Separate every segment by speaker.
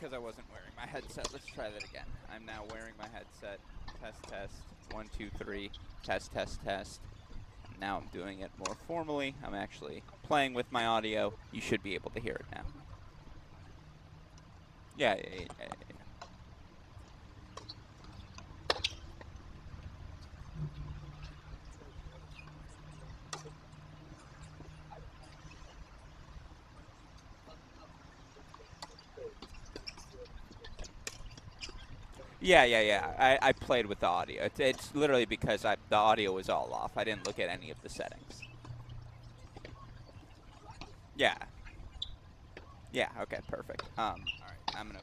Speaker 1: because I wasn't wearing my headset. Let's try that again. I'm now wearing my headset. Test, test. 1, 2, 3. Test, test, test. Now I'm doing it more formally. I'm actually playing with my audio. You should be able to hear it now. Yeah. Yeah. I played with the audio. It's literally because the audio was all off. I didn't look at any of the settings. Yeah. Yeah, okay, perfect. All right, I'm gonna...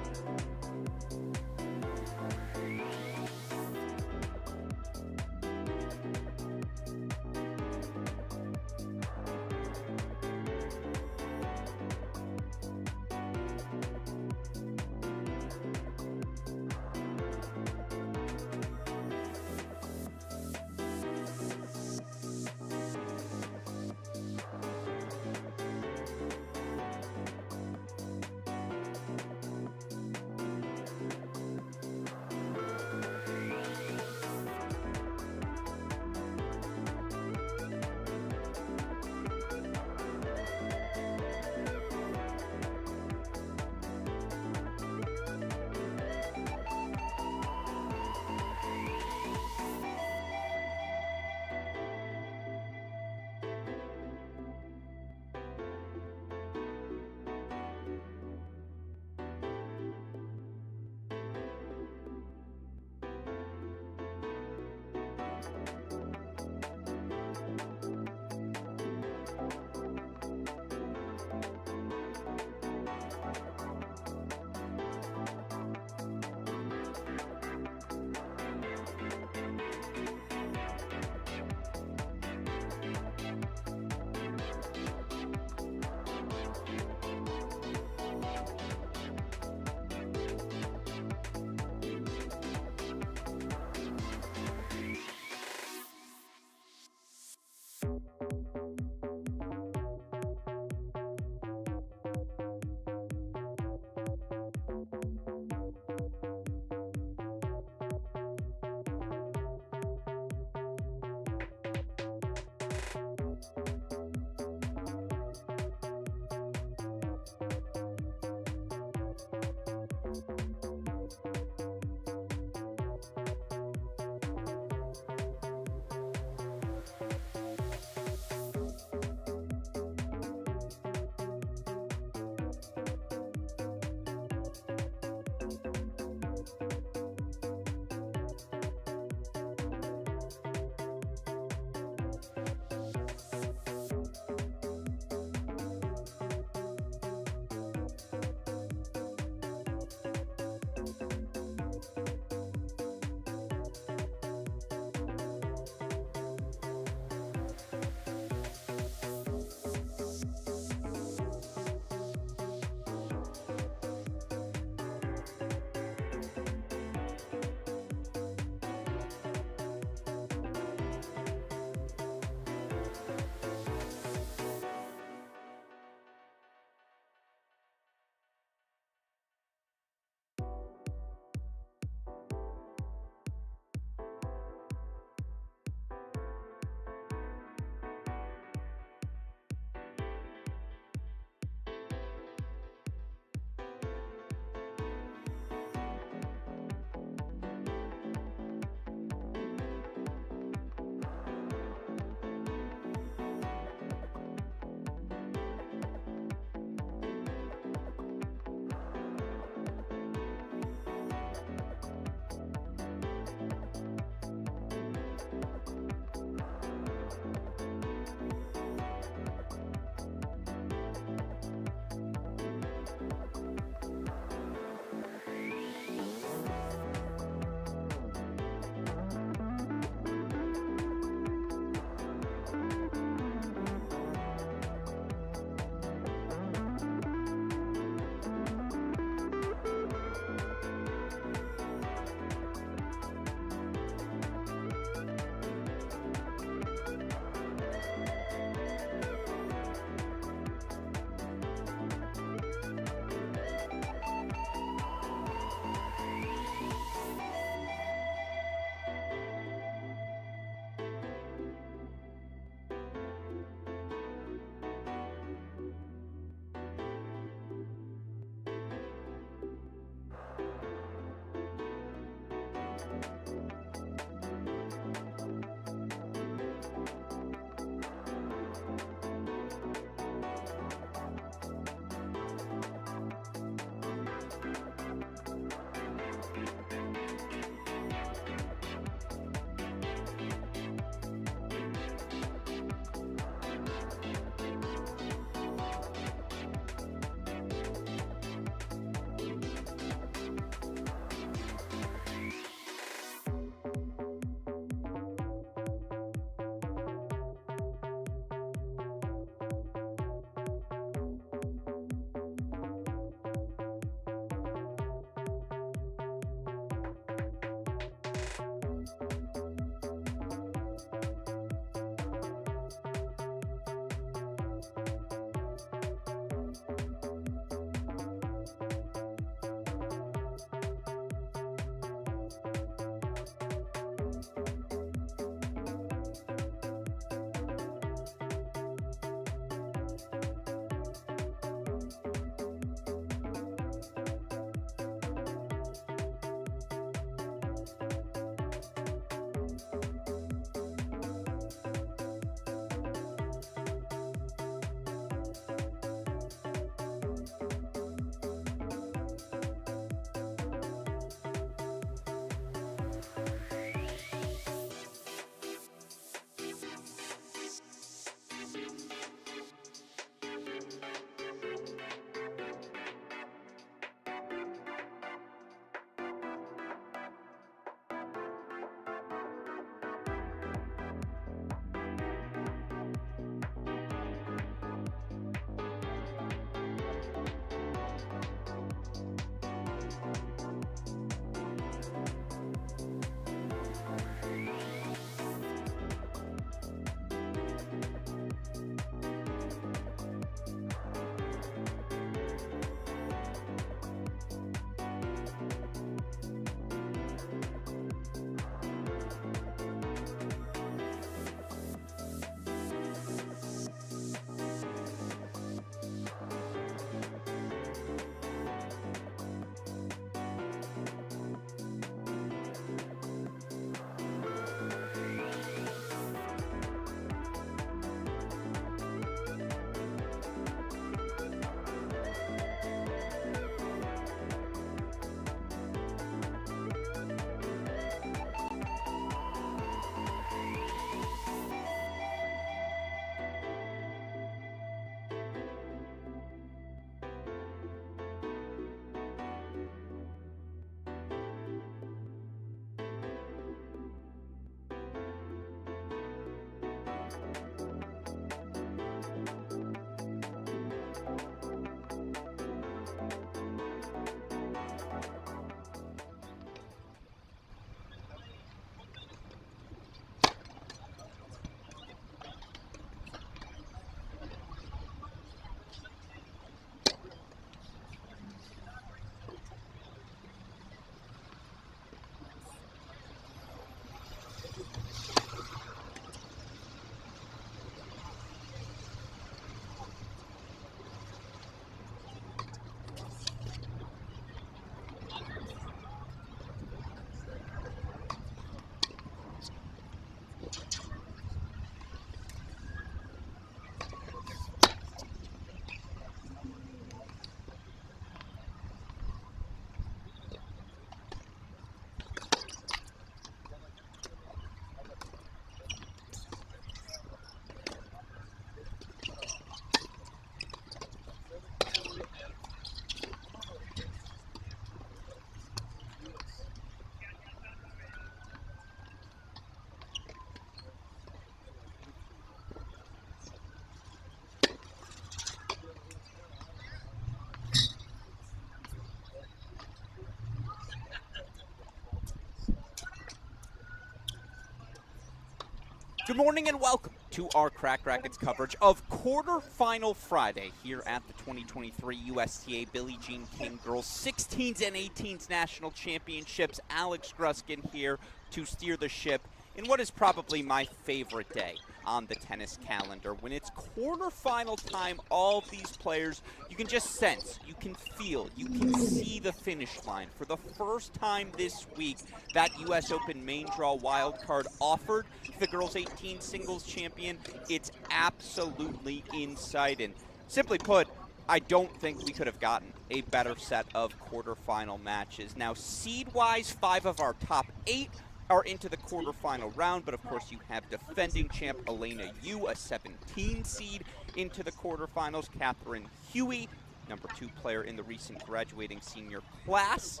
Speaker 1: Good morning and welcome to our Cracked Racquets coverage of Quarterfinal Friday here at the 2023 USTA Billie Jean King Girls 16s and 18s National Championships. Alex Gruskin here to steer the ship in what is probably my favorite day on the tennis calendar. When it's quarterfinal time, all of these players, you can just sense, you can feel, you can see the finish line. For the first time this week, that US Open main draw wildcard offered to the girls 18 singles champion, it's absolutely in sight. And simply put, I don't think we could have gotten a better set of quarterfinal matches. Now, seed-wise, 5 of our top 8 are into the quarterfinal round, but of course you have defending champ Elena Yu, a 17 seed, into the quarterfinals. Catherine Huey, number 2 player in the recent graduating senior class,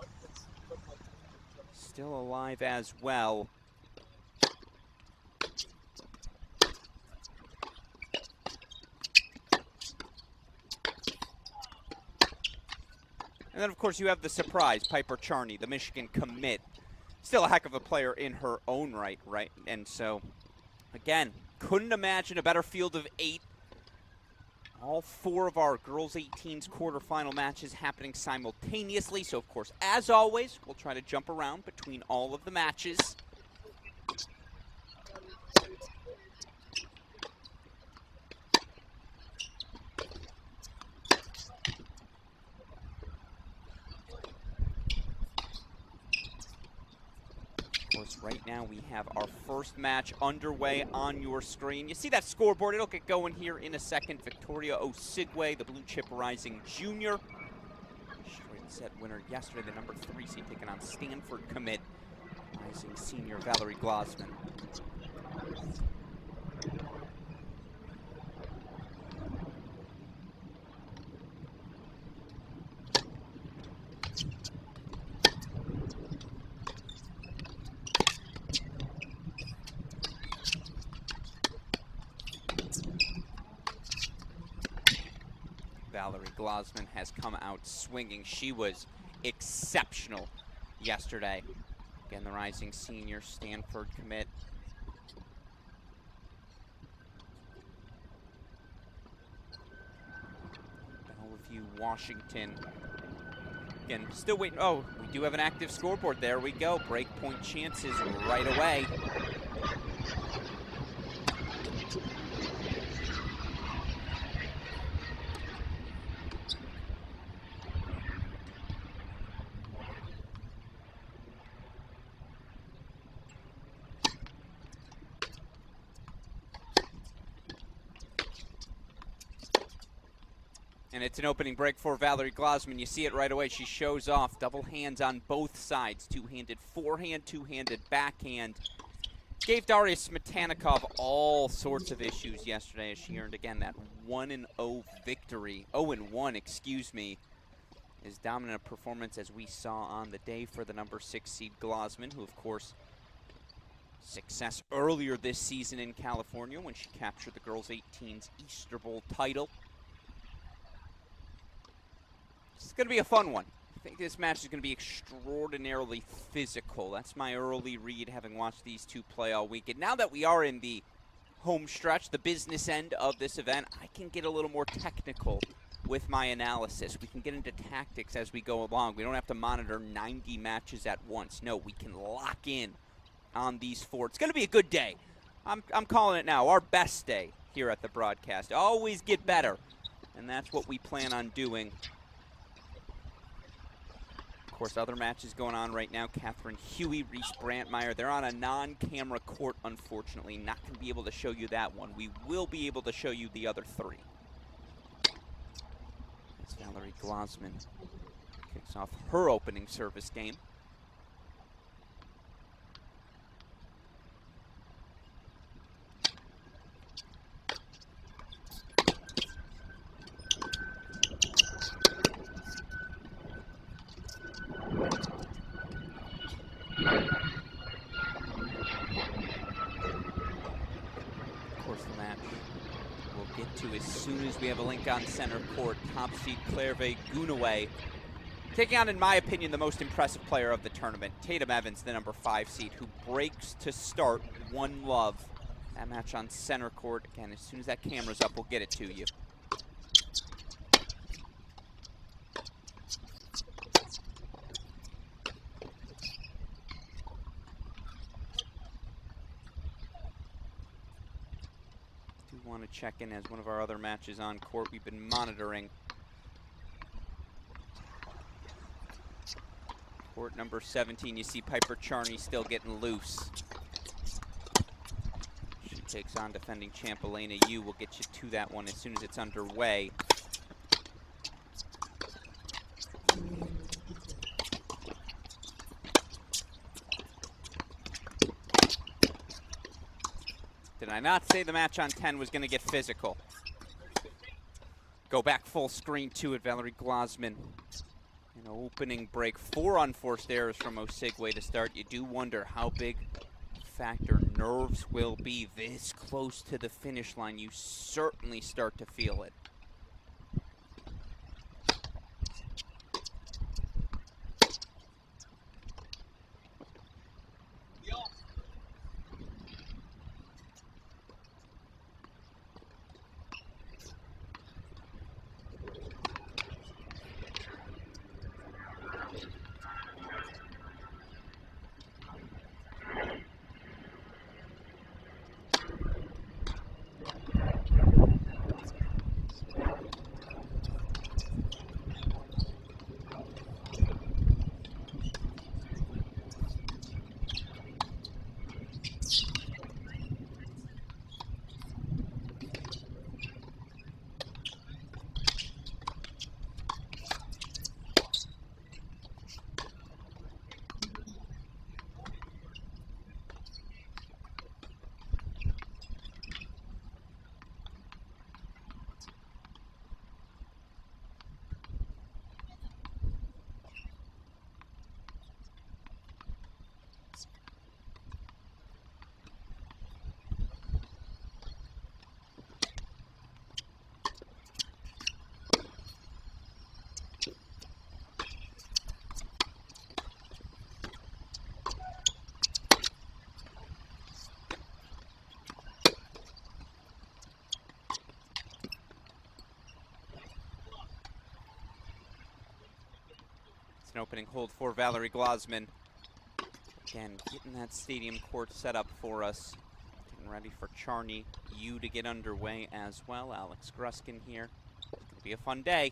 Speaker 1: still alive as well. And then, of course, you have the surprise, Piper Charney, the Michigan commit. Still a heck of a player in her own right? And so, again, couldn't imagine a better field of 8. All 4 of our girls 18s quarterfinal matches happening simultaneously. So, of course, as always, we'll try to jump around between all of the matches. Right now we have our first match underway on your screen. You see that scoreboard, it'll get going here in a second. Victoria Osigwe, the Blue Chip Rising Junior. Straight set winner yesterday, the number 3 seed, taking on Stanford commit, Rising Senior Valerie Glosman. Valerie Glosman has come out swinging. She was exceptional yesterday. Again, the rising senior Stanford commit. Bellevue, Washington. Again, still waiting. Oh, we do have an active scoreboard. There we go. Breakpoint chances right away. And it's an opening break for Valerie Glosman. You see it right away. She shows off double hands on both sides. Two-handed forehand, two-handed backhand. Gave Daria Smetanikov all sorts of issues yesterday as she earned, again, that 1-0 victory. 0-1, excuse me. As dominant a performance as we saw on the day for the number 6 seed Glosman, who, of course, success earlier this season in California when she captured the girls 18's Easter Bowl title. It's going to be a fun one. I think this match is going to be extraordinarily physical. That's my early read, having watched these two play all week. And now that we are in the home stretch, the business end of this event, I can get a little more technical with my analysis. We can get into tactics as we go along. We don't have to monitor 90 matches at once. No, we can lock in on these 4. It's going to be a good day. I'm calling it now. Our best day here at the broadcast. Always get better. And that's what we plan on doing. Of course, other matches going on right now. Catherine Huey, Reese Brantmeyer. They're on a non-camera court, unfortunately. Not going to be able to show you that one. We will be able to show you the other 3. As Valerie Glosman kicks off her opening service game. As soon as we have a link on center court, top seed Clairvay Gunaway taking on, in my opinion, the most impressive player of the tournament, Tatum Evans, the number 5 seed, who breaks to start 1-love That match on center court. Again, as soon as that camera's up, we'll get it to you. Do want to check in as one of our other matches on court we've been monitoring. Court number 17, you see Piper Charney still getting loose. She takes on defending champ Elena Yu. We'll get you to that one as soon as it's underway. Did I not say the match on 10 was going to get physical? Go back full screen to it, Valerie Glazman. An opening break, 4 unforced errors from Osigwe to start. You do wonder how big factor nerves will be this close to the finish line. You certainly start to feel it. It's an opening hold for Valerie Glazman. Again, getting that stadium court set up for us. Getting ready for Charney Yu to get underway as well. Alex Gruskin here. It's going to be a fun day.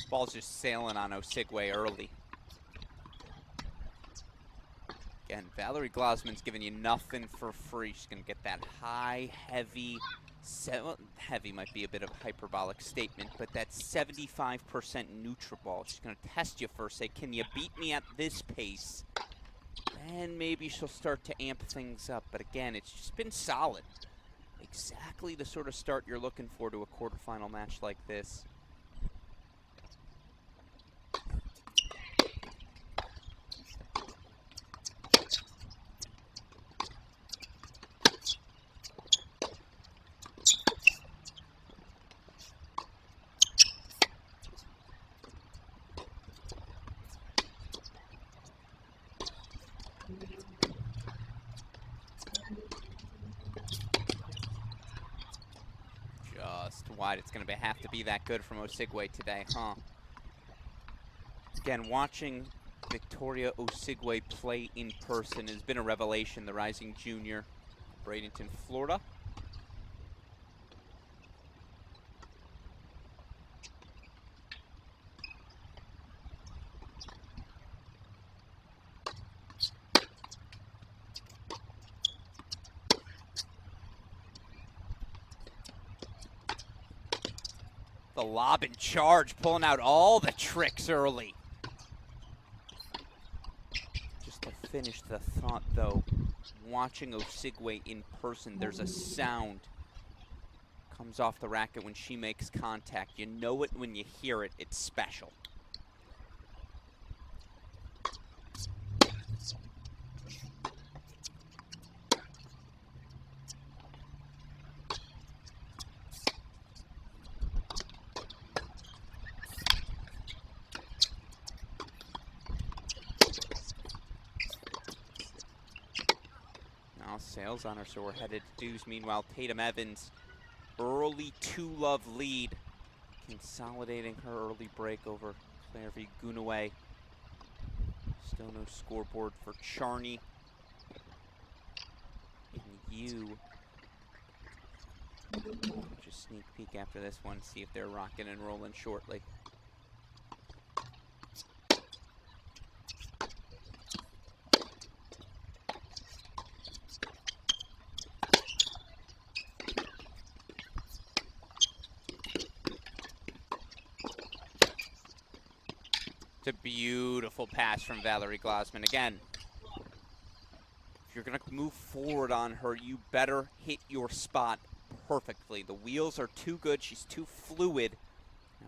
Speaker 1: Ball's just sailing on Osigwe early. Again, Valerie Glazman's giving you nothing for free. She's going to get that high, heavy, well, heavy might be a bit of a hyperbolic statement, but that 75% neutral ball. She's going to test you first, say, can you beat me at this pace? Then maybe she'll start to amp things up. But again, it's just been solid. Exactly the sort of start you're looking for to a quarterfinal match like this. side. It's going to have to be that good from Osigwe today, huh? Again, watching Victoria Osigwe play in person has been a revelation. The rising junior, Bradenton, Florida. The lob and charge, pulling out all the tricks early. Just to finish the thought, though, watching Osigwe in person, there's a sound comes off the racket when she makes contact. You know it when you hear it. It's special. Sails on her, so we're headed to deuce. Meanwhile, Tatum Evans, early 2-love lead, consolidating her early break over Claire V. Gunaway. Still no scoreboard for Charney. And you just sneak peek after this one, see if they're rocking and rolling shortly. A beautiful pass from Valerie Glassman. Again, if you're going to move forward on her, you better hit your spot perfectly. The wheels are too good. She's too fluid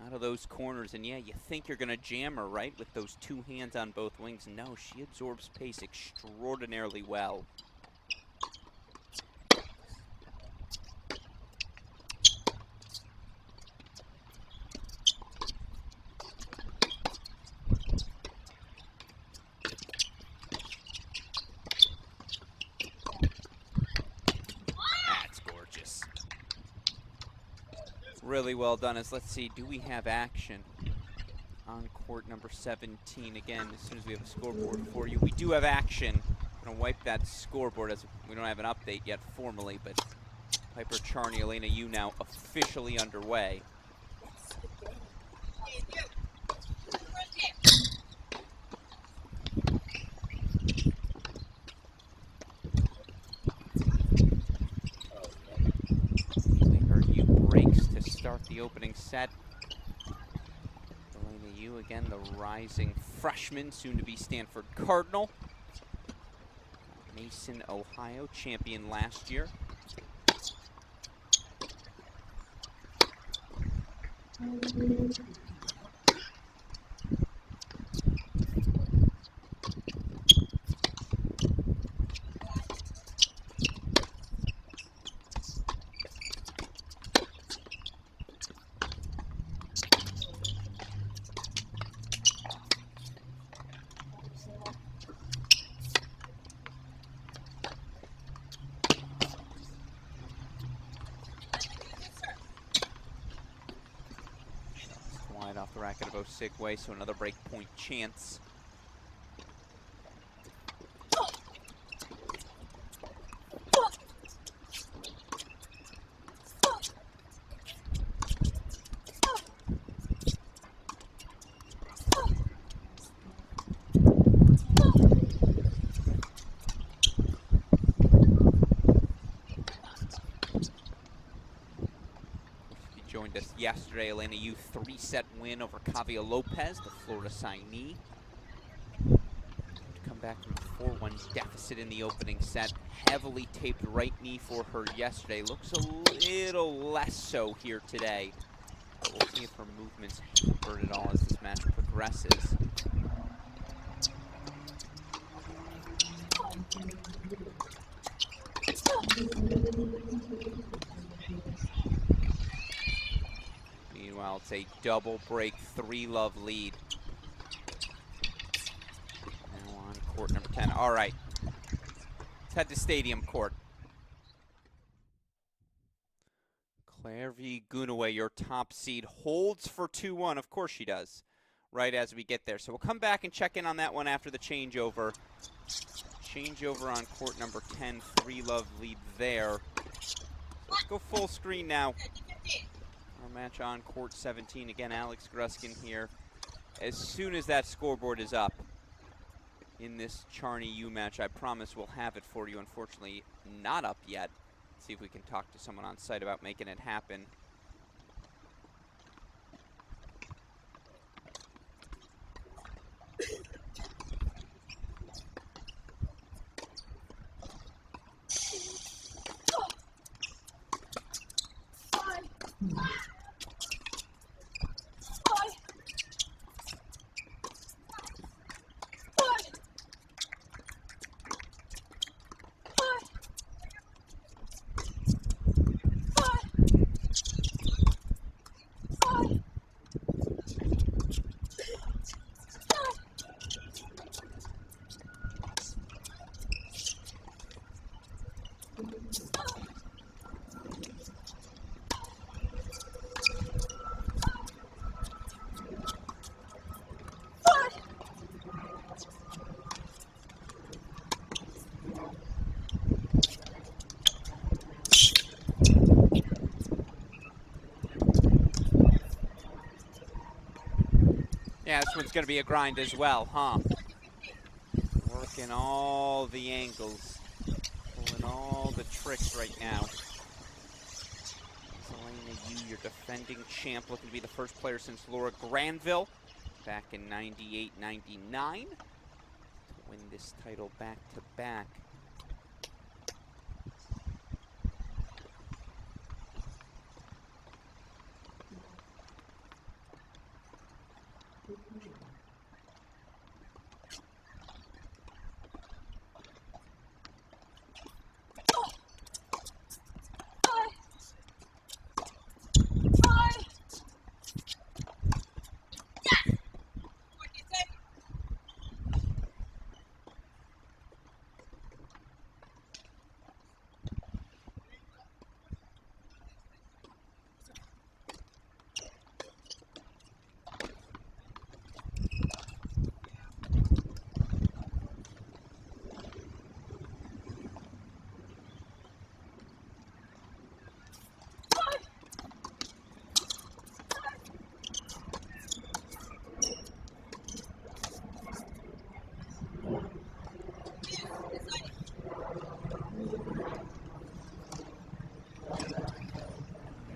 Speaker 1: out of those corners. And yeah, you think you're going to jam her, right, with those two hands on both wings. No, she absorbs pace extraordinarily well. Really well done. Let's see, do we have action on court number 17? Again, as soon as we have a scoreboard for you. We do have action. I'm going to wipe that scoreboard as we don't have an update yet formally, but Piper Charney, Elena Yu now officially underway. Start the opening set. Elena Yu, again, the rising freshman, soon to be Stanford Cardinal. Mason, Ohio, champion last year. Off the racket of Osigwe, so another break point chance. Joined us yesterday, Elena Yu, 3-set win over Kavia Lopez, the Florida signee. To come back from a 4-1 deficit in the opening set. Heavily taped right knee for her yesterday. Looks a little less so here today. But we'll see if her movements hurt at all as this match progresses. Meanwhile, it's a double break, 3-love lead. Now on court number 10. All right, let's head to Stadium Court. Clairvy Gunaway, your top seed, holds for 2-1. Of course she does, right as we get there. So we'll come back and check in on that one after the changeover. Changeover on court number 10, 3-love lead there. So let's go full screen now. Our match on court 17. Again, Alex Gruskin here. As soon as that scoreboard is up in this Charney U match, I promise we'll have it for you. Unfortunately, not up yet. See if we can talk to someone on site about making it happen. Yeah, this one's going to be a grind as well, huh? Working all the angles, pulling all the tricks right now. Zelena Yu, your defending champ, looking to be the first player since Laura Granville back in 98-99 to win this title back-to-back.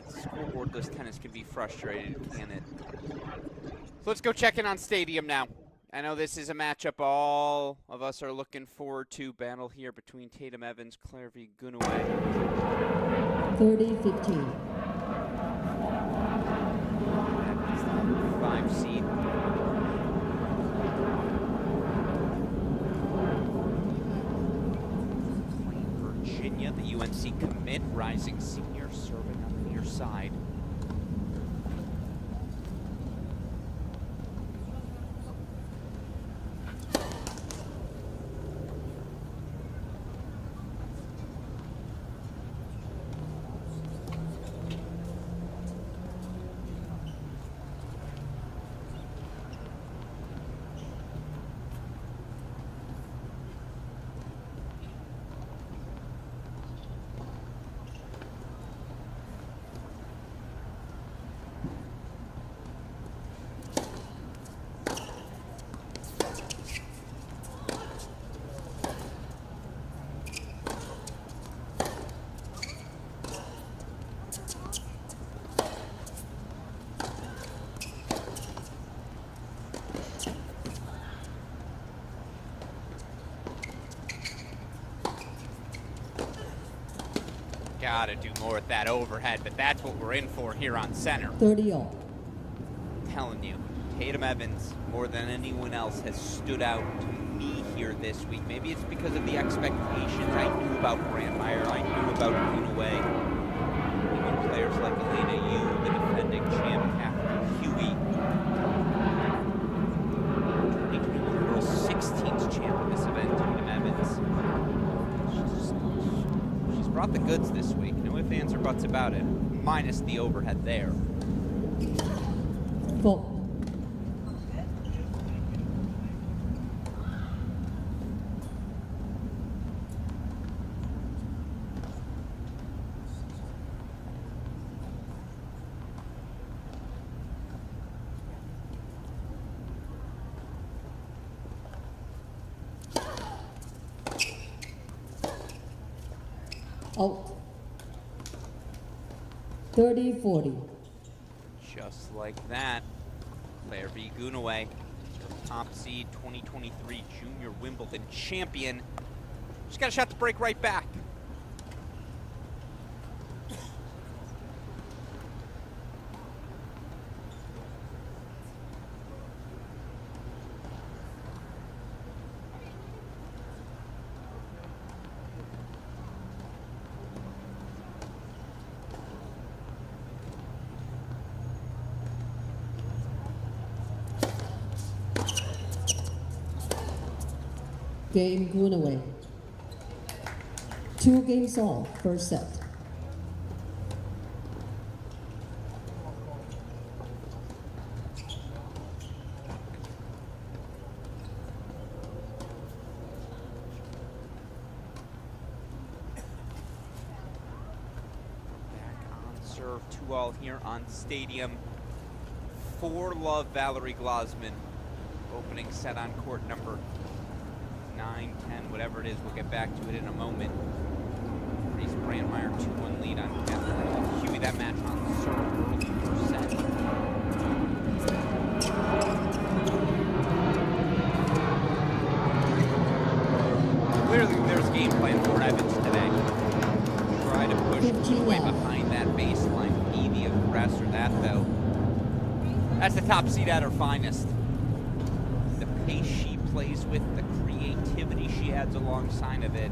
Speaker 1: Scoreboardless tennis can be frustrating, can it? So let's go check in on Stadium now. I know this is a matchup all of us are looking forward to. Battle here between Tatum Evans, Clairvy Gunaway.
Speaker 2: 30-15.
Speaker 1: 5 seed. Virginia, the UNC commit, rising senior, serving on the near side. Gotta do more with that overhead, but that's what we're in for here on center.
Speaker 2: 30 all.
Speaker 1: I'm telling you, Tatum Evans, more than anyone else, has stood out to me here this week. Maybe it's because of the expectations. I knew about Brandmeier, I knew about Gunaway. Even players like Elena Yu, the defending champ, Catherine Huey. World 16s champ in this event, Tatum Evans. She's brought the goods this week. No ifs, ands, or buts about it. minus the overhead there.
Speaker 2: Fault. Out. 30-40.
Speaker 1: Just like that. Claire V. Gunaway, top seed 2023 Junior Wimbledon champion. Just got a shot to break right back.
Speaker 2: Game Gunaway. 2 games all, first set.
Speaker 1: Back on serve, 2-all here on Stadium. 4-love Valerie Glosman. Opening set on court number 9, 10, whatever it is. We'll get back to it in a moment. Reese Brandmeier, 2-1 lead on Catherine Huey. That match on serve early first set. Clearly there's game plan for Evans today. Try to push Gunaway behind that baseline. Be the aggressor. That, though, that's the top seed at her finest. The pace she plays with, the creativity she adds alongside of it.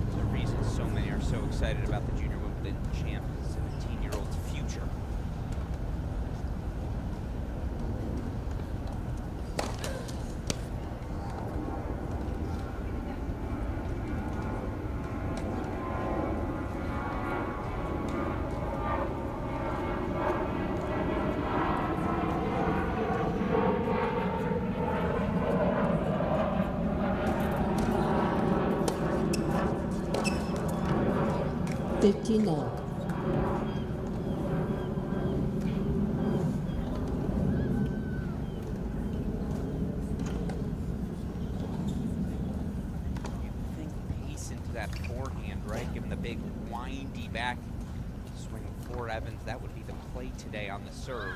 Speaker 1: It's the reason so many are so excited about the Junior Wimbledon champ, 17-year-old's future.
Speaker 2: All.
Speaker 1: Think pace into that forehand, right? Given the big windy back swing for Evans, that would be the play today on the serve.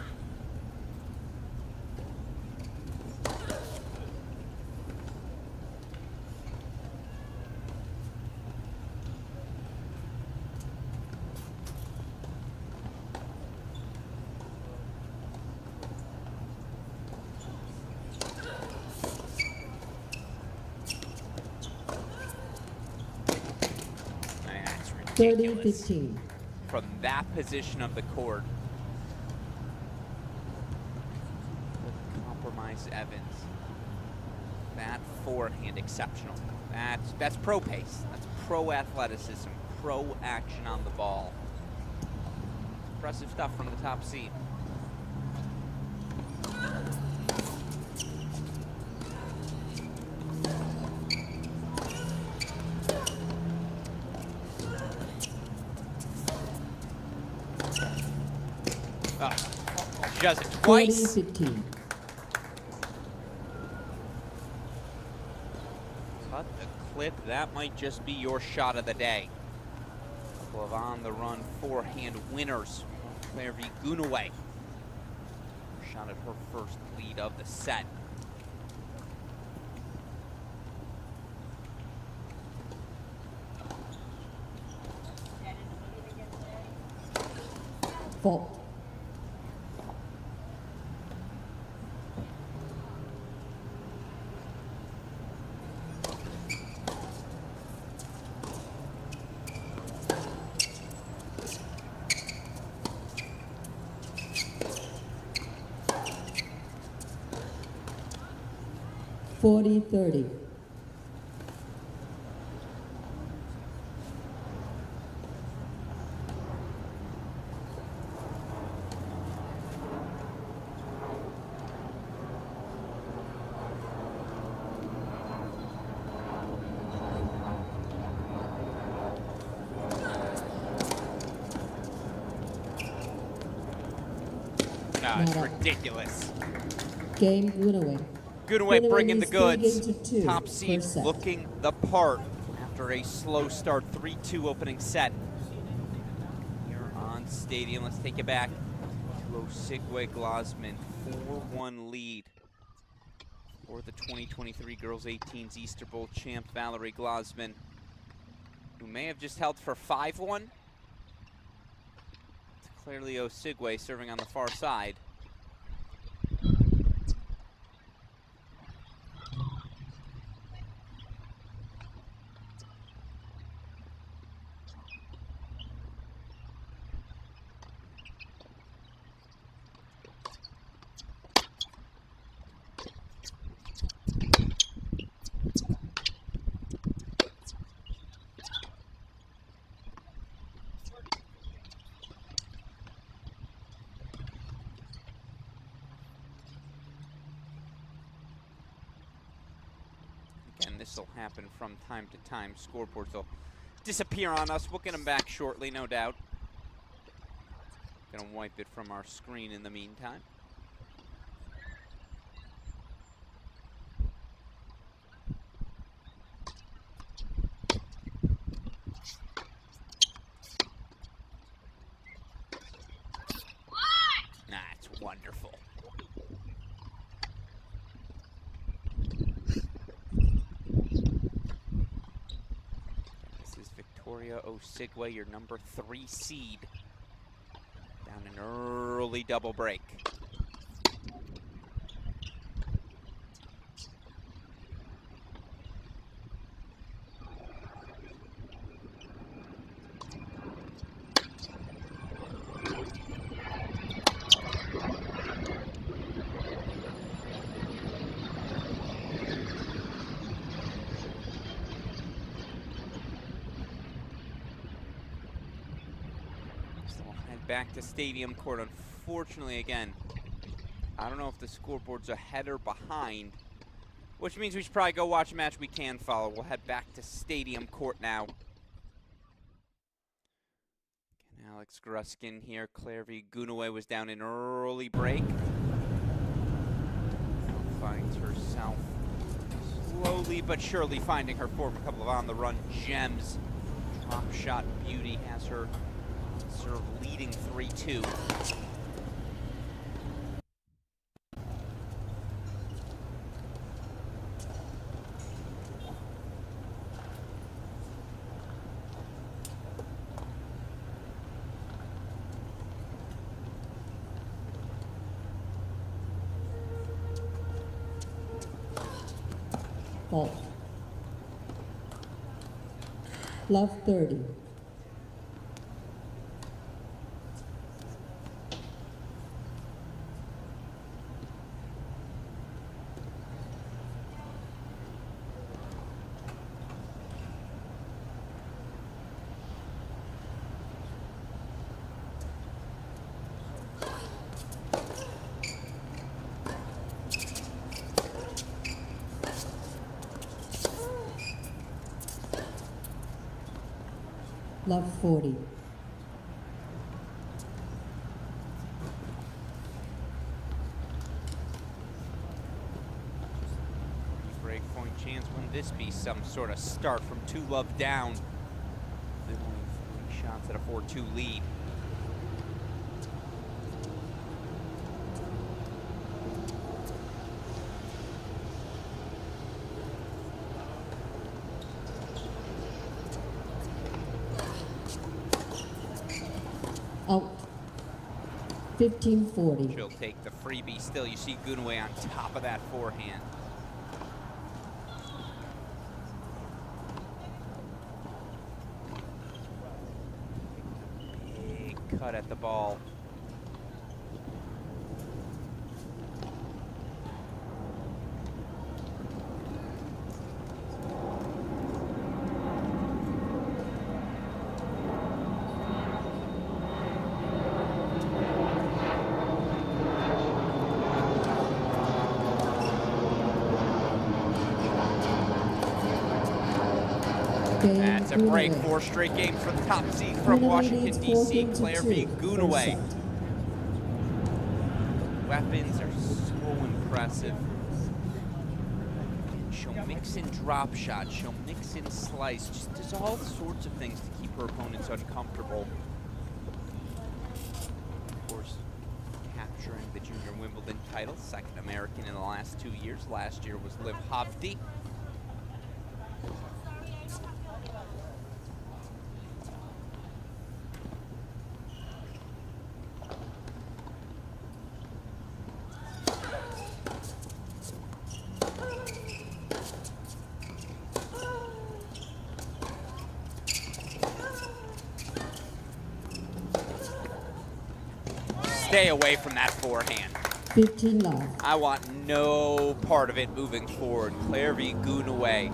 Speaker 1: Ridiculous.
Speaker 2: 30-15.
Speaker 1: From that position of the court. Compromise Evans. That forehand exceptional. That's pro pace. That's pro athleticism. Pro action on the ball. Impressive stuff from the top seed. She does it twice.
Speaker 2: 40-15.
Speaker 1: Cut the clip. That might just be your shot of the day. A couple of on-the-run forehand winners. Claire V. Gunaway. Shot at her first lead of the set.
Speaker 2: Fault. (40-30).
Speaker 1: God,
Speaker 2: Not up.
Speaker 1: ridiculous.
Speaker 2: Game Gunaway.
Speaker 1: Gunaway bringing the goods.
Speaker 2: Games to 2
Speaker 1: Top seed
Speaker 2: per set.
Speaker 1: looking the part after a slow start, 3-2 opening set. Here on Stadium, let's take it back to Osigwe Glasman, 4-1 lead for the 2023 Girls 18s Easter Bowl champ Valerie Glasman, who may have just held for 5-1. It's clearly Osigwe serving on the far side. And this will happen from time to time. Scoreboards will disappear on us. We'll get them back shortly, no doubt. Gonna wipe it from our screen in the meantime. That's wonderful. Victoria Osigwe, your number 3 seed, down an early double break. Back to Stadium Court. Unfortunately, again, I don't know if the scoreboard's ahead or behind, which means we should probably go watch a match we can follow. We'll head back to Stadium Court now. Again, Alex Gruskin here. Claire V. Gunaway was down in early break. Now finds herself slowly but surely finding her form. A couple of on-the-run gems. Drop shot beauty has her serve leading 3-2.
Speaker 2: Fault. Love 30. Love 40.
Speaker 1: Break point chance. Wouldn't this be some sort of start from 2 love down? They're only 3 shots at a 4-2 lead.
Speaker 2: Out. 15-40.
Speaker 1: She'll take the freebie. Still, you see Gunaway on top of that forehand. Big cut at the ball. That's a break. 4 straight games for the top seed from Washington, D.C., Claire V. Gunaway. weapons are so impressive. She'll mix in drop shots, she'll mix in slice, just does all sorts of things to keep her opponents uncomfortable. Of course, capturing the Junior Wimbledon title, second American in the last 2 years. Last year was Liv Hovde. Stay away from that forehand.
Speaker 2: 15 love.
Speaker 1: I want no part of it moving forward. Claire V. Gunaway,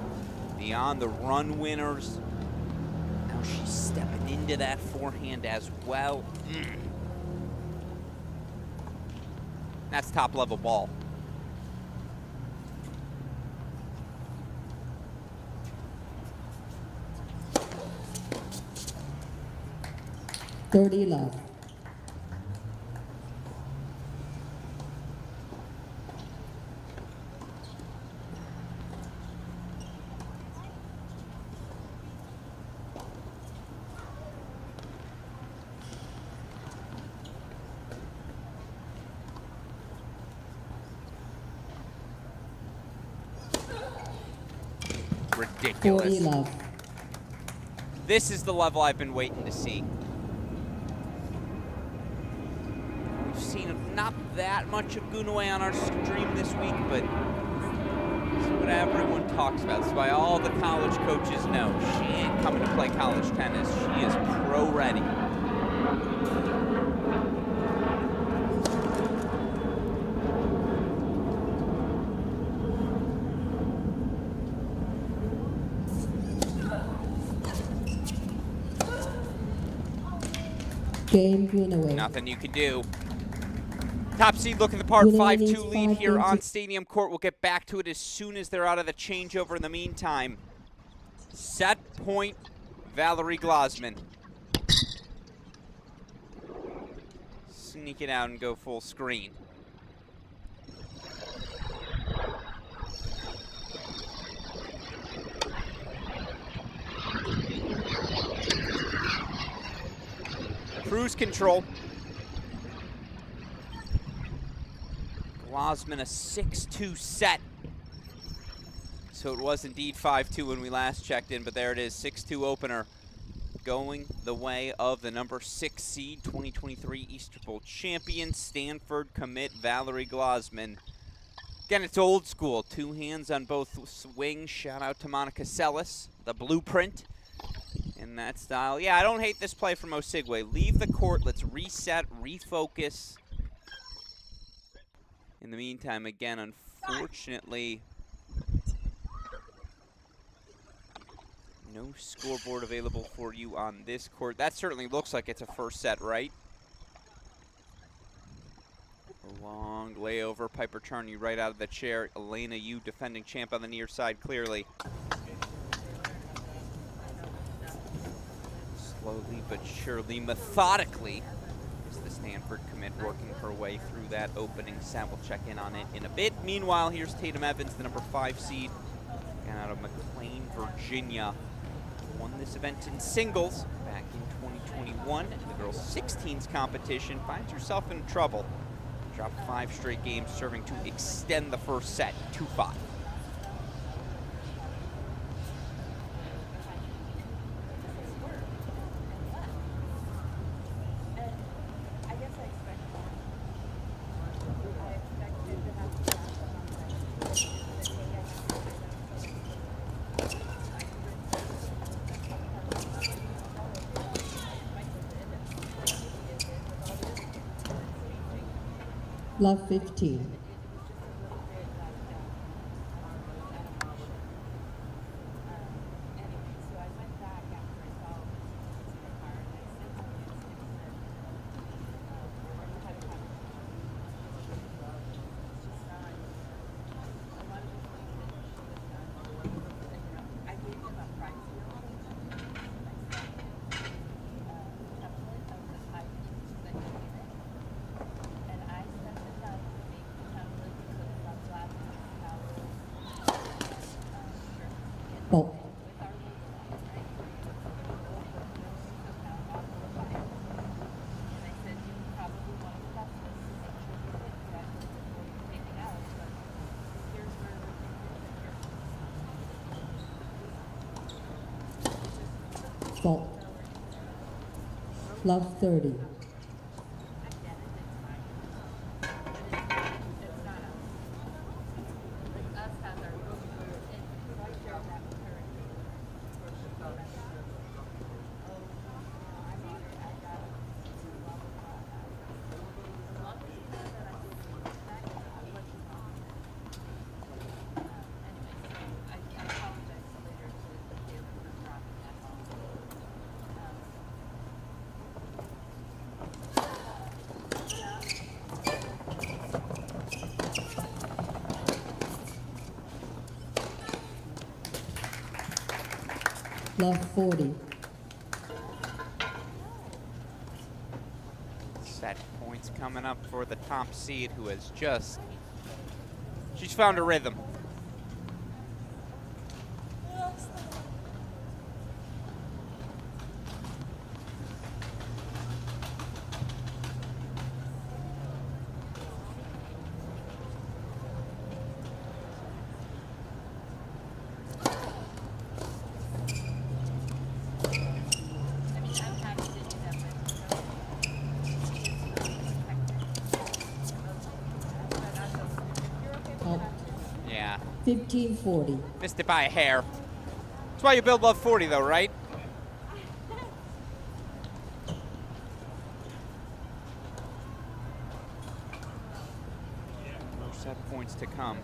Speaker 1: the on the run winners. Now she's stepping into that forehand as well. That's top level ball.
Speaker 2: $30 love.
Speaker 1: Ridiculous.
Speaker 2: 40 love.
Speaker 1: This is the level I've been waiting to see. We've seen not that much of Gunaway on our stream this week, but this is what everyone talks about. It's why all the college coaches know. She ain't coming to play college tennis. She is pro ready.
Speaker 2: Game Gunaway.
Speaker 1: Nothing you can do. Top seed looking the part,
Speaker 2: Gunaway
Speaker 1: 5-2
Speaker 2: needs
Speaker 1: lead
Speaker 2: 5
Speaker 1: here
Speaker 2: games
Speaker 1: on
Speaker 2: to-
Speaker 1: Stadium Court. We'll get back to it as soon as they're out of the changeover. In the meantime, set point, Valerie Glasman. Sneak it out and go full screen. Cruise control. Glasman a 6-2 set. So it was indeed 5-2 when we last checked in, but there it is, 6-2 opener. Going the way of the number 6 seed, 2023 Easter Bowl champion, Stanford commit Valerie Glasman. Again, it's old school, 2 hands on both swings. Shout out to Monica Seles, the blueprint in that style. Yeah, I don't hate this play from Osigwe. Leave the court, let's reset, refocus. In the meantime, again, unfortunately, no scoreboard available for you on this court. That certainly looks like it's a first set, right? A long layover. Piper turn you right out of the chair. Elena Yu, defending champ on the near side, clearly. Slowly but surely, methodically, is the Stanford commit working her way through that opening set. We'll check in on it in a bit. Meanwhile, here's Tatum Evans, the number 5 seed, and out of McLean, Virginia. Won this event in singles back in 2021. And the girls' 16s competition finds herself in trouble. Dropped 5 straight games, serving to extend the first set 2-5.
Speaker 2: Love 15. Ball. Ball. Love 30. Love 40.
Speaker 1: Set points coming up for the top seed, who has she's found a rhythm. Yeah.
Speaker 2: 15-40.
Speaker 1: Missed it by a hair. That's why you build Love 40 though, right? More set points to come.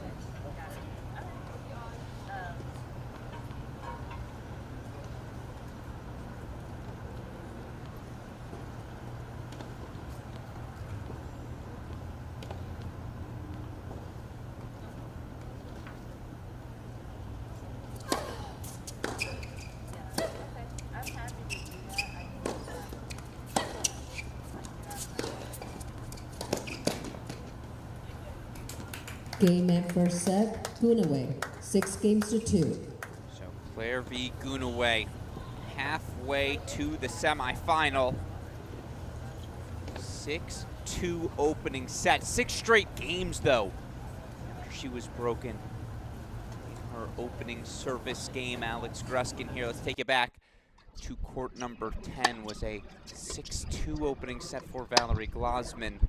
Speaker 2: Game and first set, Gunaway. 6-2.
Speaker 1: So Claire v. Gunaway, halfway to the semifinal. 6-2 opening set. 6 straight games though, after she was broken in her opening service game. Alex Gruskin here. Let's take it back to court number 10. Was a 6-2 opening set for Valerie Glosman.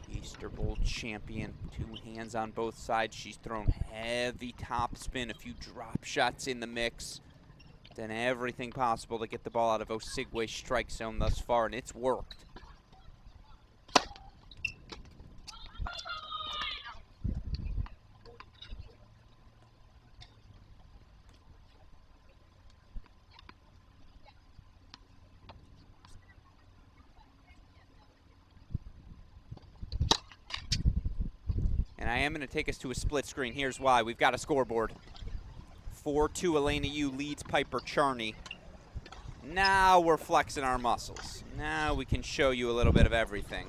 Speaker 1: Easter Bowl champion, 2 hands on both sides. She's thrown heavy topspin, a few drop shots in the mix, done everything possible to get the ball out of Osigwe's strike zone thus far, and it's worked. And I am going to take us to a split screen. Here's why. We've got a scoreboard. 4-2, Elena Yu leads Piper Charney. Now we're flexing our muscles. Now we can show you a little bit of everything.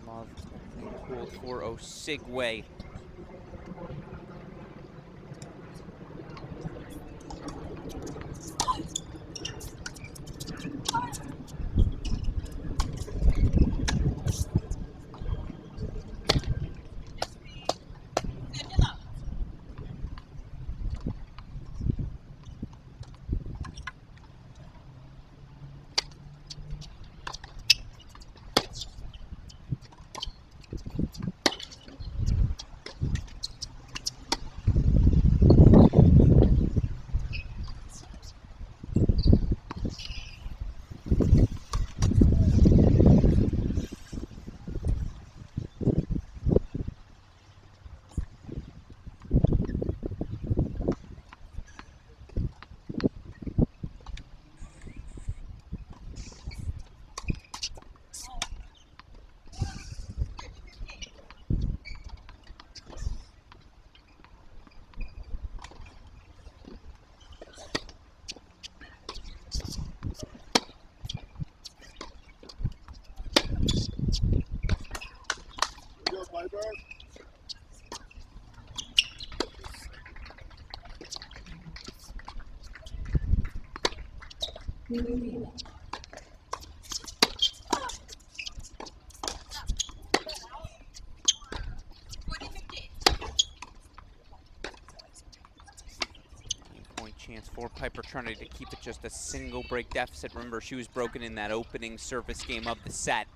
Speaker 1: Love cool for Osigwe. Point chance for Piper trying to keep it just a single break deficit. Remember, she was broken in that opening service game of the set.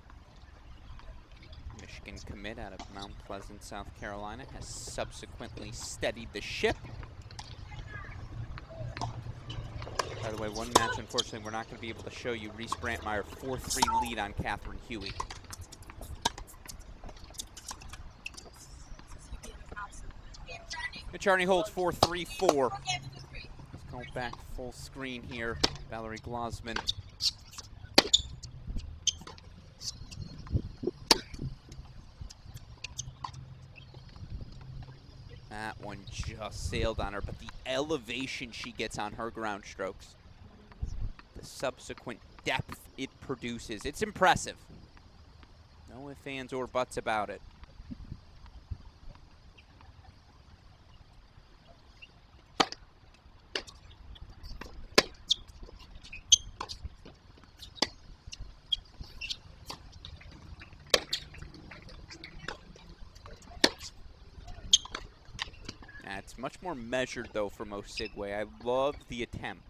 Speaker 1: Michigan commit out of Mount Pleasant, South Carolina, has subsequently steadied the ship. By the way, one match, unfortunately, we're not going to be able to show you. Reese Brantmeyer, 4-3 lead on Catherine Huey. Charney holds 4-3-4. Let's go back full screen here. Valerie Glosman. That one just sailed on her, but the elevation she gets on her ground strokes, the subsequent depth it produces, it's impressive. No ifs, ands, or buts about it. It's much more measured, though, for Mo Sigway. I love the attempt.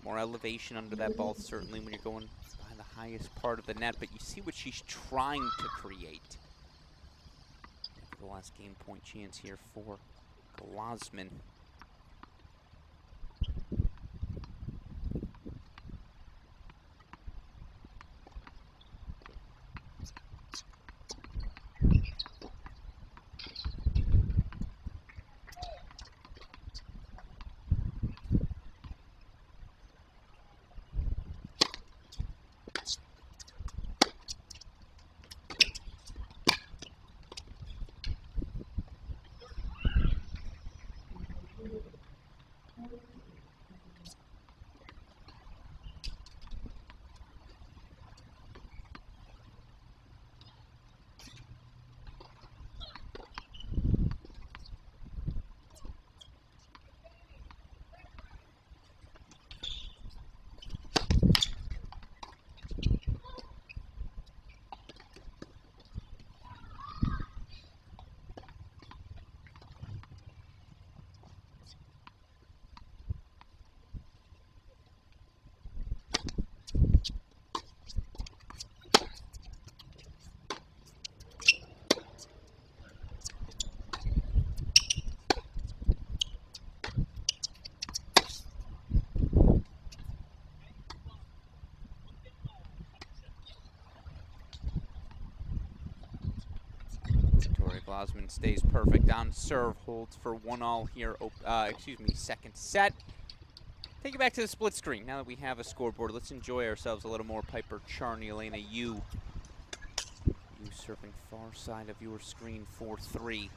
Speaker 1: More elevation under that ball, certainly, when you're going by the highest part of the net, but you see what she's trying to create. The last game point chance here for Glosman. Glosman stays perfect on serve, holds for 1-all here. Second set. Take it back to the split screen. Now that we have a scoreboard, let's enjoy ourselves a little more. Piper Charney, Elena Yu. You serving far side of your screen, 4-3.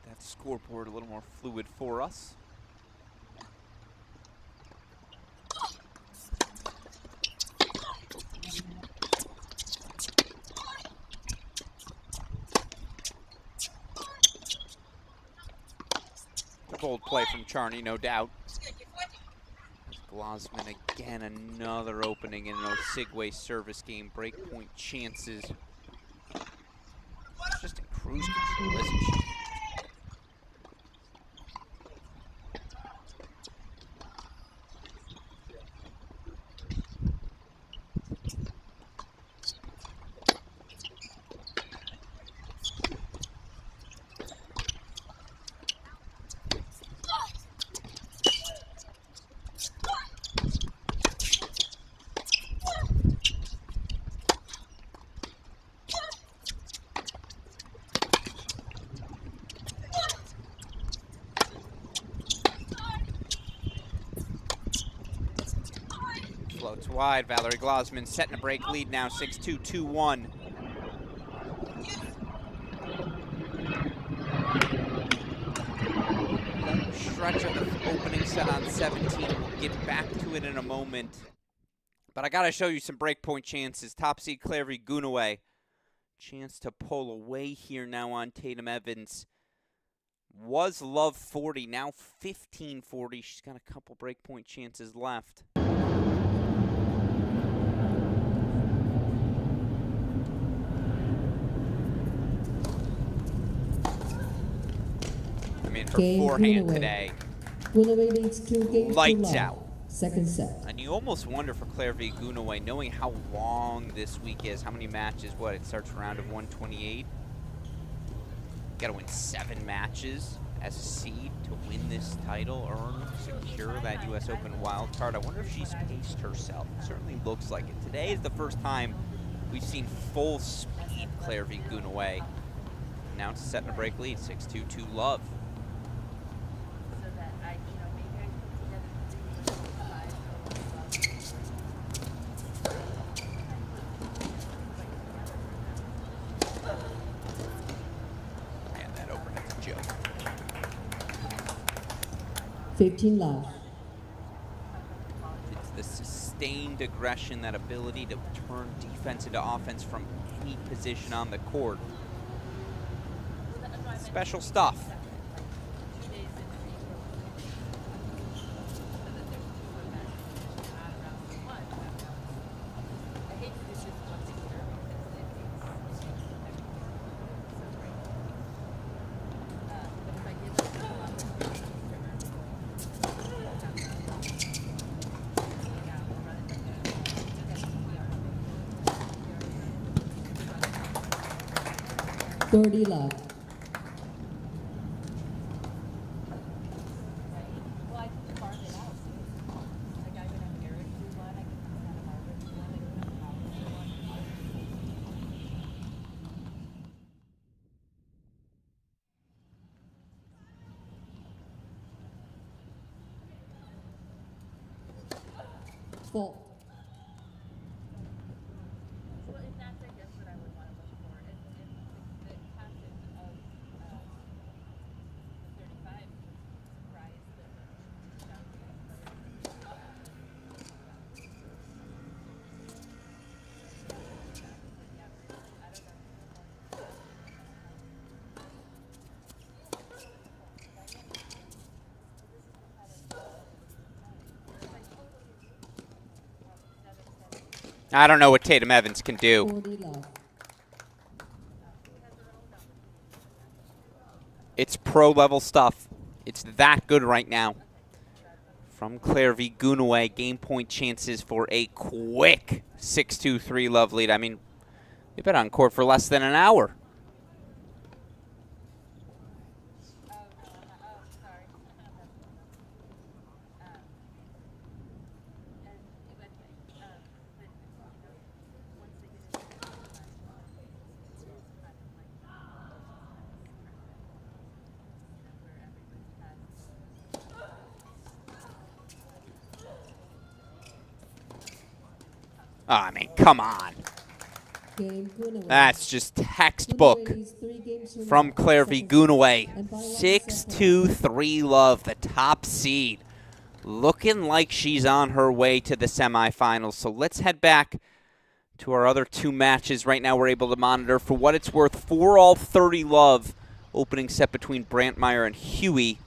Speaker 1: that scoreboard a little more fluid for us. A bold play from Charney, no doubt. Glosman again, another opening in an Osigwe service game. Breakpoint chances. It's just in cruise control, isn't she? Floats wide. Valerie Glosman setting a break lead now, 6-2, 2-1. Stretch of the opening set on 17. We'll get back to it in a moment. But I got to show you some breakpoint chances. Top seed Clairvy Gunaway. Chance to pull away here now on Tatum Evans. Was love 40, now 15-40. She's got a couple breakpoint chances left. I mean, her forehand today,
Speaker 2: Gunaway leads 2 games
Speaker 1: lights
Speaker 2: to
Speaker 1: out.
Speaker 2: Second set.
Speaker 1: And you almost wonder for Clairvy Gunaway, knowing how long this week is, how many matches, what, it starts round of 128. Got to win 7 matches as a seed to win this title, secure that U.S. Open wild card. I wonder if she's paced herself. It certainly looks like it. Today is the first time we've seen full speed Clairvy Gunaway. Now it's setting a break lead, 6-2, 2 love. And that opening's a joke.
Speaker 2: 15 love.
Speaker 1: It's the sustained aggression, that ability to turn defense into offense from any position on the court. Special stuff.
Speaker 2: Thirty love. Fault.
Speaker 1: I don't know what Tatum Evans can do.
Speaker 2: 40 love.
Speaker 1: It's pro-level stuff. It's that good right now. From Clairvy Gunaway, game point chances for a quick 6-2, 3 love lead. I mean, they've been on court for less than an hour. Oh, I mean, come on.
Speaker 2: Game Gunaway.
Speaker 1: That's just textbook from Claire V. Gunaway. 6-2, 3-love, the top seed. Looking like she's on her way to the semifinals. So let's head back to our other two matches. Right now we're able to monitor, for what it's worth, 4-all 30-love. Opening set between Brantmeyer and Huey.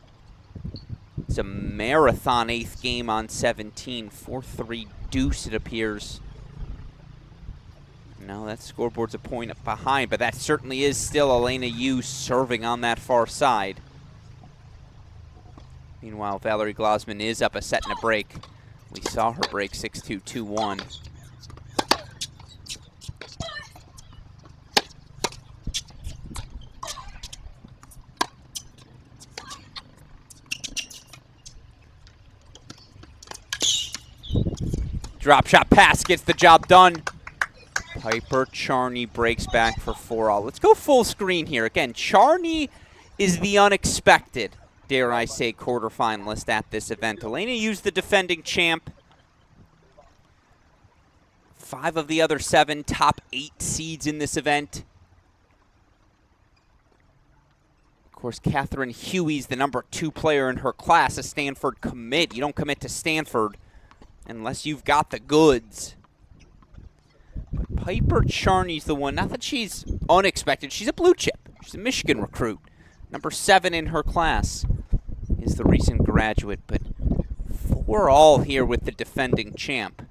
Speaker 1: It's a marathon 8th game on 17. 4-3 deuce, it appears. No, that scoreboard's a point behind, but that certainly is still Elena Yu serving on that far side. Meanwhile, Valerie Glosman is up a set and a break. We saw her break 6-2, 2-1. Drop shot pass gets the job done. Piper Charney breaks back for 4-all. Let's go full screen here. Again, Charney is the unexpected, dare I say, quarterfinalist at this event. Elena Yu's the defending champ. 5 of the other 7 top 8 seeds in this event. Of course, Catherine Huey's the number 2 player in her class, a Stanford commit. You don't commit to Stanford unless you've got the goods. But Piper Charney's the one. Not that she's unexpected. She's a blue chip. She's a Michigan recruit. Number 7 in her class is the recent graduate. But 4-all here with the defending champ.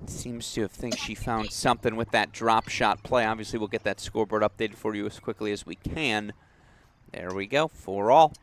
Speaker 1: It seems to think she found something with that drop shot play. Obviously, we'll get that scoreboard updated for you as quickly as we can. There we go. 4-all.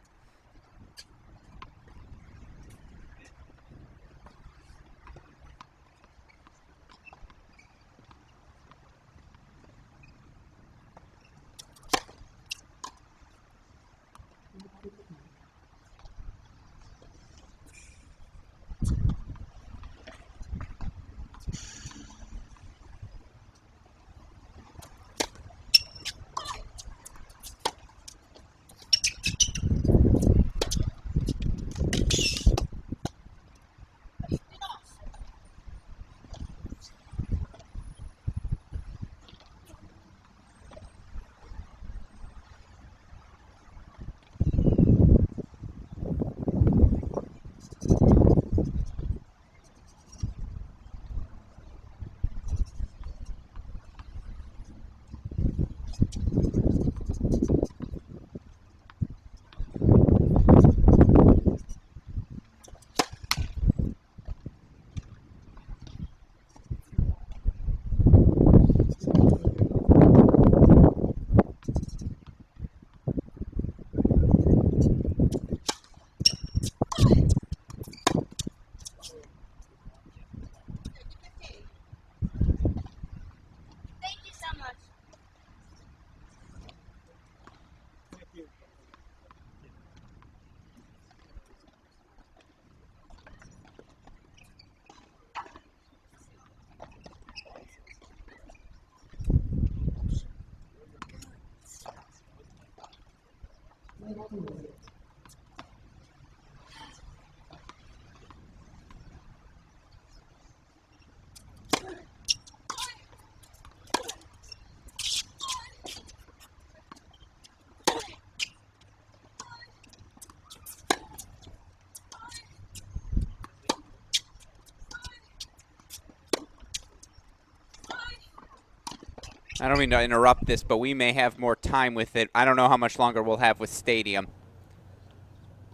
Speaker 1: I don't mean to interrupt this, but we may have more time with it. I don't know how much longer we'll have with Stadium.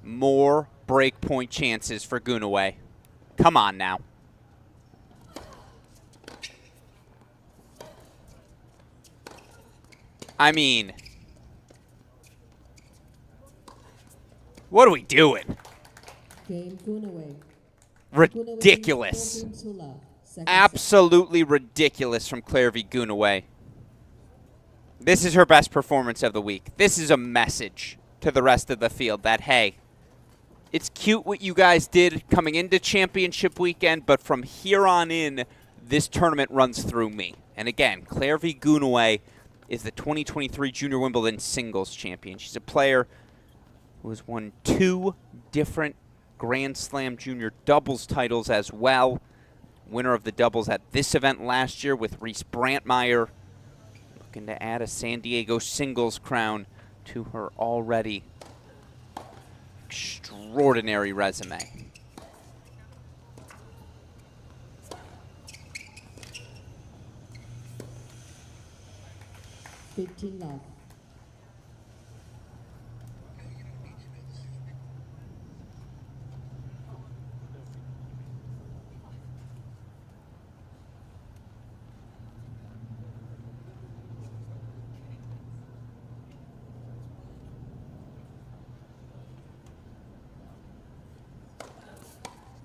Speaker 1: More break point chances for Gunaway. Come on now. I mean, what are we doing?
Speaker 2: Game Gunaway.
Speaker 1: Ridiculous. Absolutely ridiculous from Claire V. Gunaway. This is her best performance of the week. This is a message to the rest of the field that, hey, it's cute what you guys did coming into championship weekend, but from here on in, this tournament runs through me. And again, Claire V. Gunaway is the 2023 Junior Wimbledon singles champion. She's a player who has won 2 different Grand Slam Junior doubles titles as well. Winner of the doubles at this event last year with Reese Brantmeyer. Looking to add a San Diego singles crown to her already extraordinary resume.
Speaker 2: love.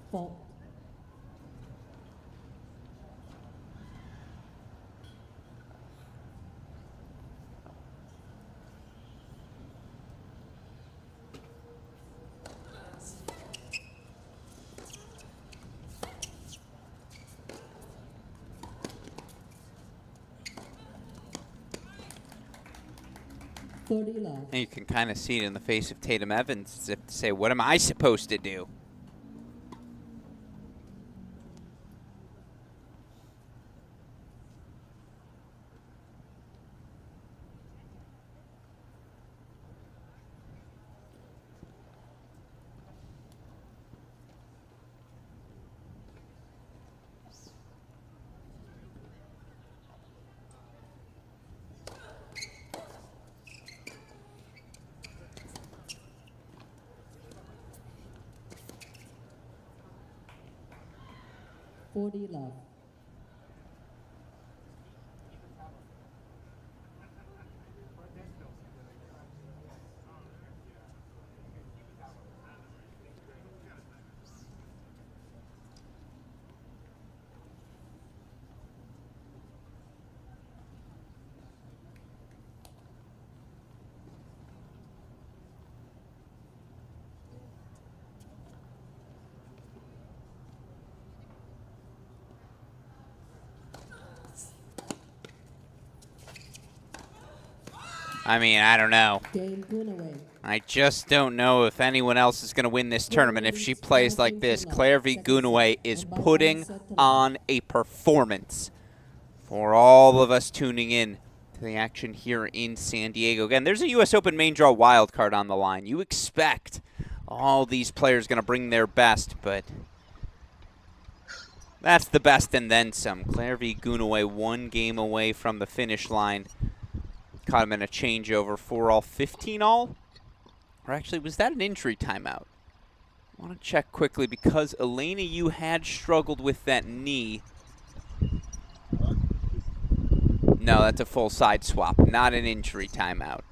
Speaker 2: Fault. Love.
Speaker 1: And you can kind of see it in the face of Tatum Evans, as if to say, what am I supposed to do?
Speaker 2: Love.
Speaker 1: I mean, I don't know.
Speaker 2: Game away.
Speaker 1: I just don't know if anyone else is going to win this tournament if she plays like this. Claire V. Gunaway is putting on a performance for all of us tuning in to the action here in San Diego. Again, there's a U.S. Open main draw wild card on the line. You expect all these players going to bring their best, but that's the best and then some. Claire V. Gunaway 1 game away from the finish line. Caught him in a changeover, 4-all, 15-all? Or actually, was that an injury timeout? I want to check quickly because Elena Yu had struggled with that knee. No, that's a full side swap, not an injury timeout.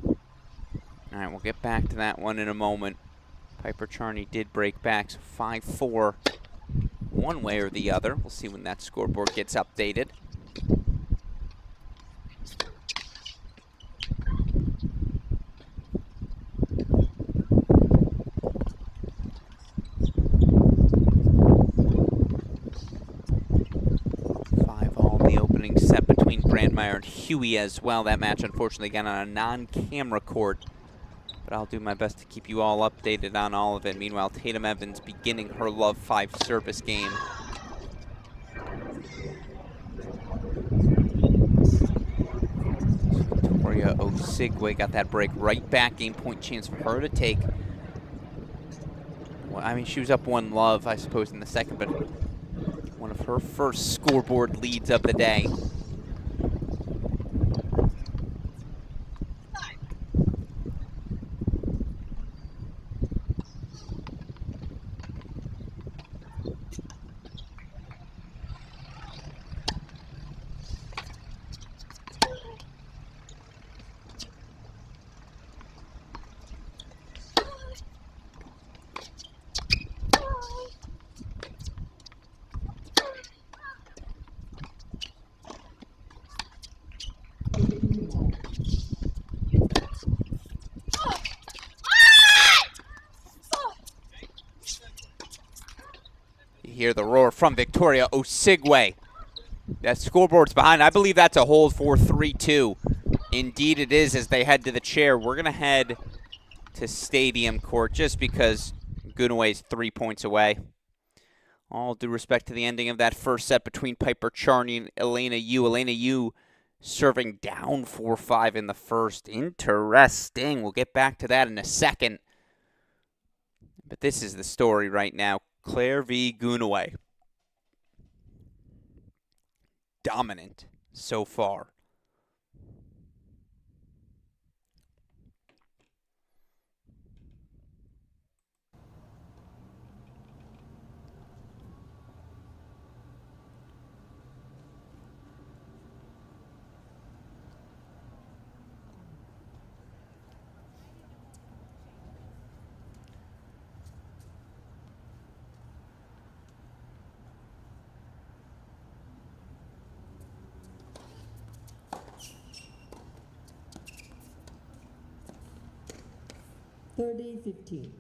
Speaker 1: All right, we'll get back to that one in a moment. Piper Charney did break back, so 5-4 one way or the other. We'll see when that scoreboard gets updated. Set between Brandmeier and Huey as well. That match, unfortunately, again on a non-camera court. But I'll do my best to keep you all updated on all of it. Meanwhile, Tatum Evans beginning her Love 5 service game. Victoria Osigwe got that break right back. Game point chance for her to take. Well, I mean, she was up 1 love, I suppose, in the second, but one of her first scoreboard leads of the day. Hear the roar from Victoria Osigwe. That scoreboard's behind. I believe that's a hold for 3-2. Indeed it is as they head to the chair. We're going to head to Stadium Court just because Gunaway is 3 points away. All due respect to the ending of that first set between Piper Charney and Elena Yu. Elena Yu serving down 4-5 in the first. Interesting. We'll get back to that in a second. But this is the story right now. Claire v. Gunaway. Dominant so far.
Speaker 2: Thirty 15.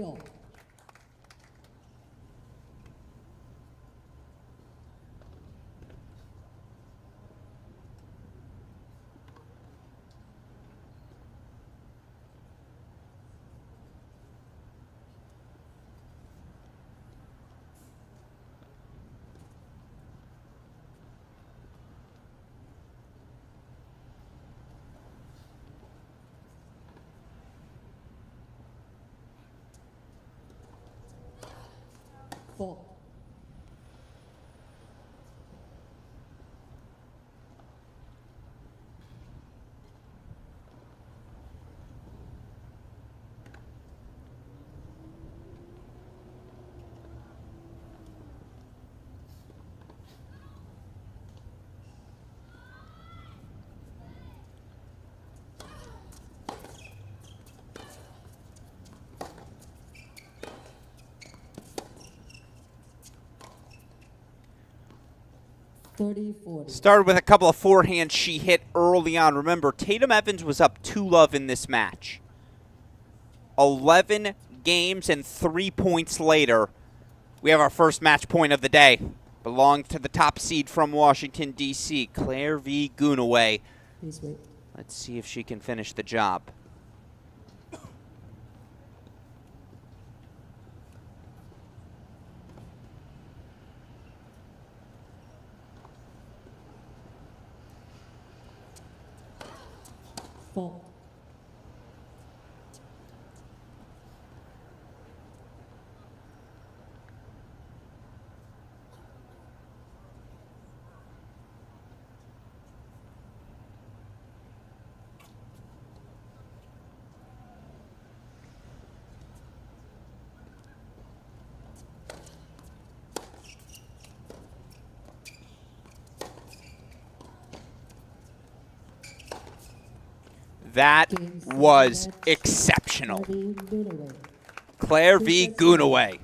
Speaker 2: All. Fault.
Speaker 1: Started with a couple of forehands she hit early on. Remember, Tatum Evans was up 2-love in this match. 11 games and 3 points later, we have our first match point of the day. Belongs to the top seed from Washington, D.C., Claire v. Gunaway.
Speaker 2: Please wait.
Speaker 1: Let's see if she can finish the job.
Speaker 2: Fault.
Speaker 1: That was exceptional. Claire v. Gunaway.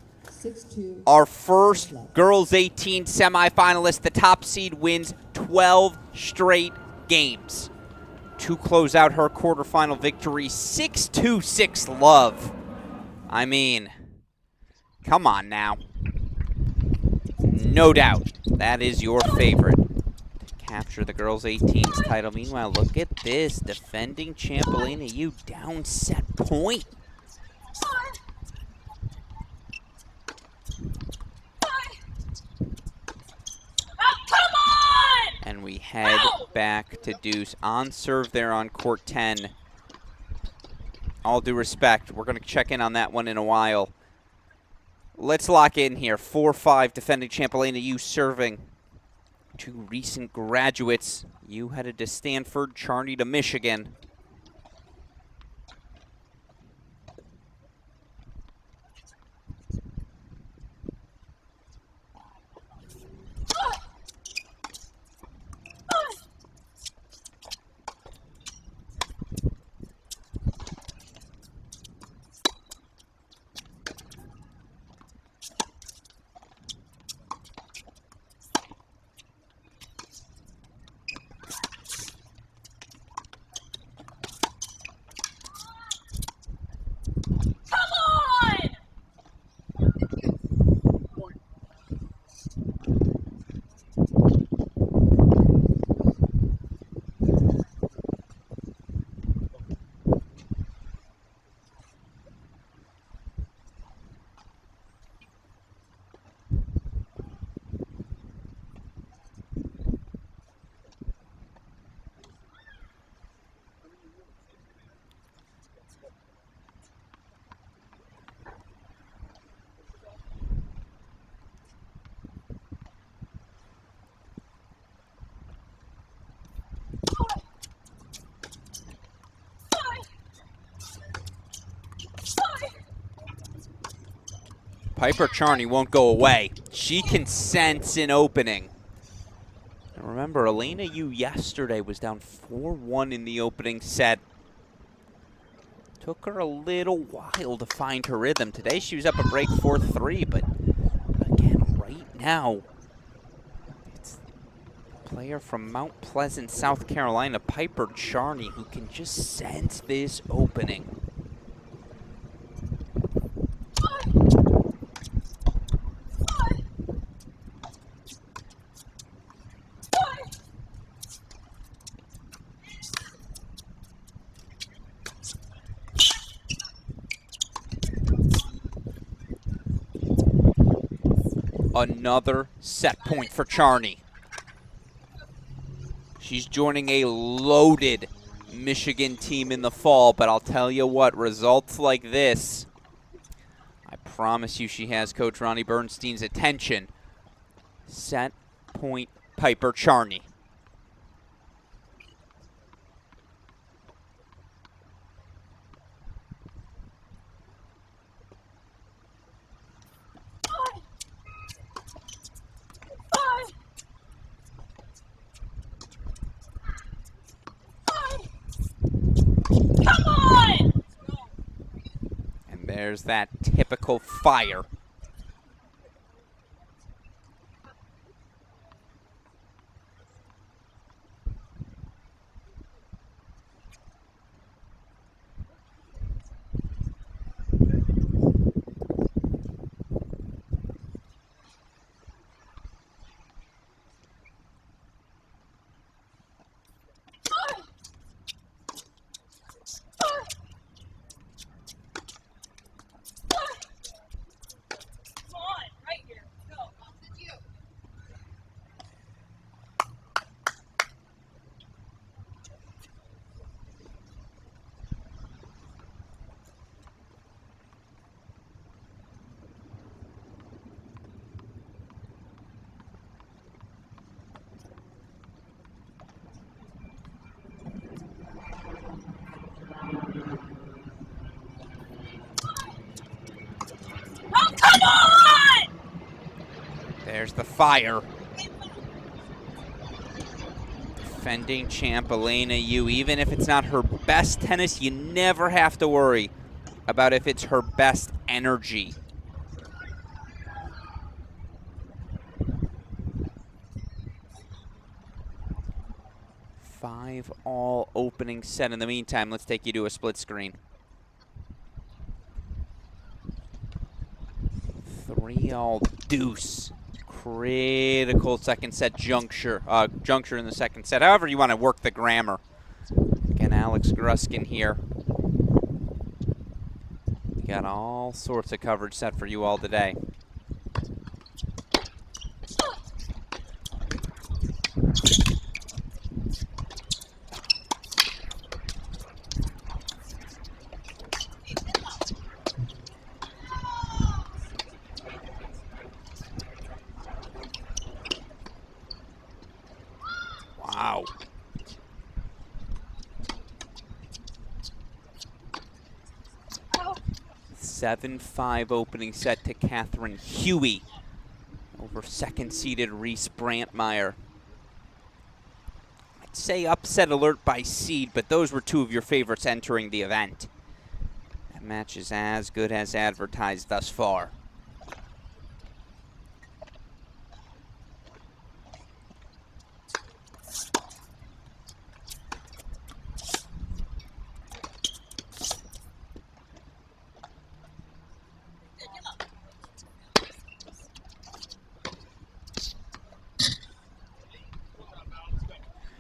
Speaker 1: Our first girls 18 semifinalist. The top seed wins 12 straight games to close out her quarterfinal victory. 6-2, 6-love. I mean, come on now. No doubt, that is your favorite. Capture the girls 18's title. Meanwhile, look at this. Defending champ Elena Yu down set point.
Speaker 3: Come on!
Speaker 1: And we head back to deuce. On serve there on court 10. All due respect, we're going to check in on that one in a while. Let's lock in here. 4-5 defending champ Elena Yu serving. Two recent graduates. You headed to Stanford, Charney to Michigan. Piper Charney won't go away. She can sense an opening. And remember, Elena Yu yesterday was down 4-1 in the opening set. Took her a little while to find her rhythm. Today she was up a break 4-3, but again, right now, it's a player from Mount Pleasant, South Carolina, Piper Charney, who can just sense this opening. Another set point for Charney. She's joining a loaded Michigan team in the fall, but I'll tell you what, results like this, I promise you she has Coach Ronnie Bernstein's attention. Set point Piper Charney. There's that typical fire. There's the fire. Defending champ Elena Yu, even if it's not her best tennis, you never have to worry about if it's her best energy. Five all opening set. In the meantime, let's take you to a split screen. 3 all deuce. Critical second set juncture in the second set. However you want to work the grammar. Again, Alex Gruskin here. We got all sorts of coverage set for you all today. Wow. Oh. 7-5 opening set to Catherine Huey over second-seeded Reese Brantmeyer. I'd say upset alert by seed, but those were two of your favorites entering the event. That match is as good as advertised thus far.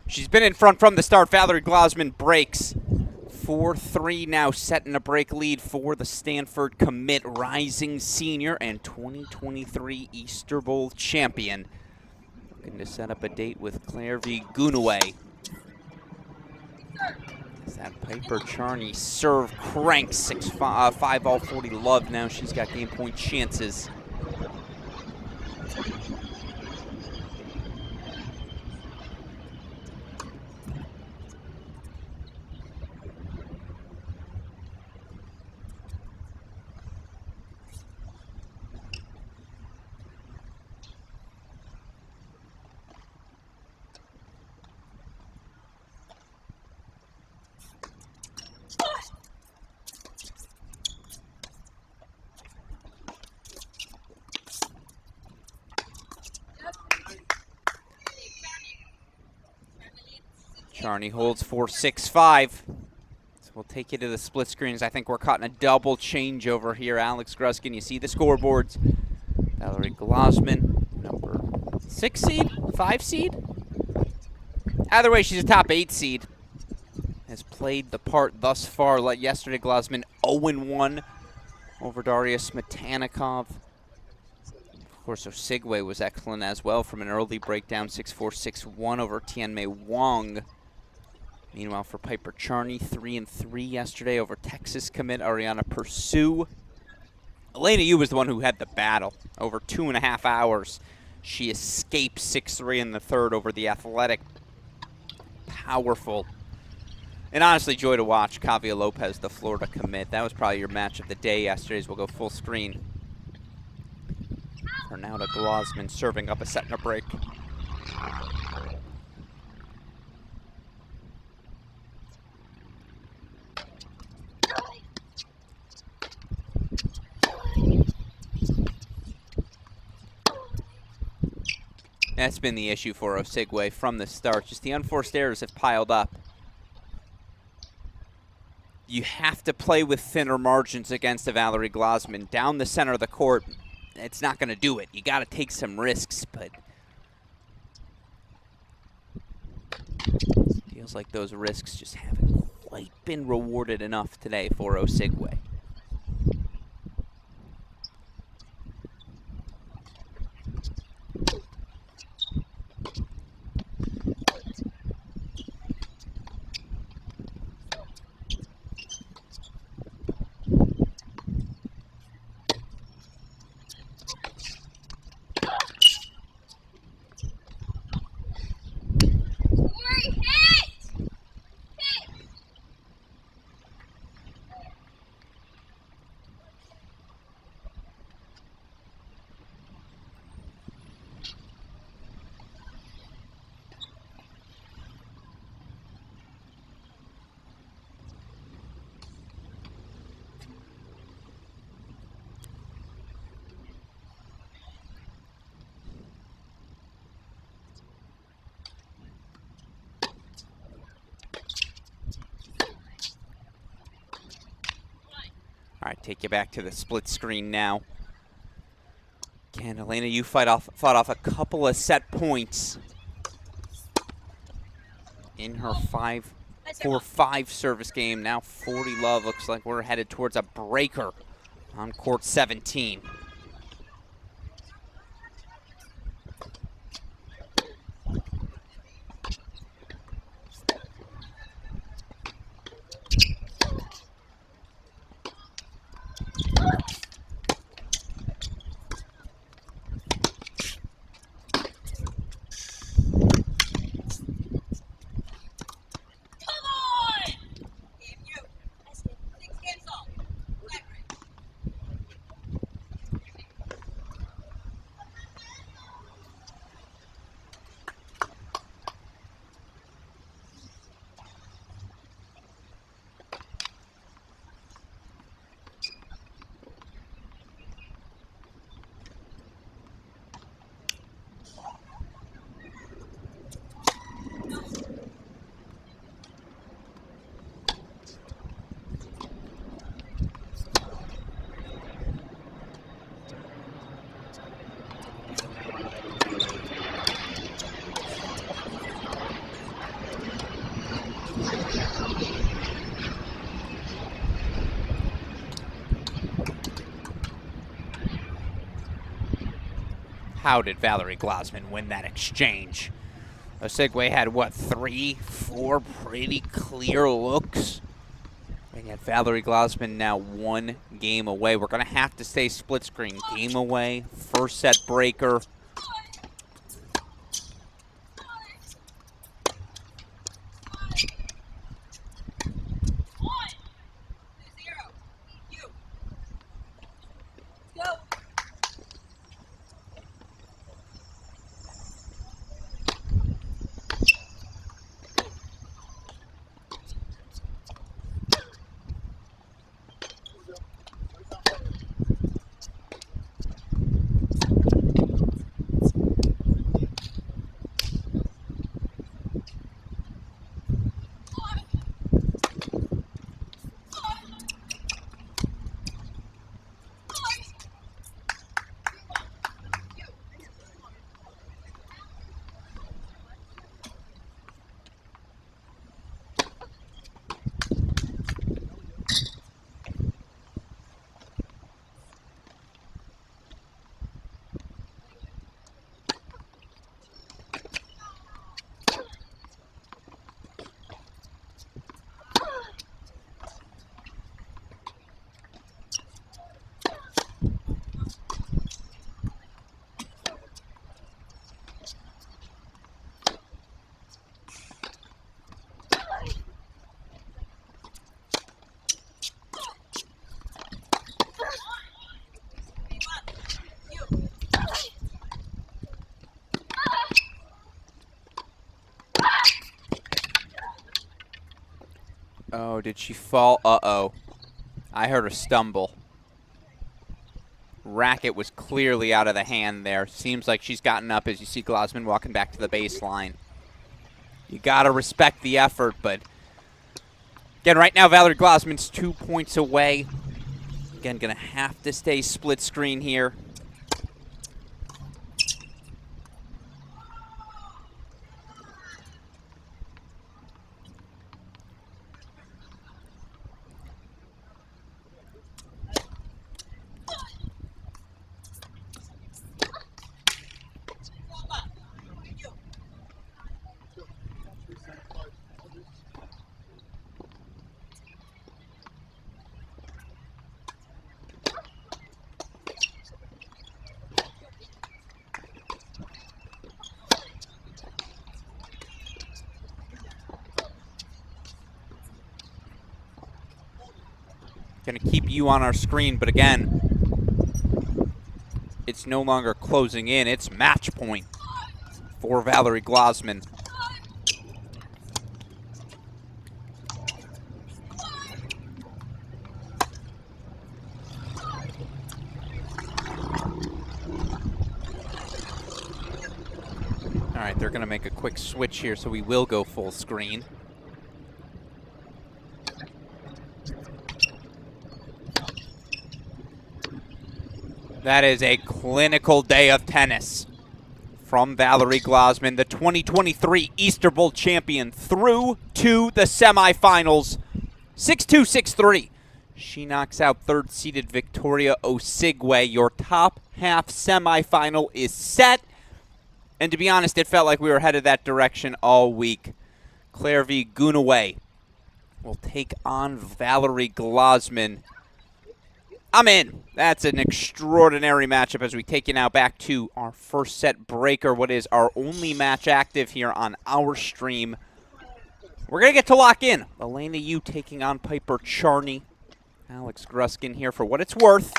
Speaker 1: She's been in front from the start. Valerie Glausman breaks. 4-3 now, setting a break lead for the Stanford commit, rising senior and 2023 Easter Bowl champion. Looking to set up a date with Claire V. Gunaway. As that Piper Charney serve cranks, 5 all 40 love now. She's got game point chances. Charney holds 4-6-5. So we'll take you to the split screens. I think we're caught in a double changeover here. Alex Gruskin, you see the scoreboards. Valerie Glasman, number 6 seed, 5 seed. Either way, she's a top 8 seed. Has played the part thus far. Like yesterday, Glasman 0-1 over Daria Smetanikov. Of course, Osigwe was excellent as well from an early breakdown, 6-4, 6-1 over Tianmei Wang. Meanwhile, for Piper Charney, 3-3 yesterday over Texas commit Ariana Pursue. Elena Yu was the one who had the battle over 2.5 hours. She escaped 6-3 in the third over the athletic, powerful, and honestly joy to watch, Kavia Lopez, the Florida commit. That was probably your match of the day yesterday. We'll go full screen. Fernanda Glasman serving up a set and a break. That's been the issue for Osigwe from the start. Just the unforced errors have piled up. You have to play with thinner margins against a Valerie Glasman. Down the center of the court, it's not going to do it. You got to take some risks, but feels like those risks just haven't quite been rewarded enough today for Osigwe. All right, take you back to the split screen now. Again, Elena, you fought off a couple of set points in her 5-4-5 service game. Now 40 love. Looks like we're headed towards a breaker on court 17. How did Valerie Glasman win that exchange? Osigwe had, what, 3, 4 pretty clear looks? And yet Valerie Glasman now 1 game away. We're going to have to stay split screen. Game away, first set breaker. Oh, did she fall? Uh-oh. I heard her stumble. Racket was clearly out of the hand there. Seems like she's gotten up as you see Glasman walking back to the baseline. You got to respect the effort, but again, right now, Valerie Glasman's 2 points away. Again, going to have to stay split screen here. Going to keep you on our screen, but again, it's no longer closing in. It's match point for Valerie Glasman. All right, they're going to make a quick switch here, so we will go full screen. That is a clinical day of tennis from Valerie Glasman, the 2023 Easter Bowl champion, through to the semifinals. 6-2, 6-3. She knocks out third-seeded Victoria Osigwe. Your top half semifinal is set. And to be honest, it felt like we were headed that direction all week. Claire V. Gunaway will take on Valerie Glasman. I'm in. That's an extraordinary matchup as we take you now back to our first set breaker, what is our only match active here on our stream. We're going to get to lock in. Elena Yu taking on Piper Charney. Alex Gruskin here for what it's worth.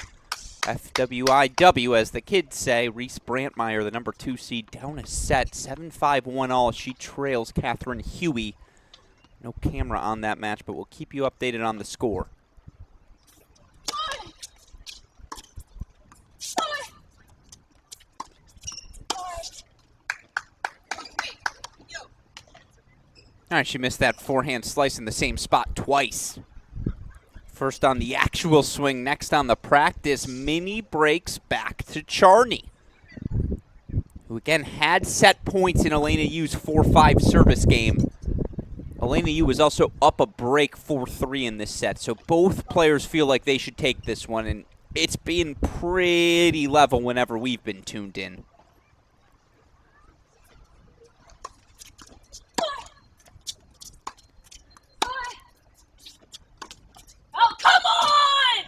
Speaker 1: FWIW, as the kids say. Reese Brantmeyer, the number 2 seed, down a set. 7-5-1 all. She trails Catherine Huey. No camera on that match, but we'll keep you updated on the score. All right, she missed that forehand slice in the same spot twice. First on the actual swing, next on the practice. Mini breaks back to Charney, who again had set points in Elena Yu's 4-5 service game. Elena Yu was also up a break 4-3 in this set, so both players feel like they should take this one, and it's been pretty level whenever we've been tuned in.
Speaker 3: Oh, come on!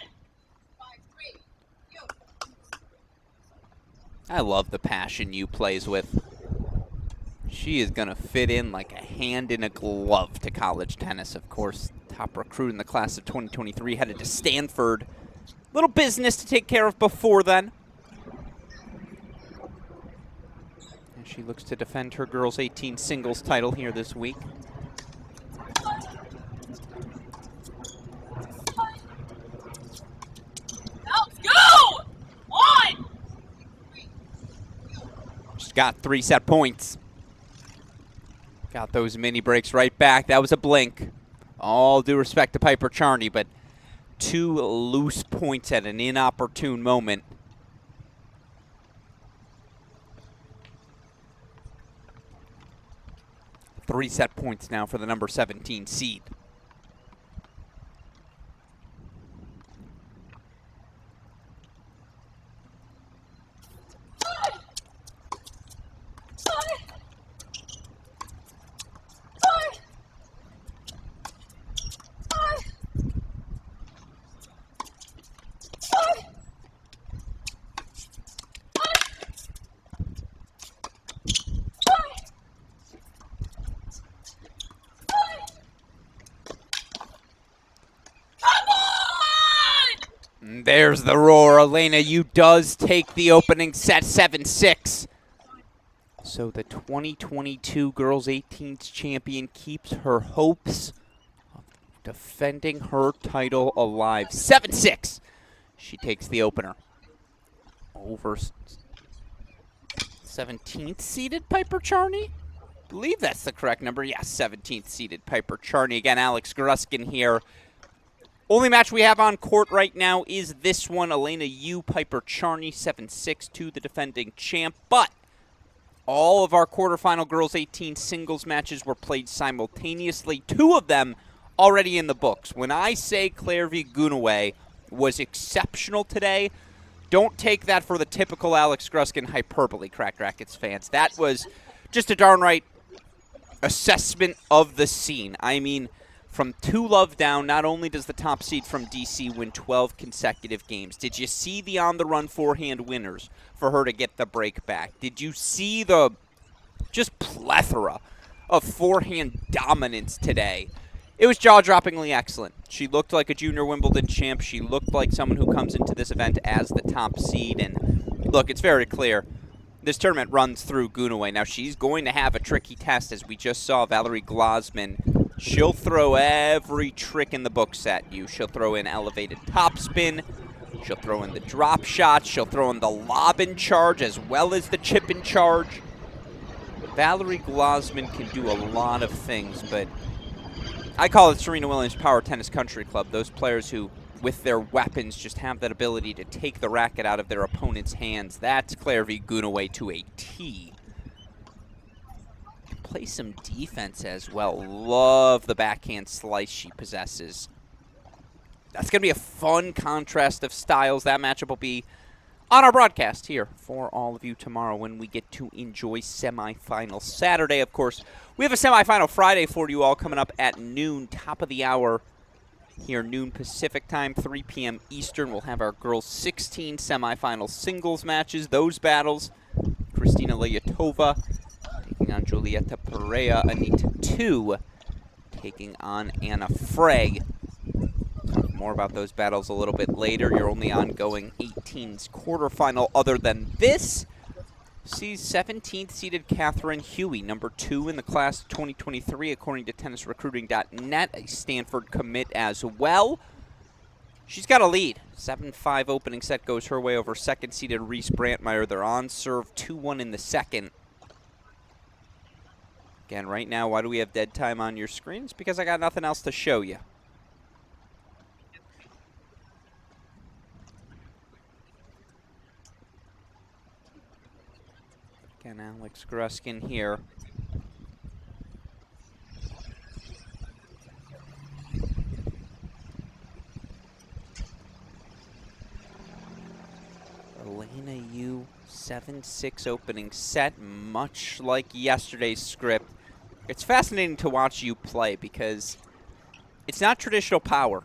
Speaker 1: I love the passion Yu plays with. She is going to fit in like a hand in a glove to college tennis. Of course, top recruit in the class of 2023, headed to Stanford. Little business to take care of before then. And she looks to defend her girls 18 singles title here this week.
Speaker 3: Let's go! On!
Speaker 1: She's got 3 set points. Got those mini breaks right back. That was a blink. All due respect to Piper Charney, but 2 loose points at an inopportune moment. Three set points now for the number 17 seed. There's the roar. Elena Yu does take the opening set, 7-6. So the 2022 Girls 18s champion keeps her hopes of defending her title alive. 7-6. She takes the opener over 17th seeded Piper Charney. I believe that's the correct number. Yes, 17th seeded Piper Charney. Again, Alex Gruskin here. Only match we have on court right now is this one. Elena Yu, Piper Charney, 7-6 to the defending champ. But all of our quarterfinal girls 18 singles matches were played simultaneously. 2 of them already in the books. When I say Clairvy Gunaway was exceptional today, don't take that for the typical Alex Gruskin hyperbole, Cracked Racquets fans. That was just a darn right assessment of the scene. I mean, from 2 love down, not only does the top seed from DC win 12 consecutive games, did you see the on-the-run forehand winners for her to get the break back? Did you see the just plethora of forehand dominance today? It was jaw-droppingly excellent. She looked like a junior Wimbledon champ. She looked like someone who comes into this event as the top seed. And look, it's very clear. This tournament runs through Gunaway. Now, she's going to have a tricky test, as we just saw Valerie Glosman. She'll throw every trick in the books at you. She'll throw in elevated topspin. She'll throw in the drop shot. She'll throw in the lob in charge as well as the chip in charge. Valerie Glosman can do a lot of things, but I call it Serena Williams Power Tennis Country Club. Those players who, with their weapons, just have that ability to take the racket out of their opponent's hands. That's Clairvy Gunaway to a T. Can play some defense as well. Love the backhand slice she possesses. That's going to be a fun contrast of styles. That matchup will be on our broadcast here for all of you tomorrow when we get to enjoy semifinal Saturday. Of course, we have a semifinal Friday for you all coming up at noon, top of the hour. Here, noon Pacific time, 3 p.m. Eastern. We'll have our girls' 16 semifinal singles matches. Those battles, Kristina Lyatova taking on Julieta Pereira. Anita 2 taking on Anna Frey. Talk more about those battles a little bit later. Your only ongoing 18s quarterfinal other than this sees 17th seeded Catherine Huey, number 2 in the class of 2023, according to tennisrecruiting.net, a Stanford commit as well. She's got a lead. 7-5 opening set goes her way over second seeded Reese Brantmeyer. They're on serve 2-1 in the second. Again, right now, why do we have dead time on your screens? Because I got nothing else to show you. Again, Alex Gruskin here. Elena Yu, 7-6 opening set, much like yesterday's script. It's fascinating to watch you play because it's not traditional power.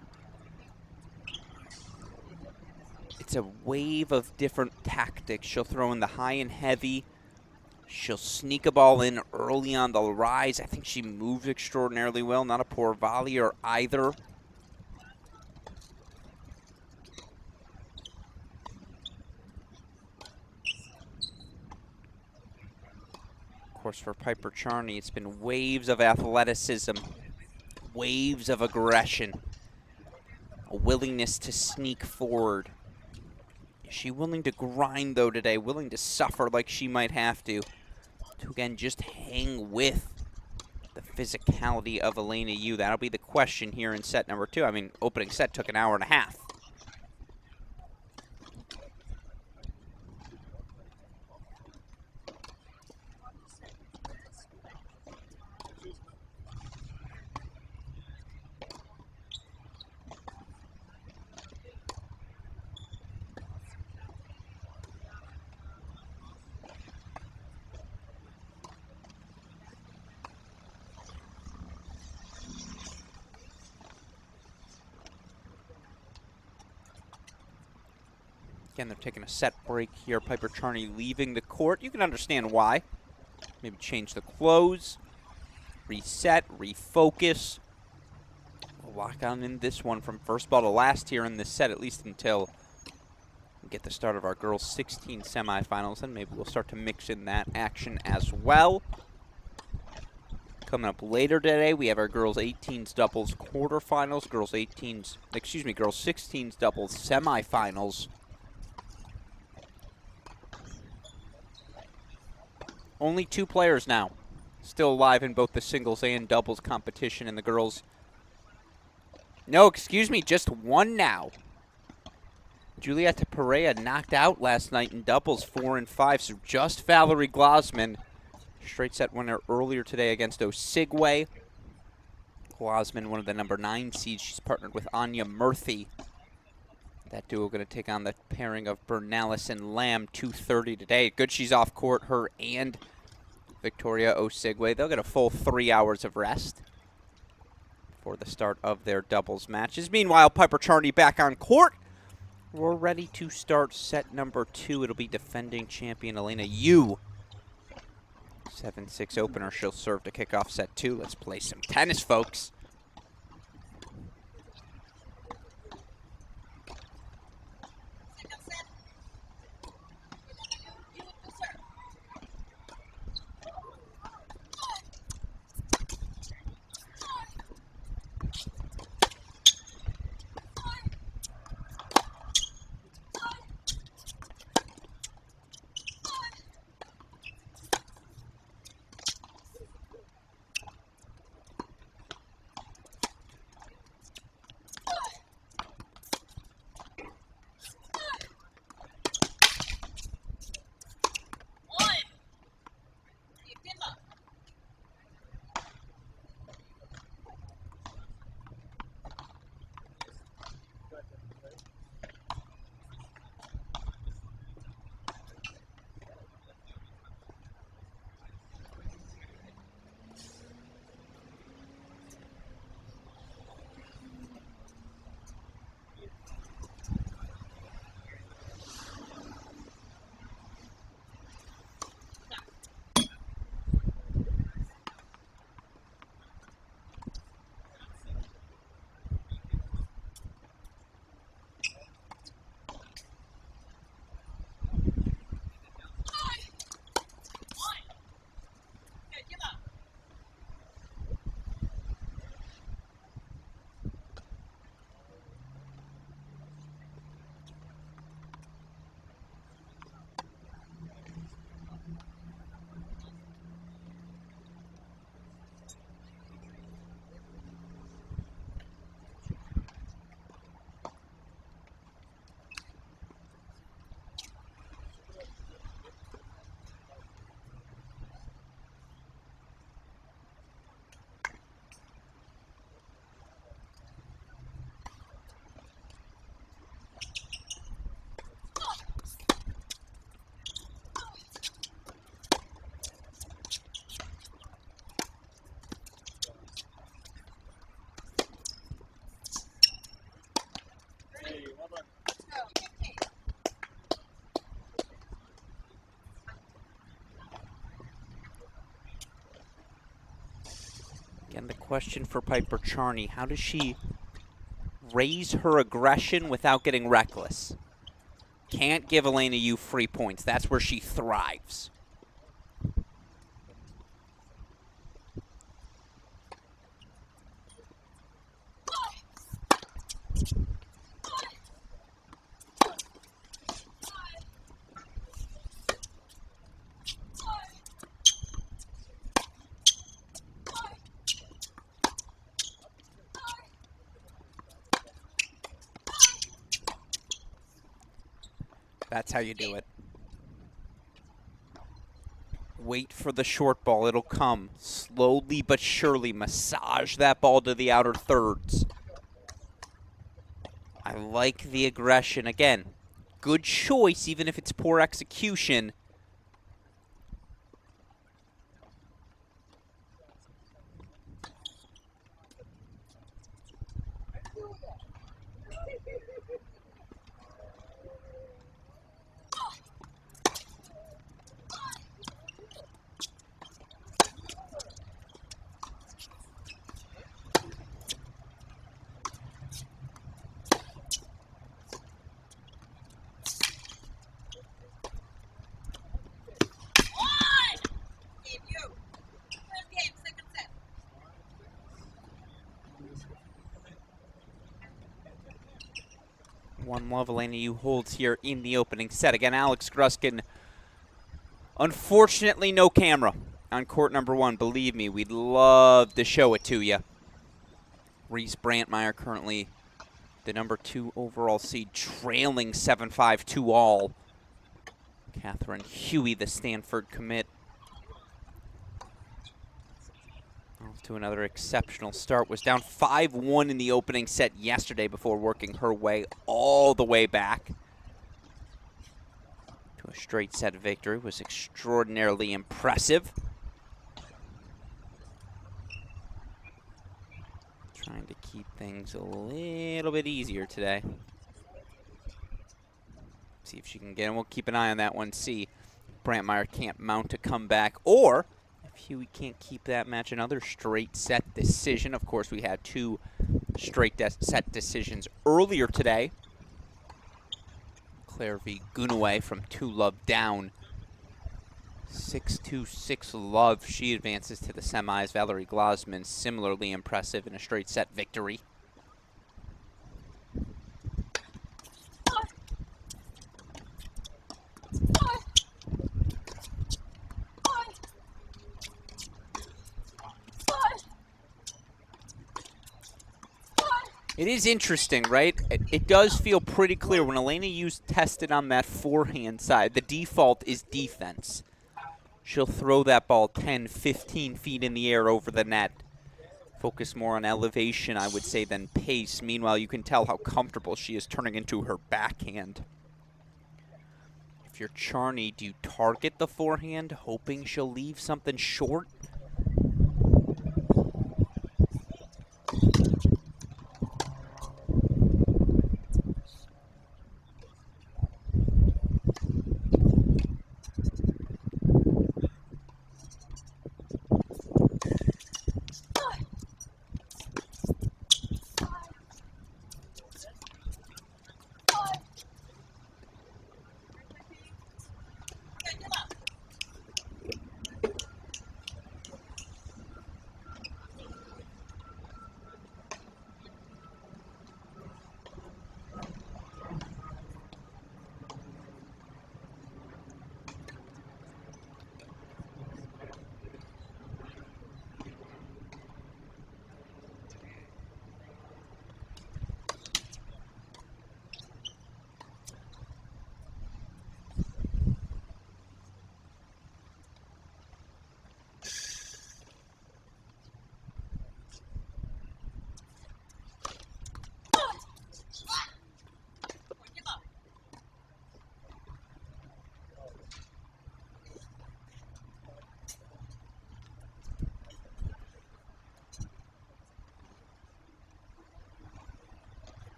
Speaker 1: It's a wave of different tactics. She'll throw in the high and heavy. She'll sneak a ball in early on the rise. I think she moves extraordinarily well. Not a poor volleyer either. Of course, for Piper Charney, it's been waves of athleticism, waves of aggression, a willingness to sneak forward. Is she willing to grind, though, today? Willing to suffer like she might have to again, just hang with the physicality of Elena Yu? That'll be the question here in set number 2. I mean, opening set took an hour and a half. Again, they're taking a set break here. Piper Charney leaving the court. You can understand why. Maybe change the clothes, reset, refocus. We'll lock on in this one from first ball to last here in this set, at least until we get the start of our girls' 16 semifinals, and maybe we'll start to mix in that action as well. Coming up later today, we have our girls 18s doubles quarterfinals, girls 16s doubles semifinals. Only 2 players now still alive in both the singles and doubles competition in the girls. No, excuse me, just 1 now. Julieta Perea knocked out last night in doubles 4 and 5, so just Valerie Glosman. Straight set winner earlier today against Osigwe. Glosman, one of the number 9 seeds. She's partnered with Anya Murthy. That duo going to take on the pairing of Bernalis and Lamb, 2:30 today. Good she's off court, her and Victoria Osigwe. They'll get a full 3 hours of rest for the start of their doubles matches. Meanwhile, Piper Charney back on court. We're ready to start set number 2. It'll be defending champion Elena Yu. 7-6 opener. She'll serve to kick off set 2. Let's play some tennis, folks. Again, the question for Piper Charney, how does she raise her aggression without getting reckless? Can't give Elena Yu free points. That's where she thrives. That's how you do it. Wait for the short ball. It'll come. Slowly but surely massage that ball to the outer thirds. I like the aggression. Again, good choice even if it's poor execution. One love Elena Yu holds here in the opening set. Again, Alex Gruskin. Unfortunately, no camera on court number 1. Believe me, we'd love to show it to you. Reese Brantmeyer currently the number 2 overall seed, trailing 7-5 2-all. Catherine Huey, the Stanford commit, off to another exceptional start. Was down 5-1 in the opening set yesterday before working her way all the way back to a straight set victory. Was extraordinarily impressive. Trying to keep things a little bit easier today. See if she can get in. We'll keep an eye on that one. See if Brantmeyer can't mount a comeback, or if Huey can't keep that match another straight set decision. Of course, we had 2 straight set decisions earlier today. Claire V. Gunaway from 2-love down. 6-2, 6-love. She advances to the semis. Valerie Glasman, similarly impressive in a straight set victory. It is interesting, right? It does feel pretty clear when Elena Yu's tested on that forehand side. The default is defense. She'll throw that ball 10, 15 feet in the air over the net. Focus more on elevation, I would say, than pace. Meanwhile, you can tell how comfortable she is turning into her backhand. If you're Charney, do you target the forehand, hoping she'll leave something short?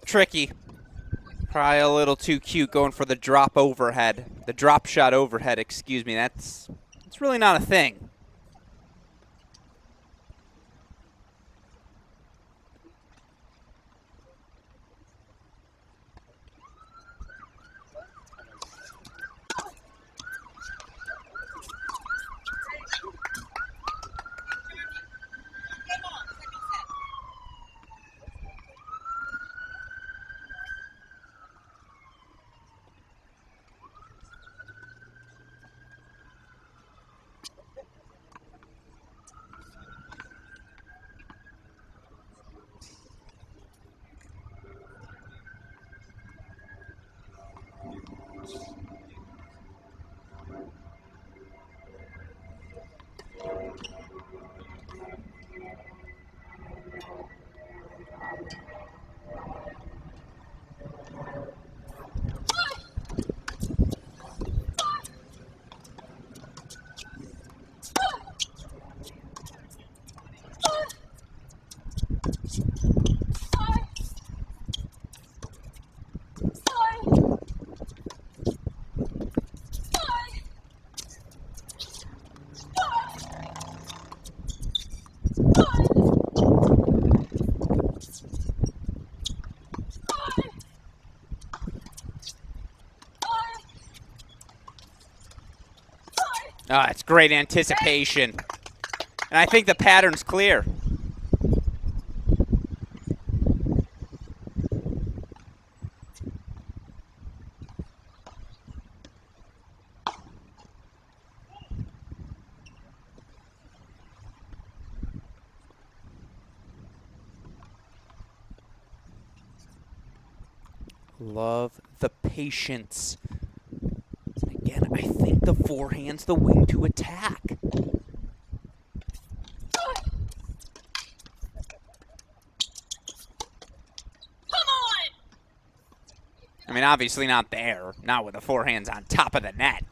Speaker 1: Tricky. Probably a little too cute going for the drop overhead. The drop shot overhead, excuse me. That's really not a thing. Ah, it's great anticipation. And I think the pattern's clear. Love the patience. Again, I think the forehand's the wing to attack. I mean, obviously not there. Not with the forehands on top of the net.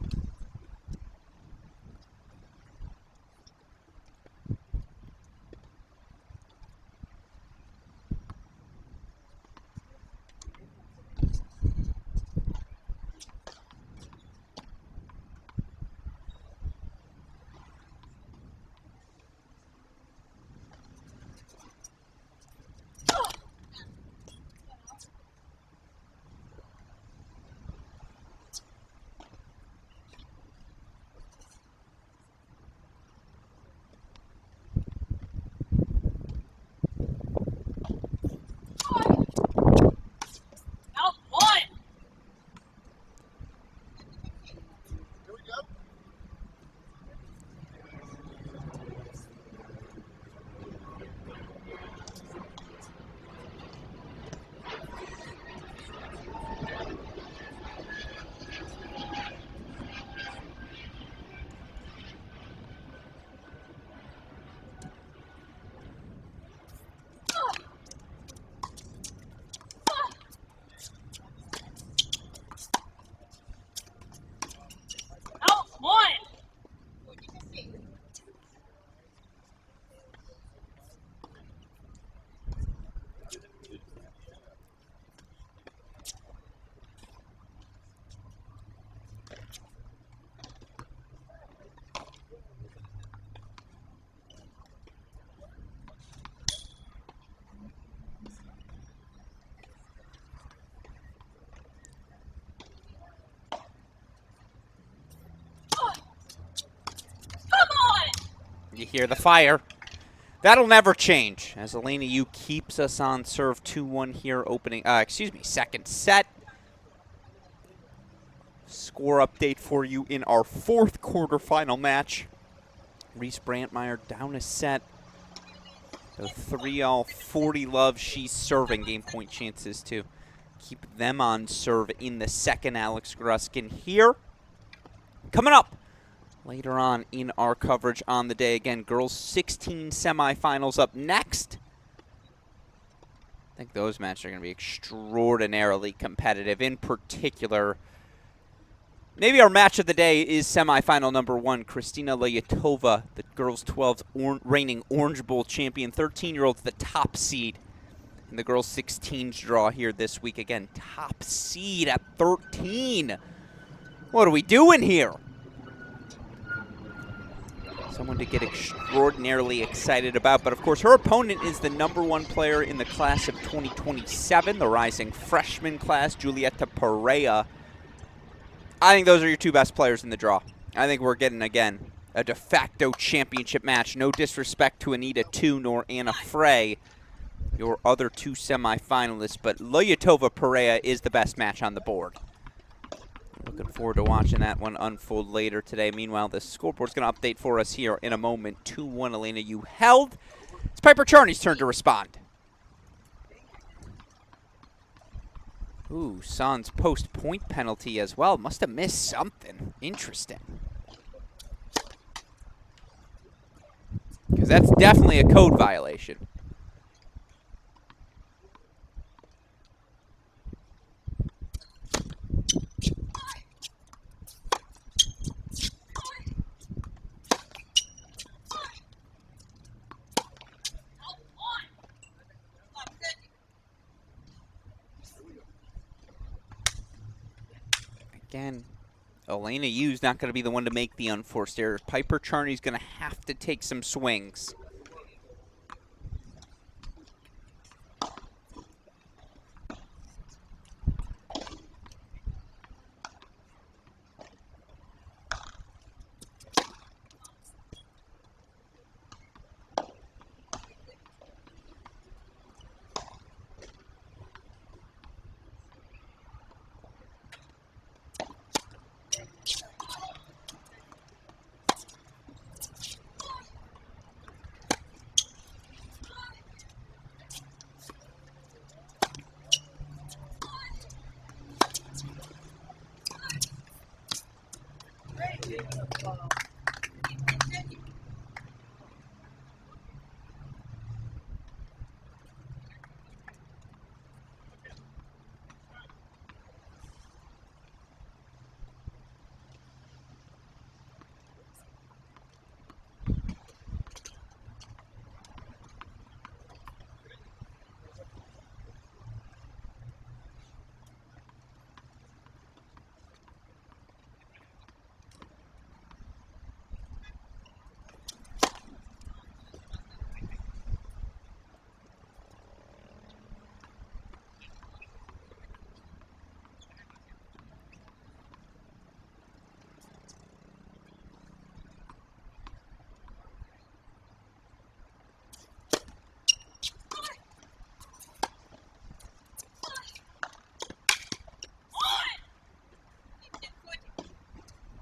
Speaker 1: You hear the fire. That'll never change as Elena Yu keeps us on serve 2-1 here opening, second set. Score update for you in our fourth quarterfinal match. Reese Brantmeyer down a set. The 3-all, 40 love. She's serving. Game point chances to keep them on serve in the second. Alex Gruskin here. Coming up later on in our coverage on the day. Again, girls 16 semifinals up next. I think those matches are going to be extraordinarily competitive. In particular, maybe our match of the day is semifinal number 1. Kristina Lyatova, the girls 12's reigning Orange Bowl champion. 13-year-old's the top seed in the girls 16's draw here this week. Again, top seed at 13. What are we doing here? Someone to get extraordinarily excited about. But, of course, her opponent is the number 1 player in the class of 2027, the rising freshman class, Julieta Perea. I think those are your 2 best players in the draw. I think we're getting, again, a de facto championship match. No disrespect to Anita Tu nor Anna Frey, your other 2 semifinalists, but Lyatova Perea is the best match on the board. Looking forward to watching that one unfold later today. Meanwhile, the scoreboard's going to update for us here in a moment. 2-1, Elena Yu held. It's Piper Charney's turn to respond. Ooh, San's post-point penalty as well. Must have missed something. Interesting. Because that's definitely a code violation. Again, Elena Yu's not going to be the one to make the unforced errors. Piper Charney's going to have to take some swings.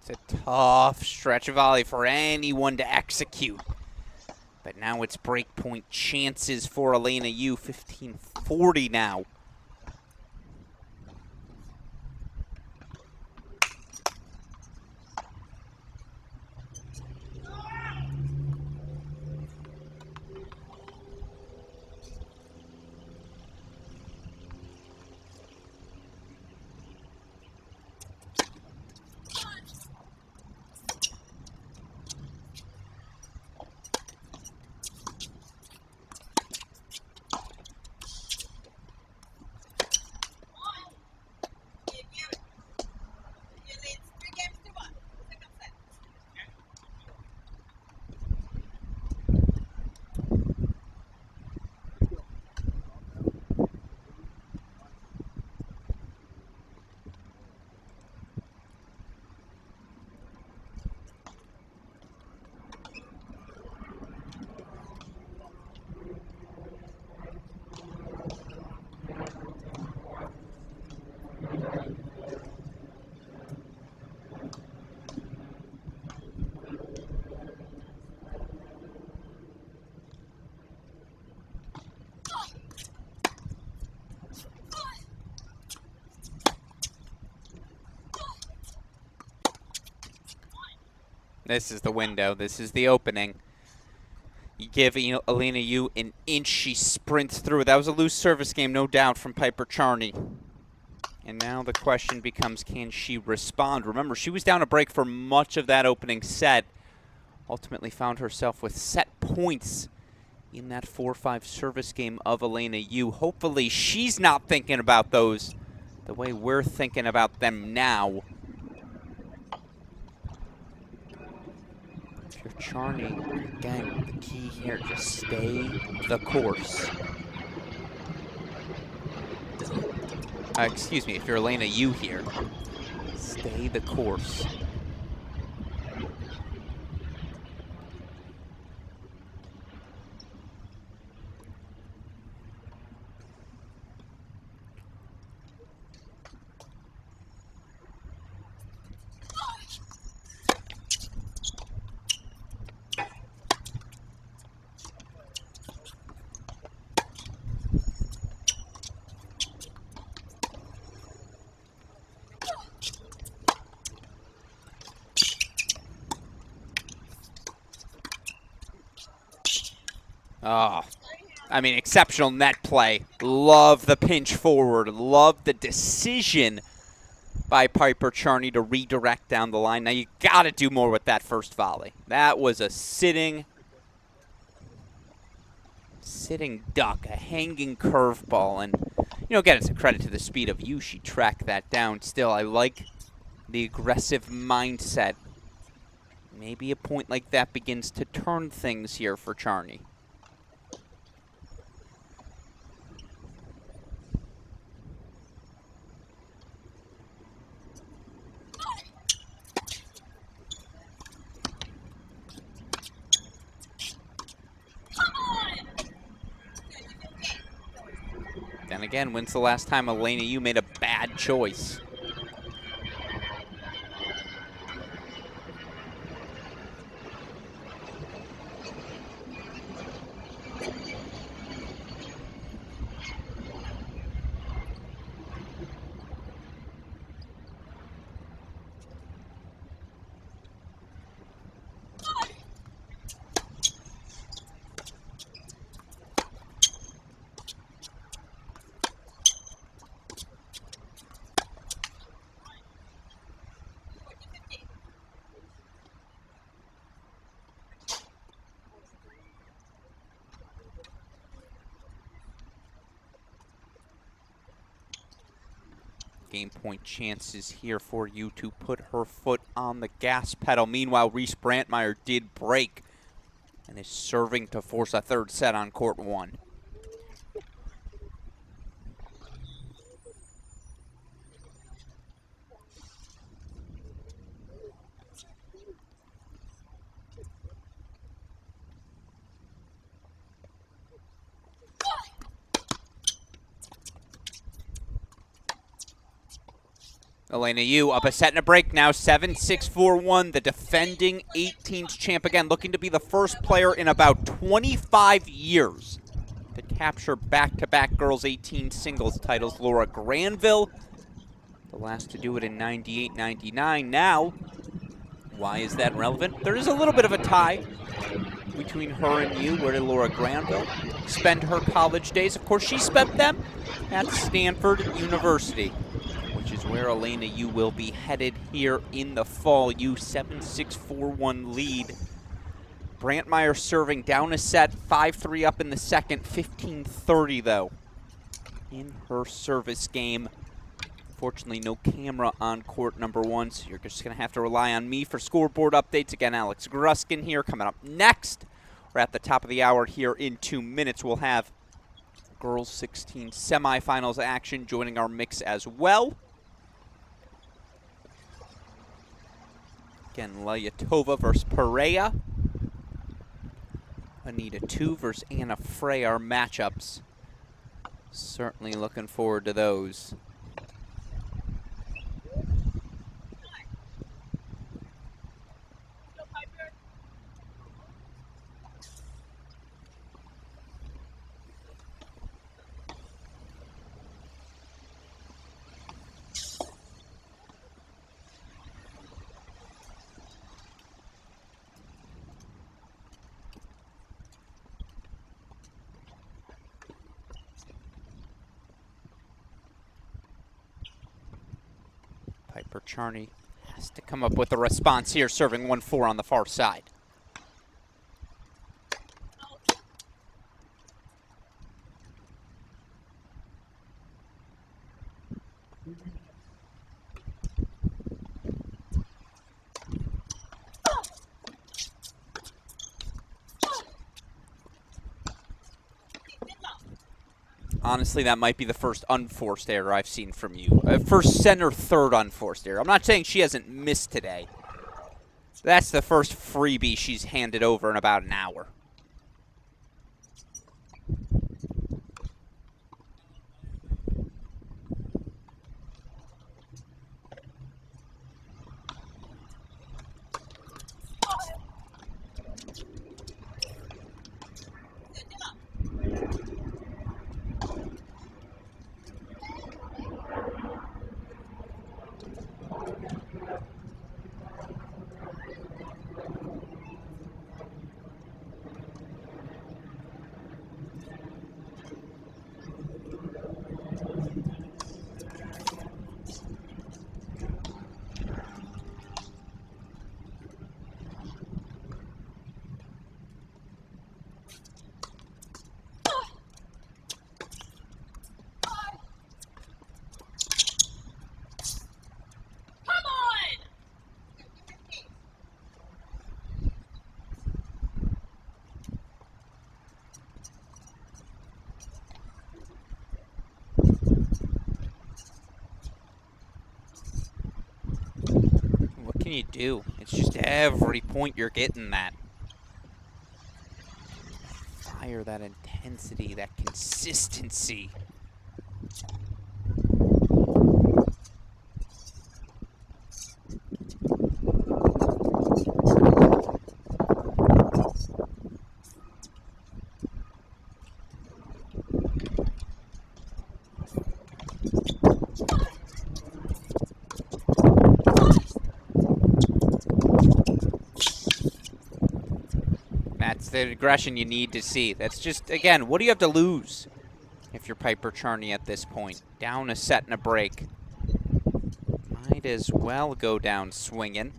Speaker 1: It's a tough stretch volley for anyone to execute. But now it's breakpoint chances for Elena Yu. 15-40 now. This is the window. This is the opening. You give Elena Yu an inch, she sprints through. That was a loose service game, no doubt, from Piper Charney. And now the question becomes, can she respond? Remember, she was down a break for much of that opening set. Ultimately found herself with set points in that 4-5 service game of Elena Yu. Hopefully she's not thinking about those the way we're thinking about them now. If you're Charney, again, the key here, just stay the course. Excuse me, if you're Elena Yu here, stay the course. Oh, I mean, exceptional net play. Love the pinch forward. Love the decision by Piper Charney to redirect down the line. Now, you got to do more with that first volley. That was a sitting duck, a hanging curveball. And, again, it's a credit to the speed of Yu. She tracked that down. Still, I like the aggressive mindset. Maybe a point like that begins to turn things here for Charney. Then again, when's the last time Elena Yu made a bad choice? game point chances here for you to put her foot on the gas pedal. Meanwhile, Reese Brantmeyer did break and is serving to force a third set on court 1. Elena Yu up a set and a break now, 7-6-4-1. The defending 18th champ again, looking to be the first player in about 25 years to capture back-to-back girls 18 singles titles. Laura Granville, the last to do it in 98-99. Now, why is that relevant? There is a little bit of a tie between her and Yu. Where did Laura Granville spend her college days? Of course, she spent them at Stanford University, which is where Elena Yu will be headed here in the fall. Yu 7-6-4-1 lead. Brantmeyer serving down a set, 5-3 up in the second, 15-30 though in her service game. Fortunately, no camera on court number 1, so you're just going to have to rely on me for scoreboard updates. Again, Alex Gruskin here coming up next. We're at the top of the hour here in 2 minutes. We'll have girls 16 semifinals action joining our mix as well. Again, Lyatova versus Perea. Anita 2 versus Anna Frey are matchups. Certainly looking forward to those. Piper Charney has to come up with a response here, serving 1-4 on the far side. Honestly, that might be the first unforced error I've seen from you. First center, third unforced error. I'm not saying she hasn't missed today. That's the first freebie she's handed over in about an hour. What can you do? It's just every point you're getting that fire, that intensity, that consistency. That's the aggression you need to see. That's just, again, what do you have to lose if you're Piper Charney at this point? Down a set and a break. Might as well go down swinging.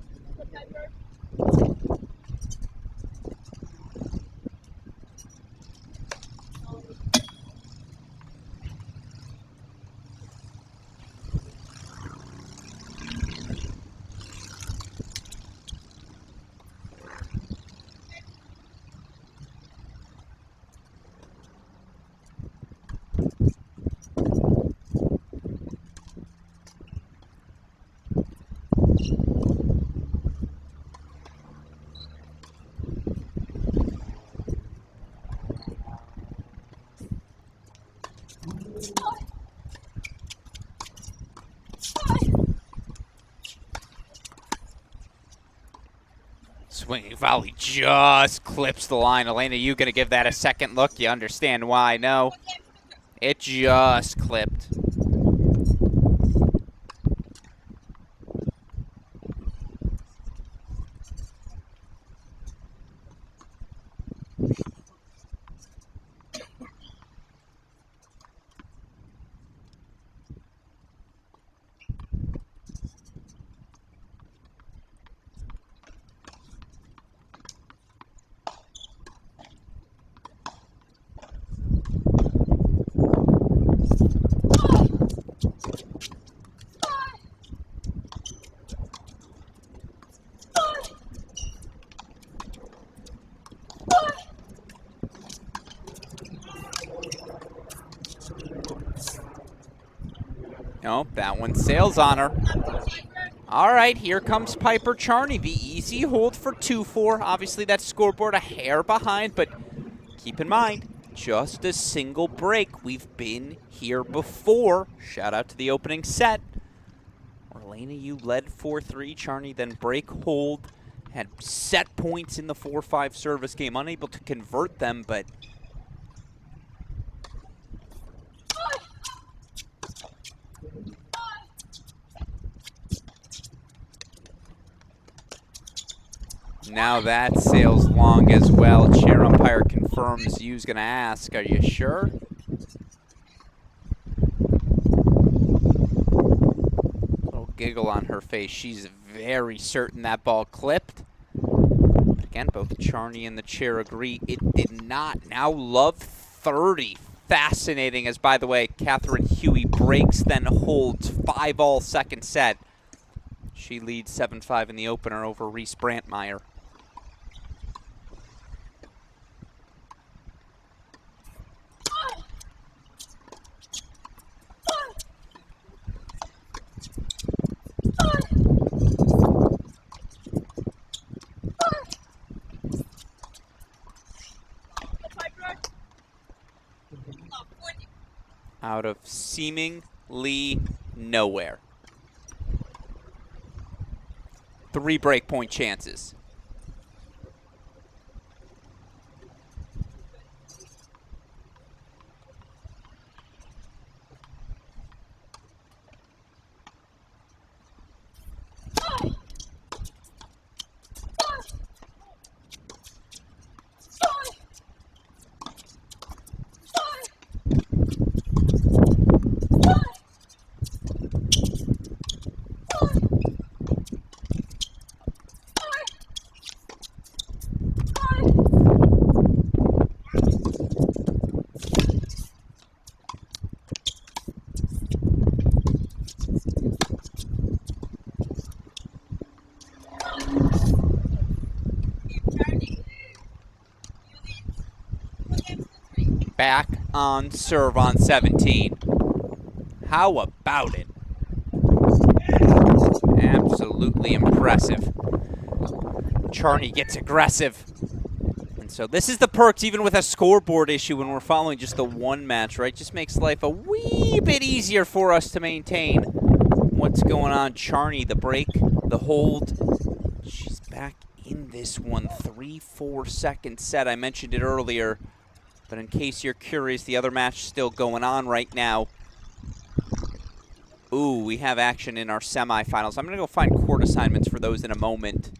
Speaker 1: Swinging volley just clips the line. Elena, you going to give that a second look? You understand why? No. It just clipped. Nope, that one sails on her. All right, here comes Piper Charney. The easy hold for 2-4. Obviously, that scoreboard a hair behind, but keep in mind, just a single break. We've been here before. Shout out to the opening set. Elena, you led 4-3. Charney then break hold. Had set points in the 4-5 service game. Unable to convert them, but now that sails long as well. Chair umpire confirms. Yu's going to ask, are you sure? Little giggle on her face. She's very certain that ball clipped. But again, both Charney and the chair agree it did not. Now love 30. Fascinating as, by the way, Catherine Huey breaks, then holds 5-all second set. She leads 7-5 in the opener over Reese Brantmeyer. Out of seemingly nowhere. 3 break point chances. Back on serve on 17. How about it? Absolutely impressive. Charney gets aggressive. And so this is the perks, even with a scoreboard issue when we're following just the one match, right? Just makes life a wee bit easier for us to maintain what's going on. Charney, the break, the hold. She's back in this one. 3-4 second set. I mentioned it earlier. But in case you're curious, the other match still going on right now. Ooh, we have action in our semifinals. I'm going to go find court assignments for those in a moment.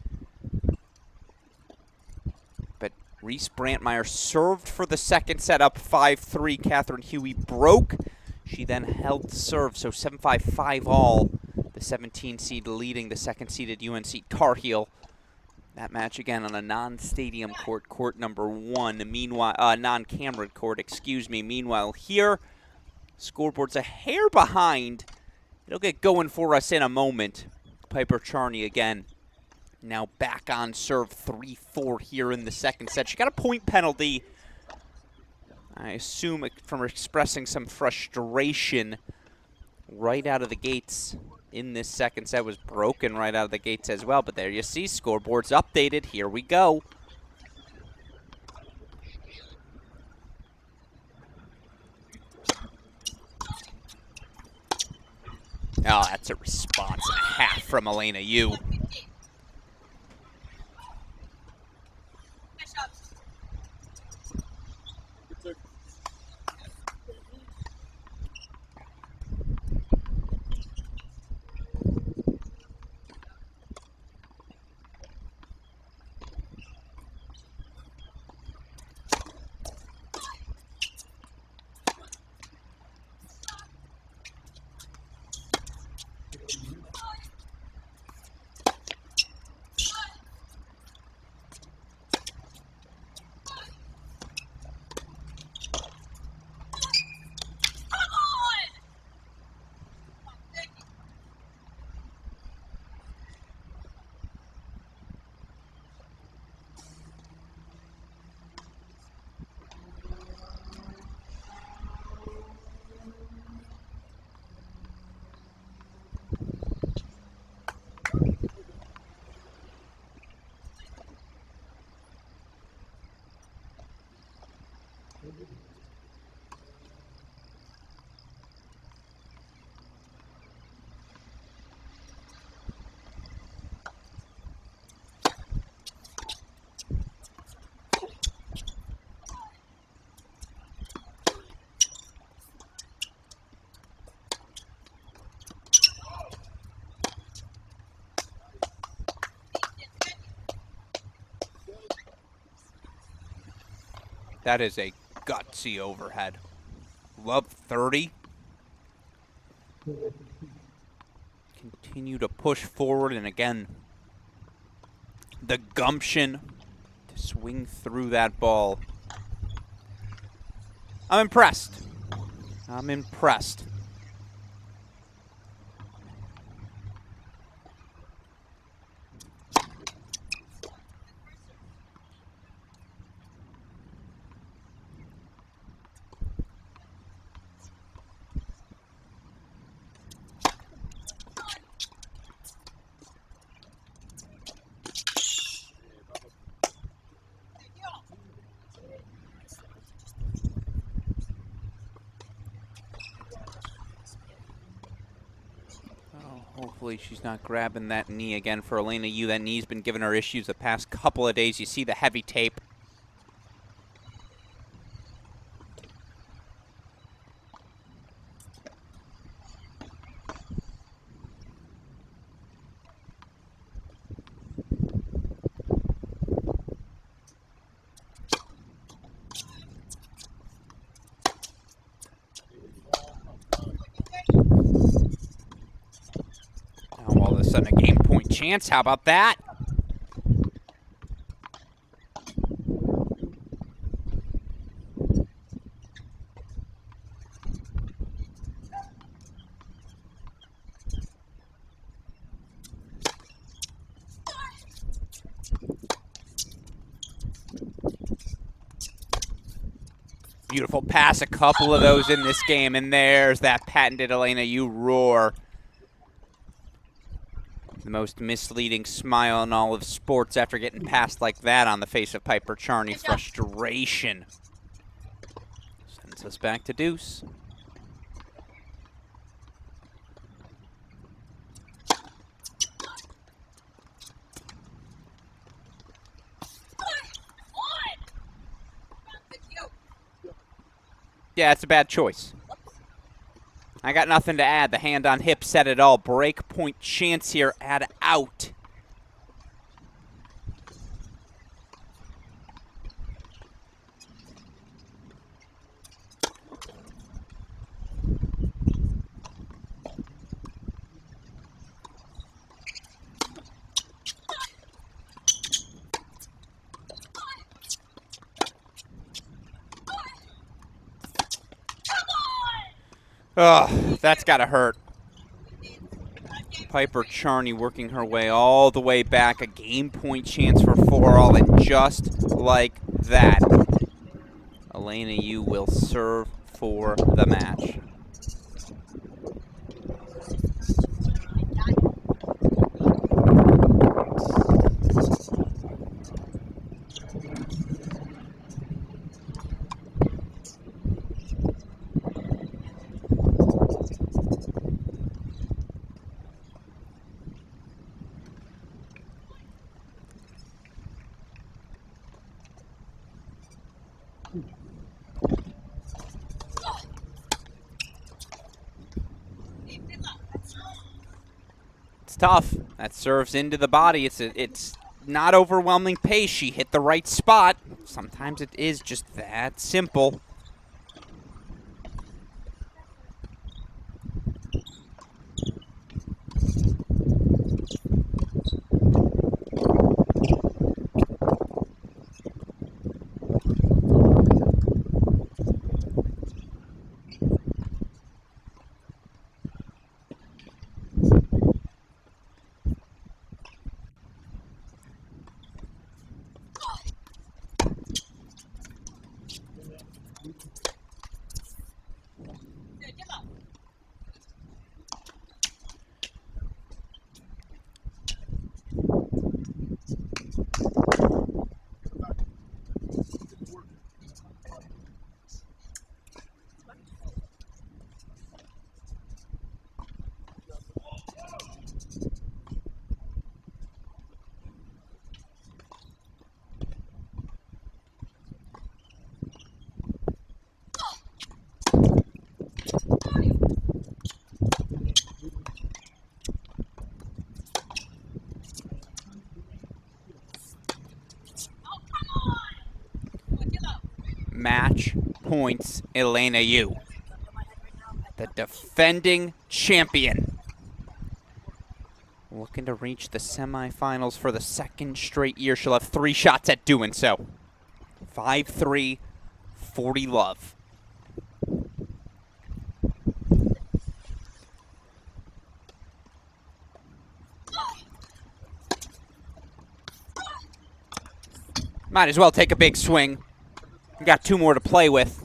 Speaker 1: But Reese Brantmeyer served for the second set, up 5-3. Catherine Huey broke. She then held the serve, so 7-5, 5-all. The 17 seed leading the second seeded UNC Tar Heel. That match again on a non-stadium court, court number 1. Meanwhile, non-camera court, excuse me. Meanwhile, here, scoreboard's a hair behind. It'll get going for us in a moment. Piper Charney again. Now back on serve, 3-4 here in the second set. She got a point penalty. I assume from expressing some frustration right out of the gates in this second set was broken right out of the gates as well. But there you see, scoreboard's updated. Here we go. Oh, that's a response and a half from Elena Yu. That is a gutsy overhead. Love 30. Continue to push forward, and again, the gumption to swing through that ball. I'm impressed. I'm impressed. Hopefully she's not grabbing that knee again for Elena Yu. That knee's been giving her issues the past couple of days. You see the heavy tape. All of a sudden, a game point chance. How about that? Beautiful pass, a couple of those in this game, and there's that patented Elena Yu roar. The most misleading smile in all of sports after getting passed like that on the face of Piper Charney. Frustration. Sends us back to deuce. Yeah, it's a bad choice. I got nothing to add. The hand on hip said it all. Break point chance here at out. Oh, that's gotta hurt. Piper Charney working her way all the way back. A game point chance for 4-all, and just like that, Elena Yu will serve for the match. That's tough. That serves into the body. It's not overwhelming pace. She hit the right spot. Sometimes it is just that simple. Match points, Elena Yu, the defending champion. Looking to reach the semifinals for the second straight year. She'll have 3 shots at doing so. 5-3, 40 love. Might as well take a big swing. We got 2 more to play with.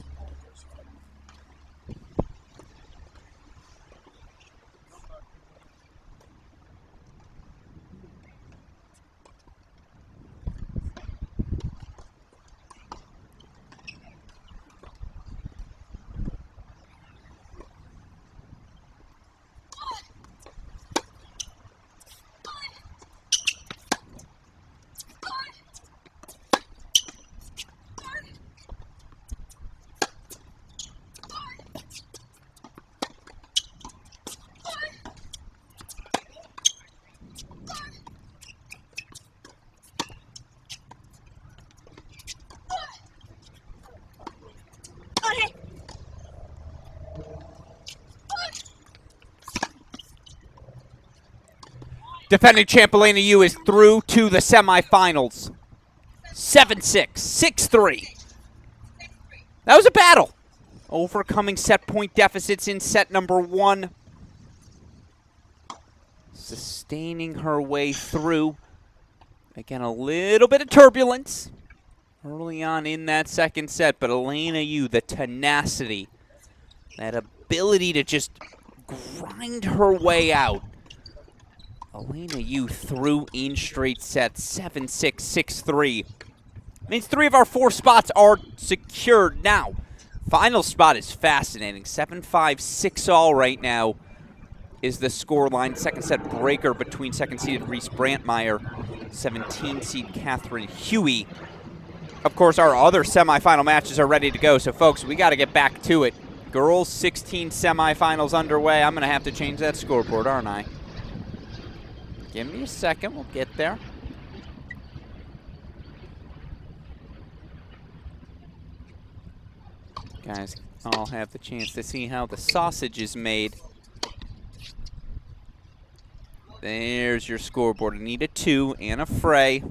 Speaker 1: Defending champ Elena Yu is through to the semifinals. 7-6, 6-3. That was a battle. Overcoming set point deficits in set number 1. Sustaining her way through. Again, a little bit of turbulence early on in that second set, but Elena Yu, the tenacity, that ability to just grind her way out. Elena Yu through in straight sets, 7-6, 6-3. Means 3 of our 4 spots are secured now. Final spot is fascinating. 7-5, 6-all right now is the scoreline. Second set breaker between second-seeded Reese Brantmeyer, 17-seed Catherine Huey. Of course, our other semifinal matches are ready to go, so folks, we got to get back to it. Girls 16 semifinals underway. I'm going to have to change that scoreboard, aren't I? Give me a second, we'll get there. Guys, all have the chance to see how the sausage is made. There's your scoreboard. Anita 2, Anna Frey.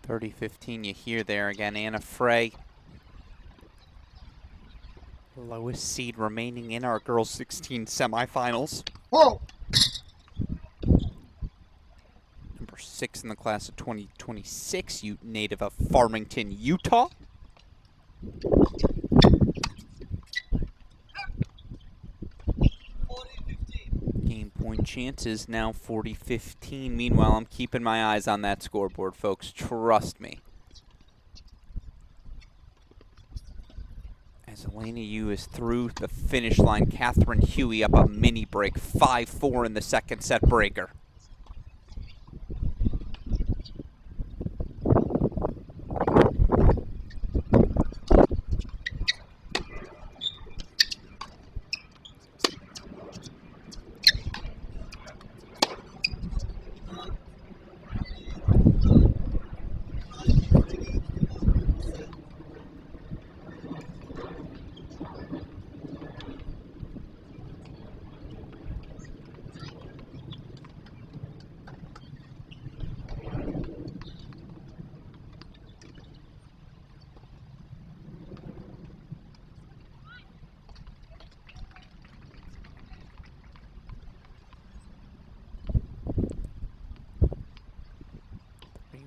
Speaker 1: 30-15, you hear there again. Anna Frey, lowest seed remaining in our girls 16 semifinals.
Speaker 4: Whoa!
Speaker 1: Number 6 in the class of 2026, native of Farmington, Utah. Game point chances now 40-15. Meanwhile, I'm keeping my eyes on that scoreboard, folks. Trust me. As Elena Yu is through the finish line, Catherine Huey up a mini break, 5-4 in the second set breaker.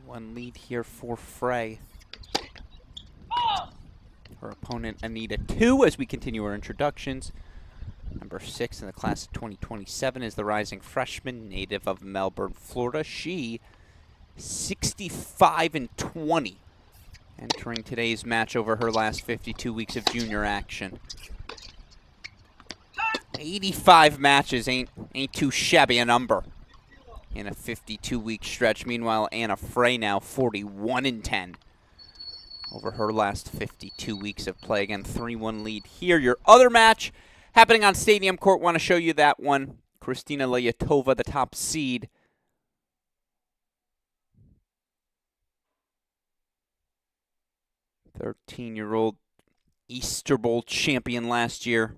Speaker 1: One lead here for Frey. Her opponent, Anita 2, as we continue our introductions. Number 6 in the class of 2027 is the rising freshman, native of Melbourne, Florida. She 65-20, entering today's match over her last 52 weeks of junior action. 85 matches ain't too shabby a number in a 52-week stretch. Meanwhile, Anna Frey now 41-10 over her last 52 weeks of play. Again, 3-1 lead here. Your other match happening on Stadium Court. Want to show you that one. Kristina Lyatova, the top seed. '13-year-old Easter Bowl champion last year.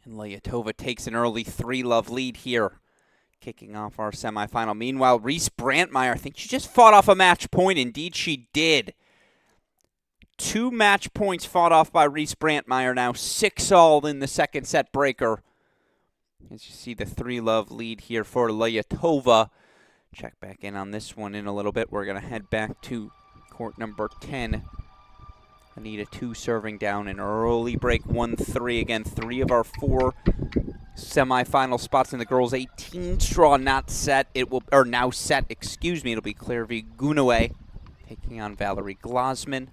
Speaker 1: And Lyatova takes an early 3-love lead here, kicking off our semifinal. Meanwhile, Reese Brantmeyer, I think she just fought off a match point. Indeed, she did. 2 match points fought off by Reese Brantmeyer now, 6-all in the second set breaker. As you see the 3-love lead here for Lyatova. Check back in on this one in a little bit. We're going to head back to court number 10. Anita 2 serving down an early break, 1-3. Again, 3 of our 4 semifinal spots in the girls' 18 straw not set. It will, or now set, excuse me. It'll be Claire V. Gunaway taking on Valerie Glosman.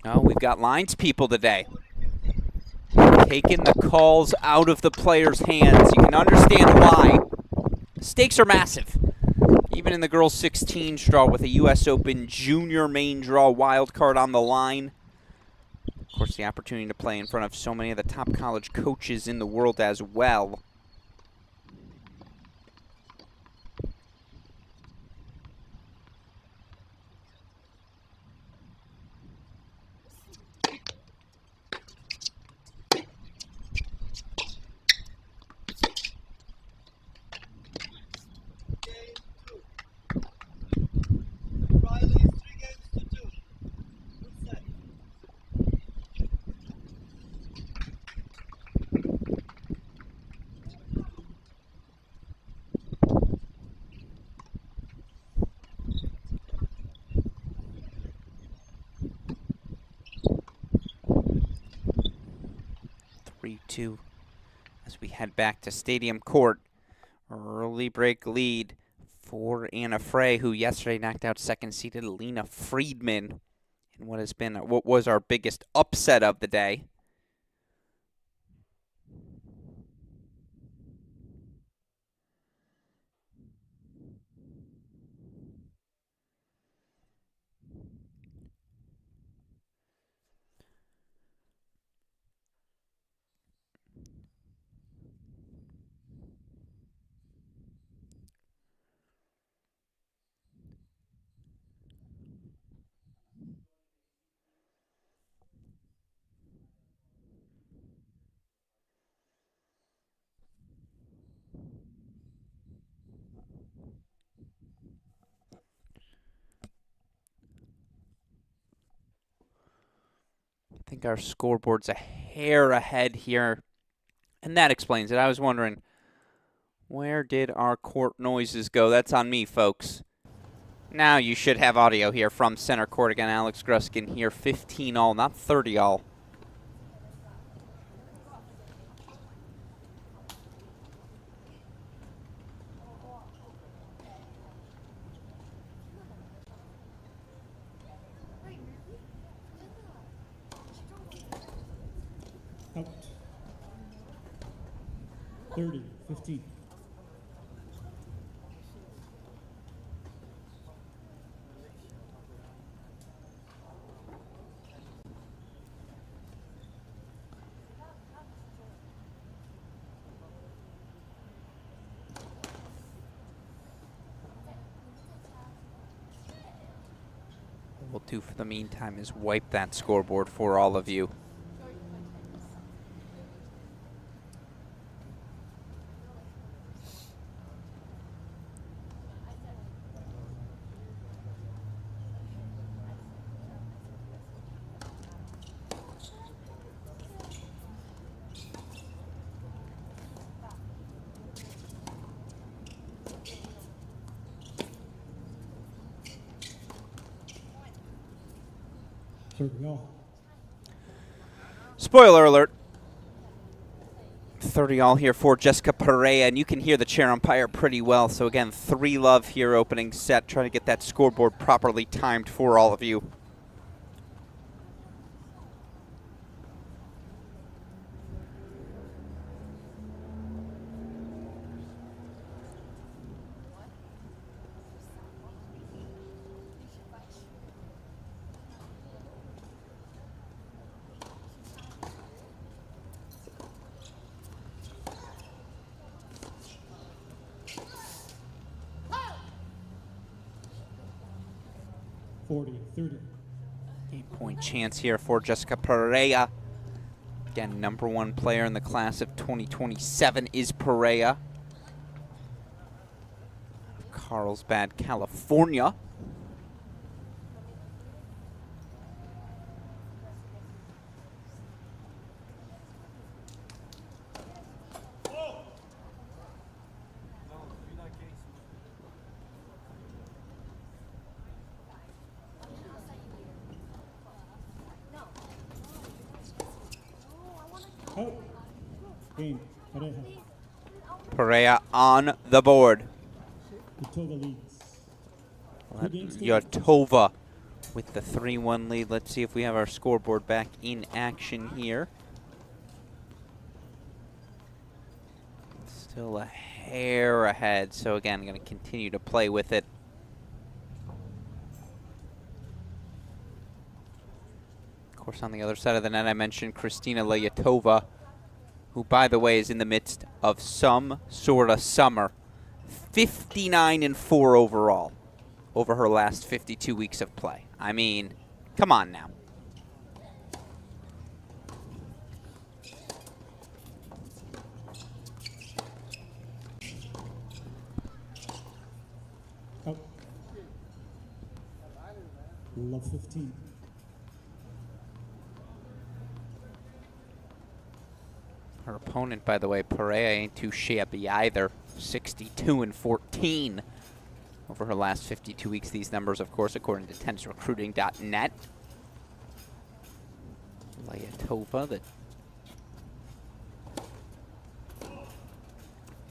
Speaker 1: Oh, we've got lines people today. Taking the calls out of the players' hands. You can understand why. The stakes are massive. Even in the girls' 16 straw with a U.S. Open Junior main draw wild card on the line. Of course, the opportunity to play in front of so many of the top college coaches in the world as well. as we head back to Stadium Court. Early break lead for Anna Frey, who yesterday knocked out second-seeded Alina Friedman in what was our biggest upset of the day. I think our scoreboard's a hair ahead here, and that explains it. I was wondering, where did our court noises go? That's on me, folks. Now you should have audio here from center court again. Alex Gruskin here, 15-all, not 30-all.
Speaker 4: Out. 30-15.
Speaker 1: What we'll do for the meantime is wipe that scoreboard for all of you. Spoiler alert. 30-all here for Jessica Perea, and you can hear the chair umpire pretty well. So again, 3-love here opening set. Trying to get that scoreboard properly timed for all of you. Eight-point chance here for Jessica Perea. Again, #1 player in the class of 2027 is Perea. Carlsbad, California. Perea on the board. Yotova with the 3-1 lead. Let's see if we have our scoreboard back in action here. Still a hair ahead, so again, I'm going to continue to play with it. Of course, on the other side of the net, I mentioned Kristina Leyatova, who, by the way, is in the midst of some sort of summer. 59-4 overall over her last 52 weeks of play. I mean, come on now.
Speaker 4: Out. Love 15.
Speaker 1: Her opponent, by the way, Perea, ain't too shabby either. 62-14 over her last 52 weeks. These numbers, of course, according to tennisrecruiting.net. Leyatova, the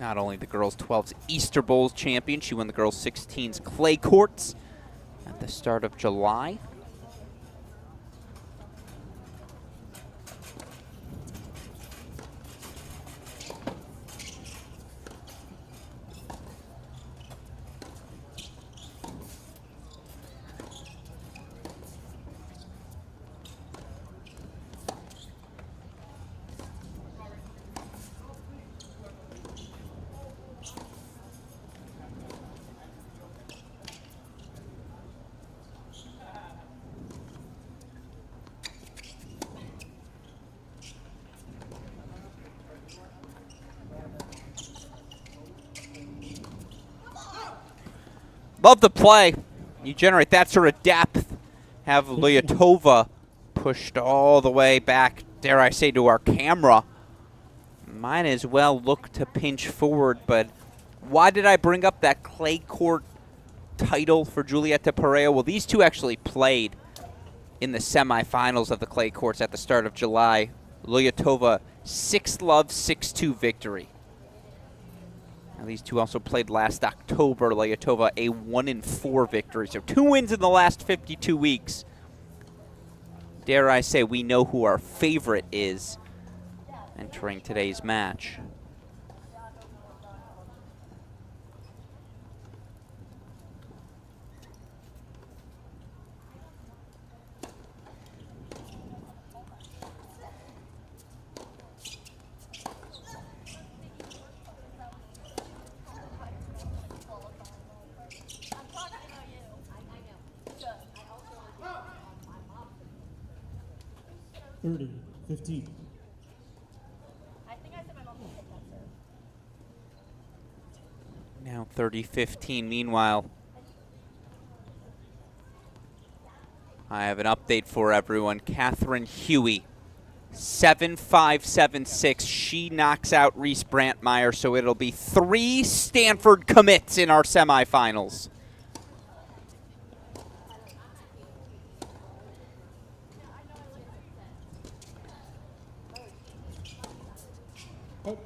Speaker 1: not only the girls 12's Easter Bowls champion, she won the girls 16's clay courts at the start of July. Love the play. You generate that sort of depth. Have Lyotova pushed all the way back, dare I say, to our camera. Might as well look to pinch forward, but why did I bring up that clay court title for Julieta Pereira? Well, these two actually played in the semifinals of the clay courts at the start of July. Lyotova, 6-love, 6-2 victory. Now, these two also played last October. Lyotova, a 1-4 victory. So 2 wins in the last 52 weeks. Dare I say, we know who our favorite is entering today's match.
Speaker 4: Thirty, 15.
Speaker 1: Now 30-15. Meanwhile, I have an update for everyone. Catherine Huey, 7-5, 7-6. She knocks out Reese Brantmeyer, so it'll be 3 Stanford commits in our semifinals.
Speaker 4: Oh.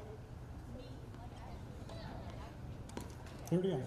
Speaker 4: 30 off.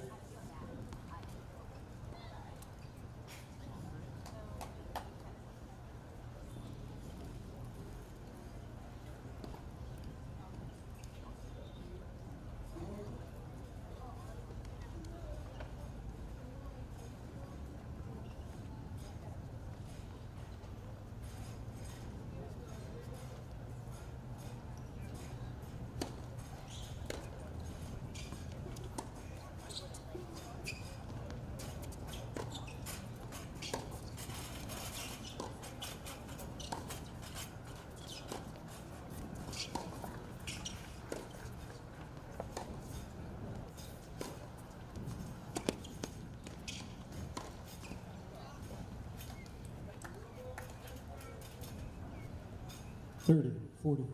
Speaker 4: $30, 40.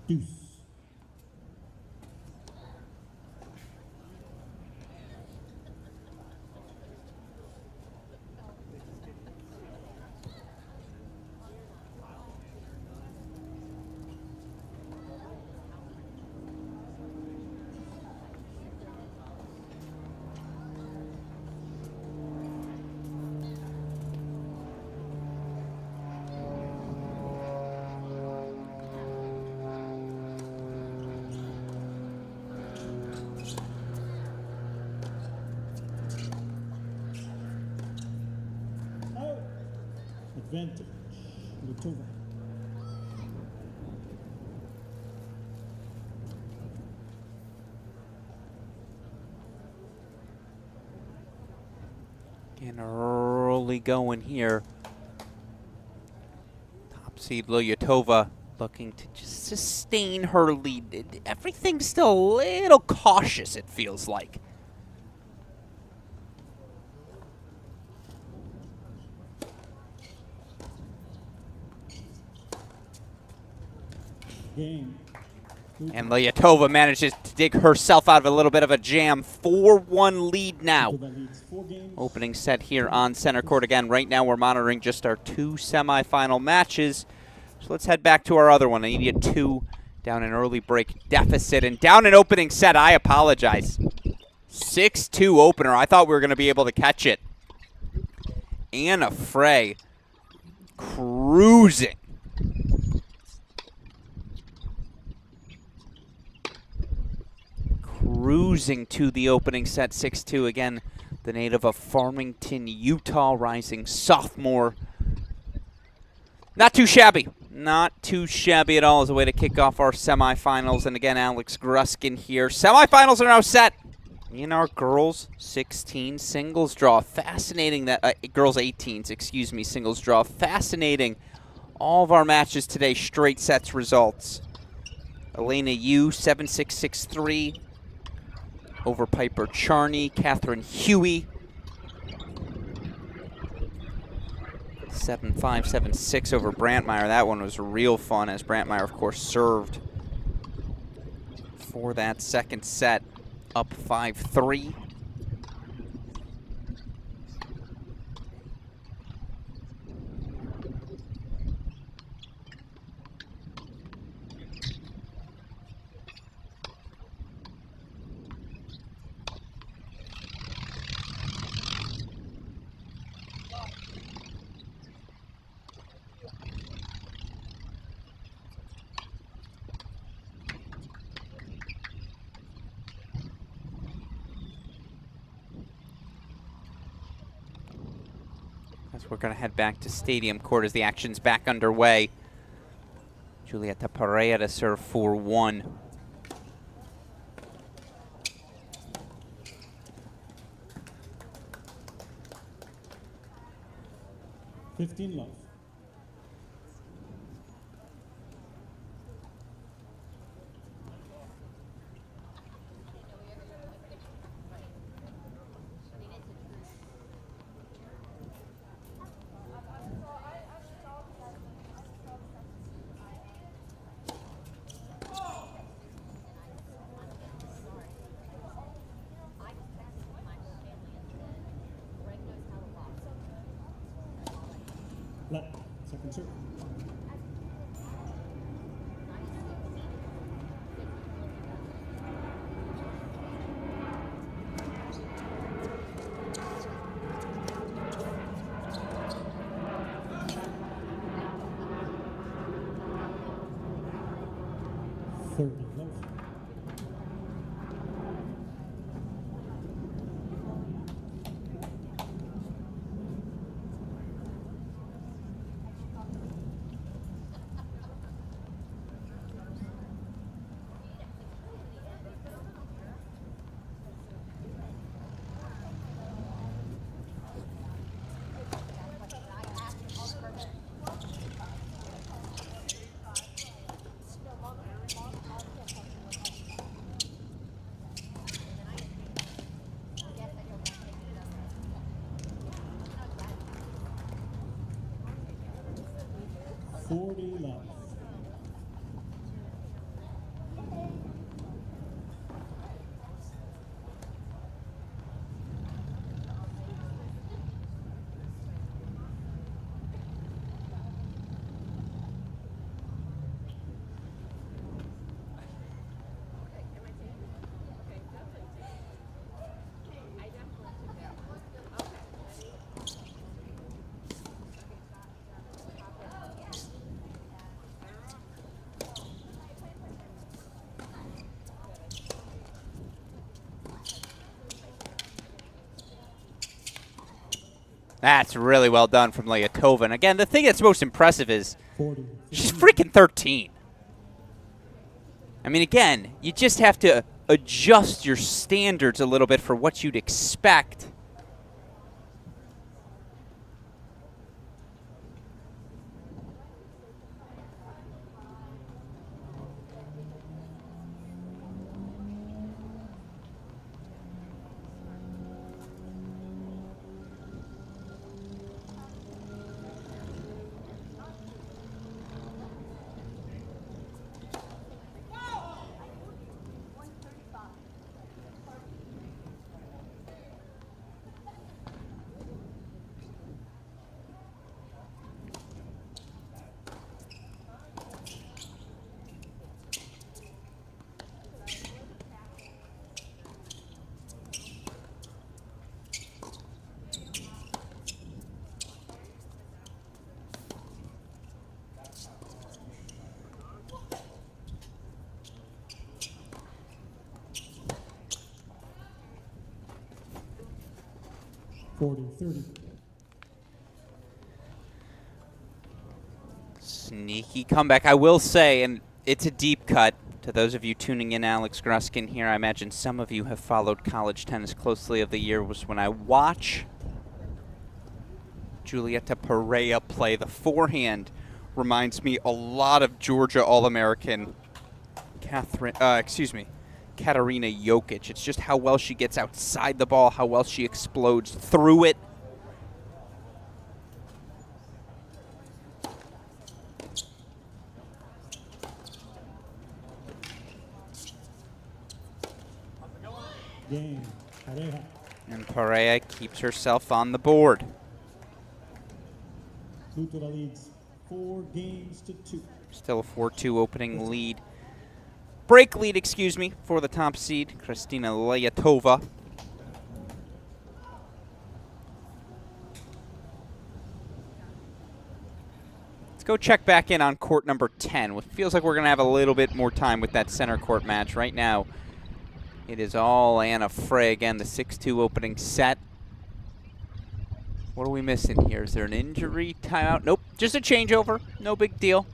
Speaker 4: Deuce. Advantage. Litova.
Speaker 1: Getting early going here. Top seed Lyotova looking to just sustain her lead. Everything's still a little cautious, it feels like.
Speaker 4: Game.
Speaker 1: And Lyotova manages to dig herself out of a little bit of a jam. 4-1 lead now.
Speaker 4: Litova leads 4 games.
Speaker 1: Opening set here on center court again. Right now we're monitoring just our 2 semifinal matches. So let's head back to our other one. I need a 2 down an early break deficit and down an opening set. I apologize. 6-2 opener. I thought we were going to be able to catch it. Anna Frey cruising. Cruising to the opening set, 6-2. Again, the native of Farmington, Utah, rising sophomore. Not too shabby. Not too shabby at all as a way to kick off our semifinals. And again, Alex Gruskin here. Semifinals are now set. In our girls 16 singles draw. Fascinating that, girls 18s, excuse me, singles draw. Fascinating. All of our matches today, straight sets results. Elena Yu, 7-6, 6-3. Over Piper Charney, Catherine Huey, 7-5, 7-6 over Brantmeyer. That one was real fun as Brantmeyer, of course, served for that second set, up 5-3. We're going to head back to Stadium Court as the action's back underway. Julieta Perea to serve 4-1.
Speaker 4: Love. Left. Second serve. Love.
Speaker 1: That's really well done from Lyatova. And again, the thing that's most impressive is
Speaker 4: 40.
Speaker 1: she's freaking 13. I mean, again, you just have to adjust your standards a little bit for what you'd expect. Sneaky comeback, I will say, and it's a deep cut. To those of you tuning in, Alex Gruskin here. I imagine some of you have followed college tennis closely of the year. Was when I watch Julieta Pereira play. The forehand reminds me a lot of Georgia All-American Katarina Jokic. It's just how well she gets outside the ball, how well she explodes through it.
Speaker 4: Game. Pareja.
Speaker 1: And Pereira keeps herself on the board.
Speaker 4: Cultura leads 4 games to 2.
Speaker 1: Still a 4-2 opening lead. Break lead, excuse me, for the top seed, Kristina Lyatova. Let's go check back in on court number 10. It feels like we're going to have a little bit more time with that center court match. Right now, it is all Anna Frey. Again, the 6-2 opening set. What are we missing here? Is there an injury timeout? Nope, just a changeover. No big deal.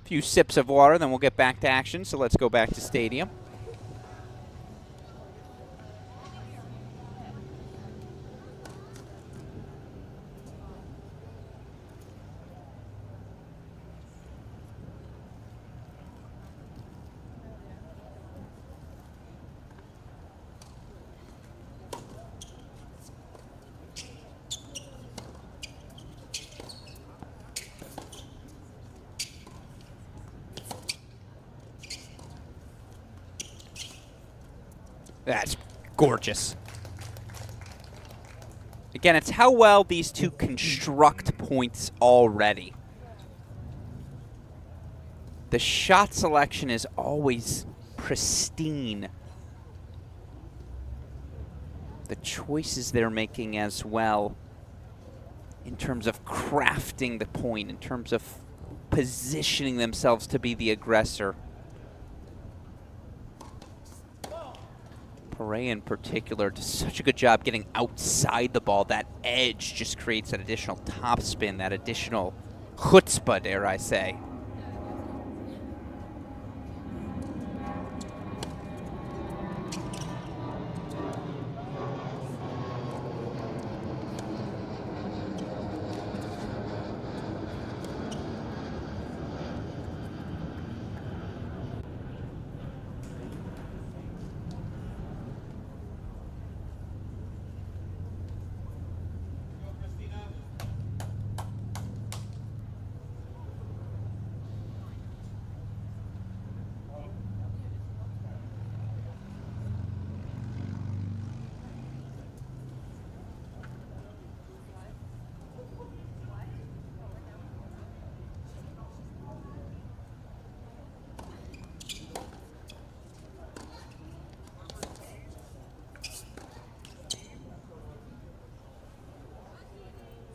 Speaker 1: A few sips of water, then we'll get back to action. So let's go back to stadium. That's gorgeous. Again, it's how well these two construct points already. The shot selection is always pristine. The choices they're making as well, in terms of crafting the point, in terms of positioning themselves to be the aggressor. Pereira in particular does such a good job getting outside the ball. That edge just creates that additional topspin, that additional chutzpah, dare I say.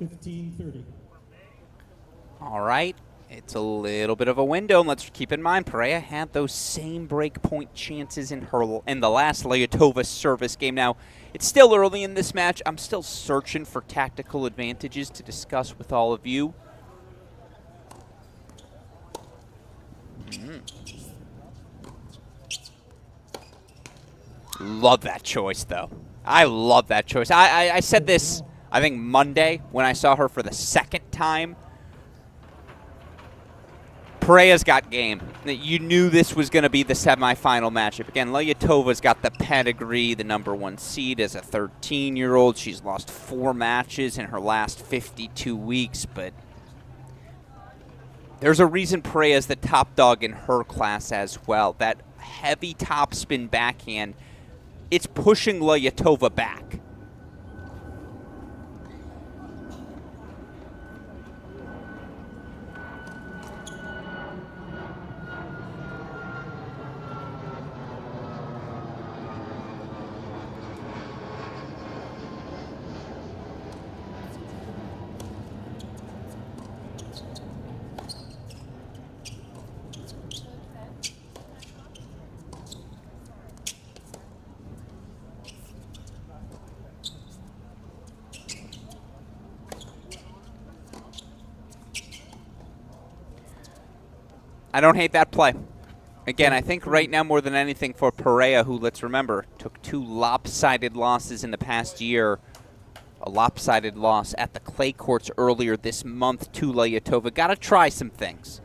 Speaker 4: $15-30.
Speaker 1: All right, It's a little bit of a window, and let's keep in mind, Perea had those same break point chances in the last Layatova service game. Now, it's still early in this match. I'm still searching for tactical advantages to discuss with all of you. Love that choice, though. I love that choice. I said this, I think, Monday when I saw her for the second time. Perea's got game. You knew this was going to be the semifinal matchup. Again, Layatova's got the pedigree, the #1 seed as a 13-year-old. She's lost 4 matches in her last 52 weeks, but there's a reason Perea's the top dog in her class as well. That heavy topspin backhand, it's pushing Layatova back. I don't hate that play. Again, I think right now more than anything for Perea, who, let's remember, took 2 lopsided losses in the past year. A lopsided loss at the clay courts earlier this month to Layatova. Got to try some things.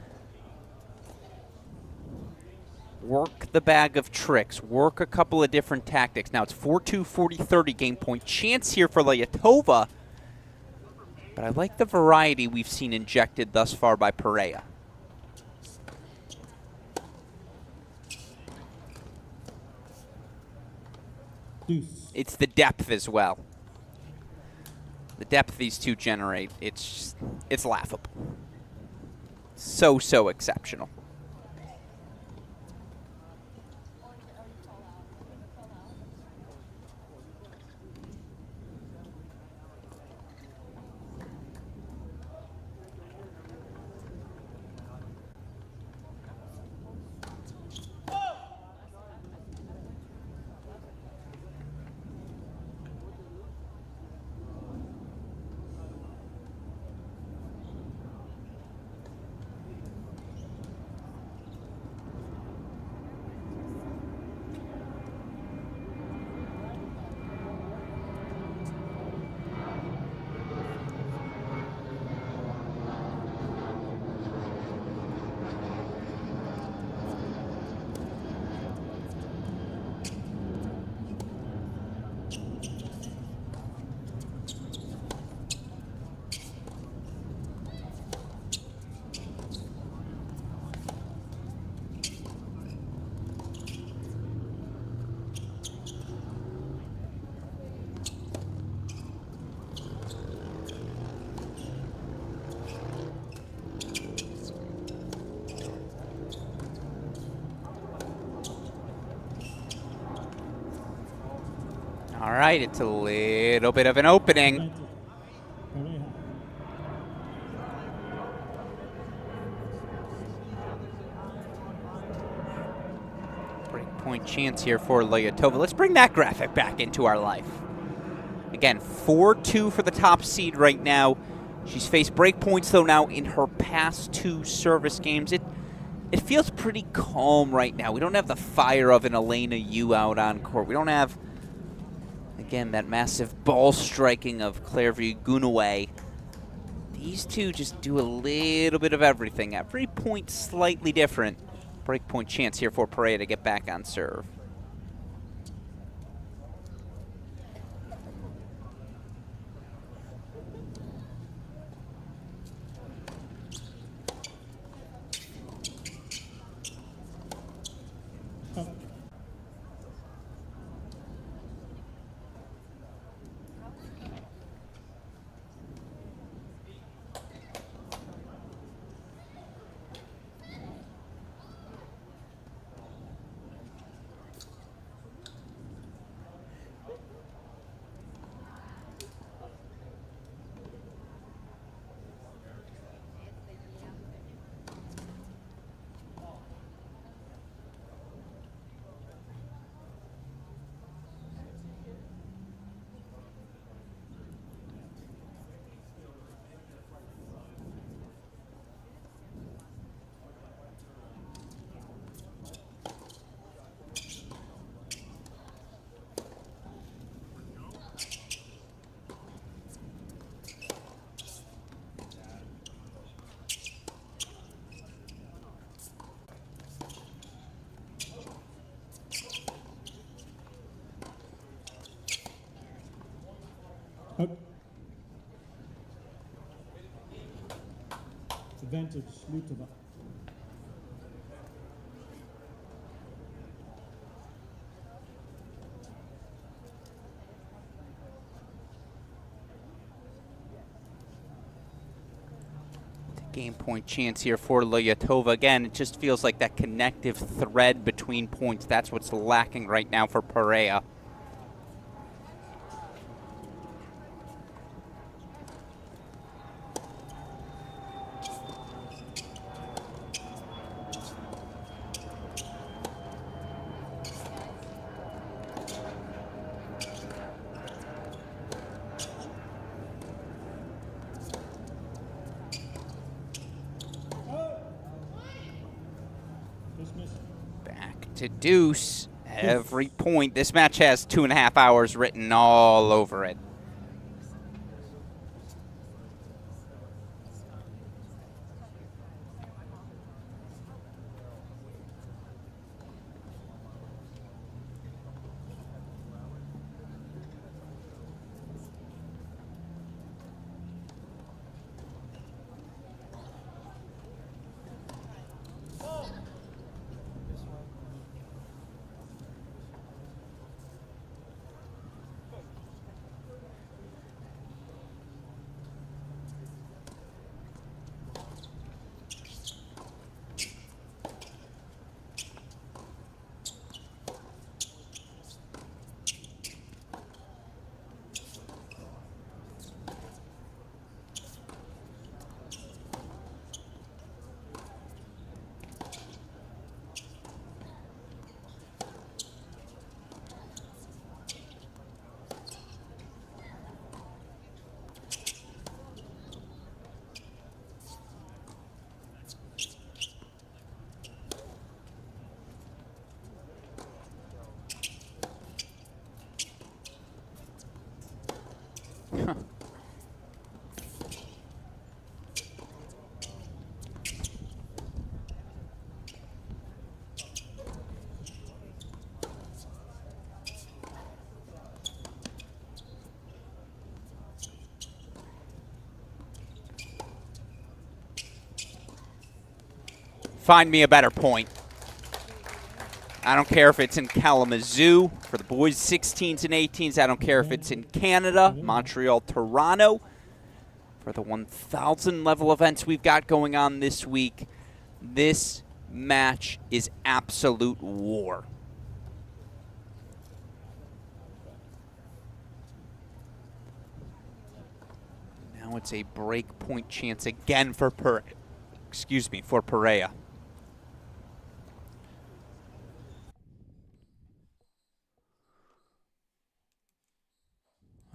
Speaker 1: Work the bag of tricks. Work a couple of different tactics. Now it's 4-2, 40-30 game point chance here for Layatova. But I like the variety we've seen injected thus far by Perea.
Speaker 4: Deuce.
Speaker 1: It's the depth as well. The depth these two generate, it's laughable. So exceptional. All right, it's a little bit of an opening. Breakpoint chance here for Layatova. Let's bring that graphic back into our life. Again, 4-2 for the top seed right now. She's faced breakpoints, though, now in her past 2 service games. It feels pretty calm right now. We don't have the fire of an Elena Yu out on court. We don't have, again, that massive ball striking of Clairview Gunaway. These two just do a little bit of everything. Every point slightly different. Breakpoint chance here for Perea to get back on serve.
Speaker 4: Advantage, Lutova.
Speaker 1: Game point chance here for Lyotova. Again, it just feels like that connective thread between points. That's what's lacking right now for Perea. Back to deuce. Every point. This match has 2.5 hours written all over it. Find me a better point. I don't care if it's in Kalamazoo for the boys 16s and 18s. I don't care if it's in Canada, Montreal, Toronto. For the 1,000 level events we've got going on this week, this match is absolute war. Now it's a break point chance again for Perea.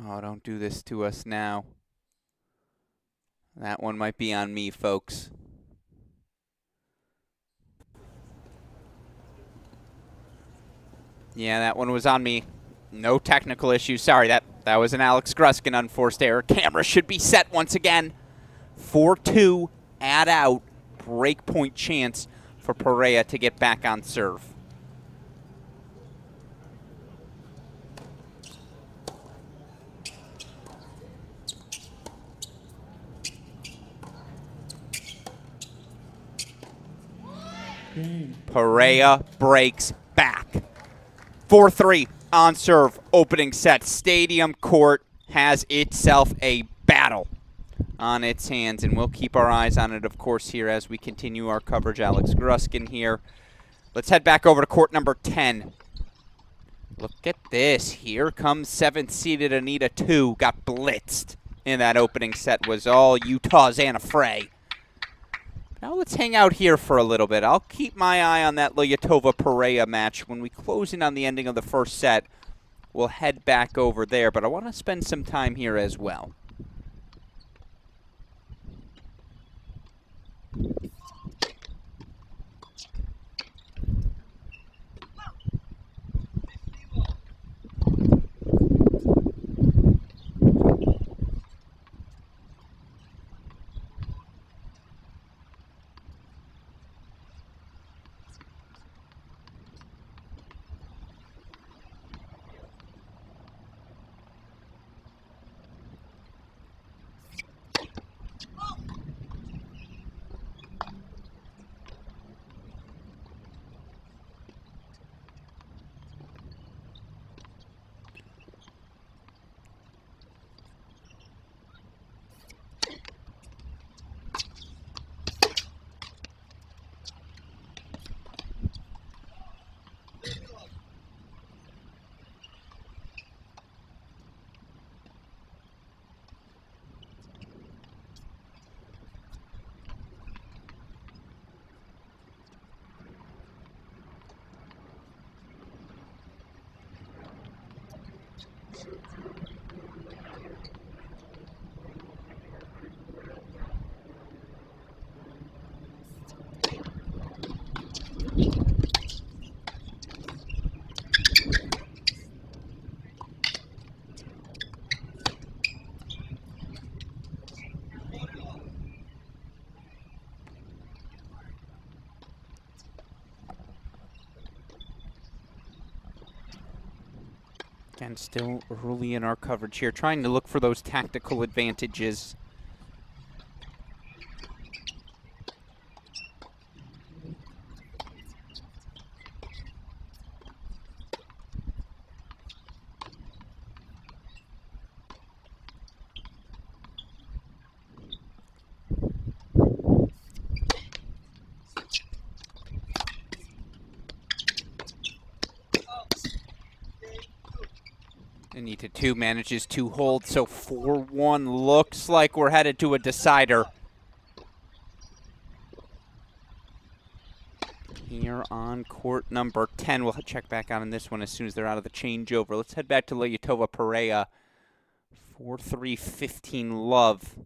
Speaker 1: Oh, don't do this to us now. That one might be on me, folks. Yeah, that one was on me. No technical issues. Sorry, that was an Alex Gruskin unforced error. Camera should be set once again. 4-2, add out, break point chance for Perea to get back on serve. Perea breaks back. 4-3 on serve, opening set. Stadium Court has itself a battle on its hands, and we'll keep our eyes on it, of course, here as we continue our coverage. Alex Gruskin here. Let's head back over to court number 10. Look at this. Here comes 7th-seeded Anita 2. Got blitzed in that opening set. Was all Utah's Anna Frey. Now let's hang out here for a little bit. I'll keep my eye on that Lyotova-Perea match. When we close in on the ending of the first set, we'll head back over there, but I want to spend some time here as well. Again, still early in our coverage here, trying to look for those tactical advantages. Anita 2 manages to hold, so 4-1 looks like we're headed to a decider. Here on court number 10. We'll check back on this one as soon as they're out of the changeover. Let's head back to Lyotova Perea. 4-3, 15 love.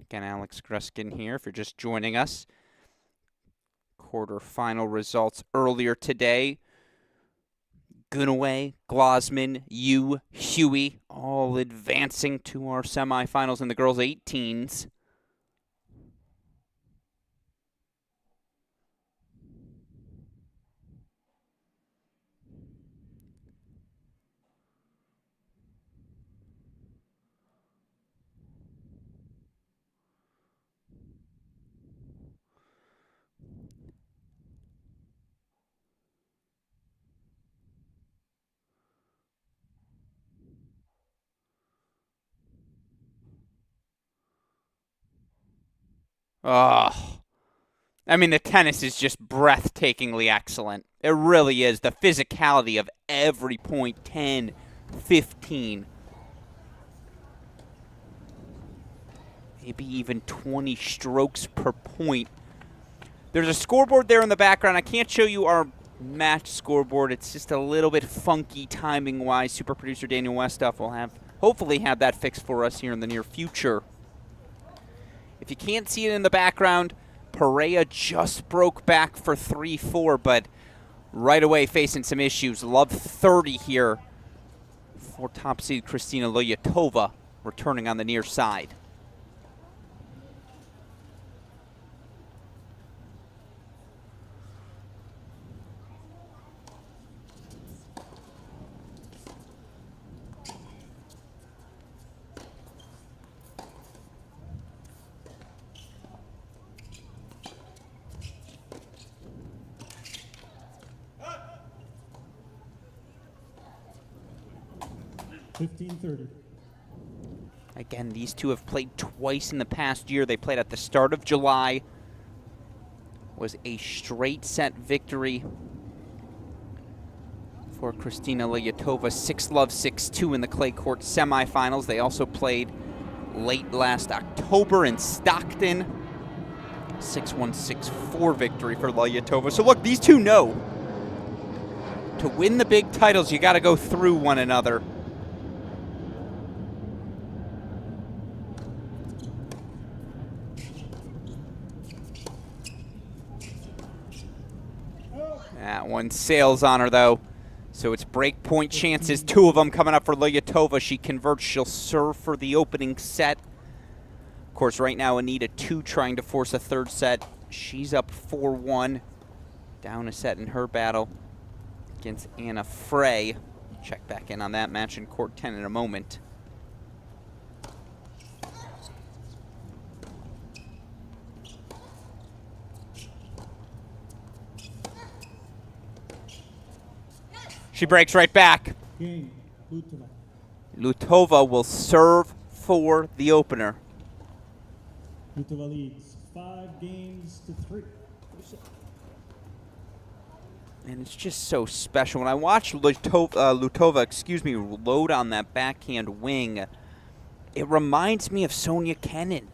Speaker 1: Again, Alex Gruskin here if you're just joining us. Quarterfinal results earlier today. Gunaway, Glosman, Yu, Huey, all advancing to our semifinals in the girls' 18s. Oh, I mean, the tennis is just breathtakingly excellent. It really is. The physicality of every point, 10, 15, maybe even 20 strokes per point. There's a scoreboard there in the background. I can't show you our match scoreboard. It's just a little bit funky timing-wise. Super producer Daniel Westoff will hopefully have that fixed for us here in the near future. If you can't see it in the background, Perea just broke back for 3-4, but right away facing some issues. Love 30 here for top seed Kristina Lyotova, returning on the near side. Again, these two have played twice in the past year. They played at the start of July. Was a straight set victory for Kristina Lyotova. 6-love, 6-2 in the clay court semifinals. They also played late last October in Stockton. 6-1, 6-4 victory for Lyotova. So look, these two know to win the big titles, you got to go through one another. That one sails on her, though. So it's break point chances. Two of them coming up for Lyotova. She converts. She'll serve for the opening set. Of course, right now, Anita 2 trying to force a third set. She's up 4-1. Down a set in her battle against Anna Frey. Check back in on that match in court 10 in a moment. She breaks right back. Lyotova will serve for the opener.
Speaker 4: Lyotova leads 5-3.
Speaker 1: And it's just so special. When I watch Lyotova, load on that backhand wing, it reminds me of Sofia Kenin.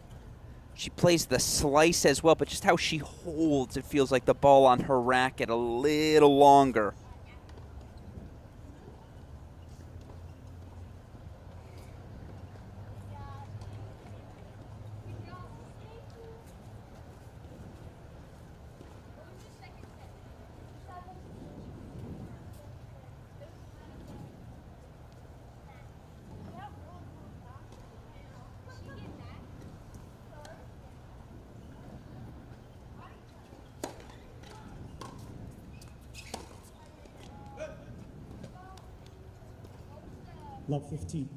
Speaker 1: She plays the slice as well, but just how she holds, it feels like the ball on her racket a little longer.
Speaker 4: Love 15.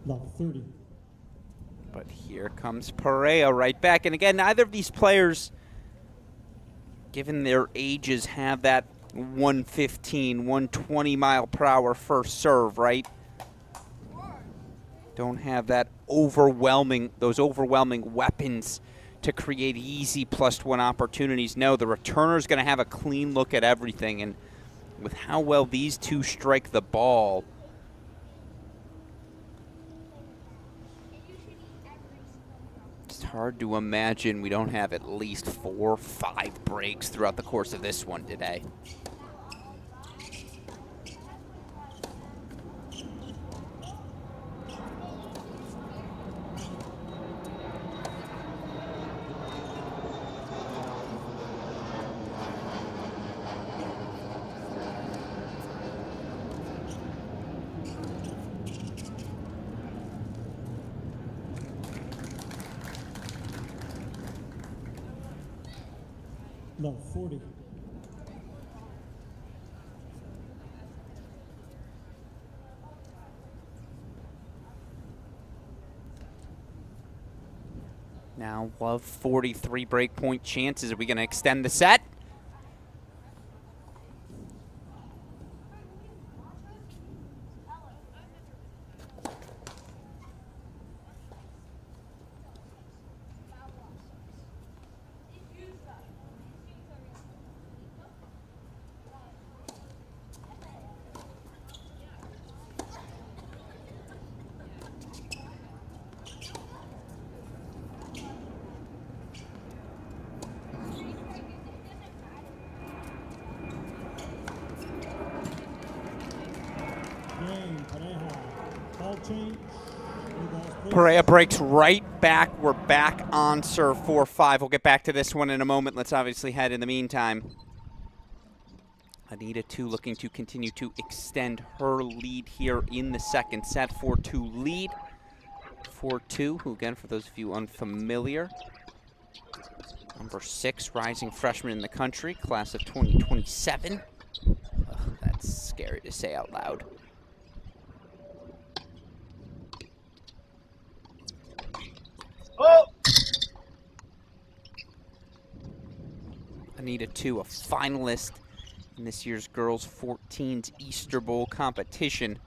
Speaker 4: Love 30.
Speaker 1: But here comes Perea right back. And again, neither of these players, given their ages, have that 115, 120 mile per hour first serve, right? Don't have that those overwhelming weapons to create easy +1 opportunities. No, the returner's going to have a clean look at everything. And with how well these two strike the ball, it's hard to imagine we don't have at least 4 or 5 breaks throughout the course of this one today.
Speaker 4: Love 40.
Speaker 1: Now, Love 43 break point chances. Are we going to extend the set? Perea breaks right back. We're back on serve 4-5. We'll get back to this one in a moment. Let's obviously head in the meantime. Anita, too, looking to continue to extend her lead here in the second set. 4-2 lead. 4-2, who again, for those of you unfamiliar, number 6 rising freshman in the country, class of 2027. Ugh, that's scary to say out loud.
Speaker 3: Oh!
Speaker 1: Anita, too, a finalist in this year's Girls 14's Easter Bowl competition.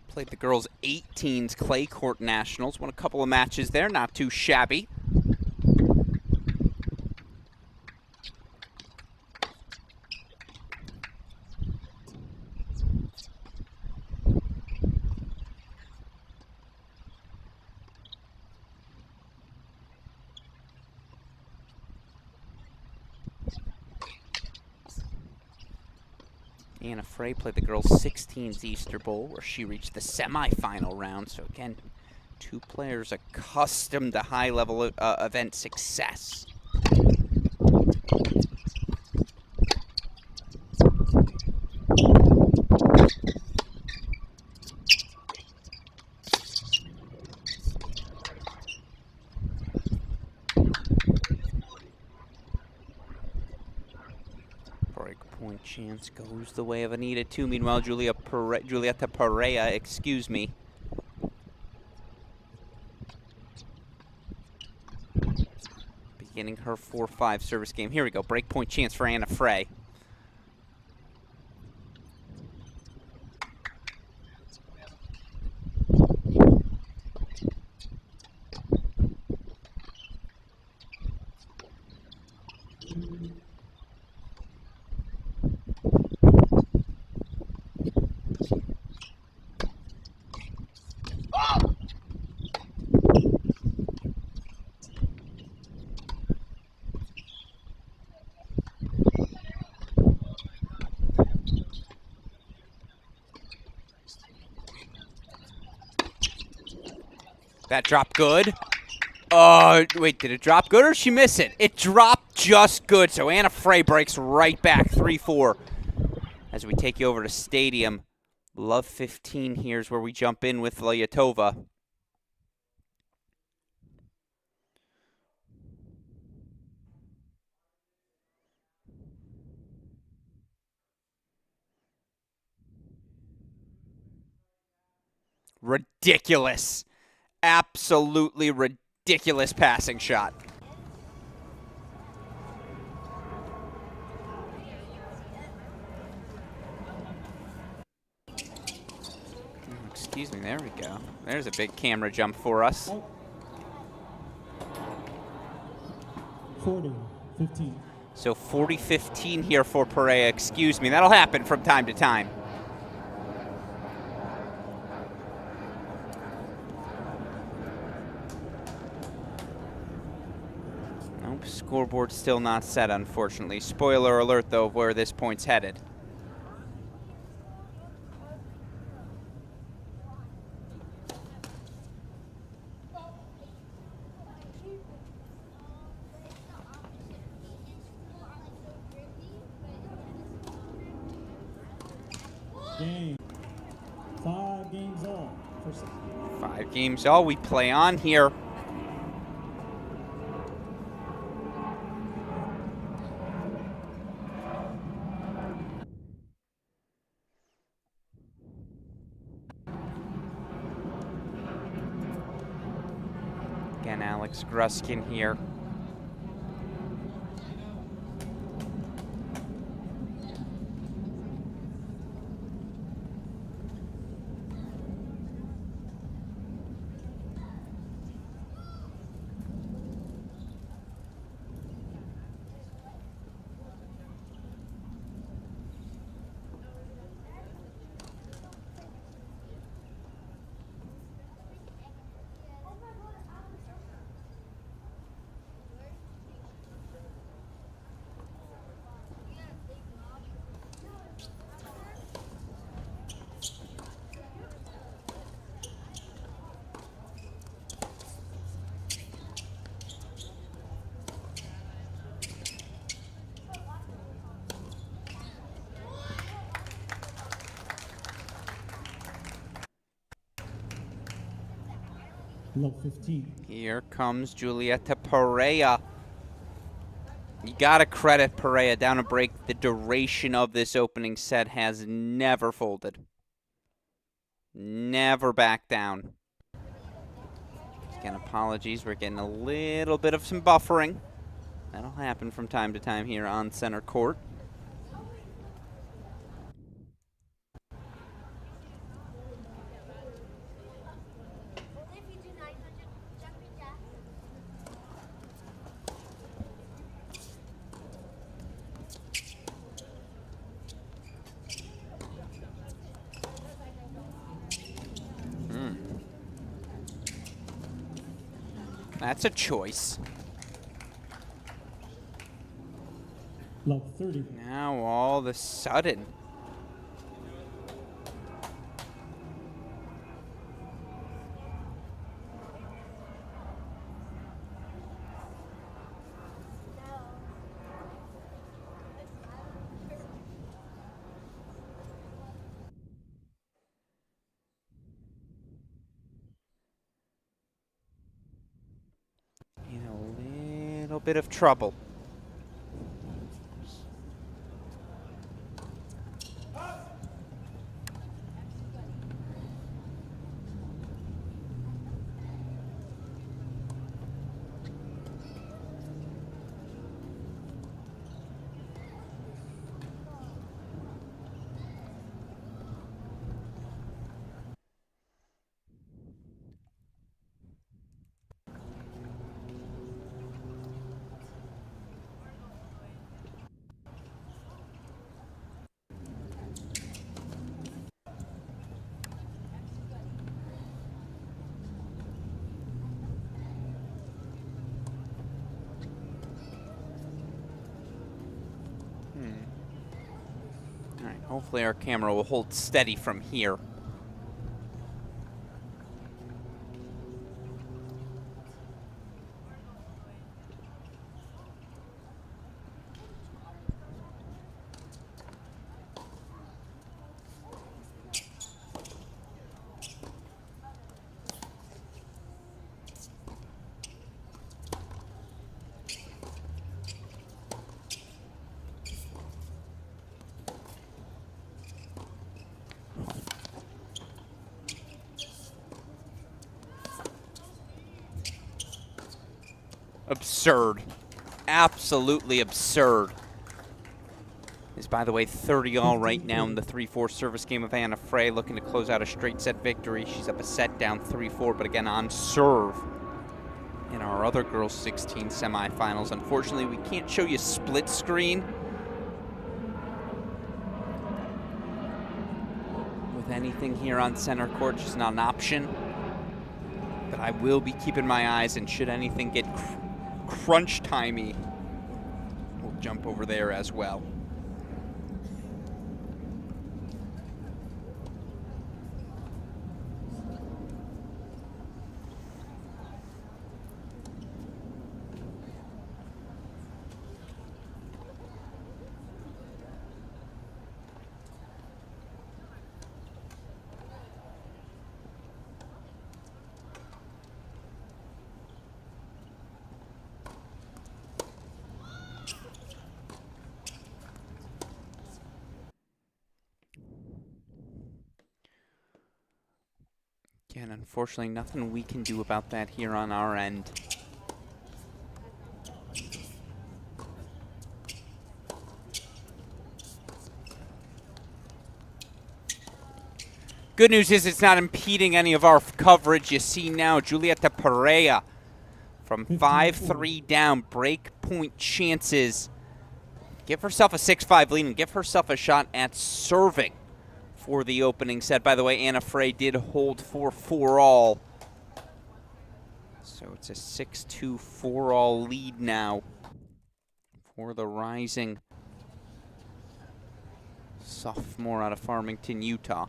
Speaker 1: Played the girls 18's Clay Court Nationals. Won a couple of matches there, not too shabby. Anna Frey played the girls 16's Easter Bowl, where she reached the semifinal round. So again, 2 players accustomed to high-level event success. Chance goes the way of Anita, too. Meanwhile, Julieta Perea, excuse me. Beginning her 4-5 service game. Here we go. Break point chance for Anna Frey. That dropped good. Wait, did it drop good or did she miss it? It dropped just good, so Anna Frey breaks right back, 3-4. As we take you over to Stadium. Love 15 here is where we jump in with Lyatova. Ridiculous. Absolutely ridiculous passing shot. Excuse me, there we go. There's a big camera jump for us.
Speaker 4: 40-15.
Speaker 1: So 40-15 here for Perea. Excuse me, that'll happen from time to time. Nope, scoreboard still not set, unfortunately. Spoiler alert, though, of where this point's headed.
Speaker 4: Game. 5 games all.
Speaker 1: 5 games all we play on here. Again, Alex Gruskin here.
Speaker 4: Love 15.
Speaker 1: Here comes Julieta Perea. You gotta credit Perea down a break. The duration of this opening set has never folded. Never backed down. Again, apologies. We're getting a little bit of some buffering. That'll happen from time to time here on center court. That's a choice.
Speaker 4: Love 30.
Speaker 1: Now all of a sudden. In a little bit of trouble. Hopefully our camera will hold steady from here. Absurd. Absolutely absurd. Is, by the way, 30-all right now in the 3-4 service game of Anna Frey, looking to close out a straight set victory. She's up a set down 3-4, but again on serve in our other girls 16 semifinals. Unfortunately, we can't show you split screen with anything here on center court, just not an option. But I will be keeping my eyes, and should anything get crunch timey, we'll jump over there as well. Again, unfortunately, nothing we can do about that here on our end. Good news is it's not impeding any of our coverage. You see now Julieta Perea from 5-3 down, break point chances. Give herself a 6-5 lead and give herself a shot at serving for the opening set. By the way, Anna Frey did hold for 4-all. So it's a 6-2 4-all lead now for the rising sophomore out of Farmington, Utah.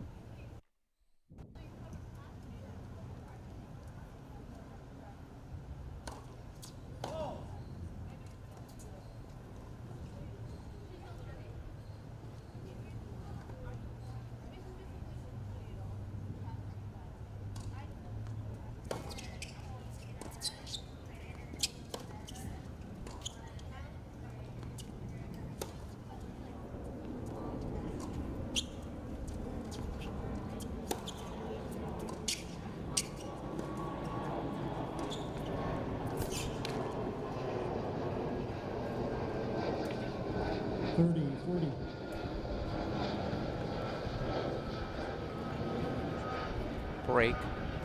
Speaker 1: Break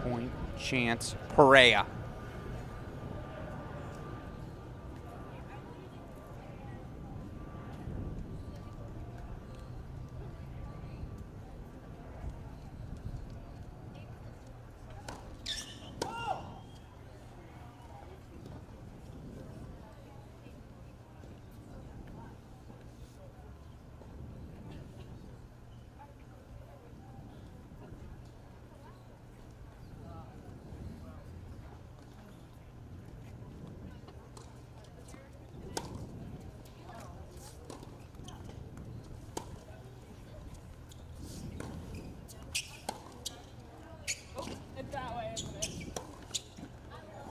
Speaker 1: point chance, Perea.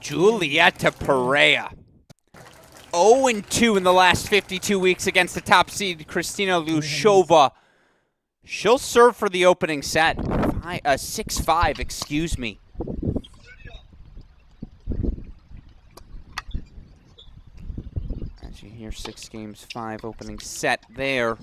Speaker 1: Julieta Perea. 0-2 in the last 52 weeks against the top seed, Kristina Lushova. She'll serve for the opening set. 6-5, excuse me. As you hear, 6 games, 5 opening set there.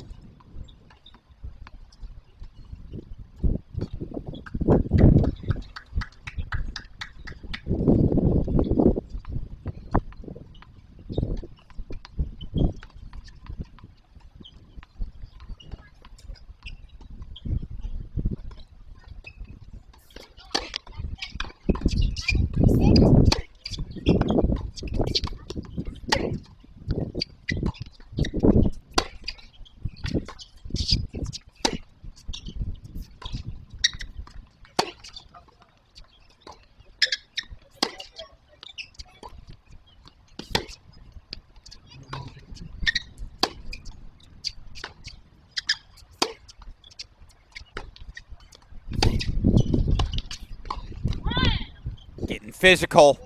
Speaker 1: physical.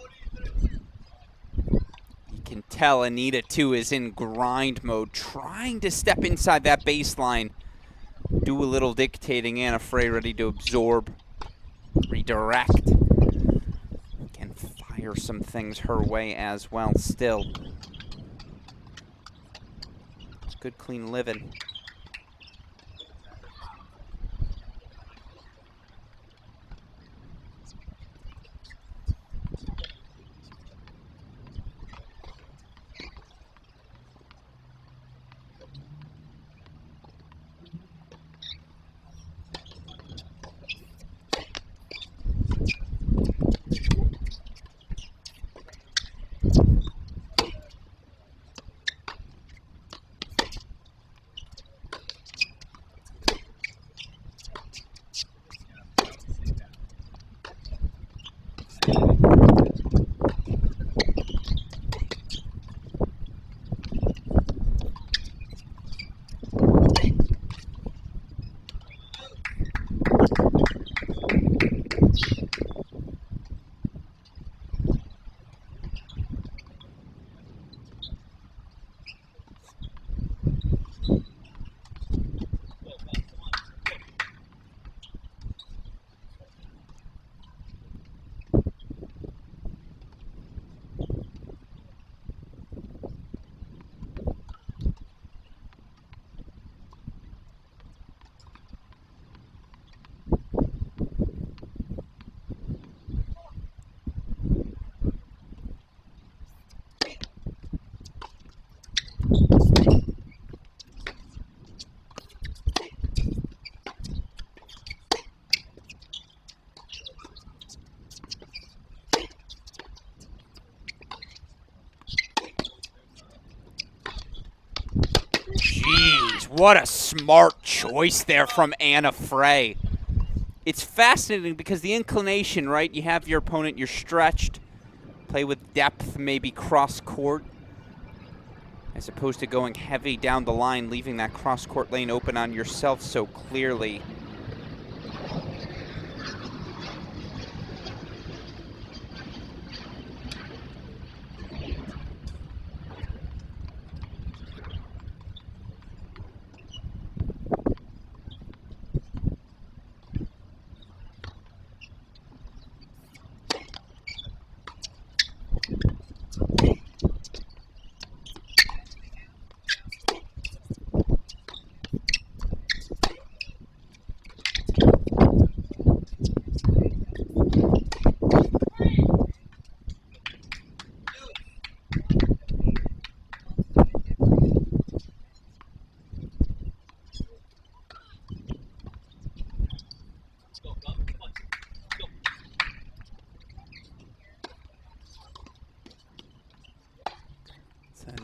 Speaker 1: You can tell Anita, too, is in grind mode, trying to step inside that baseline. Do a little dictating. Anna Frey ready to absorb, redirect. Can fire some things her way as well still. It's good, clean living. Jeez, what a smart choice there from Anna Frey. It's fascinating because the inclination, right? You have your opponent, you're stretched, play with depth, maybe cross-court, as opposed to going heavy down the line, leaving that cross-court lane open on yourself so clearly.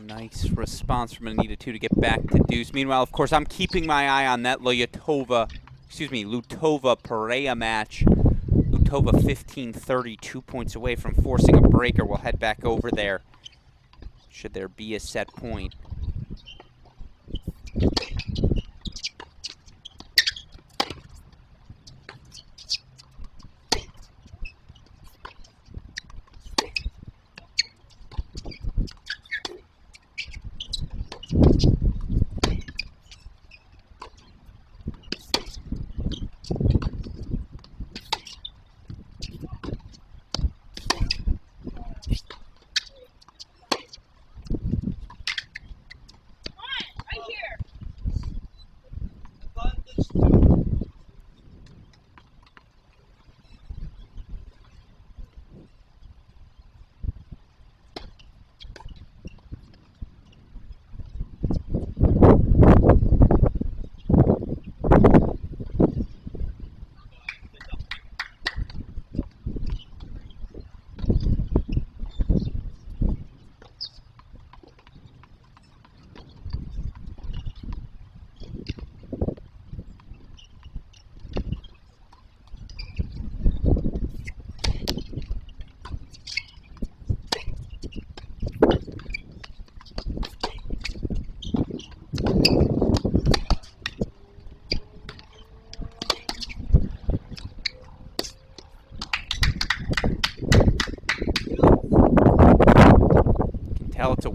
Speaker 1: Nice response from Anita, too, to get back to deuce. Meanwhile, of course, I'm keeping my eye on that Lutova-Perea match. Lutova 15-30, 2 points away from forcing a breaker. We'll head back over there, should there be a set point.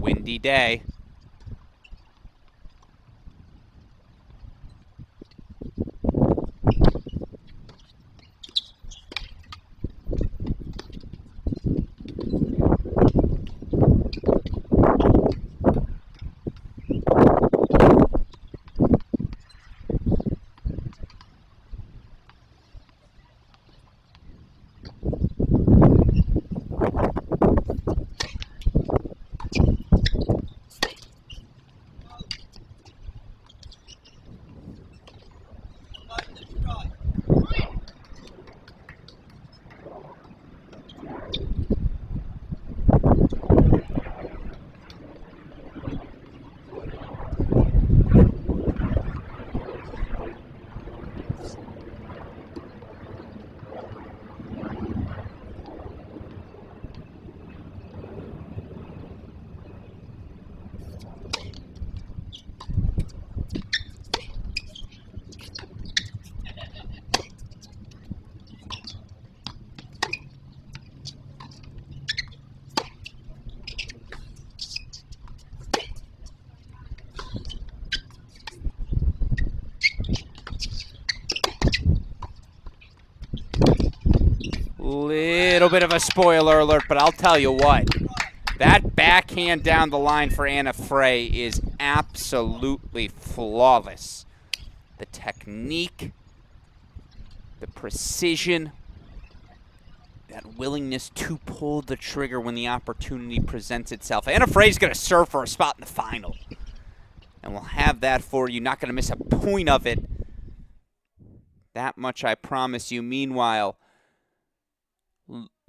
Speaker 1: windy day. Little bit of a spoiler alert, but I'll tell you what. That backhand down the line for Anna Frey is absolutely flawless. The technique, the precision, that willingness to pull the trigger when the opportunity presents itself. Anna Frey's going to serve for a spot in the final. And we'll have that for you. Not going to miss a point of it. That much I promise you. Meanwhile,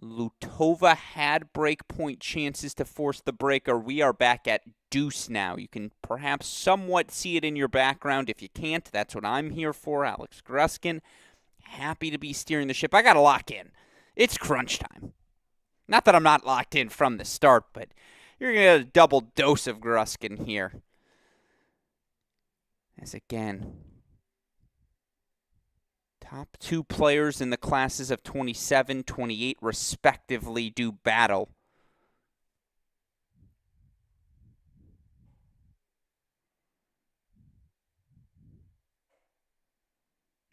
Speaker 1: Lutova had break point chances to force the breaker. We are back at deuce now. You can perhaps somewhat see it in your background. If you can't, that's what I'm here for. Alex Gruskin, happy to be steering the ship. I got to lock in. It's crunch time. Not that I'm not locked in from the start, but you're going to get a double dose of Gruskin here. As again, top two players in the classes of 27, 28, respectively, do battle.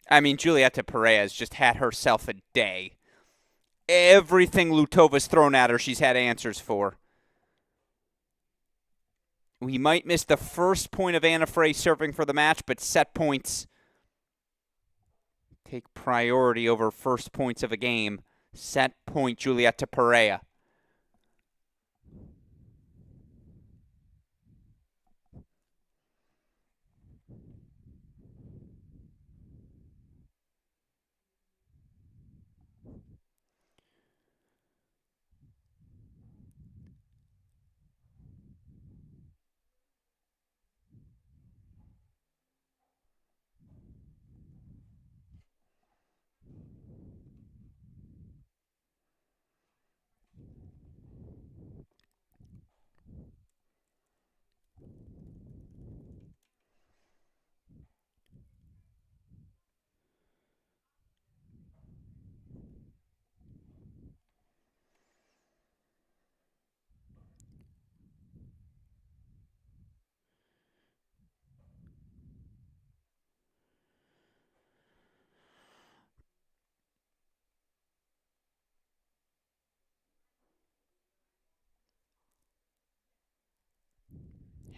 Speaker 1: I mean, Julieta Perea has just had herself a day. Everything Lutova's thrown at her, she's had answers for. We might miss the first point of Anna Frey serving for the match, but set points take priority over first points of a game. Set point, Julieta Perea.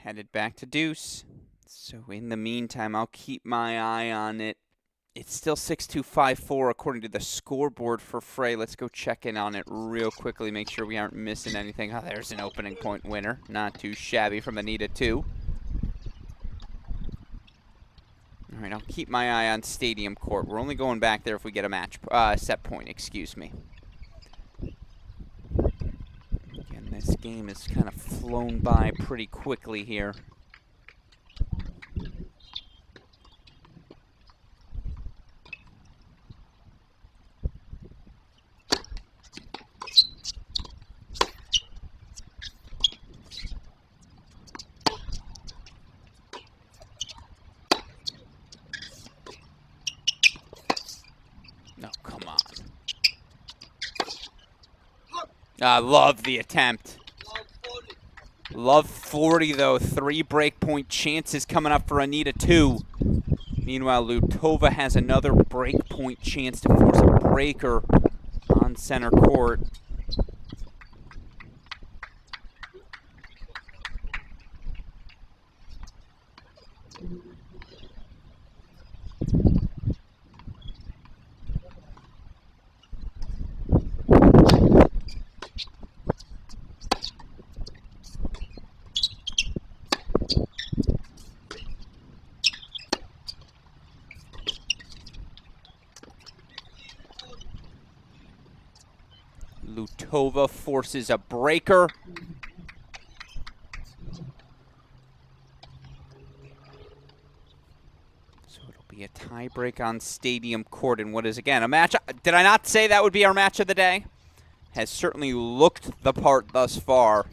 Speaker 1: Headed back to deuce. So in the meantime, I'll keep my eye on it. It's still 6-2-5-4 according to the scoreboard for Frey. Let's go check in on it real quickly, make sure we aren't missing anything. Oh, there's an opening point winner. Not too shabby from Anita, too. All right, I'll keep my eye on Stadium Court. We're only going back there if we get a match set point, excuse me. Again, this game has kind of flown by pretty quickly here. No, come on. I love the attempt. Love 40, though. 3 breakpoint chances coming up for Anita, too. Meanwhile, Lutova has another breakpoint chance to force a breaker on center court. Lutova forces a breaker. So it'll be a tiebreak on Stadium Court in what is, again, a match. Did I not say that would be our match of the day? Has certainly looked the part thus far.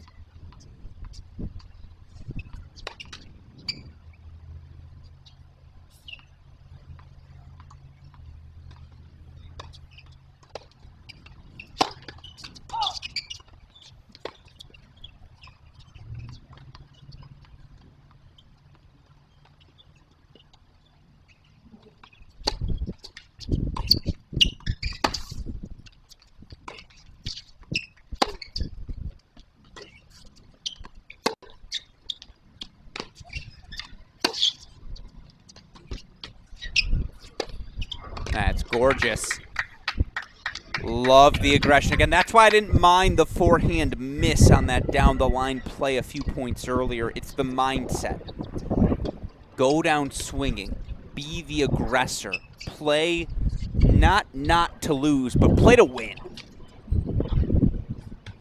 Speaker 1: That's gorgeous. Love the aggression. Again, that's why I didn't mind the forehand miss on that down-the-line play a few points earlier. It's the mindset. Go down swinging. Be the aggressor. Play not to lose, but play to win.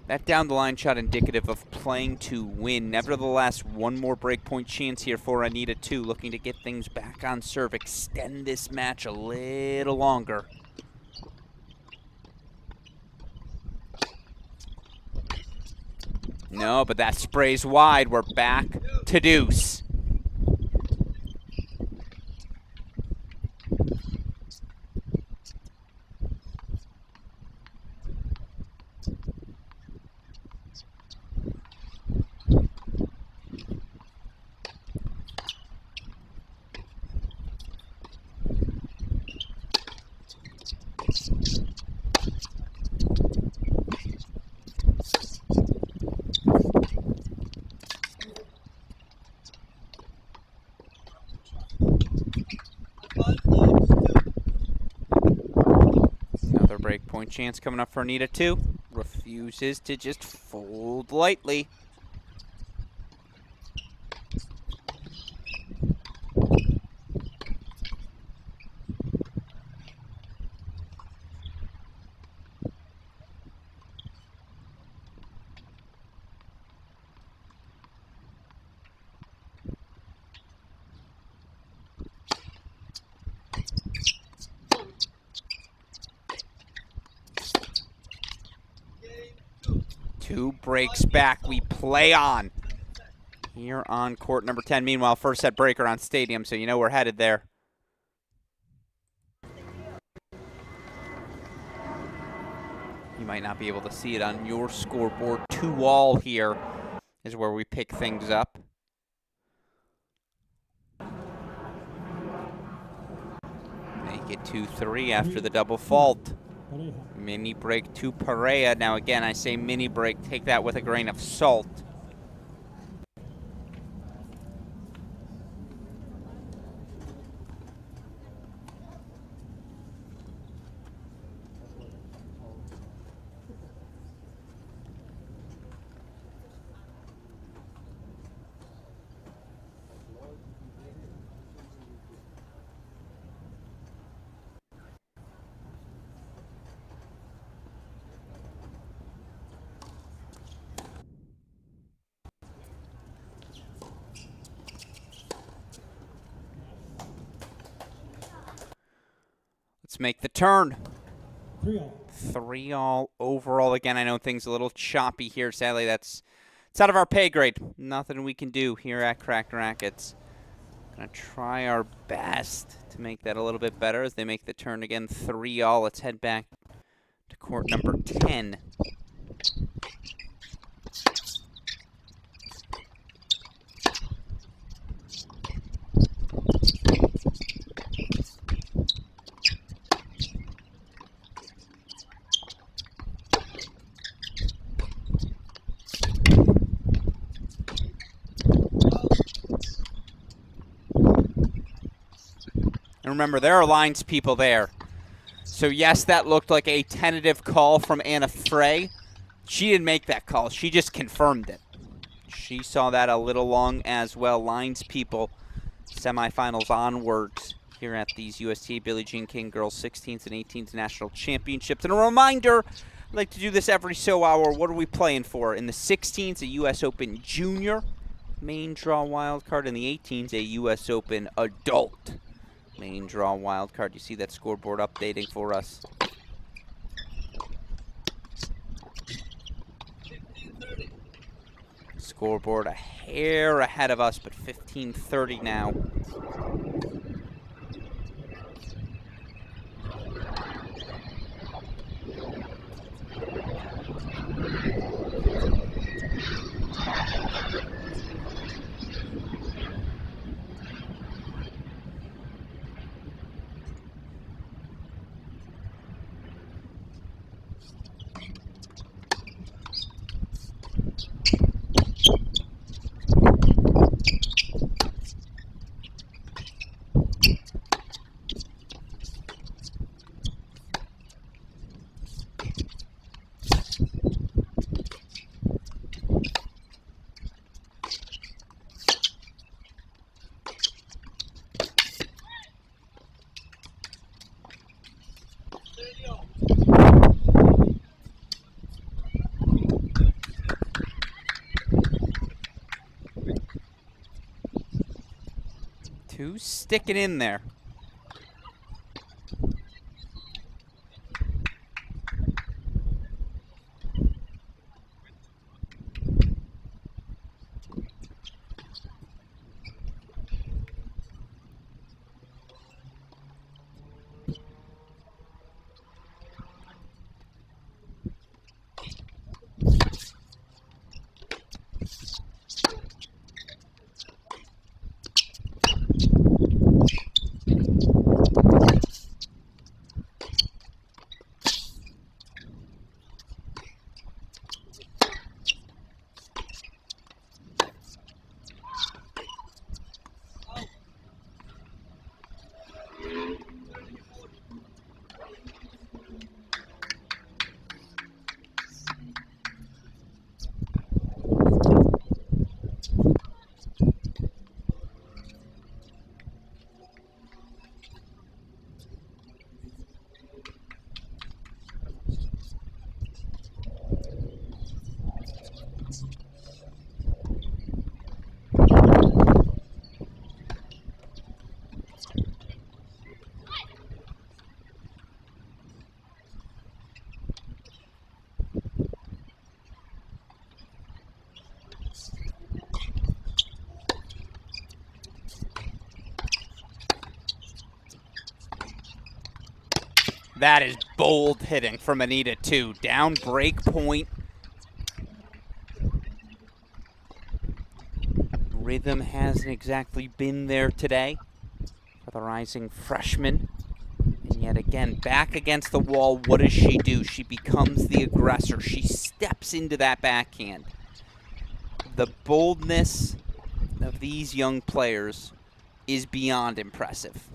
Speaker 1: That down-the-line shot indicative of playing to win. Nevertheless, one more breakpoint chance here for Anita, too, looking to get things back on serve, extend this match a little longer. No, but that sprays wide. We're back to deuce. Another breakpoint chance coming up for Anita, too. Refuses to just fold lightly. Two breaks back. We play on here on court number 10. Meanwhile, first set breaker on Stadium, so you know we're headed there. You might not be able to see it on your scoreboard. 2-all here is where we pick things up. Make it 2-3 after the double fault. Mini break to Perea. Now again, I say mini break. Take that with a grain of salt. Let's make the turn.
Speaker 4: 3-all.
Speaker 1: 3-all overall. Again, I know things a little choppy here. Sadly, it's out of our pay grade. Nothing we can do here at Cracked Racquets. Gonna try our best to make that a little bit better as they make the turn again. 3-all. Let's head back to court number 10. remember, there are lines people there. So, yes, that looked like a tentative call from Anna Frey. She didn't make that call. She just confirmed it. She saw that a little long as well. Lines people, semifinals onwards here at these USTA Billie Jean King Girls 16th and 18th National Championships. And a reminder, I like to do this every so hour. What are we playing for? In the 16th, a U.S. Open Junior main draw wild card. In the 18th, a U.S. Open Adult main draw wild card. You see that scoreboard updating for us. Scoreboard a hair ahead of us, but 15:30 now. Two sticking in there. That is bold hitting from Anita, too. Down break point. Rhythm hasn't exactly been there today for the rising freshman. And yet again, back against the wall, what does she do? She becomes the aggressor. She steps into that backhand. The boldness of these young players is beyond impressive.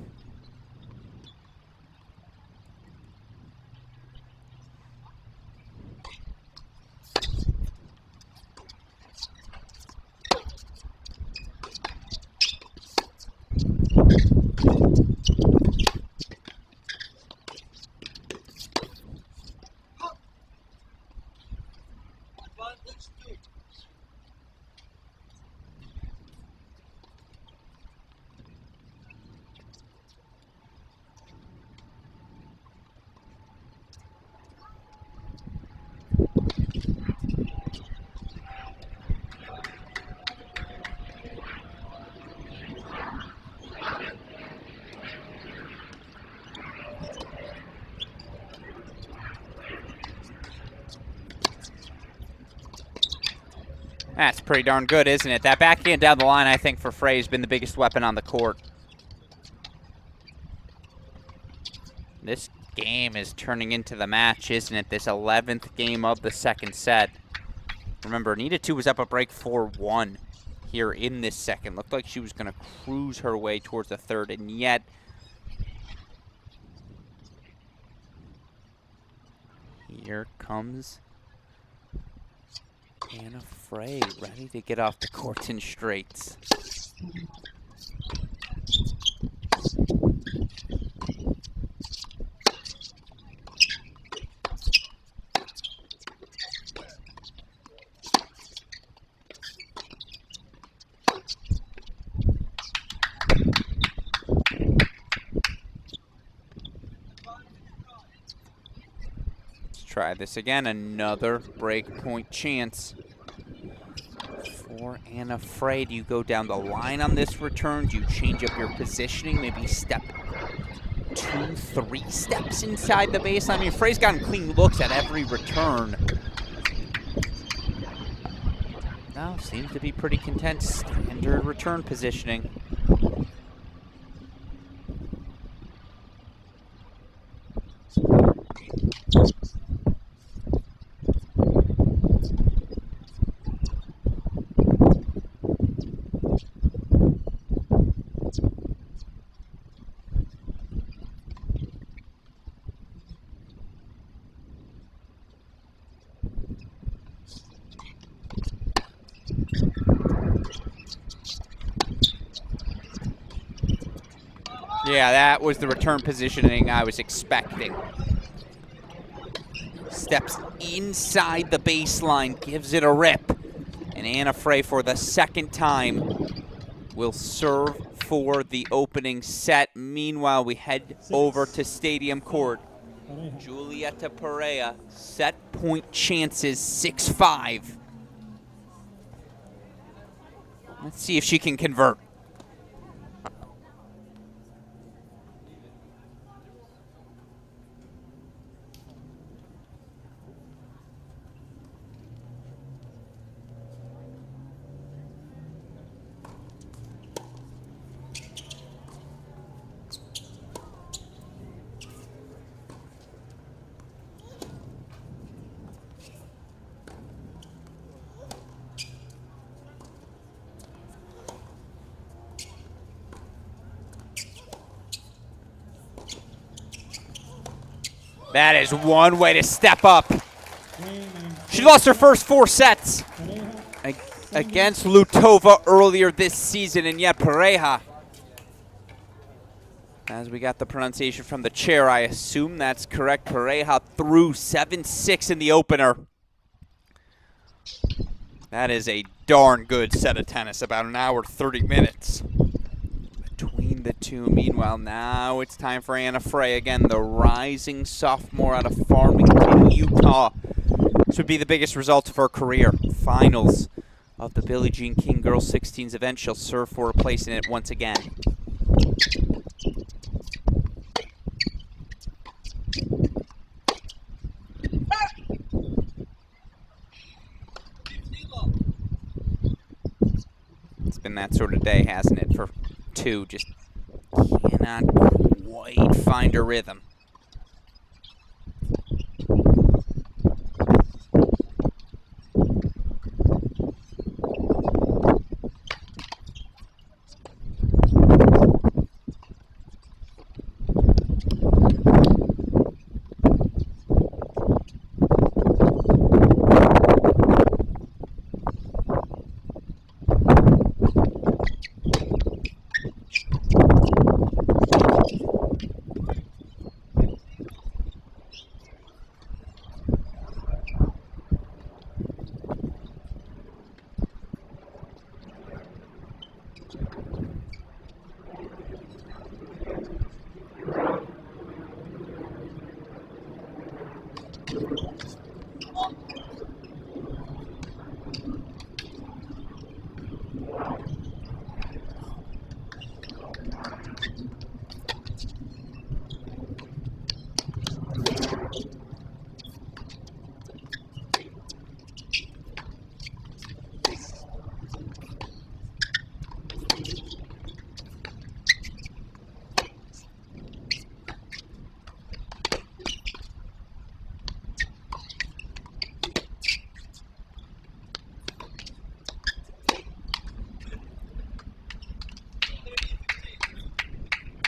Speaker 1: That's pretty darn good, isn't it? That backhand down the line, I think, for Frey has been the biggest weapon on the court. This game is turning into the match, isn't it? This 11th game of the second set. Remember, Anita 2 was up a break 4-1 here in this second. Looked like she was going to cruise her way towards the third, and yet Here comes Anna Frey, ready to get off the court in straights. Try this again, another break point chance for Anna Frey. Do you go down the line on this return? Do you change up your positioning? Maybe step 2, 3 steps inside the baseline? I mean, Frey's gotten clean looks at every return. Now seems to be pretty content. Standard return positioning. Yeah, that was the return positioning I was expecting. Steps inside the baseline, gives it a rip. And Anna Frey, for the second time, will serve for the opening set. Meanwhile, we head over to Stadium Court. Julieta Perea, set point chances, 6-5. Let's see if she can convert. That is one way to step up. She lost her first 4 sets against Lutova earlier this season, and yet Pareja, as we got the pronunciation from the chair, I assume that's correct. Pareja threw 7-6 in the opener. That is a darn good set of tennis, about an hour, 30 minutes between the two. Meanwhile, now it's time for Anna Frey. Again, the rising sophomore out of Farmington, Utah. This would be the biggest result of her career. Finals of the Billie Jean King Girls 16s event. She'll serve for a place in it once again. It's been that sort of day, hasn't it, for two? Just cannot quite find her rhythm.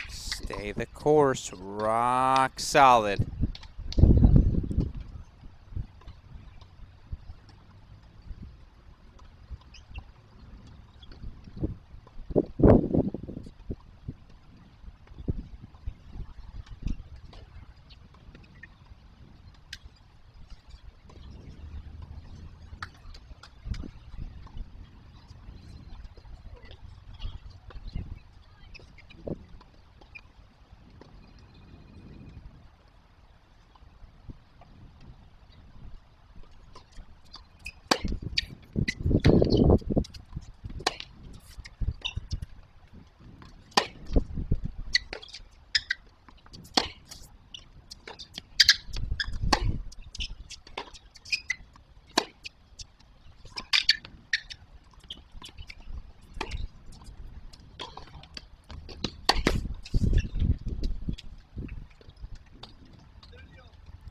Speaker 1: Stay the course, rock solid.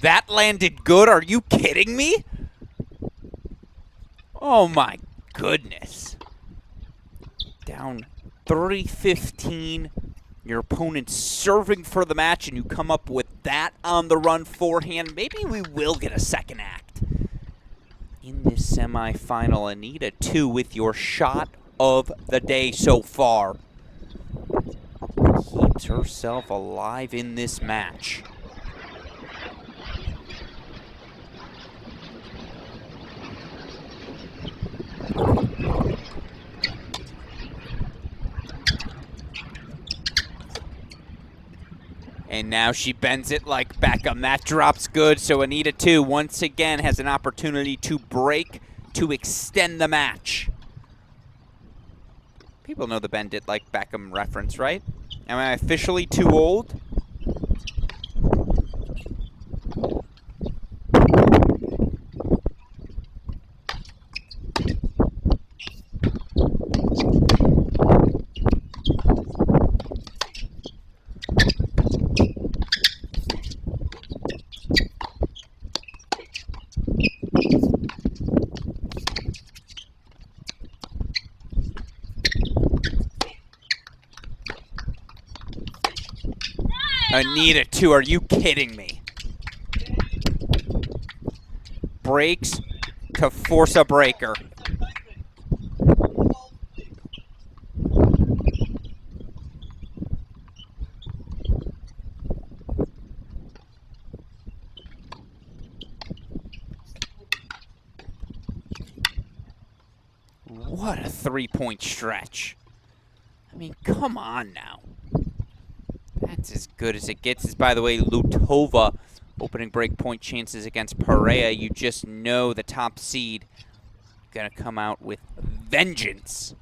Speaker 1: That landed good? Are you kidding me? Oh my goodness. Down 30-15. Your opponent's serving for the match, and you come up with that on the run forehand. Maybe we will get a second act in this semifinal. Anita, 2 with your shot of the day so far. Keeps herself alive in this match. And now she bends it like Beckham. That drops good, so Anita, too, once again has an opportunity to break, to extend the match. People know the bend it like Beckham reference, right? Am I officially too old? Anita, too. Are you kidding me? Breaks to force a breaker. What a three-point stretch. I mean, come on now. That's as good as it gets. Is, by the way, Lutova opening break point chances against Perea. You just know the top seed gonna come out with vengeance.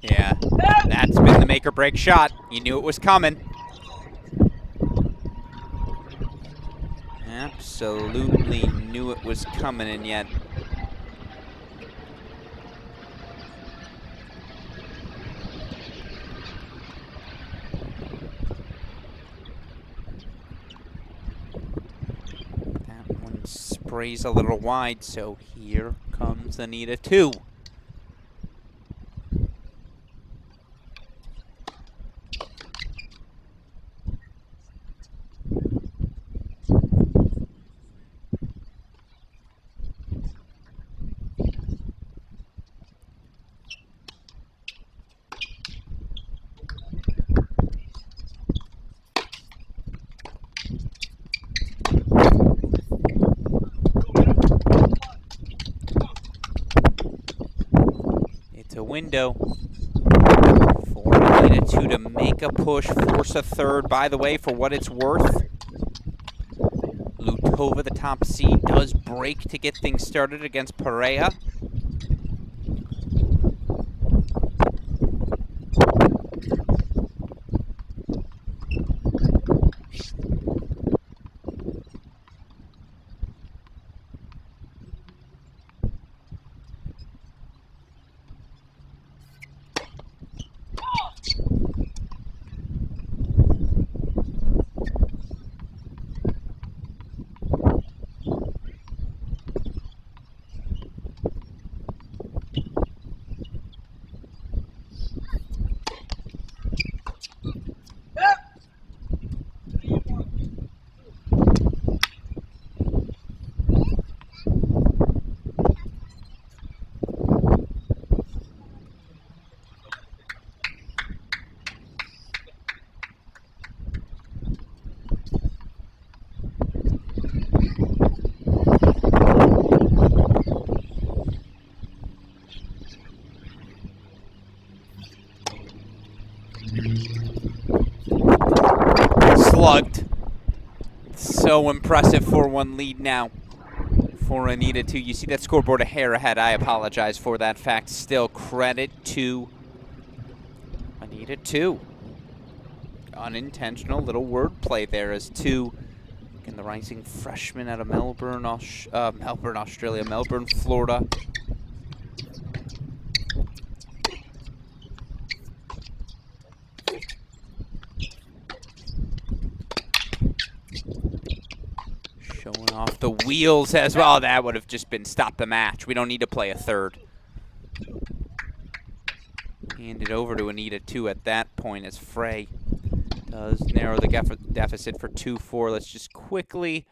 Speaker 1: Yeah, that's been the make or break shot. You knew it was coming. Absolutely knew it was coming, and yet that one sprays a little wide, so here comes Anita, too. window. 4 Anita 2 to make a push, force a third. By the way, for what it's worth, Lutova, the top seed, does break to get things started against Perea. Slugged. So impressive 4-1 lead now for Anita 2. You see that scoreboard a hair ahead. I apologize for that fact. Still credit to Anita 2. Unintentional little wordplay there as 2. Again, the rising freshman out of Melbourne, Australia, Melbourne, Florida. Showing off the wheels as well. That would have just been stop the match. We don't need to play a third. Hand it over to Anita 2 at that point as Frey does narrow the deficit for 2-4. Let's just quickly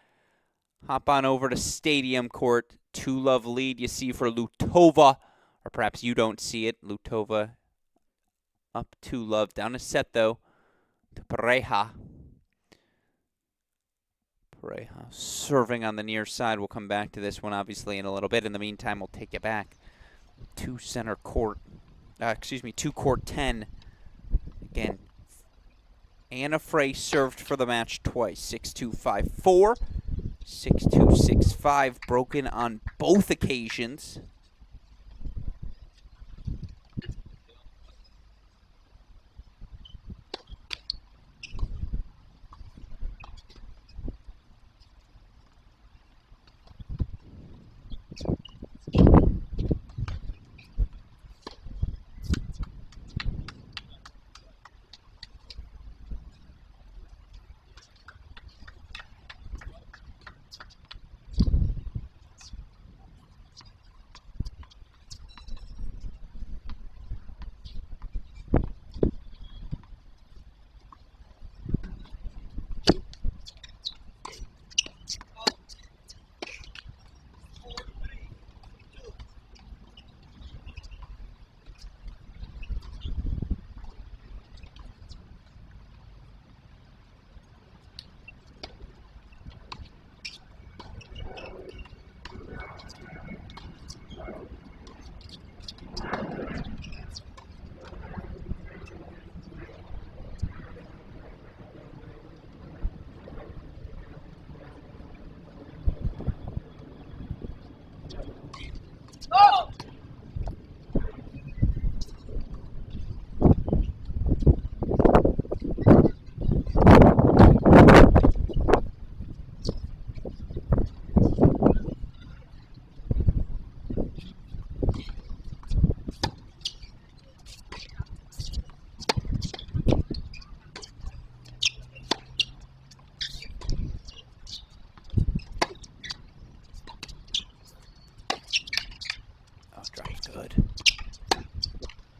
Speaker 1: hop on over to Stadium Court. 2-love lead you see for Lutova, or perhaps you don't see it. Lutova up 2-love. Down a set though to Pareja. Pareja serving on the near side. We'll come back to this one obviously in a little bit. In the meantime, we'll take you back to center court. To court 10. Again, Anna Frey served for the match twice. 6-2, 5-4. 6-2, 6-5. Broken on both occasions.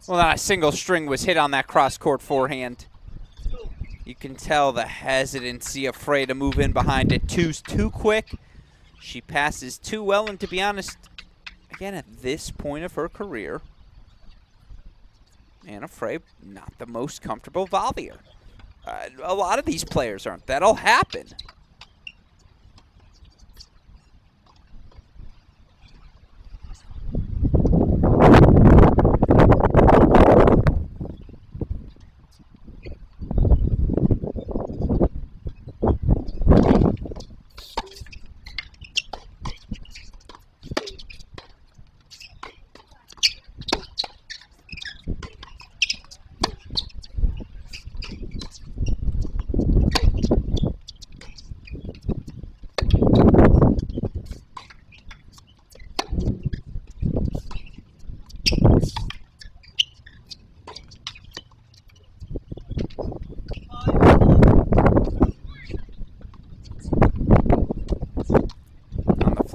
Speaker 1: Well, not a single string was hit on that cross-court forehand. You can tell the hesitancy, afraid to move in behind it. Two's too quick. She passes too well, and to be honest, again, at this point of her career, Anna Frey, not the most comfortable volleyer. A lot of these players aren't. That'll happen.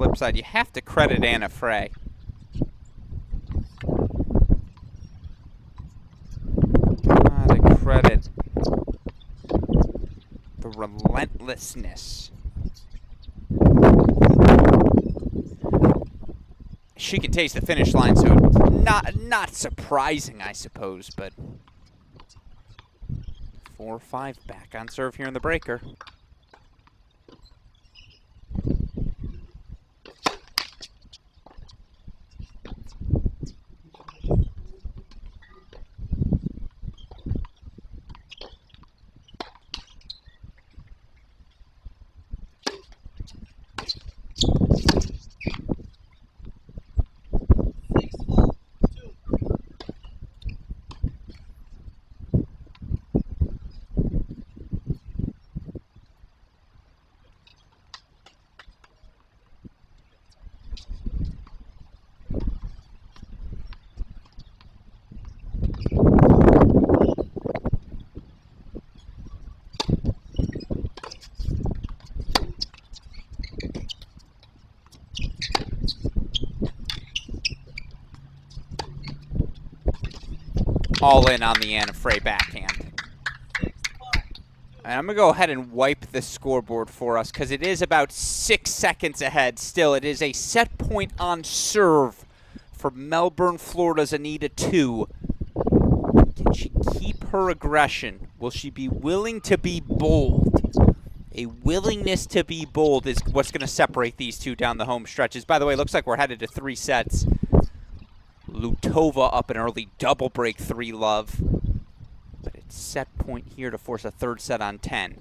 Speaker 1: flip side, you have to credit Anna Frey. Gotta credit the relentlessness. She can taste the finish line, so not surprising, I suppose, but 4-5 back on serve here in the breaker. All in on the Anna Frey backhand. And I'm going to go ahead and wipe the scoreboard for us because it is about 6 seconds ahead. Still, it is a set point on serve for Melbourne, Florida's Anita 2. Can she keep her aggression? Will she be willing to be bold? A willingness to be bold is what's going to separate these two down the home stretches. By the way, it looks like we're headed to 3 sets. Lutova up an early double break 3-love. But it's set point here to force a third set on 10.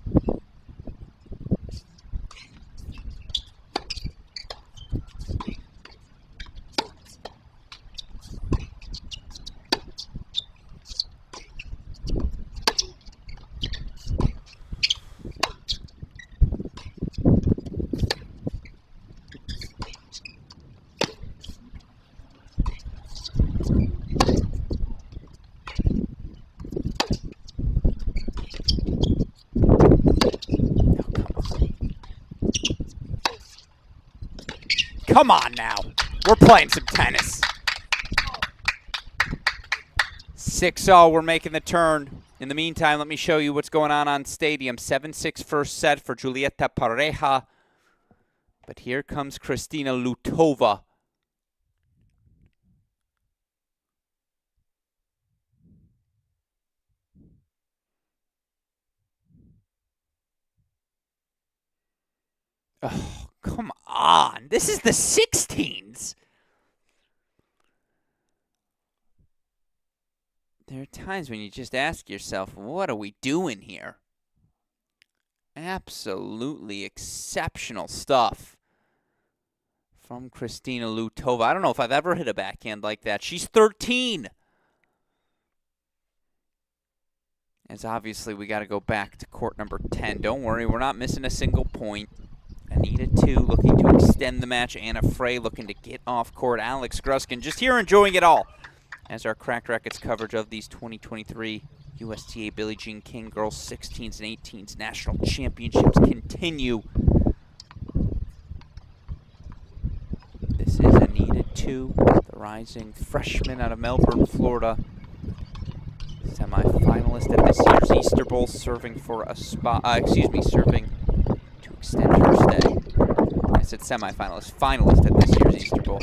Speaker 1: Come on now. We're playing some tennis. 6-all, we're making the turn. In the meantime, let me show you what's going on Stadium. 7-6 first set for Julieta Pareja. But here comes Kristina Lutova. Oh, come on. This is the 16s. There are times when you just ask yourself, what are we doing here? Absolutely exceptional stuff from Kristina Lutova. I don't know if I've ever hit a backhand like that. She's 13. As obviously we got to go back to court number 10. Don't worry, we're not missing a single point. Anita 2 looking to extend the match. Anna Frey looking to get off court. Alex Gruskin just here enjoying it all as our Cracked Racquets coverage of these 2023 USTA Billie Jean King Girls 16s and 18s National Championships continue. This is Anita 2, the rising freshman out of Melbourne, Florida. Semi-finalist at this year's Easter Bowl, serving for a spot, serving to extend her stay. I said semi-finalist, finalist at this year's Easter Bowl.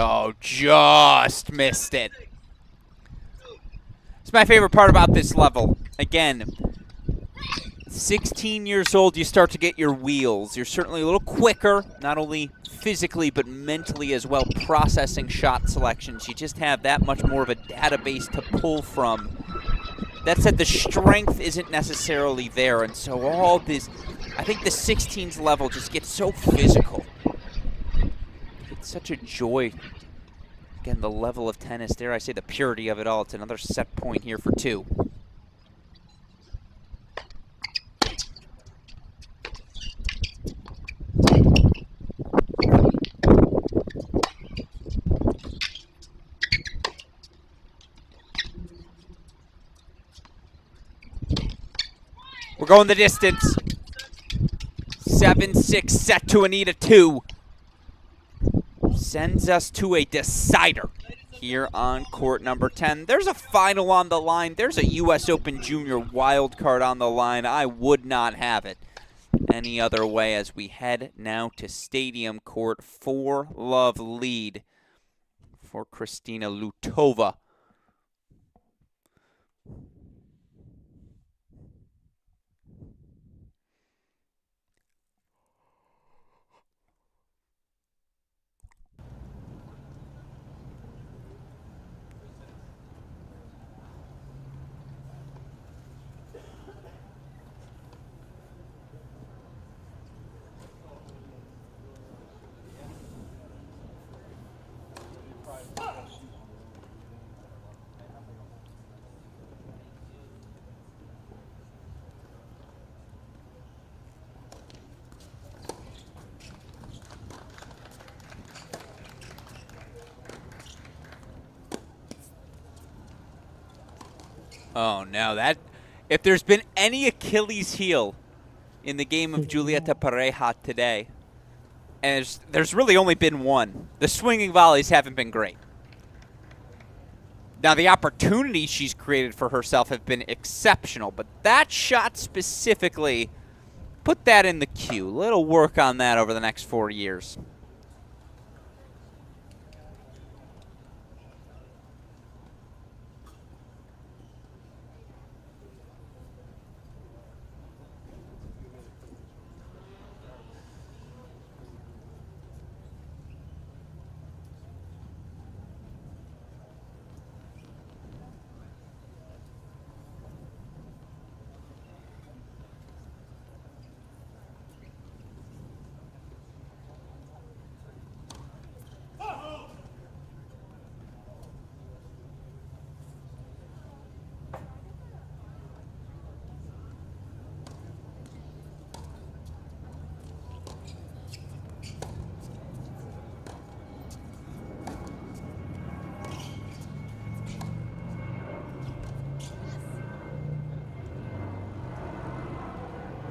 Speaker 1: Oh, just missed it. It's my favorite part about this level. Again, 16 years old, you start to get your wheels. You're certainly a little quicker, not only physically but mentally as well, processing shot selections. You just have that much more of a database to pull from. That said, the strength isn't necessarily there, and so all this, I think the 16s level just gets so physical. It's such a joy Again, the level of tennis, dare I say the purity of it all. It's another set point here for 2. We're going the distance. 7-6 set to Anita 2. Sends us to a decider here on court number 10. There's a final on the line. There's a U.S. Open Junior wild card on the line. I would not have it any other way as we head now to Stadium Court. 4-love lead for Kristina Lutova. Oh, no. If there's been any Achilles heel in the game of Julieta Pareja today, and there's really only been one. The swinging volleys haven't been great. Now, the opportunities she's created for herself have been exceptional, but that shot specifically, put that in the queue. Little work on that over the next 4 years.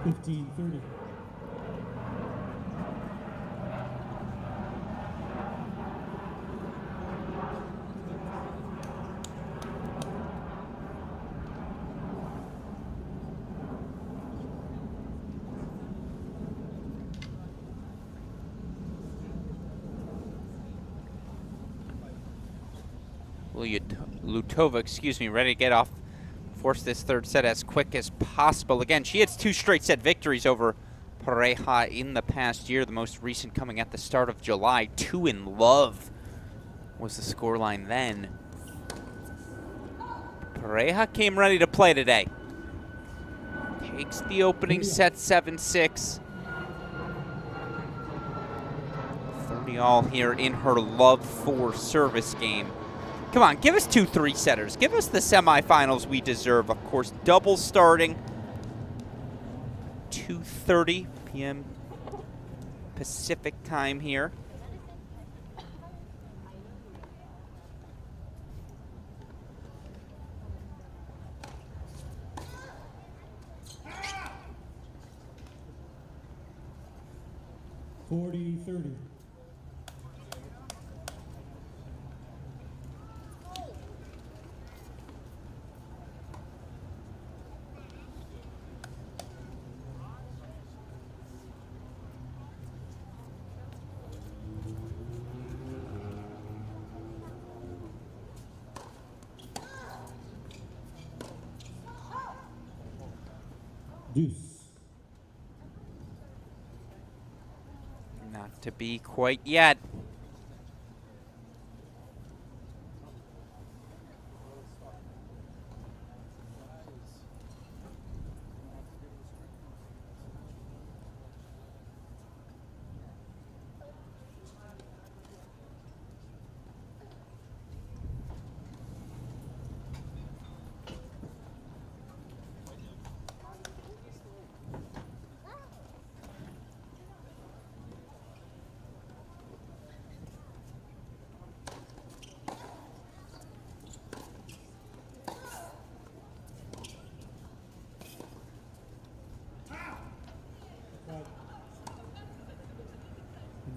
Speaker 4: Fifteen 30.
Speaker 1: Lutova, ready to get off, force this third set as quick as possible. Again, she has 2 straight set victories over Pareja in the past year, the most recent coming at the start of July. 2-love was the scoreline then. Pareja came ready to play today. Takes the opening set 7-6. 30-all here in her love for service game. Come on, give us 2 3-setters. Give us the semifinals we deserve. Of course, double starting. 2:30 p.m. Pacific time here.
Speaker 4: Forty 30. Deuce.
Speaker 1: Not to be quite yet.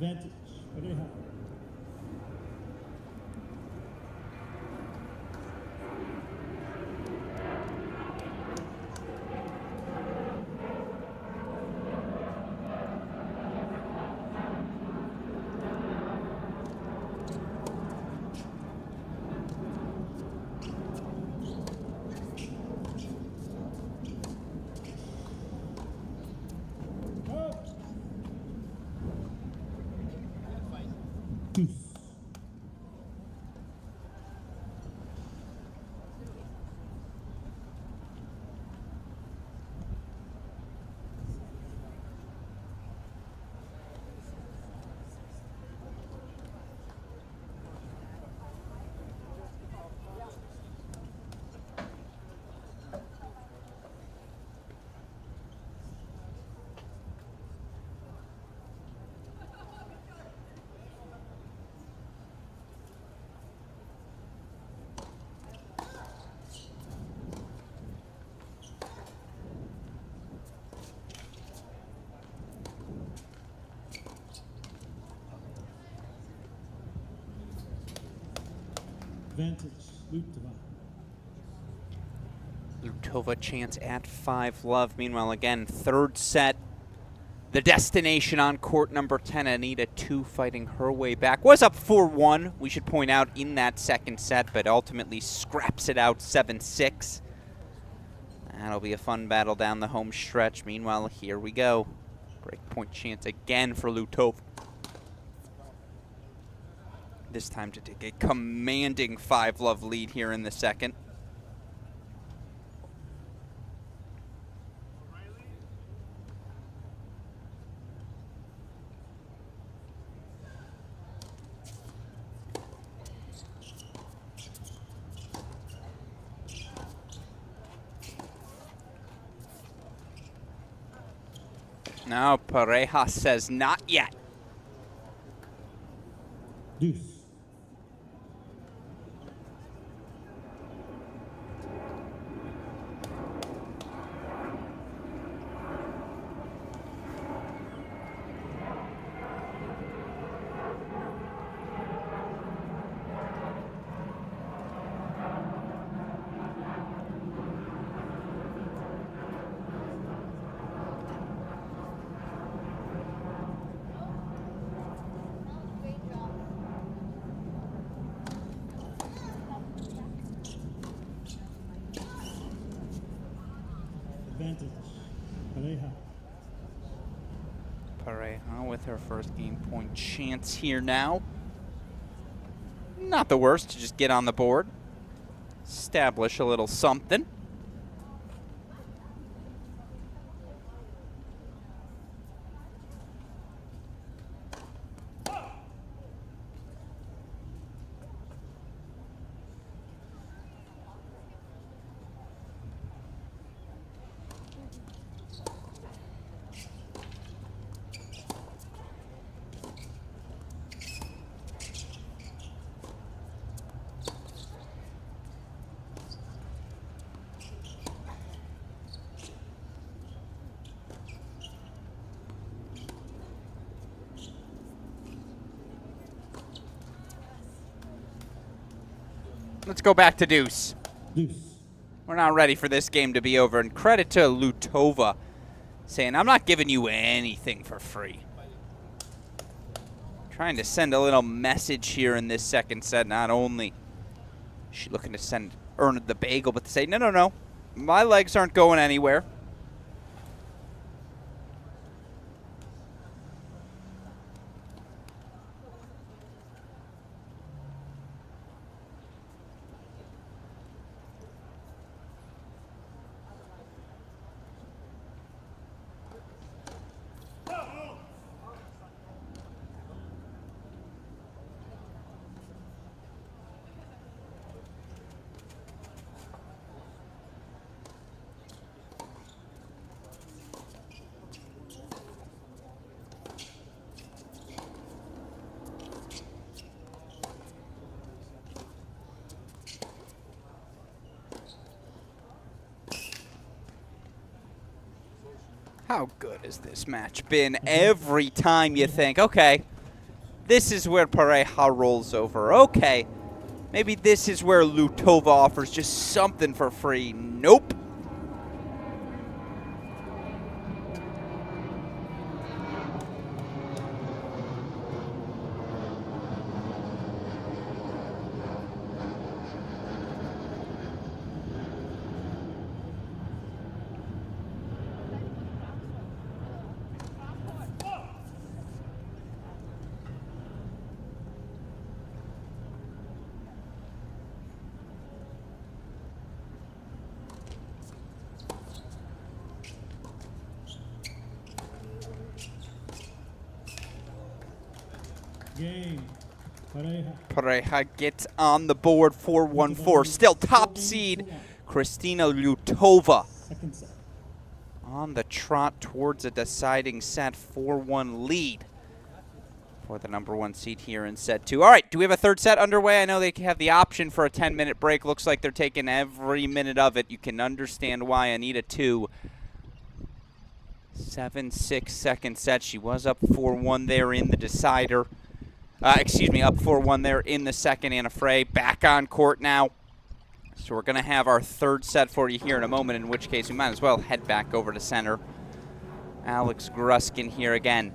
Speaker 4: Advantage. Pareja. Deuce. Advantage. Lutova.
Speaker 1: Lutova chance at 5-love. Meanwhile, again, third set. The destination on court number 10, Anita 2 fighting her way back. Was up 4-1, we should point out, in that second set, but ultimately scraps it out 7-6. That'll be a fun battle down the home stretch. Meanwhile, here we go. Breakpoint chance again for Lutova. This time to take a commanding 5-love lead here in the second. Now Pareja says not yet.
Speaker 4: Deuce. Advantage. Pareja.
Speaker 1: Pareja with her first game point chance here now. Not the worst to just get on the board. Establish a little something. Let's go back to deuce.
Speaker 4: Deuce.
Speaker 1: We're not ready for this game to be over. And credit to Lutova saying, I'm not giving you anything for free. Trying to send a little message here in this second set. Not only is she looking to earn the bagel, but to say, no, no, no. My legs aren't going anywhere. How good has this match been? Every time you think, okay, This is where Pareja rolls over. Okay. Maybe this is where Lutova offers just something for free. Nope.
Speaker 4: Game. Pareja.
Speaker 1: Pareja gets on the board, 4-1-4. Still top seed, Kristina Lutova.
Speaker 4: Second set.
Speaker 1: On the trot towards a deciding set, 4-1 lead for the #1 seed here in set 2. All right, do we have a third set underway? I know they have the option for a 10-minute break. Looks like they're taking every minute of it. You can understand why. Anita 2. 7-6 second set. She was up 4-1 there in the decider. Excuse me, up 4-1 there in the second. Anna Frey back on court now. So we're going to have our third set for you here in a moment, in which case we might as well head back over to center. Alex Gruskin here again.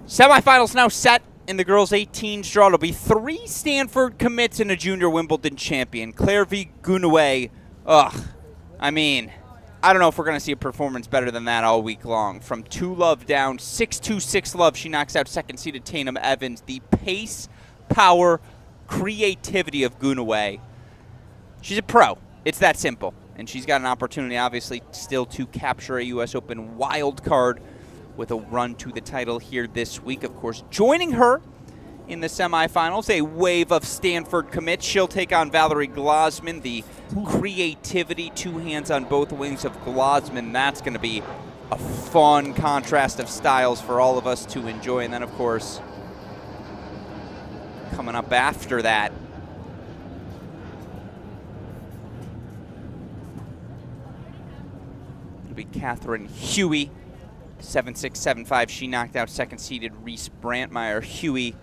Speaker 1: Semifinals now set in the girls' 18s draw. It'll be 3 Stanford commits and a junior Wimbledon champion. Claire V. Gunaway. Ugh. I mean, I don't know if we're going to see a performance better than that all week long. From 2-love down, 6-2, 6-love, she knocks out second-seeded Tatum Evans. The pace, power, creativity of Gunaway. She's a pro. It's that simple. And she's got an opportunity, obviously, still to capture a U.S. Open wild card with a run to the title here this week. Of course, joining her in the semifinals, a wave of Stanford commits. She'll take on Valerie Glosman. The creativity, 2 hands on both wings of Glosman. That's going to be a fun contrast of styles for all of us to enjoy. And then, of course, coming up after that, it'll be Catherine Huey. 7-6, 7-5. She knocked out second-seeded Reese Brantmeyer. Huey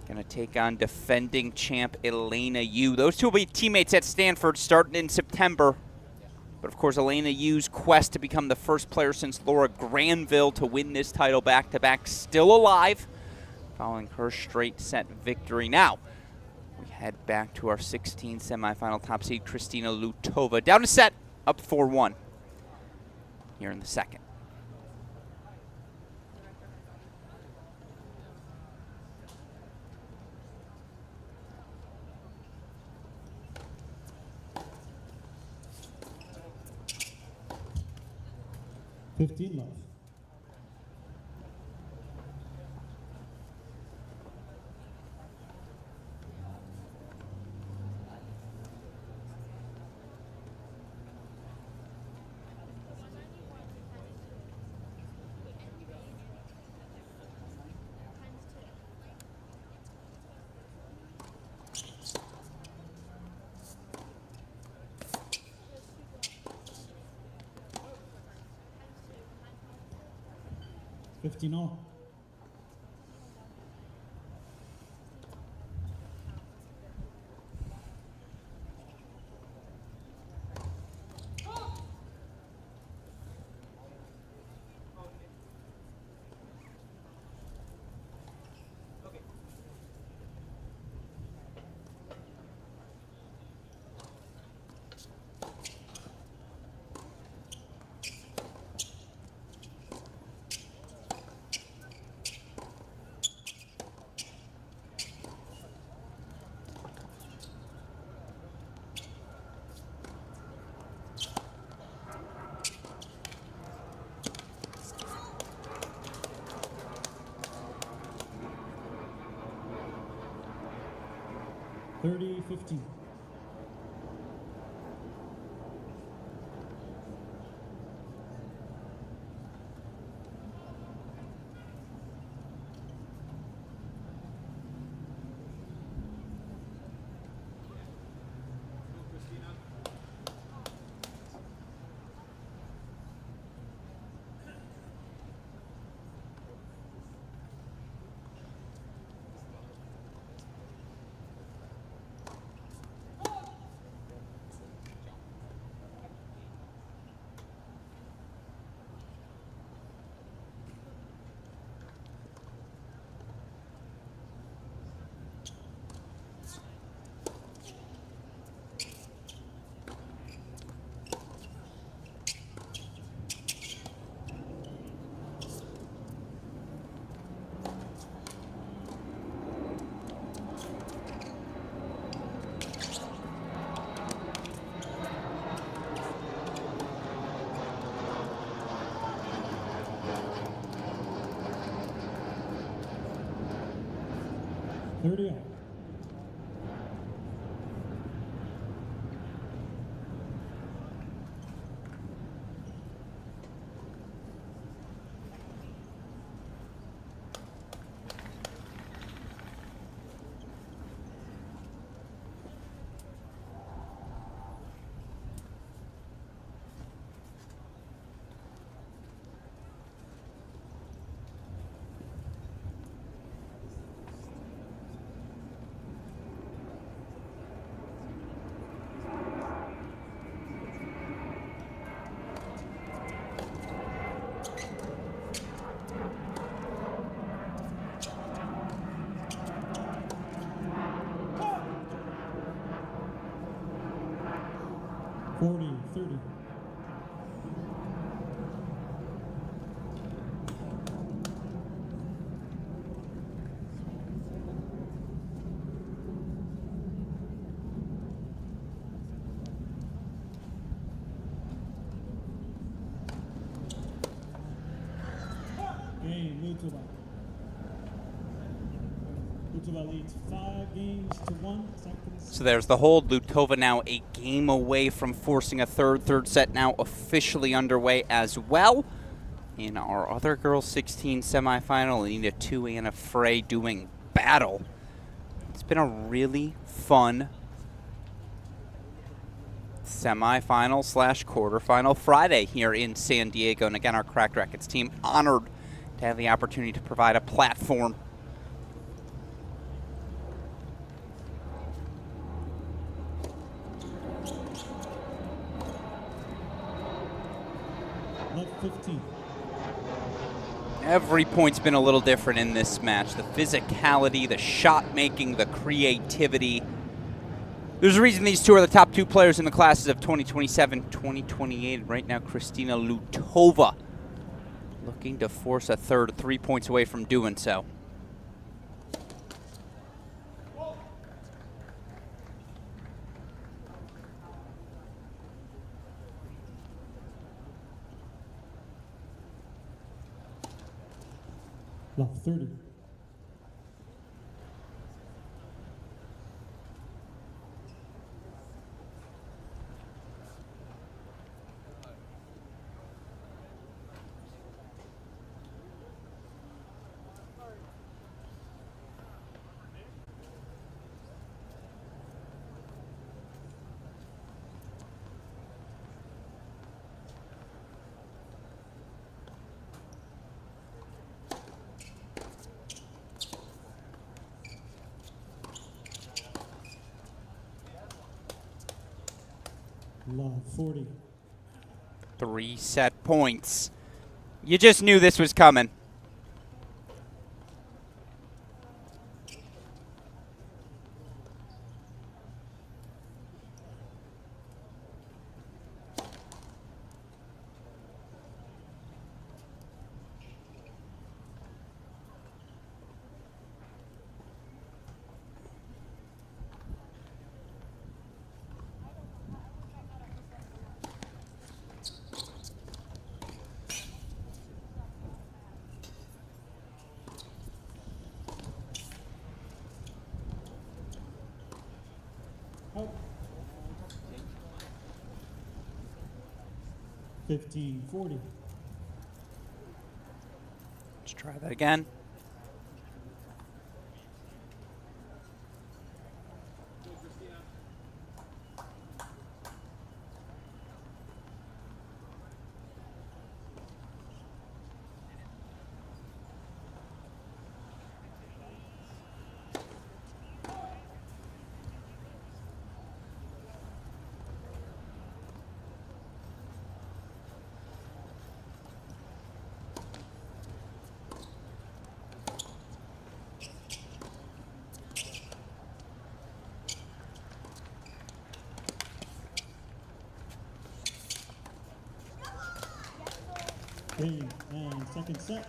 Speaker 1: going to take on defending champ Elena Yu. Those two will be teammates at Stanford starting in September. But, of course, Elena Yu's quest to become the first player since Laura Granville to win this title back-to-back still alive, following her straight-set victory. Now, we head back to our 16 semifinal top seed, Kristina Lutova. Down to set, up 4-1 here in the second.
Speaker 4: Love. 15-all. $30-15. 30 all. Forty, 30. Game, Lutova. Lutova leads 5 games to 1. Seconds.
Speaker 1: So there's the hold. Lutova now a game away from forcing a third set now officially underway as well. In our other girls 16 semifinal, Anita 2 Anna Frey doing battle. It's been a really fun semifinal / quarterfinal Friday here in San Diego. And again, our Cracked Racquets team honored to have the opportunity to provide a platform.
Speaker 4: Left 15.
Speaker 1: Every point's been a little different in this match. The physicality, the shot making, the creativity. There's a reason these two are the top 2 players in the classes of 2027, 2028. Right now, Kristina Lutova looking to force a third, 3 points away from doing so.
Speaker 4: Left 30. Love 40.
Speaker 1: 3 set points. You just knew this was coming.
Speaker 4: Out. 15, 40.
Speaker 1: Let's try that again.
Speaker 4: Game and second set.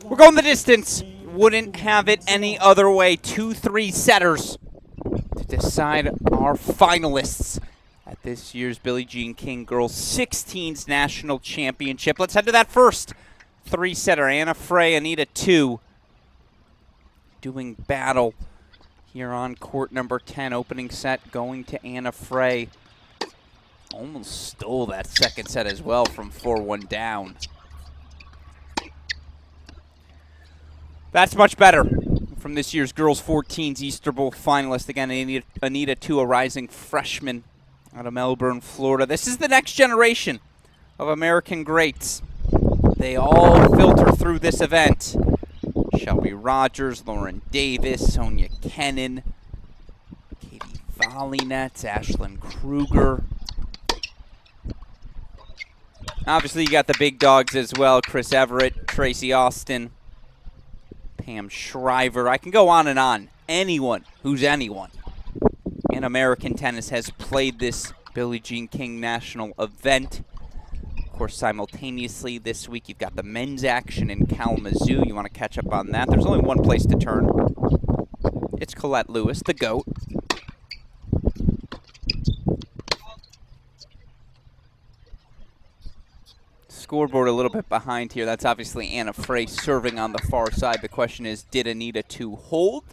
Speaker 1: We're going the distance. Wouldn't have it any other way. 2-3 setters to decide our finalists at this year's Billie Jean King Girls 16s National Championship. Let's head to that first 3-setter. Anna Frey, Anita 2 doing battle. here on court number 10. Opening set going to Anna Frey. Almost stole that second set as well from 4-1 down. That's much better from this year's Girls 14's Easter Bowl finalist. Again, Anita Tu, a rising freshman out of Melbourne, Florida. This is the next generation of American greats. They all filter through this event. Shelby Rogers, Lauren Davis, Sonia Kenin, Katie Vollinets, Ashlyn Kruger. Obviously, you got the big dogs as well. Chris Evert, Tracy Austin, Pam Shriver. I can go on and on. Anyone who's anyone in American tennis has played this Billie Jean King National event. Of course, simultaneously this week, you've got the men's action in Kalamazoo. You want to catch up on that. There's only one place to turn. It's Colette Lewis, the GOAT. Scoreboard a little bit behind here. That's obviously Anna Frey serving on the far side. The question is, did Anita Tu hold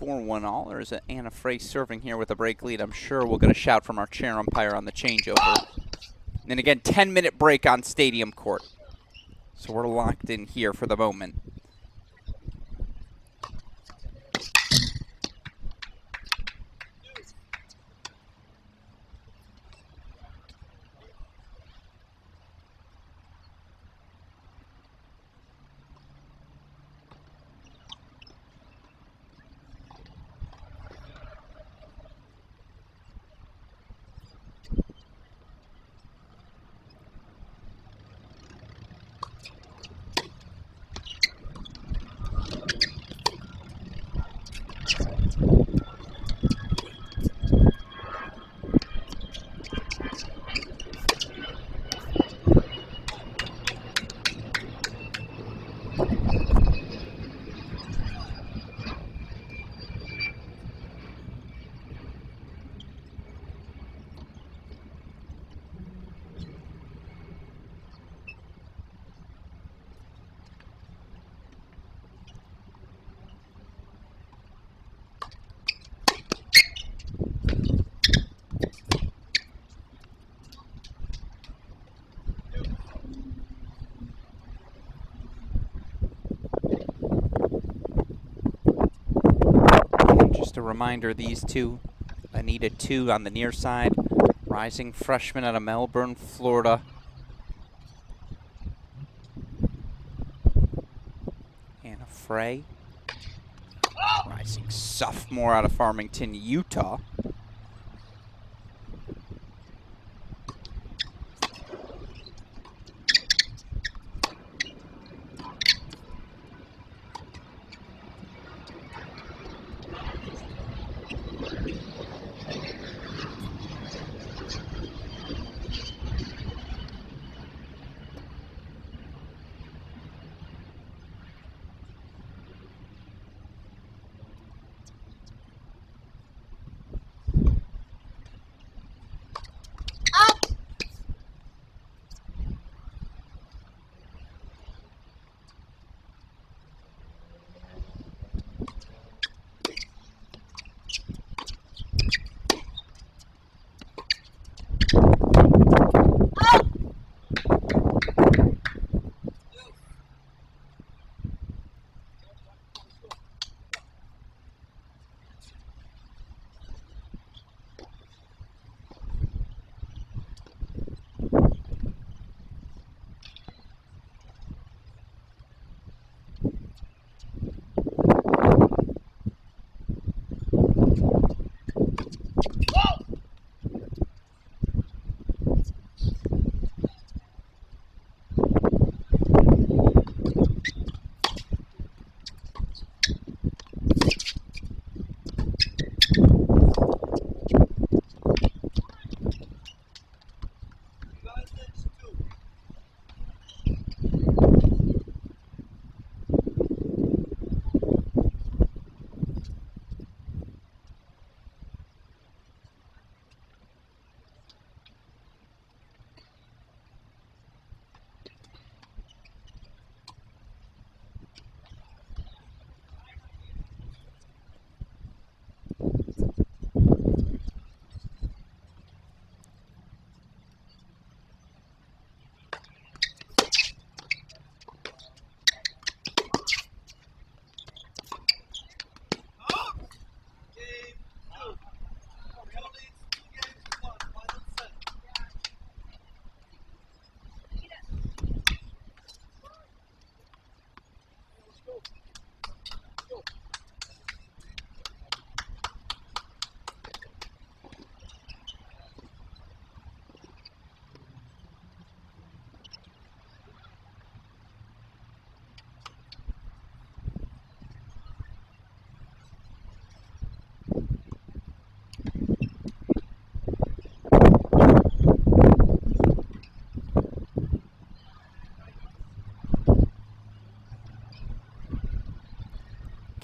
Speaker 1: 4-1 all, or is it Anna Frey serving here with a break lead? I'm sure we'll get a shout from our chair umpire on the changeover. And again, 10-minute break on Stadium Court. So we're locked in here for the moment. Just a reminder, these two, Anita Tu on the near side, rising freshman out of Melbourne, Florida. Anna Frey, rising sophomore out of Farmington, Utah.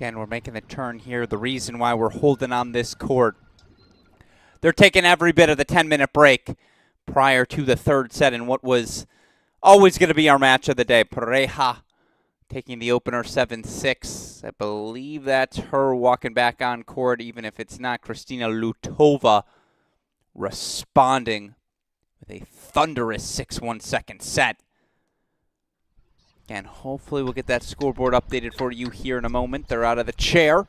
Speaker 1: Again, we're making the turn here. The reason why we're holding on this court, they're taking every bit of the 10-minute break prior to the third set in what was always going to be our match of the day. Pareja taking the opener 7-6. I believe that's her walking back on court, even if it's not. Kristina Lutova responding with a thunderous 6-1 second set. And hopefully we'll get that scoreboard updated for you here in a moment. They're out of the chair.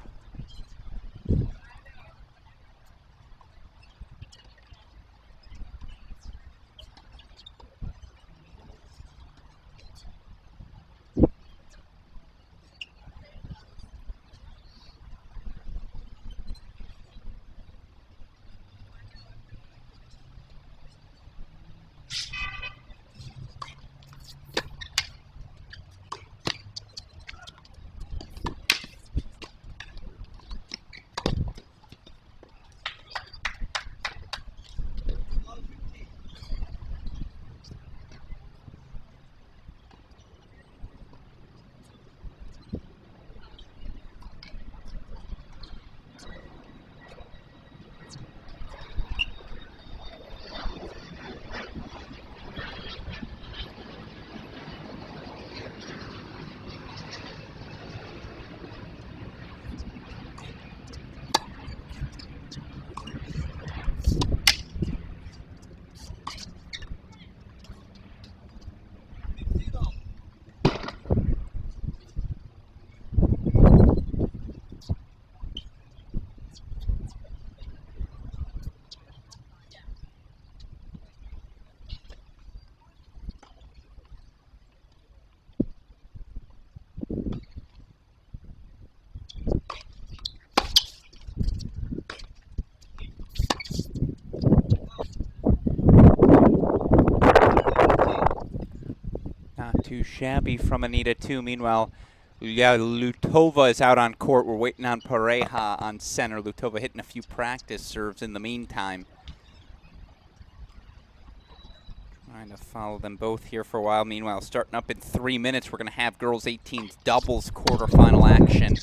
Speaker 1: Too shabby from Anita, too. Meanwhile, yeah, Lutova is out on court. We're waiting on Pareja on center. Lutova hitting a few practice serves in the meantime. Trying to follow them both here for a while. Meanwhile, starting up in 3 minutes, we're going to have girls 18's doubles quarterfinal action.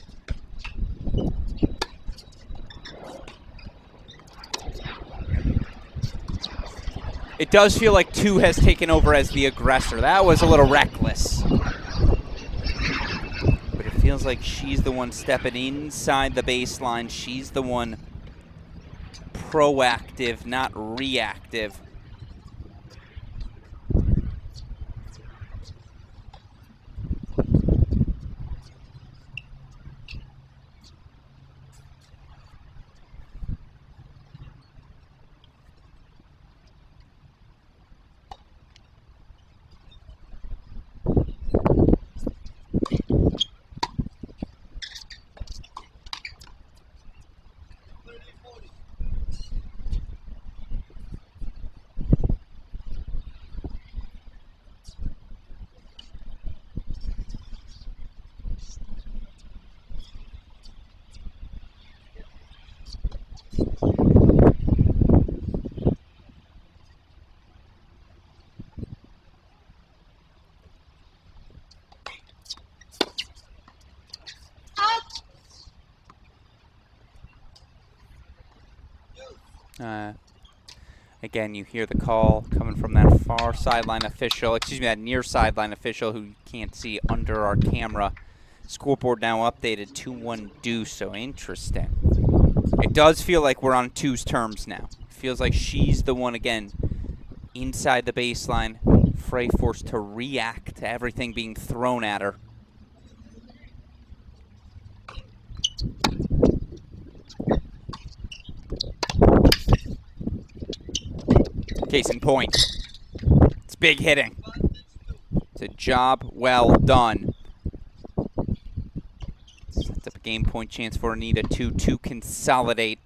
Speaker 1: It does feel like 2 has taken over as the aggressor. That was a little reckless. But it feels like she's the one stepping inside the baseline. She's the one proactive, not reactive. Again, you hear the call coming from that far sideline official, excuse me, that near sideline official who you can't see under our camera. Scoreboard now updated 2-1 deuce, so interesting. It does feel like we're on 2's terms now. It feels like she's the one, again, inside the baseline. Frey forced to react to everything being thrown at her. Case in point, it's big hitting. It's a job well done. Sets up a game point chance for Anita to consolidate.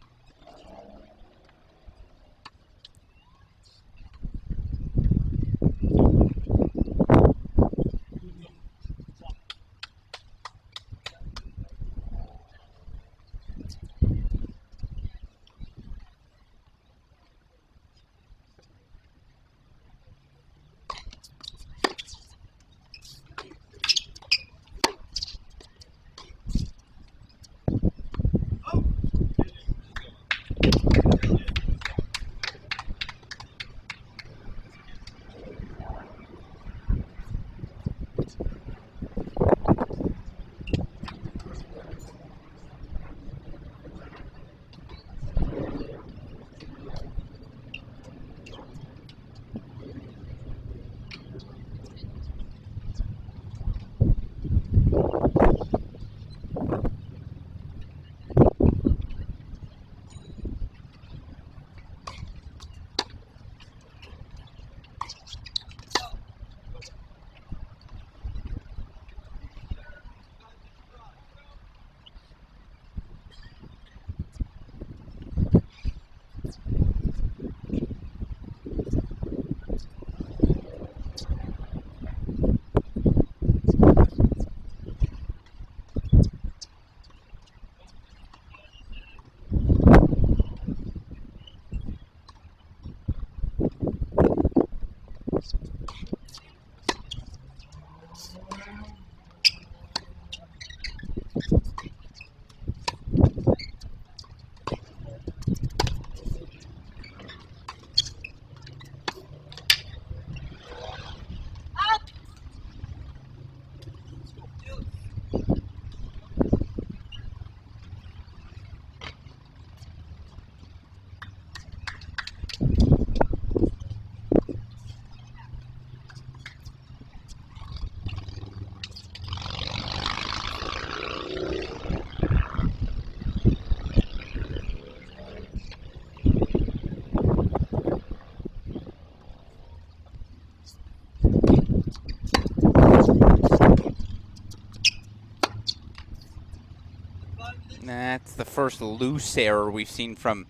Speaker 1: That's the first loose error we've seen from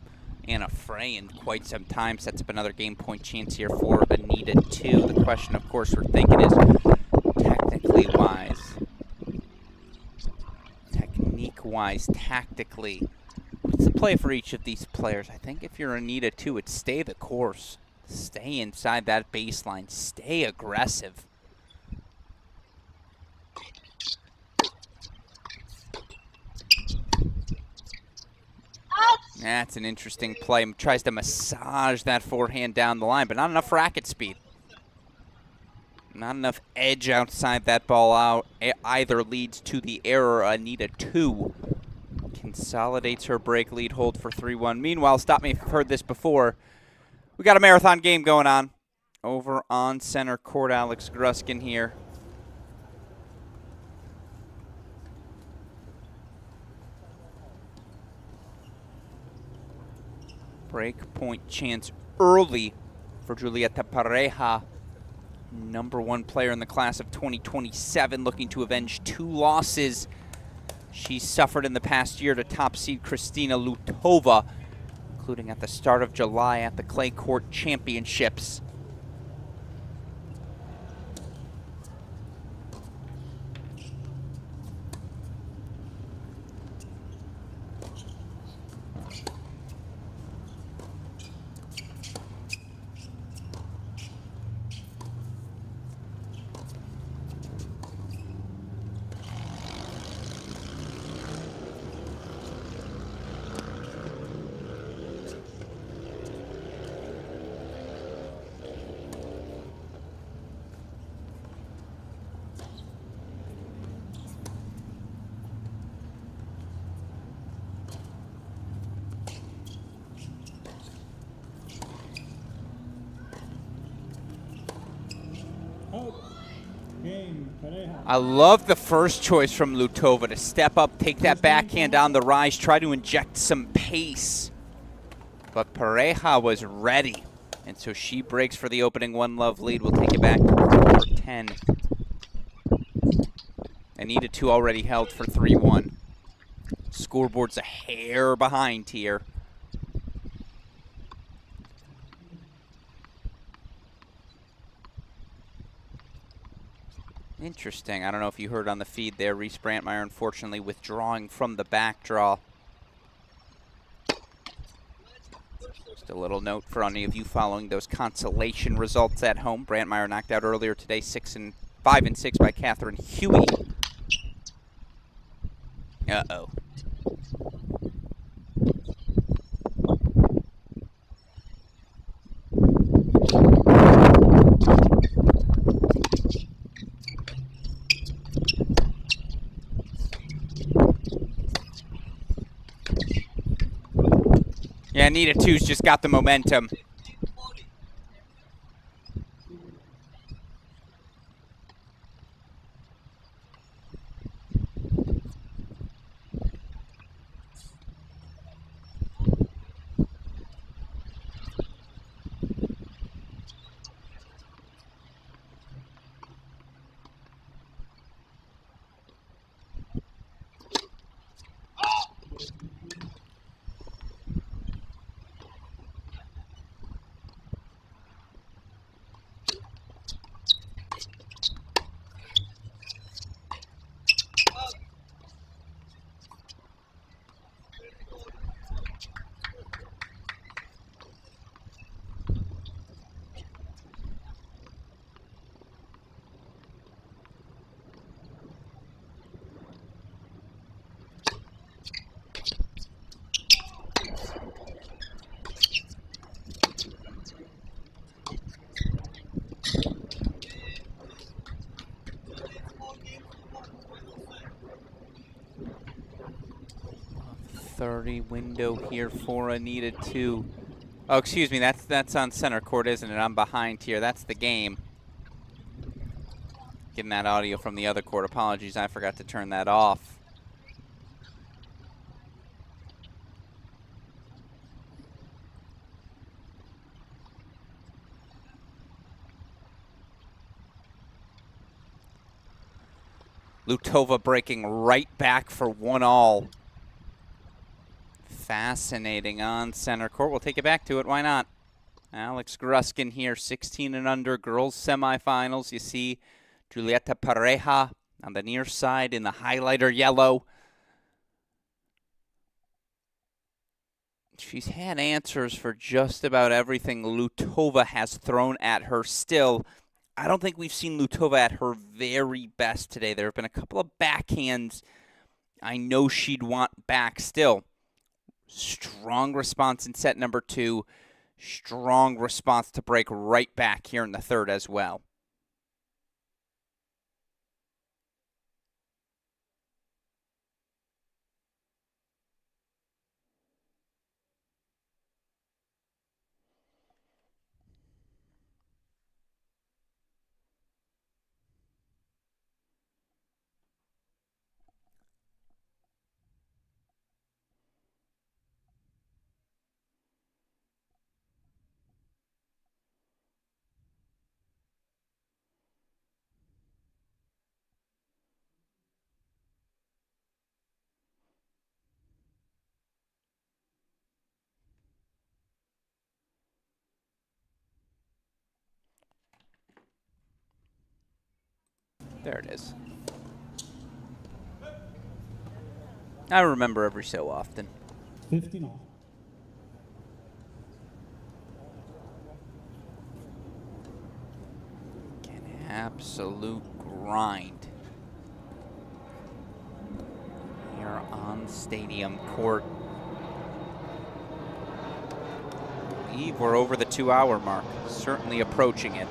Speaker 1: Anna Frey in quite some time. Sets up another game point chance here for Anita, too. The question, of course, we're thinking is technique-wise, tactically. What's the play for each of these players? I think if you're Anita, too, it's stay the course. Stay inside that baseline. Stay aggressive. That's an interesting play. Tries to massage that forehand down the line, but not enough racket speed. Not enough edge outside that ball out. Either leads to the error. Anita 2 consolidates her break lead hold for 3-1. Meanwhile, stop me if you've heard this before. We got a marathon game going on over on center court. Alex Gruskin here. Break point chance early for Julieta Pareja, #1 player in the class of 2027, looking to avenge 2 losses she suffered in the past year to top seed Kristina Lutova, including at the start of July at the Clay Court Championships. I love the first choice from Lutova to step up, take that backhand on the rise, try to inject some pace. But Pareja was ready, and so she breaks for the opening 1-love lead. We'll take it back to quarter 10. Anita 2 already held for 3-1. Scoreboard's a hair behind here. Interesting. I don't know if you heard on the feed there, Reese Brantmeyer unfortunately withdrawing from the back draw. Just a little note for any of you following those consolation results at home. Brantmeyer knocked out earlier today, 5 and 6 by Catherine Huey. Uh-oh. Yeah, Anita 2's just got the momentum. .30 window here for Anita 2. Oh, excuse me, that's on center court, isn't it? I'm behind here. That's the game. Getting that audio from the other court. Apologies, I forgot to turn that off. Lutova breaking right back for 1-all. Fascinating on center court. We'll take it back to it. Why not? Alex Gruskin here, 16 and under, girls semifinals. You see Julieta Pareja on the near side in the highlighter yellow. She's had answers for just about everything Lutova has thrown at her still. I don't think we've seen Lutova at her very best today. There have been a couple of backhands I know she'd want back still. Strong response in set number 2. Strong response to break right back here in the third as well. There it is. I remember every so often.
Speaker 4: 15 all.
Speaker 1: An absolute grind here on Stadium Court. I believe we're over the 2-hour mark. Certainly approaching it.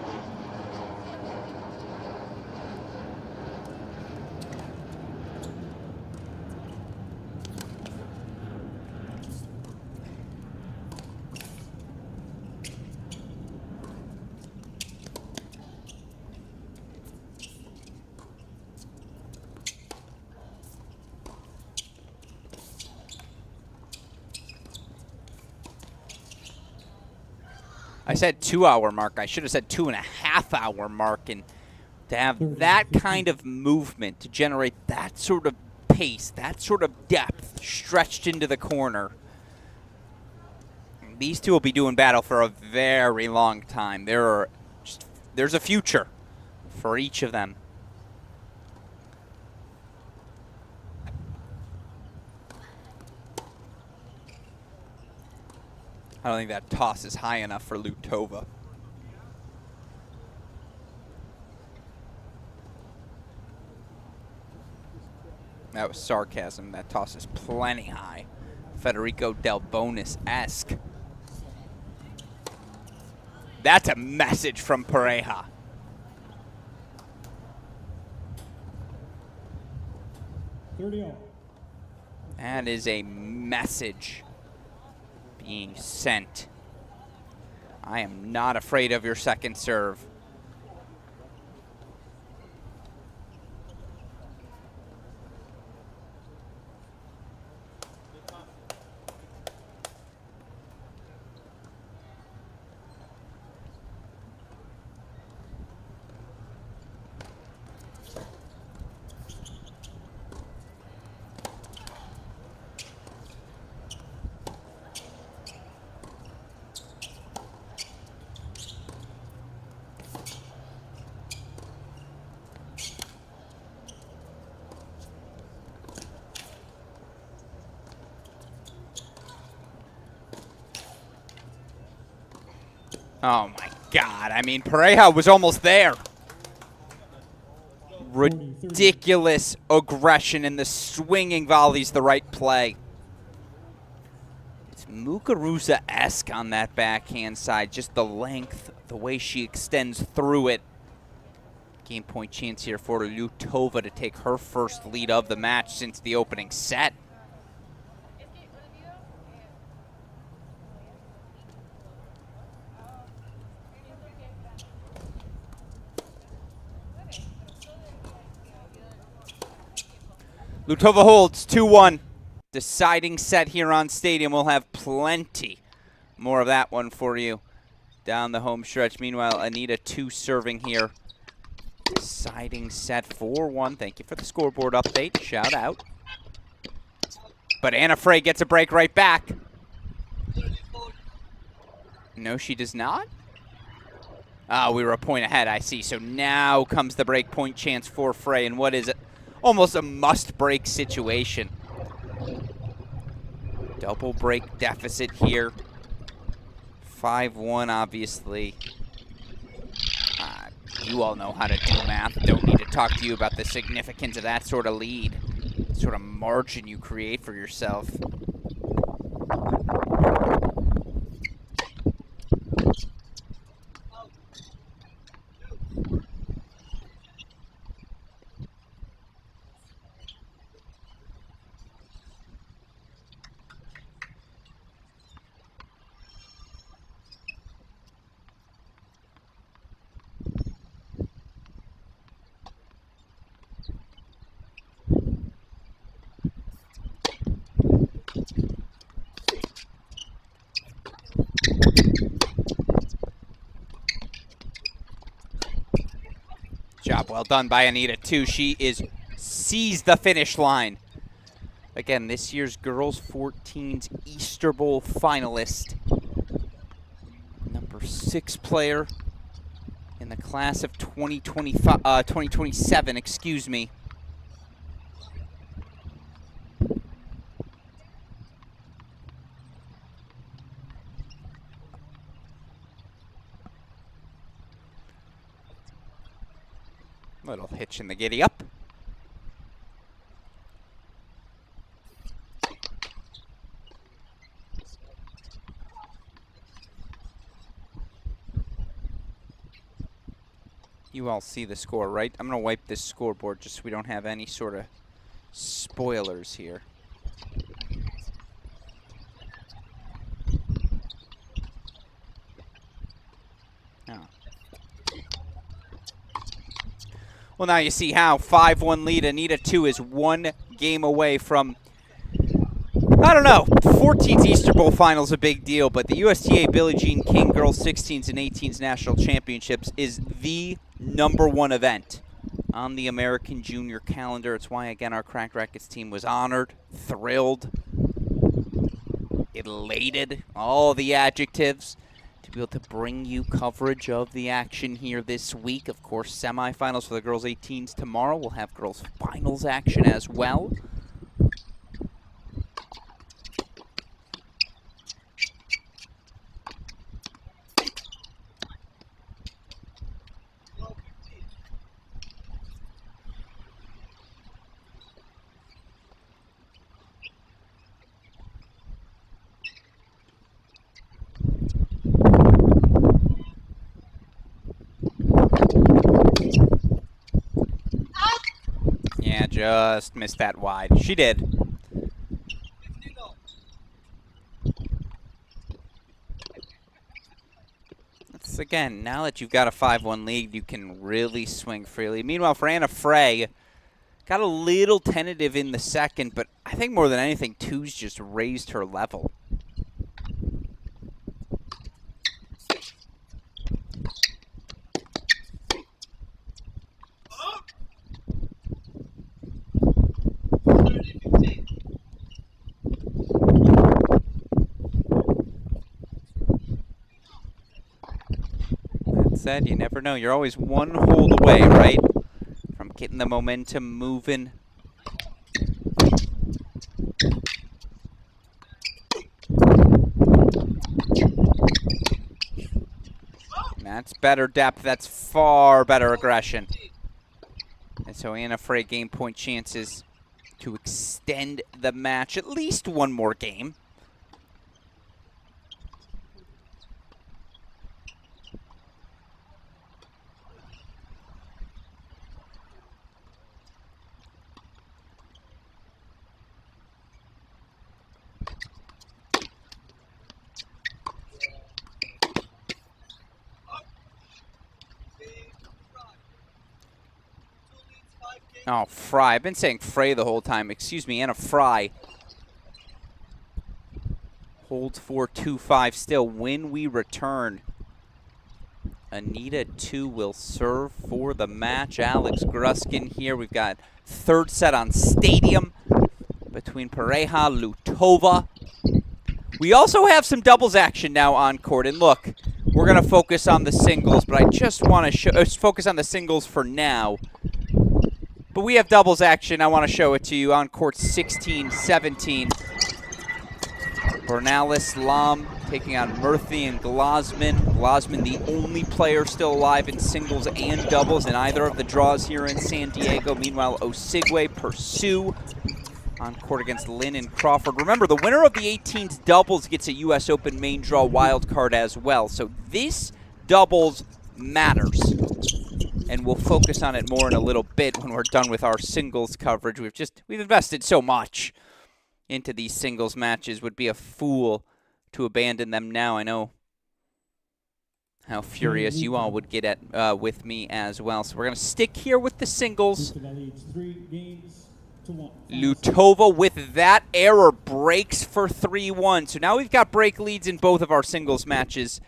Speaker 1: I said 2-hour mark. I should have said 2.5-hour mark. And to have that kind of movement, to generate that sort of pace, that sort of depth stretched into the corner, these two will be doing battle for a very long time. There's a future for each of them. I don't think that toss is high enough for Lutova. That was sarcasm. That toss is plenty high. Federico Del Bonis-esque. That's a message from Pareja. That is a message being sent. I am not afraid of your second serve. Oh my God, I mean, Pareja was almost there. Ridiculous aggression and the swinging volleys, the right play. It's Muguruza-esque on that backhand side, just the length, the way she extends through it. Game point chance here for Lutova to take her first lead of the match since the opening set. Lutova holds 2-1. Deciding set here on Stadium. We'll have plenty more of that one for you down the home stretch. Meanwhile, Anita 2 serving here. Deciding set 4-1. Thank you for the scoreboard update. Shout out. But Anna Frey gets a break right back. No, she does not. Oh, we were a point ahead, I see. So now comes the break point chance for Frey, and what is it? Almost a must-break situation. Double break deficit here. 5-1, obviously. You all know how to do math. Don't need to talk to you about the significance of that sort of lead, sort of margin you create for yourself. Job well done by Anita, too. She sees the finish line. Again, this year's Girls 14's Easter Bowl finalist. Number 6 player in the class of 2027, excuse me. Little hitch in the giddy up. You all see the score, right? I'm going to wipe this scoreboard just so we don't have any sort of spoilers here. Oh. Well, now you see how 5-1 lead. Anita, too, is 1 game away from, I don't know, 14's Easter Bowl final is a big deal, but the USTA Billie Jean King Girls 16s and 18s National Championships is the #1 event on the American Junior calendar. It's why, again, our Cracked Racquets team was honored, thrilled, elated, all the adjectives, to be able to bring you coverage of the action here this week. Of course, semifinals for the girls 18s tomorrow. We'll have girls finals action as well. Yeah, just missed that wide. She did. That's, again, now that you've got a 5-1 lead, you can really swing freely. Meanwhile, for Anna Frey, got a little tentative in the second, but I think more than anything, 2's just raised her level. That said, you never know. You're always 1 hold away, right, from getting the momentum moving. That's better depth. That's far better aggression. And so Anna Frey game point chances to extend the match at least 1 more game. Oh, Fry. I've been saying Frey the whole time. Excuse me, Anna Frey. Holds 4-2-5 still. When we return, Anita, 2 will serve for the match. Alex Gruskin here. We've got 3rd set on Stadium between Pareja, Lutova. We also have some doubles action now on court. And look, we're going to focus on the singles, but I just want to focus on the singles for now. But we have doubles action. I want to show it to you on court 16-17. Bernalis Lam taking on Murthy and Glosman. Glosman, the only player still alive in singles and doubles in either of the draws here in San Diego. Meanwhile, Osigwe pursue on court against Lin and Crawford. Remember, the winner of the 18s doubles gets a U.S. Open main draw wild card as well. So this doubles matters. And we'll focus on it more in a little bit when we're done with our singles coverage. We've invested so much into these singles matches. Would be a fool to abandon them now. I know how furious you all would get at with me as well. So we're going to stick here with the singles. Lutova with that error breaks for 3-1. So now we've got break leads in both of our singles matches.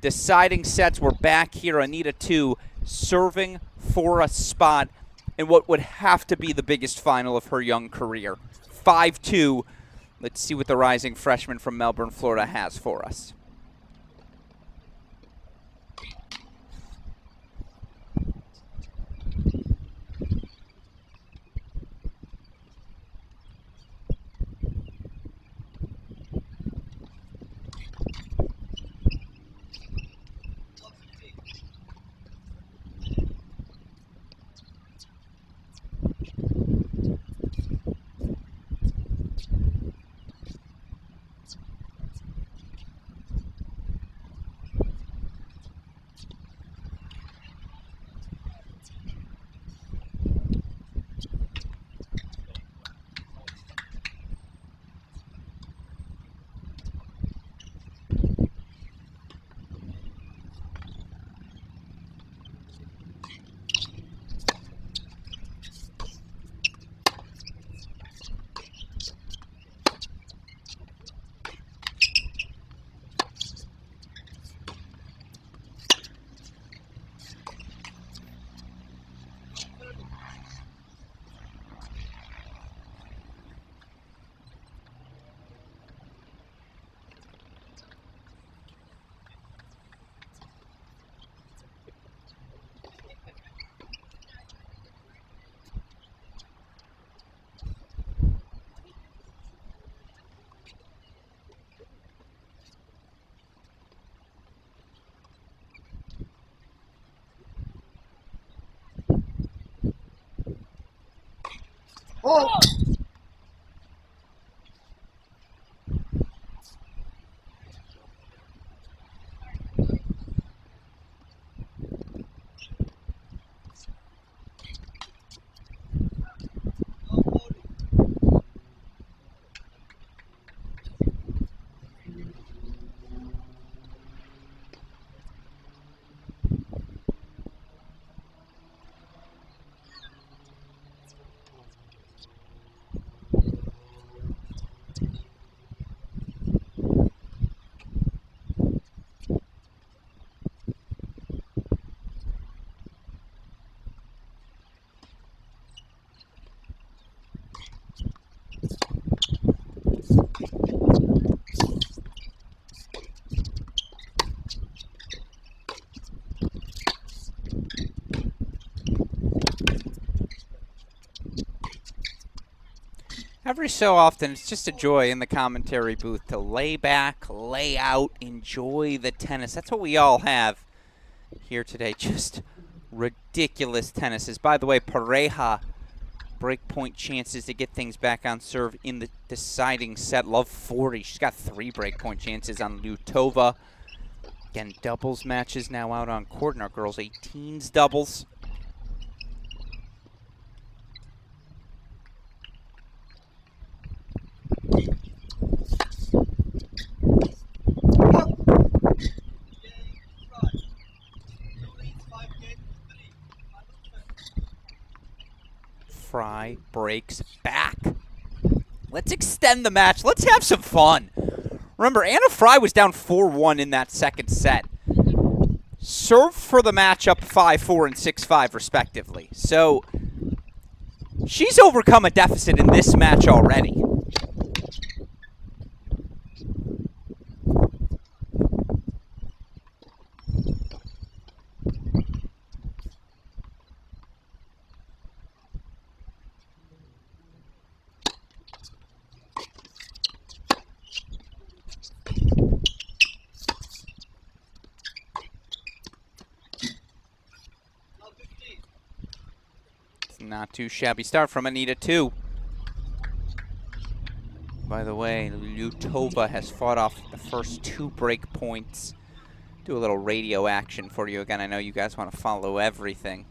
Speaker 1: Deciding sets, we're back here. Anita 2 serving for a spot in what would have to be the biggest final of her young career. 5-2. Let's see what the rising freshman from Melbourne, Florida has for us.
Speaker 3: Oh!
Speaker 1: Every so often, it's just a joy in the commentary booth to lay back, lay out, enjoy the tennis. That's what we all have here today. Just ridiculous tennises. By the way, Pareja, breakpoint chances to get things back on serve in the deciding set. Love 40. She's got 3 breakpoint chances on Lutova. Again, doubles matches now out on court in our girls' 18s doubles. Fry breaks back. Let's extend the match. Let's have some fun. Remember, Anna Fry was down 4-1 in that second set. Served for the match up 5-4 and 6-5 respectively. So she's overcome a deficit in this match already. Not too shabby start from Anita, too. By the way, Lutova has fought off the first 2 break points. Do a little radio action for you again. I know you guys want to follow everything.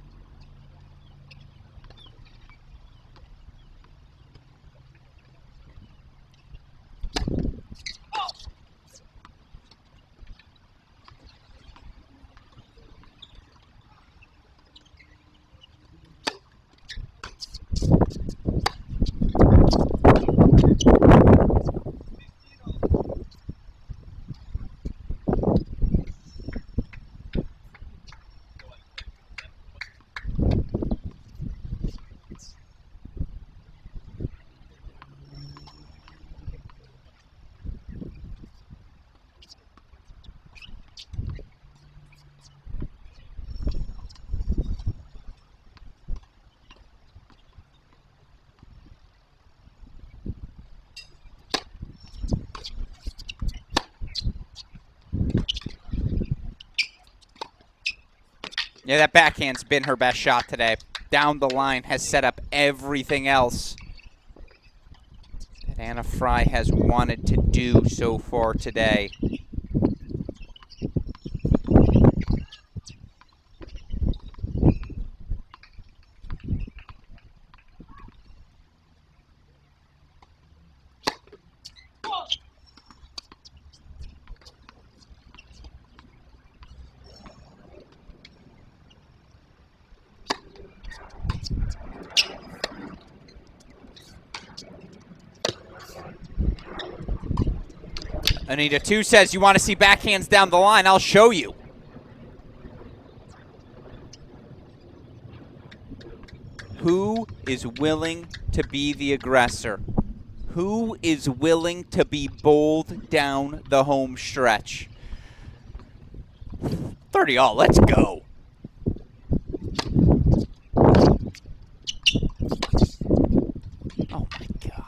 Speaker 1: Yeah, that backhand's been her best shot today. Down the line, has set up everything else that Anna Fry has wanted to do so far today. Anita 2 says, you want to see backhands down the line? I'll show you. Who is willing to be the aggressor? Who is willing to be bold down the home stretch? 30-all, let's go. Oh my God.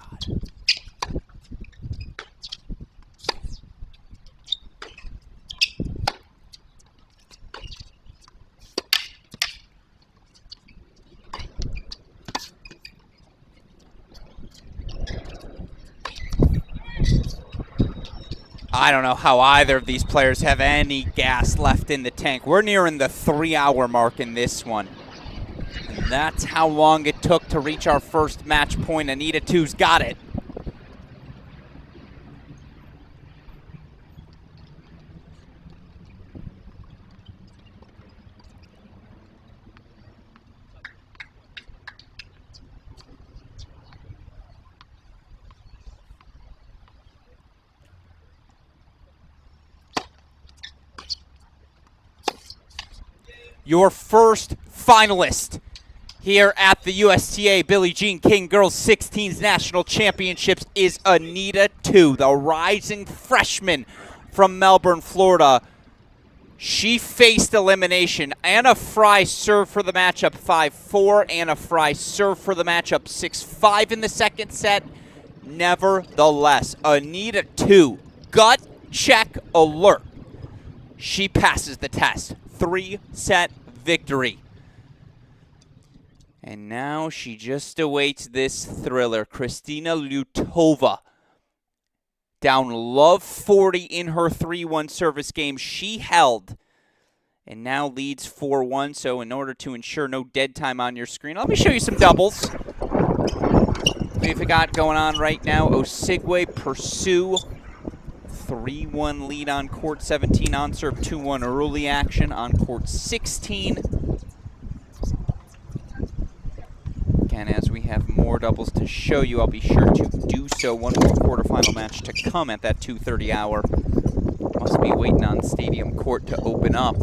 Speaker 1: I don't know how either of these players have any gas left in the tank. We're nearing the 3-hour mark in this one. And that's how long it took to reach our first match point. Anita 2's got it. Your first finalist here at the USTA Billie Jean King Girls 16s National Championships is Anita 2, the rising freshman from Melbourne, Florida. She faced elimination. Anna Fry served for the matchup 5-4. Anna Fry served for the matchup 6-5 in the second set. Nevertheless, Anita 2, gut check alert. She passes the test. 3-set victory. And now she just awaits this thriller. Kristina Lutova down love 40 in her 3-1 service game. She held and now leads 4-1. So in order to ensure no dead time on your screen, let me show you some doubles we've got going on right now. Osigwe pursue 3-1 lead on court 17, on serve 2-1 early action on court 16. Again, as we have more doubles to show you, I'll be sure to do so. One more quarterfinal match to come at that 2:30 hour. Must be waiting on Stadium Court to open up.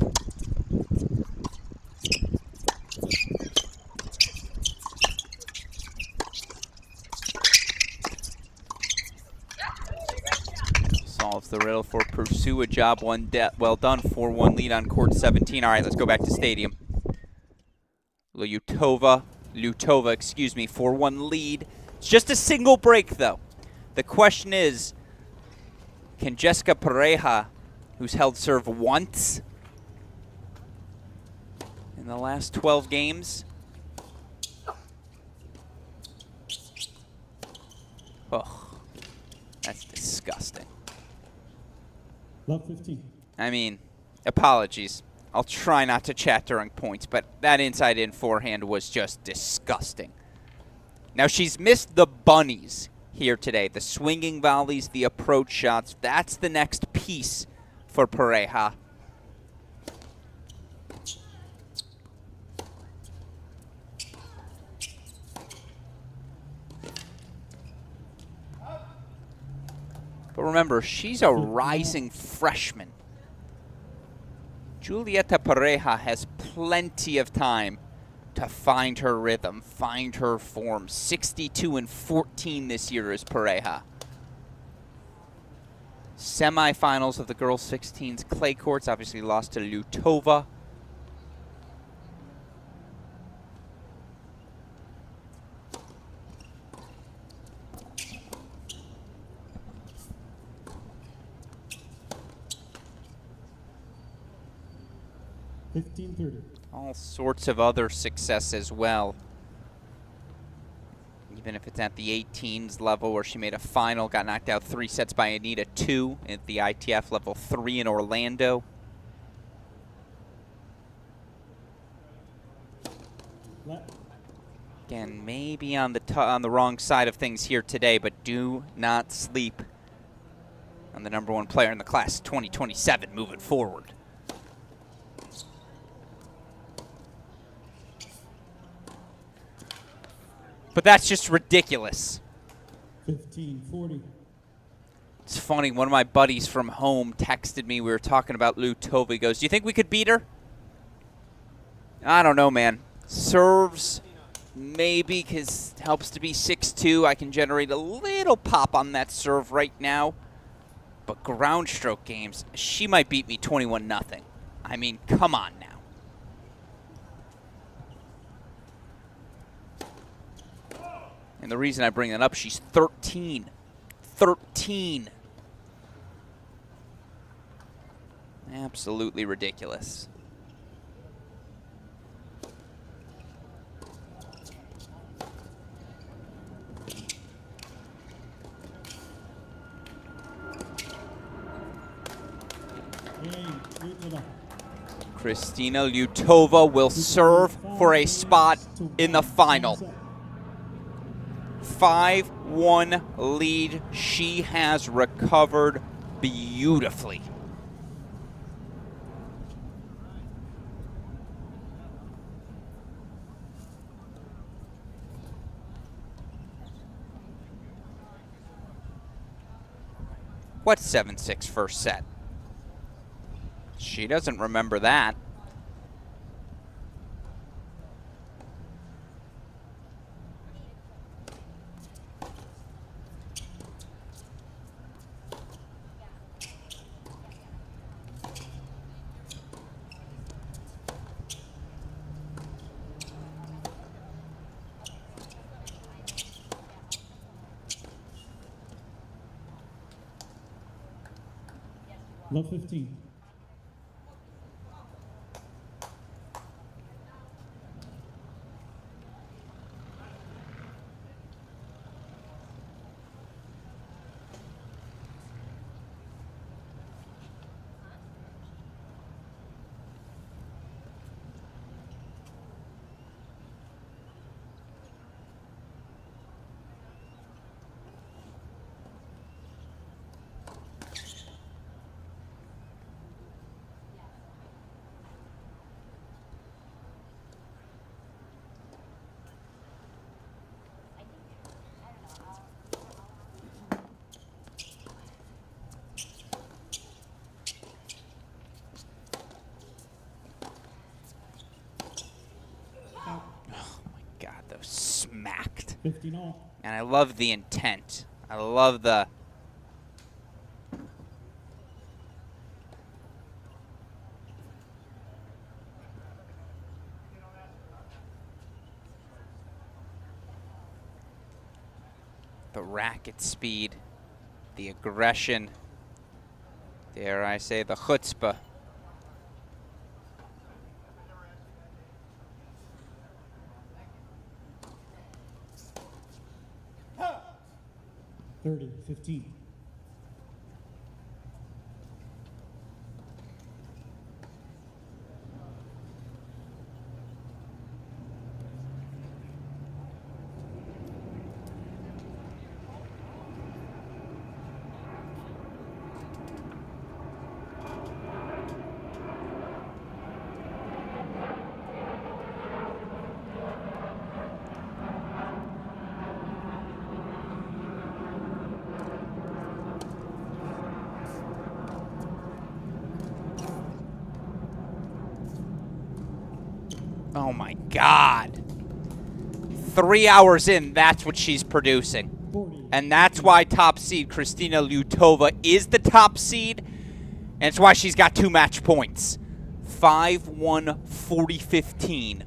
Speaker 1: Solves the riddle for Pursue. A job well done. 4-1 lead on court 17. All right, let's go back to Stadium. Lutova, 4-1 lead. It's just a single break, though. The question is, can Jessica Pareja, who's held serve once in the last 12 games, That's disgusting.
Speaker 4: Love 15.
Speaker 1: I mean, apologies. I'll try not to chat during points, but that inside-in forehand was just disgusting. Now, she's missed the bunnies here today. The swinging volleys, the approach shots. That's the next piece for Pareja. But remember, she's a rising freshman. Julieta Pareja has plenty of time to find her rhythm, find her form. 62-14 this year is Pareja. Semifinals of the girls' 16s clay courts, obviously lost to Lutova. All sorts of other success as well. Even if it's at the 18s level where she made a final, got knocked out 3 sets by Anita 2 at the ITF level 3 in Orlando. Again, maybe on the wrong side of things here today, but do not sleep on the #1 player in the class 2027 moving forward. But that's just ridiculous.
Speaker 4: 15-40.
Speaker 1: It's funny, one of my buddies from home texted me. We were talking about Lutova. He goes, "Do you think we could beat her?" I don't know, man. Serves, maybe, because it helps to be 6'2". I can generate a little pop on that serve right now. But ground stroke games, she might beat me 21-0. I mean, come on now. And the reason I bring that up, she's 13. 13. Absolutely ridiculous. Kristina Lutova will serve for a spot in the final. 5-1 lead. She has recovered beautifully. What 7-6 first set? She doesn't remember that.
Speaker 4: Love 15.
Speaker 1: Smacked.
Speaker 4: 15 all.
Speaker 1: And I love the intent. I love the... the racket speed, the aggression, dare I say the chutzpah.
Speaker 4: Thirty, 15.
Speaker 1: Oh my God. 3 hours in, that's what she's producing.
Speaker 4: 40.
Speaker 1: And that's why top seed Kristina Lyutova is the top seed. And it's why she's got 2 match points. 5-1, 40-15.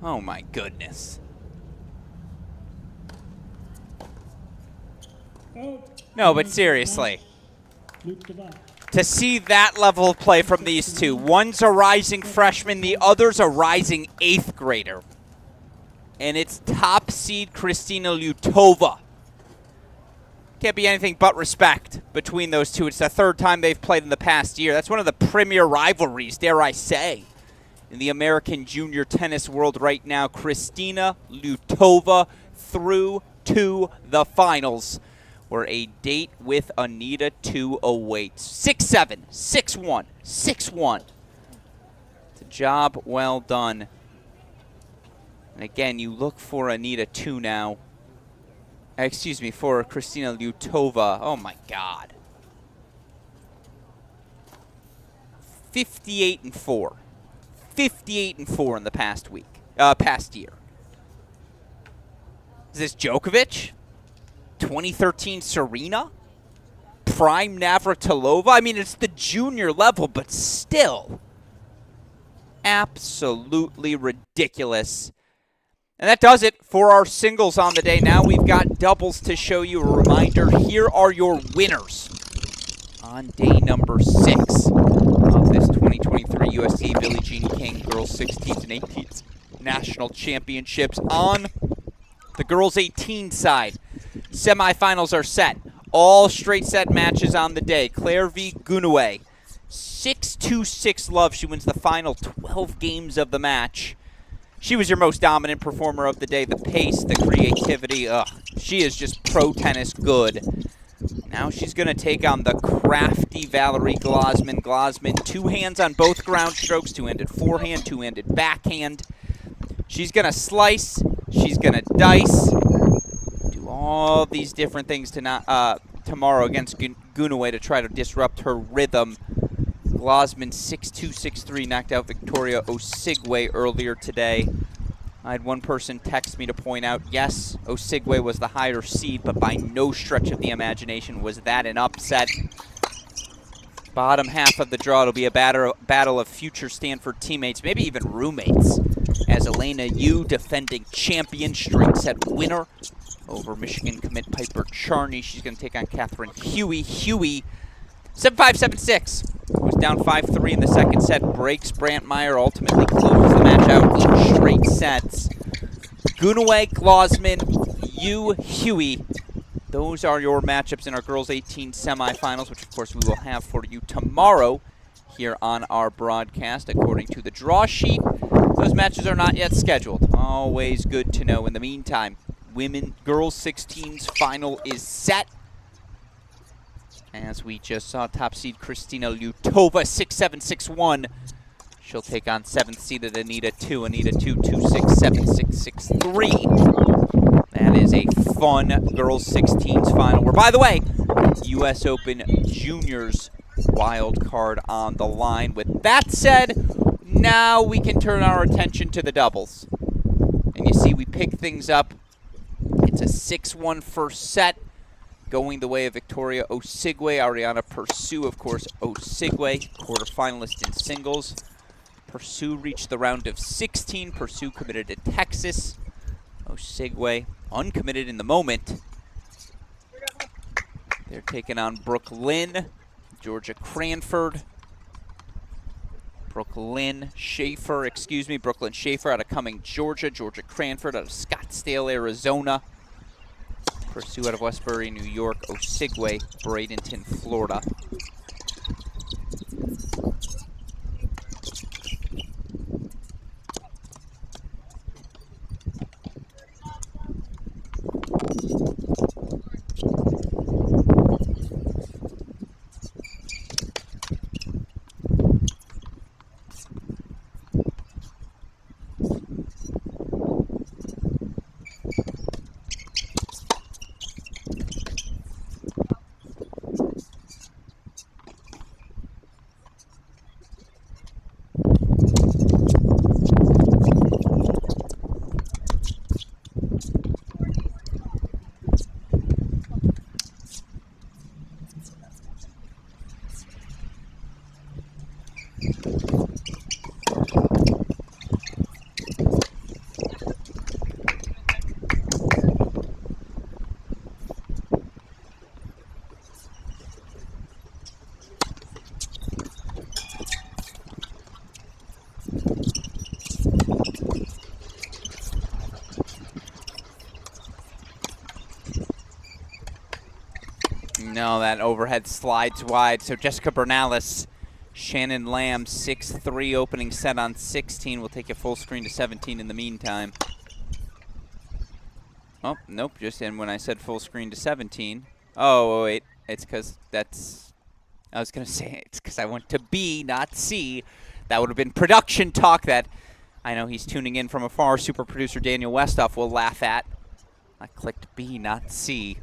Speaker 1: Oh my goodness.
Speaker 4: Out.
Speaker 1: No, but seriously.
Speaker 4: Lyutova.
Speaker 1: To see that level of play from these two. One's a rising freshman, the other's a rising 8th grader. And it's top seed Kristina Lyutova. Can't be anything but respect between those two. It's the 3rd time they've played in the past year. That's one of the premier rivalries, dare I say, in the American junior tennis world right now. Kristina Lyutova through to the finals, where a date with Anita 2 awaits. 6-7, 6-1, 6-1. It's a job well done. And again, you look for Anita 2 now. Excuse me, for Kristina Lyutova. Oh my God. 58-4. 58-4 in the past week. Past year. Is this Djokovic? 2013 Serena? Prime Navratilova? I mean, it's the junior level, but still. Absolutely ridiculous. And that does it for our singles on the day. Now we've got doubles to show you. A reminder, here are your winners on day number 6 of this 2023 USTA Billie Jean King Girls 16s and 18s National Championships. On the girls 18 side, semifinals are set. All straight set matches on the day. Claire V. Gunaway, 6-2-6 love. She wins the final 12 games of the match. She was your most dominant performer of the day. The pace, the creativity, she is just pro tennis good. Now she's going to take on the crafty Valerie Glosman. Glosman, 2 hands on both ground strokes, 2-handed forehand, 2-handed backhand. She's going to slice, she's going to dice, do all these different things tomorrow against Gunaway to try to disrupt her rhythm. Glosman 6-2, 6-3, knocked out Victoria Osigwe earlier today. I had one person text me to point out, yes, Osigwe was the higher seed, but by no stretch of the imagination was that an upset. Bottom half of the draw, it'll be a battle of future Stanford teammates, maybe even roommates, as Elena Yu, defending champion, straight set winner over Michigan commit Piper Charney. She's going to take on Catherine Huey. Huey, 7-5, 7-6. Was down 5-3 in the second set. Breaks Brantmeyer. Ultimately closes the match out in straight sets. Gunaway, Glosman, Yu, Huey. Those are your matchups in our girls 18 semifinals, which of course we will have for you tomorrow here on our broadcast. According to the draw sheet, those matches are not yet scheduled. Always good to know. In the meantime, girls 16's final is set. As we just saw, top seed Kristina Lyutova, 6-7, 6-1. She'll take on 7th seeded Anita 2. Anita 2, 2-6, 7-6, 6-3. That is a fun girls 16s final. Where, by the way, U.S. Open Juniors wild card on the line. With that said, now we can turn our attention to the doubles. And you see, we pick things up. It's a 6-1 first set, going the way of Victoria Osigwe. Ariana Pursue, of course, Osigwe, quarterfinalist in singles. Pursue reached the round of 16. Pursue committed to Texas. Osigwe uncommitted in the moment. They're taking on Brooklyn, Georgia Cranford. Brooklyn Schaefer out of Cumming, Georgia. Georgia Cranford out of Scottsdale, Arizona. Pursue out of Westbury, New York. Osigwe, Bradenton, Florida. No, that overhead slides wide. So Jessica Bernalis, Shannon Lamb, 6-3 opening set on 16. We'll take a full screen to 17 in the meantime. Oh, nope, just in when I said full screen to 17. Oh, wait, it's because that's, I was going to say it's because I went to B, not C. That would have been production talk that I know he's tuning in from afar. Super producer Daniel Westoff will laugh at. I clicked B, not C.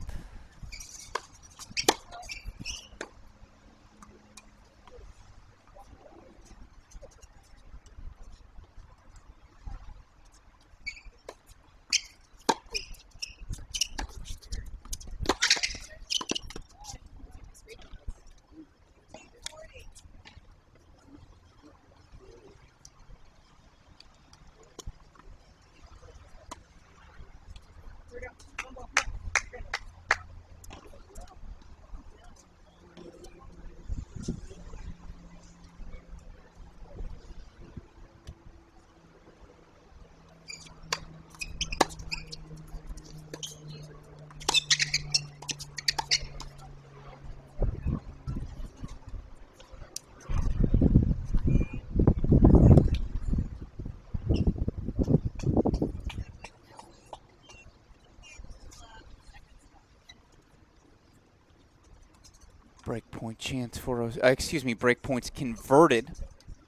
Speaker 1: Breakpoint chance for, excuse me, breakpoints converted.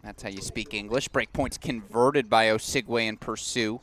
Speaker 1: That's how you speak English. Breakpoints converted by Osigwe and Pursue.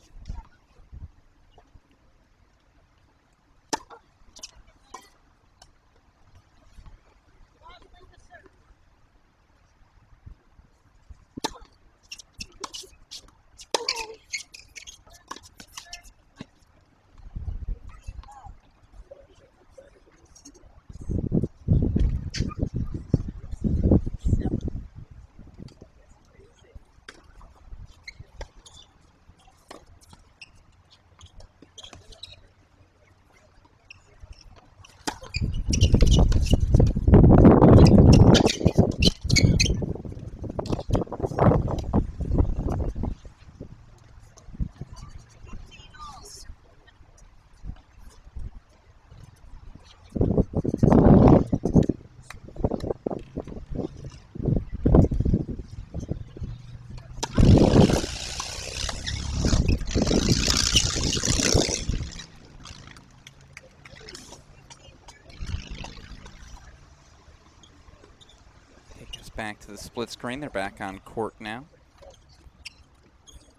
Speaker 1: Back to the split screen. They're back on court now.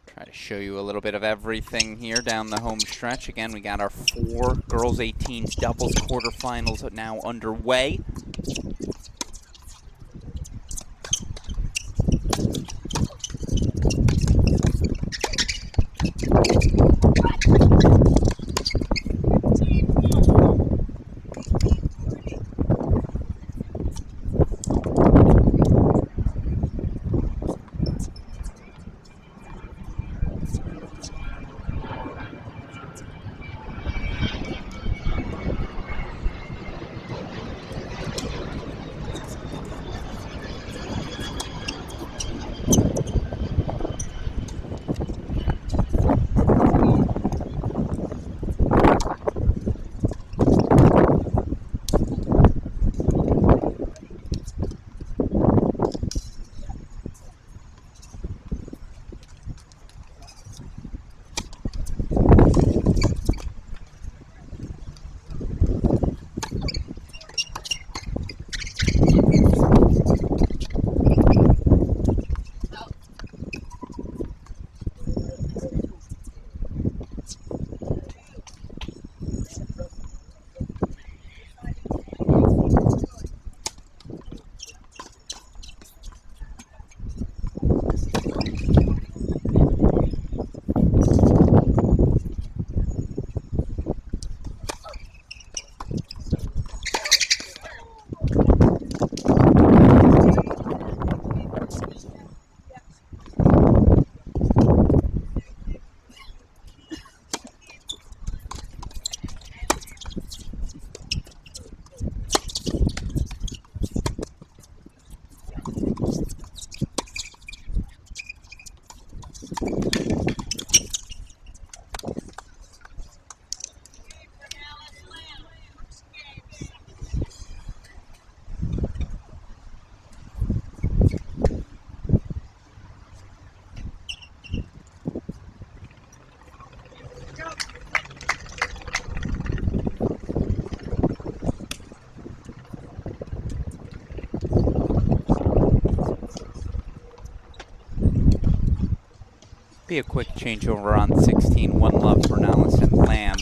Speaker 1: Try to show you a little bit of everything here down the home stretch. Again, we got our 4 girls 18s doubles quarterfinals now underway. Be a quick changeover on 16. One love for Allison Lamb.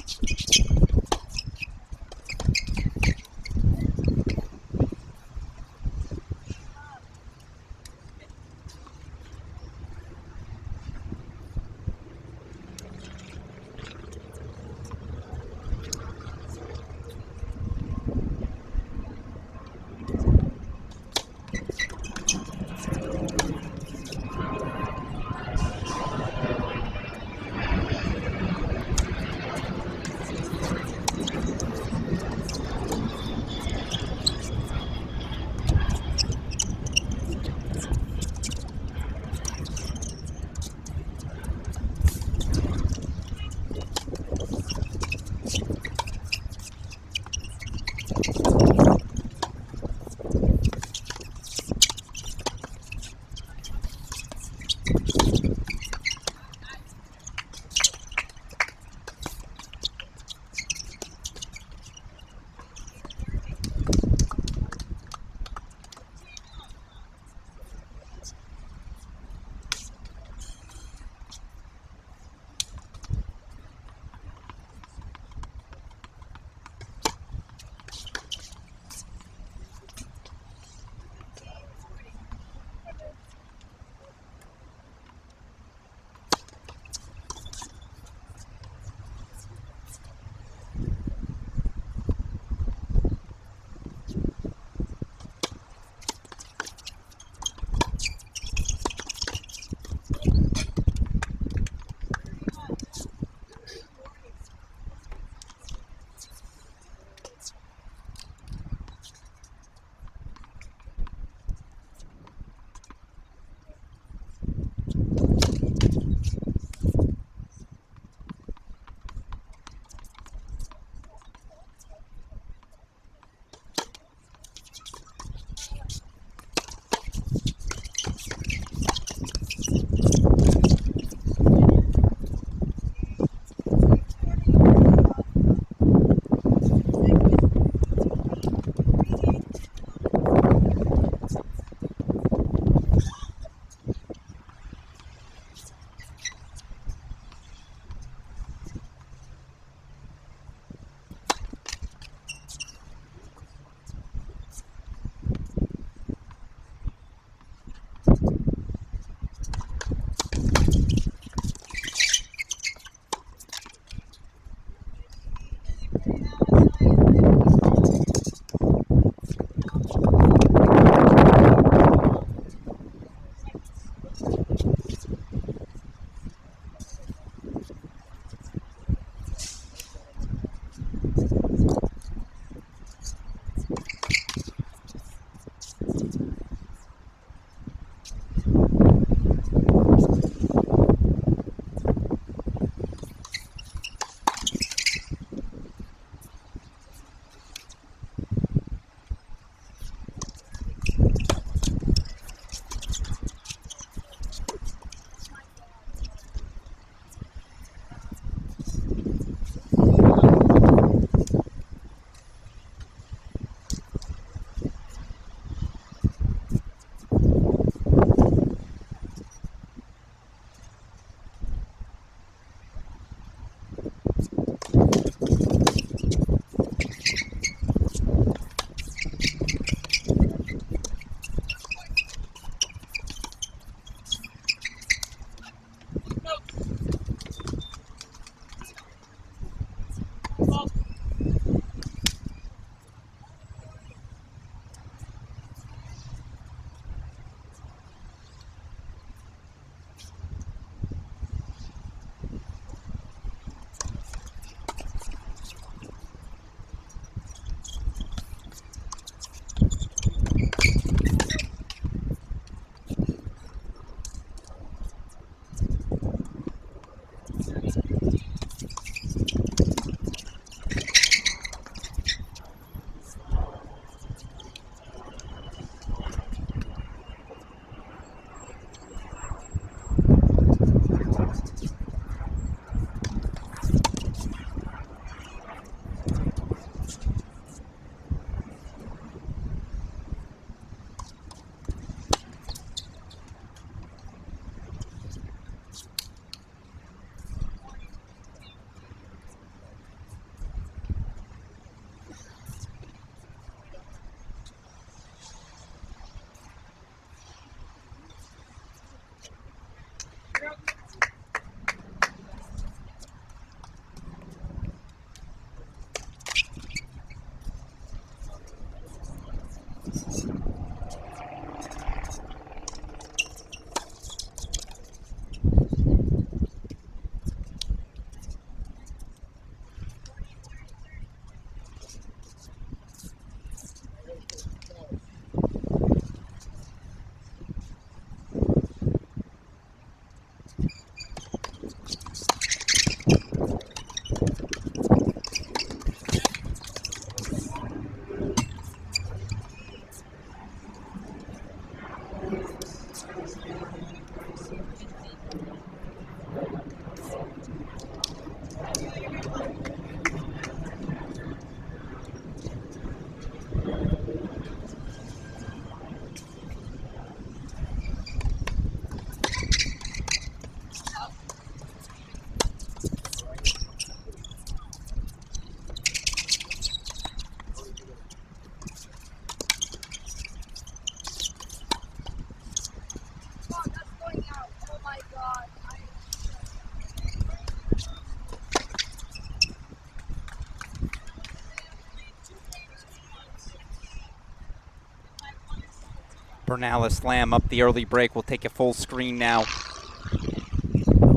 Speaker 1: Bernalis Lamb up the early break. We'll take a full screen now.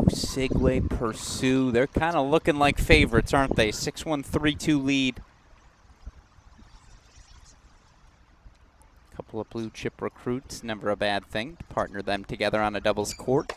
Speaker 1: Sigway, Pursue, they're kind of looking like favorites, aren't they? 6-1, 3-2 lead. Couple of blue chip recruits, never a bad thing to partner them together on a doubles court.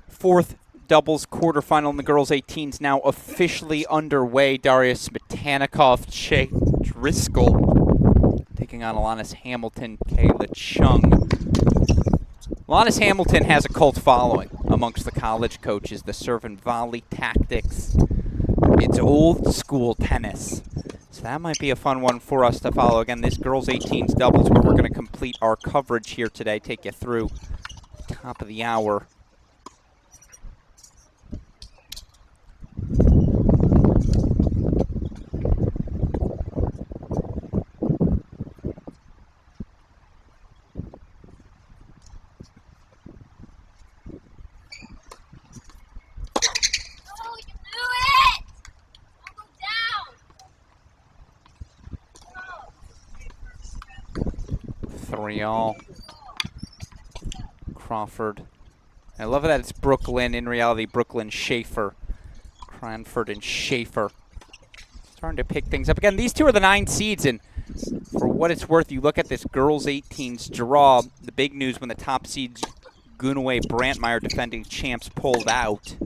Speaker 1: Fourth doubles quarterfinal in the girls' 18s now officially underway. Darius Smetanikov, Shea Driscoll taking on Alanis Hamilton, Kayla Chung. Alanis Hamilton has a cult following amongst the college coaches. The serve and volley tactics. It's old school tennis. So that might be a fun one for us to follow. Again, this girls' 18s doubles where we're going to complete our coverage here today. Take you through top of the hour. All Crawford. I love that it's Brooklyn. In reality, Brooklyn, Schaefer. Cranford and Schaefer. Starting to pick things up. Again, these two are the 9 seeds, and for what it's worth, you look at this girls' 18s draw. The big news when the top seeds, Gunaway, Brantmeyer, defending champs, pulled out.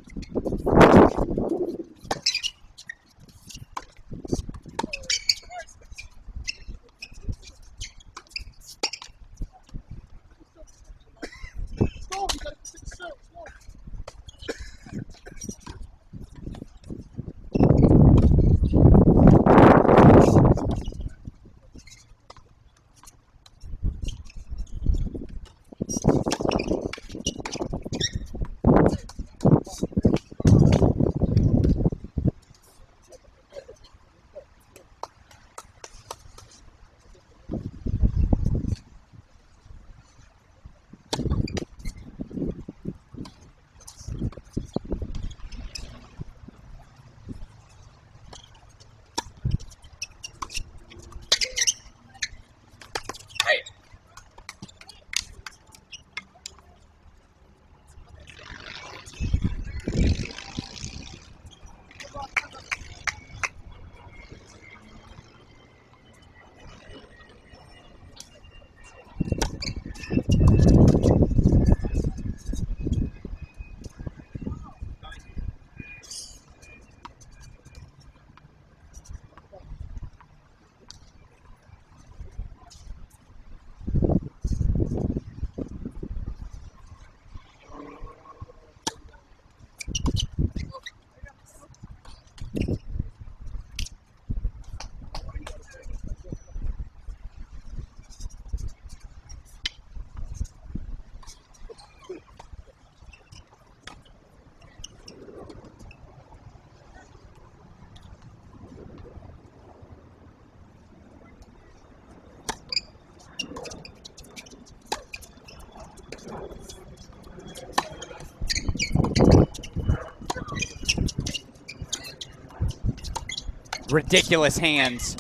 Speaker 1: Ridiculous hands.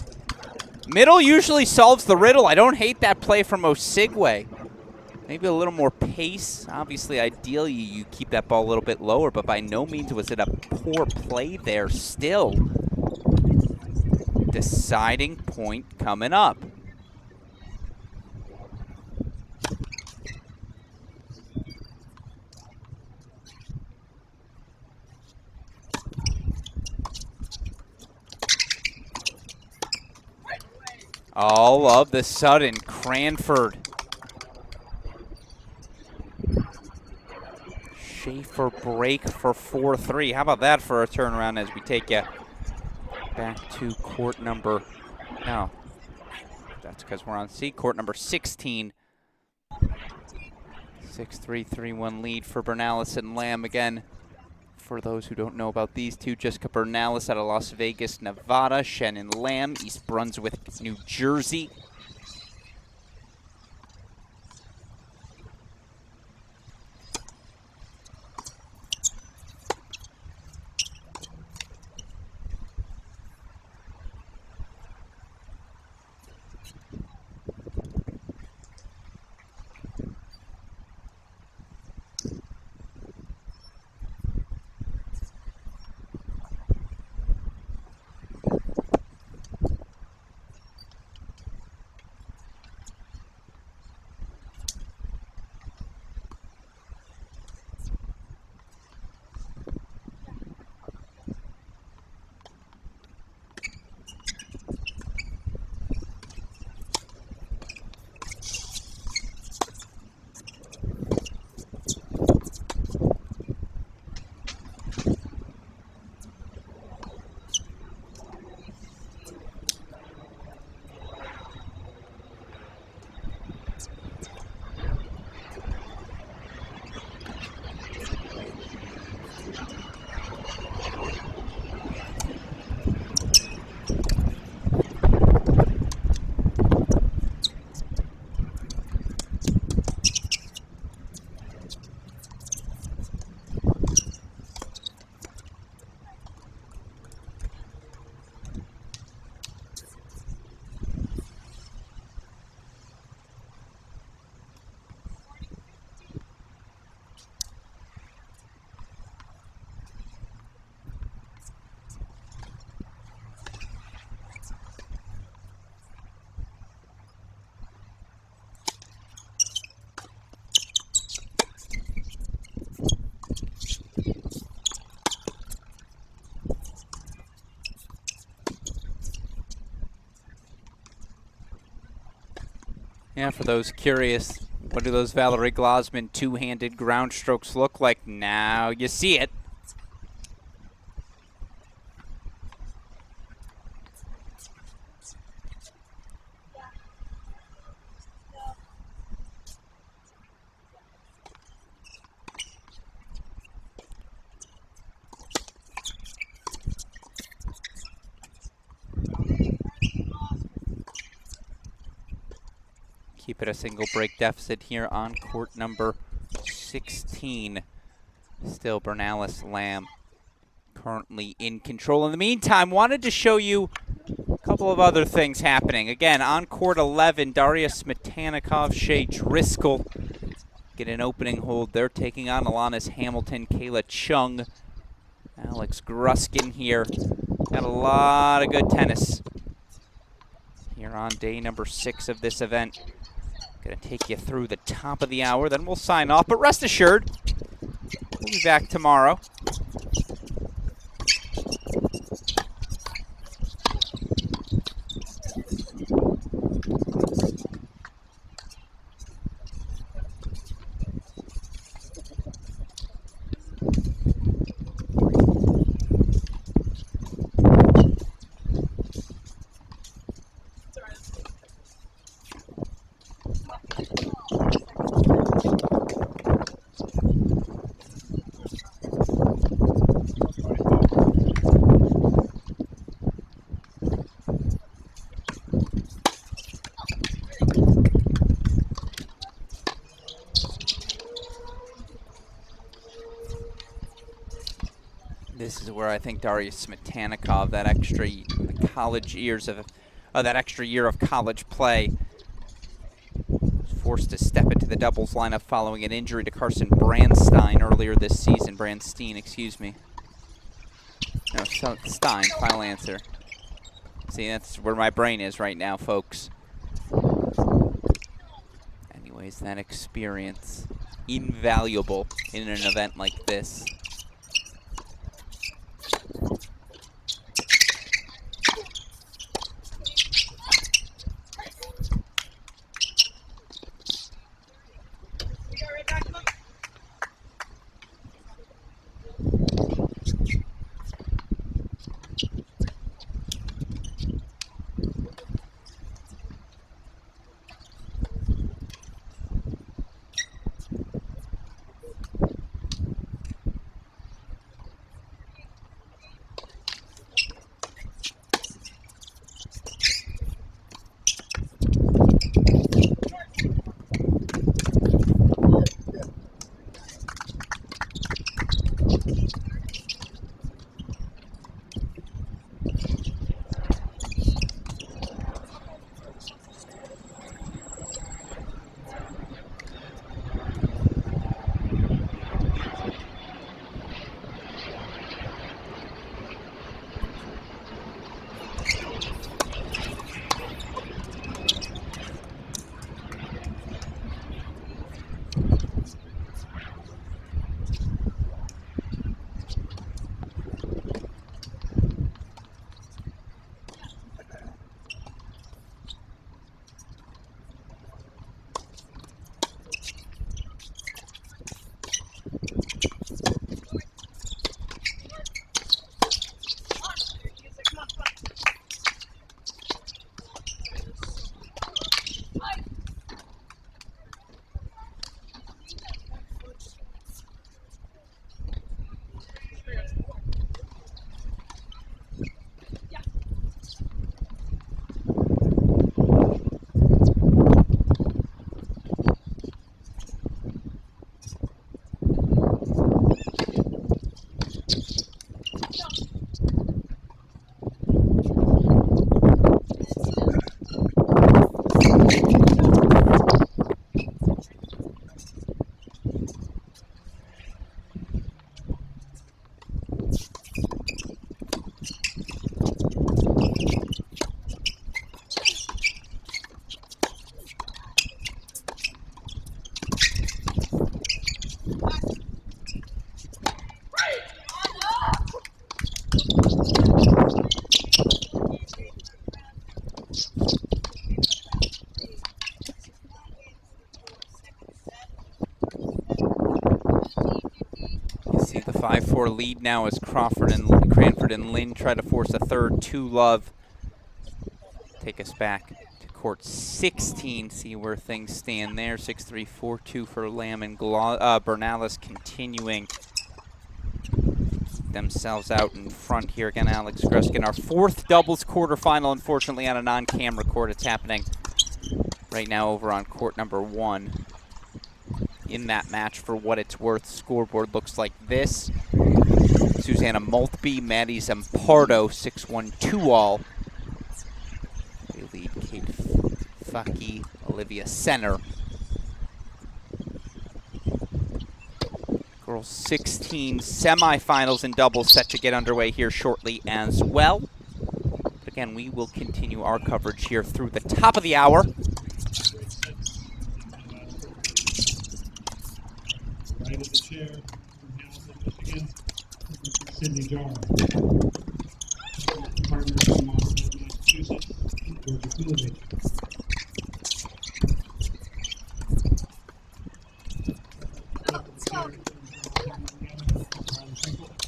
Speaker 1: Middle usually solves the riddle. I don't hate that play from Osigwe. Maybe a little more pace. Obviously, ideally, you keep that ball a little bit lower, but by no means was it a poor play there still. Deciding point coming up. All of the sudden, Cranford. Schaefer break for 4-3. How about that for a turnaround as we take you back to court number, no, that's because we're on C, court number 16. 6-3, 3-1 lead for Bernalis and Lamb. Again, for those who don't know about these two, Jessica Bernalis out of Las Vegas, Nevada. Shannon Lamb, East Brunswick, New Jersey. Yeah, for those curious, what do those Valerie Glosman two-handed ground strokes look like? Now you see it. Keep it a single break deficit here on court number 16. Still Bernalis Lamb currently in control. In the meantime, wanted to show you a couple of other things happening. Again, on court 11, Daria Smetanikov, Shea Driscoll get an opening hold. They're taking on Alanis Hamilton, Kayla Chung, Alex Gruskin here. Got a lot of good tennis here on day number 6 of this event. Gonna take you through the top of the hour, then we'll sign off. But rest assured, we'll be back tomorrow. This is where I think Daria Smetanikov, that extra college years of that extra year of college play, was forced to step into the doubles lineup following an injury to Carson Brandstein earlier this season. Brandstein, excuse me. No, Stein, final answer. See, that's where my brain is right now, folks. Anyways, that experience, invaluable in an event like this. 6-4 lead now as Cranford and Lynn try to force a third 2-love. Take us back to court 16, see where things stand there. 6-3, 4-2 for Lamb and Bernalis continuing themselves out in front here. Again, Alex Gruskin, our 4th doubles quarterfinal, unfortunately on a non-camera court. It's happening right now over on court number 1. In that match, for what it's worth, scoreboard looks like this. Susanna Maltby, Maddie Zampardo, 6-1, 2-all. They lead Kate Fucky, Olivia Senner. Girls 16 semifinals and doubles set to get underway here shortly as well. But again, we will continue our coverage here through the top of the hour.
Speaker 4: Right in the chair from Hamilton, Michigan, Cindy Jarr. Partner from Boston, Massachusetts, Georgia Kulovich. Left of the chair from Charleston, Indiana, Ron Schenkel.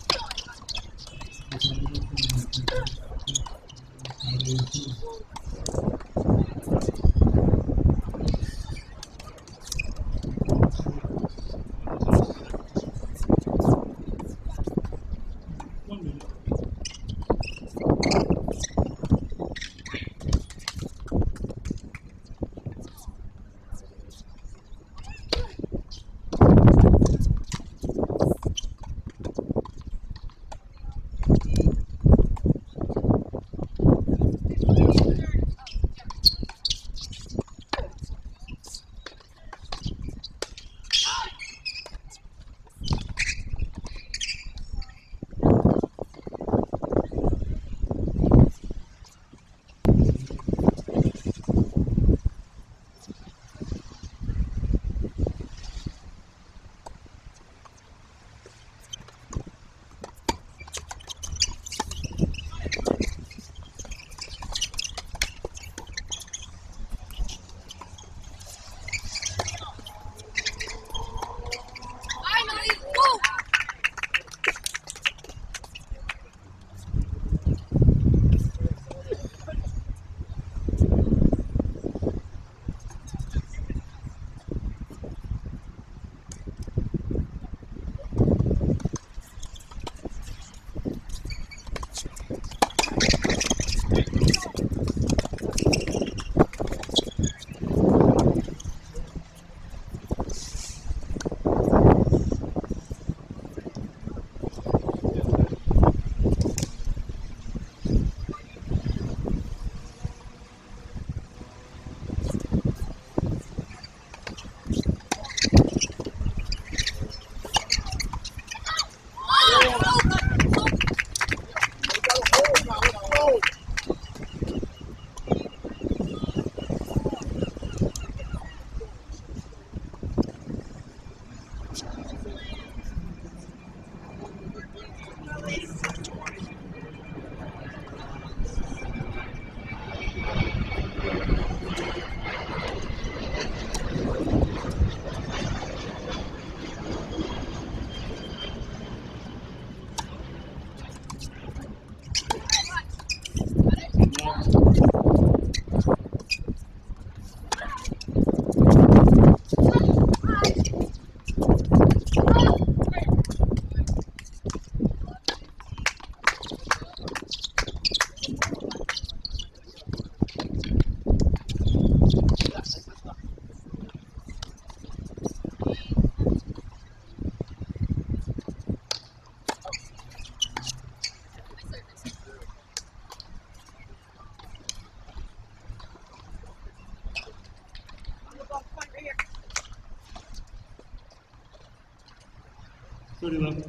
Speaker 4: Pretty left.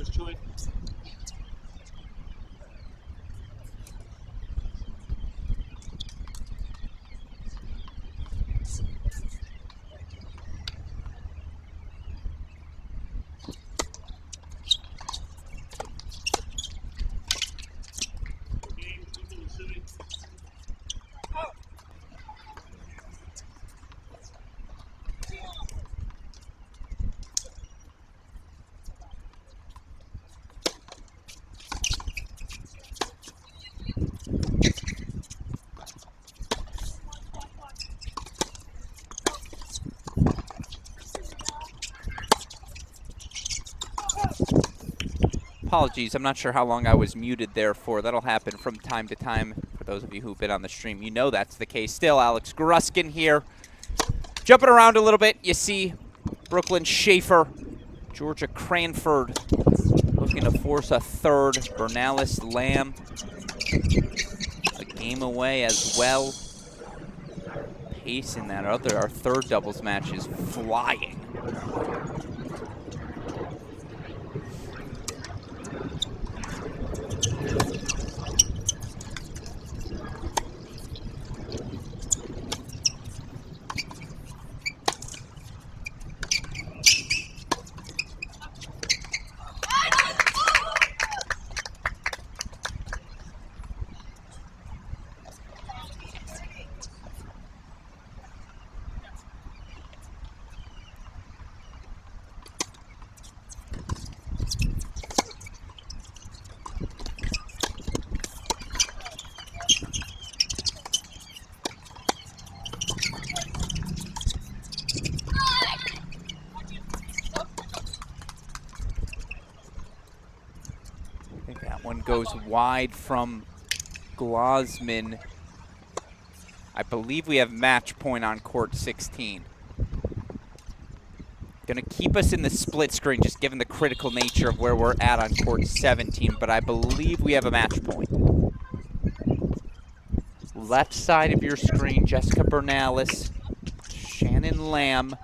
Speaker 4: Just join.
Speaker 1: Apologies, I'm not sure how long I was muted there for. That'll happen from time to time. For those of you who've been on the stream, you know that's the case. Still, Alex Gruskin here. Jumping around a little bit, you see Brooklyn Schaefer, Georgia Cranford looking to force a third. Bernalis Lamb a game away as well. Pace in that our third doubles match is flying. Goes wide from Glosman. I believe we have match point on court 16. Gonna keep us in the split screen, just given the critical nature of where we're at on court 17, but I believe we have a match point. Left side of your screen, Jessica Bernalis, Shannon Lamb.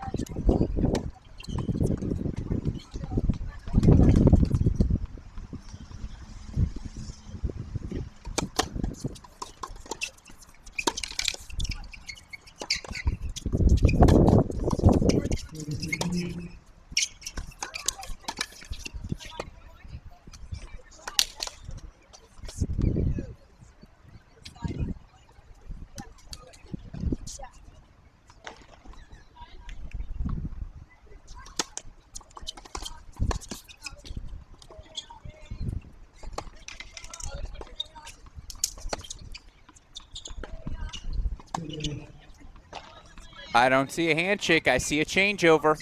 Speaker 1: I don't see a handshake. I see a changeover.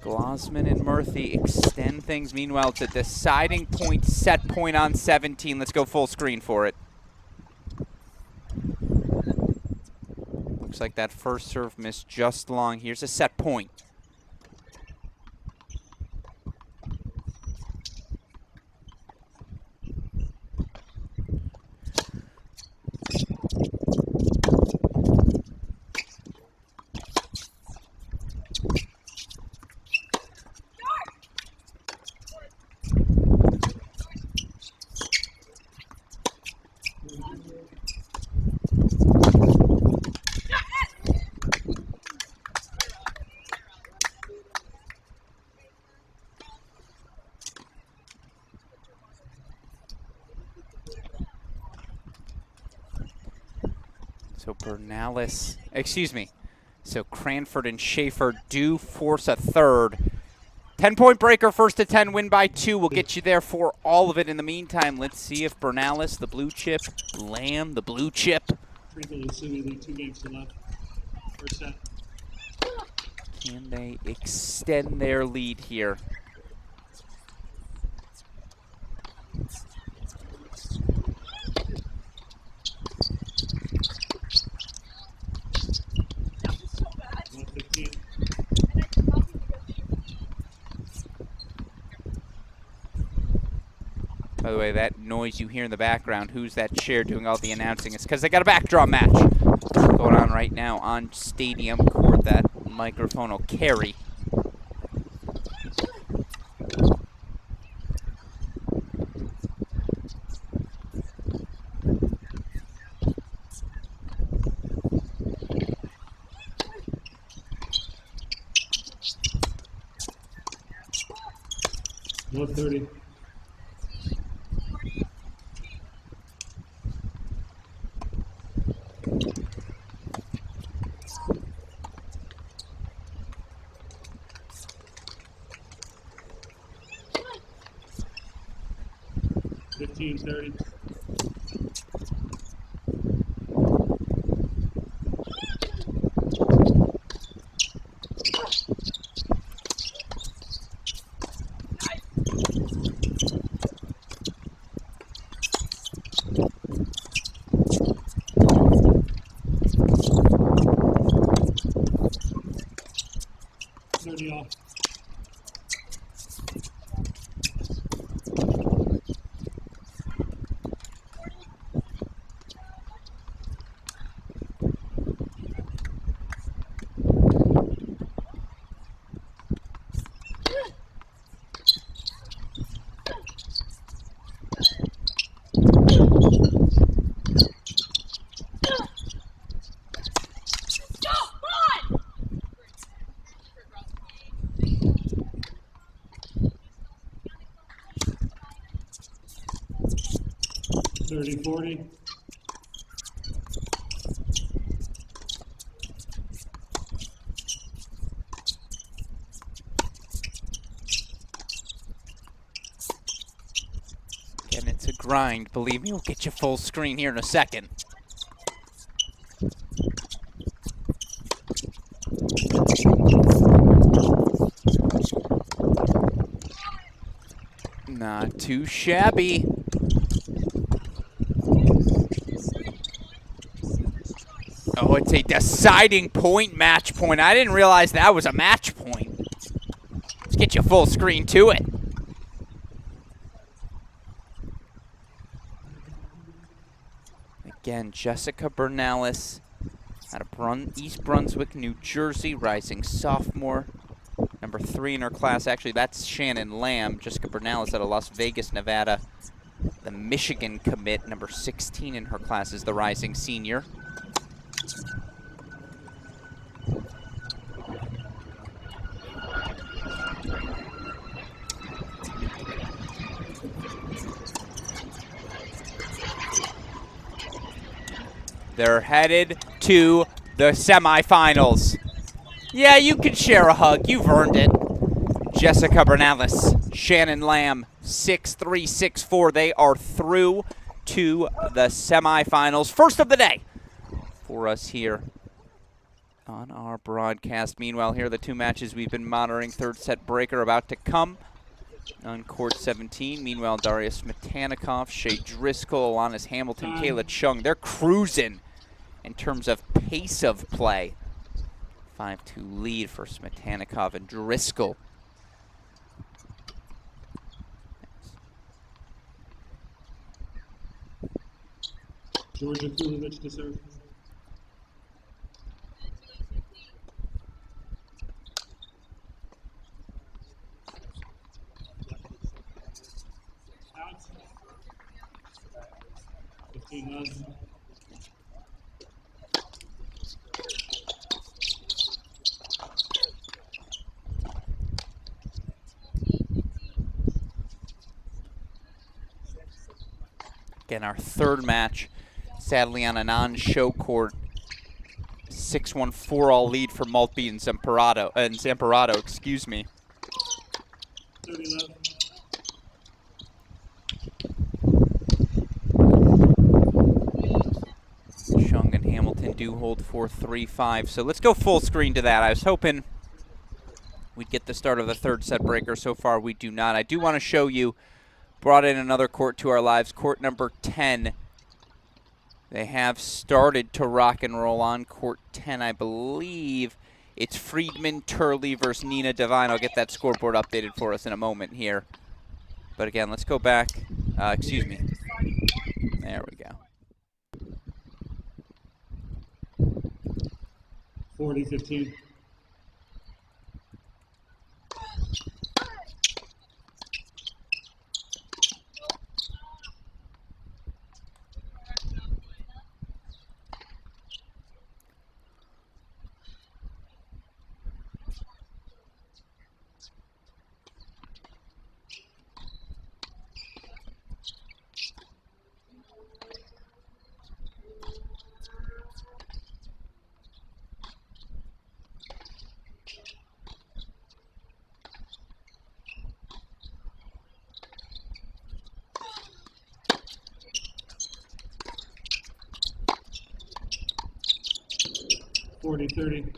Speaker 1: Glosman and Murphy extend things. Meanwhile, it's a deciding point, set point on 17. Let's go full screen for it. Looks like that first serve missed just long. Here's a set point. So Bernalis, excuse me. So Cranford and Schaefer do force a third. 10-point breaker, first to 10, win by 2. We'll get you there for all of it. In the meantime, let's see if Bernalis, the blue chip, Lamb, the blue chip.
Speaker 4: Trinkle and Sumi lead 2 games to left. First set.
Speaker 1: Can they extend their lead here? By the way, that noise you hear in the background, who's that chair doing all the announcing? It's because they got a backdraw match going on right now on Stadium Court. That microphone will carry.
Speaker 4: Love 30. Fifteen, 30. Off. Thirty, 40.
Speaker 1: Again, it's a grind. Believe me, we'll get you full screen here in a second. Not too shabby. Oh, it's a deciding point, match point. I didn't realize that was a match point. Let's get you full screen to it. Again, Jessica Bernalis out of East Brunswick, New Jersey, rising sophomore. Number 3 in her class. Actually, that's Shannon Lamb. Jessica Bernalis out of Las Vegas, Nevada. The Michigan commit, number 16 in her class, is the rising senior. They're headed to the semifinals. Yeah, you can share a hug. You've earned it. Jessica Bernalis, Shannon Lamb, 6'3", 6'4". They are through to the semifinals. First of the day for us here on our broadcast. Meanwhile, here are the two matches we've been monitoring. Third set breaker about to come on court 17. Meanwhile, Darius Smetanikov, Shea Driscoll, Alanis Hamilton, Kayla Chung, they're cruising in terms of pace of play. 5-2 lead for Smetanikov and Driscoll.
Speaker 4: Georgia Kulovic to serve. Out. 15 love.
Speaker 1: Again, our third match, sadly on a non-show court. 6-1 4-all lead for Maltby and Zamperado, excuse me.
Speaker 4: 30 love.
Speaker 1: Chung and Hamilton do hold 4-3-5. So let's go full screen to that. I was hoping we'd get the start of the third set breaker. So far, we do not. I do want to show you, brought in another court to our lives, court number 10. They have started to rock and roll on court 10, I believe. It's Friedman Turley versus Nina Devine. I'll get that scoreboard updated for us in a moment here. But again, let's go back. Excuse me. There we go.
Speaker 4: 40-15. 40-30.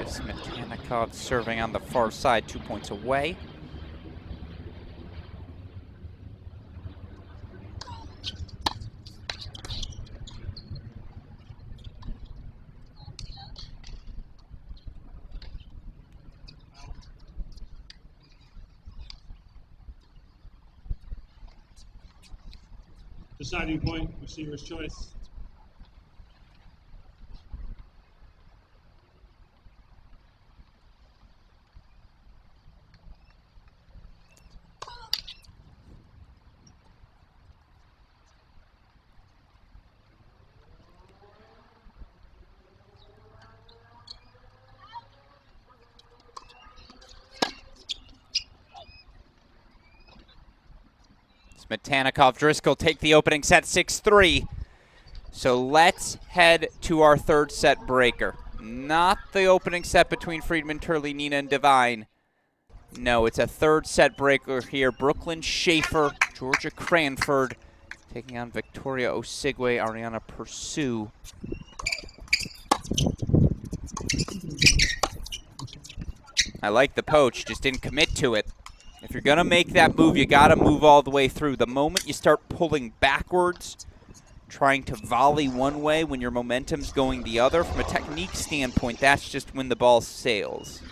Speaker 1: Smetannikov serving on the far side, 2 points away.
Speaker 4: Deciding point, receiver's choice.
Speaker 1: Smetannikov, Driscoll take the opening set 6-3. So let's head to our third set breaker. Not the opening set between Friedman, Turley, Nina, and Devine. No, it's a third set breaker here. Brooklyn Schaefer, Georgia Cranford taking on Victoria Osigwe, Ariana Pursue. I like the poach, just didn't commit to it. If you're going to make that move, you got to move all the way through. The moment you start pulling backwards, trying to volley one way when your momentum's going the other, from a technique standpoint, that's just when the ball sails.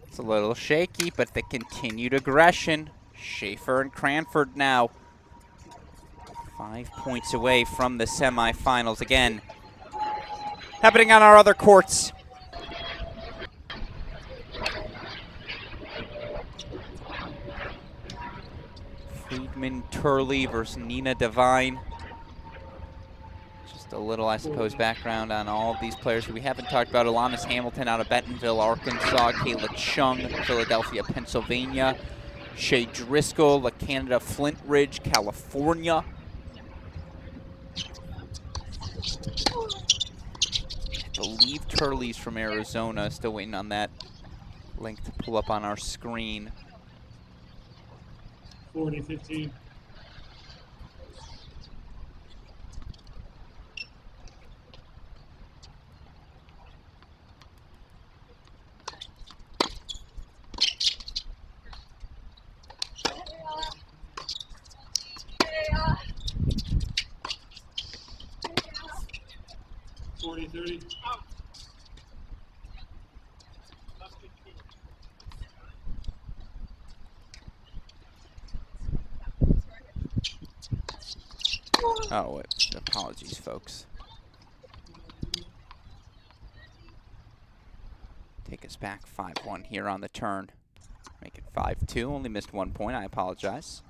Speaker 1: It's a little shaky, but the continued aggression. Schaefer and Cranford now 5 points away from the semifinals again. Happening on our other courts. Friedman Turley versus Nina Devine. Just a little, I suppose, background on all of these players who we haven't talked about. Alanis Hamilton out of Bentonville, Arkansas. Kayla Chung, Philadelphia, Pennsylvania. Shea Driscoll, Canada, Flint Ridge, California. I believe Turley's from Arizona. Still waiting on that link to pull up on our screen.
Speaker 4: 40-15.
Speaker 1: Oh, wait. Apologies, folks. Take us back 5-1 here on the turn. Make it 5-2. Only missed 1 point. I apologize.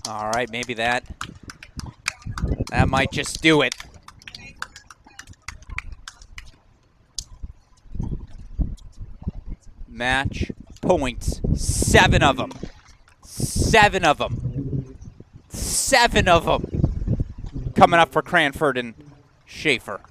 Speaker 1: All right, maybe that might just do it. Match points, 7 of them. 7 of them. 7 of them coming up for Cranford and Schaefer.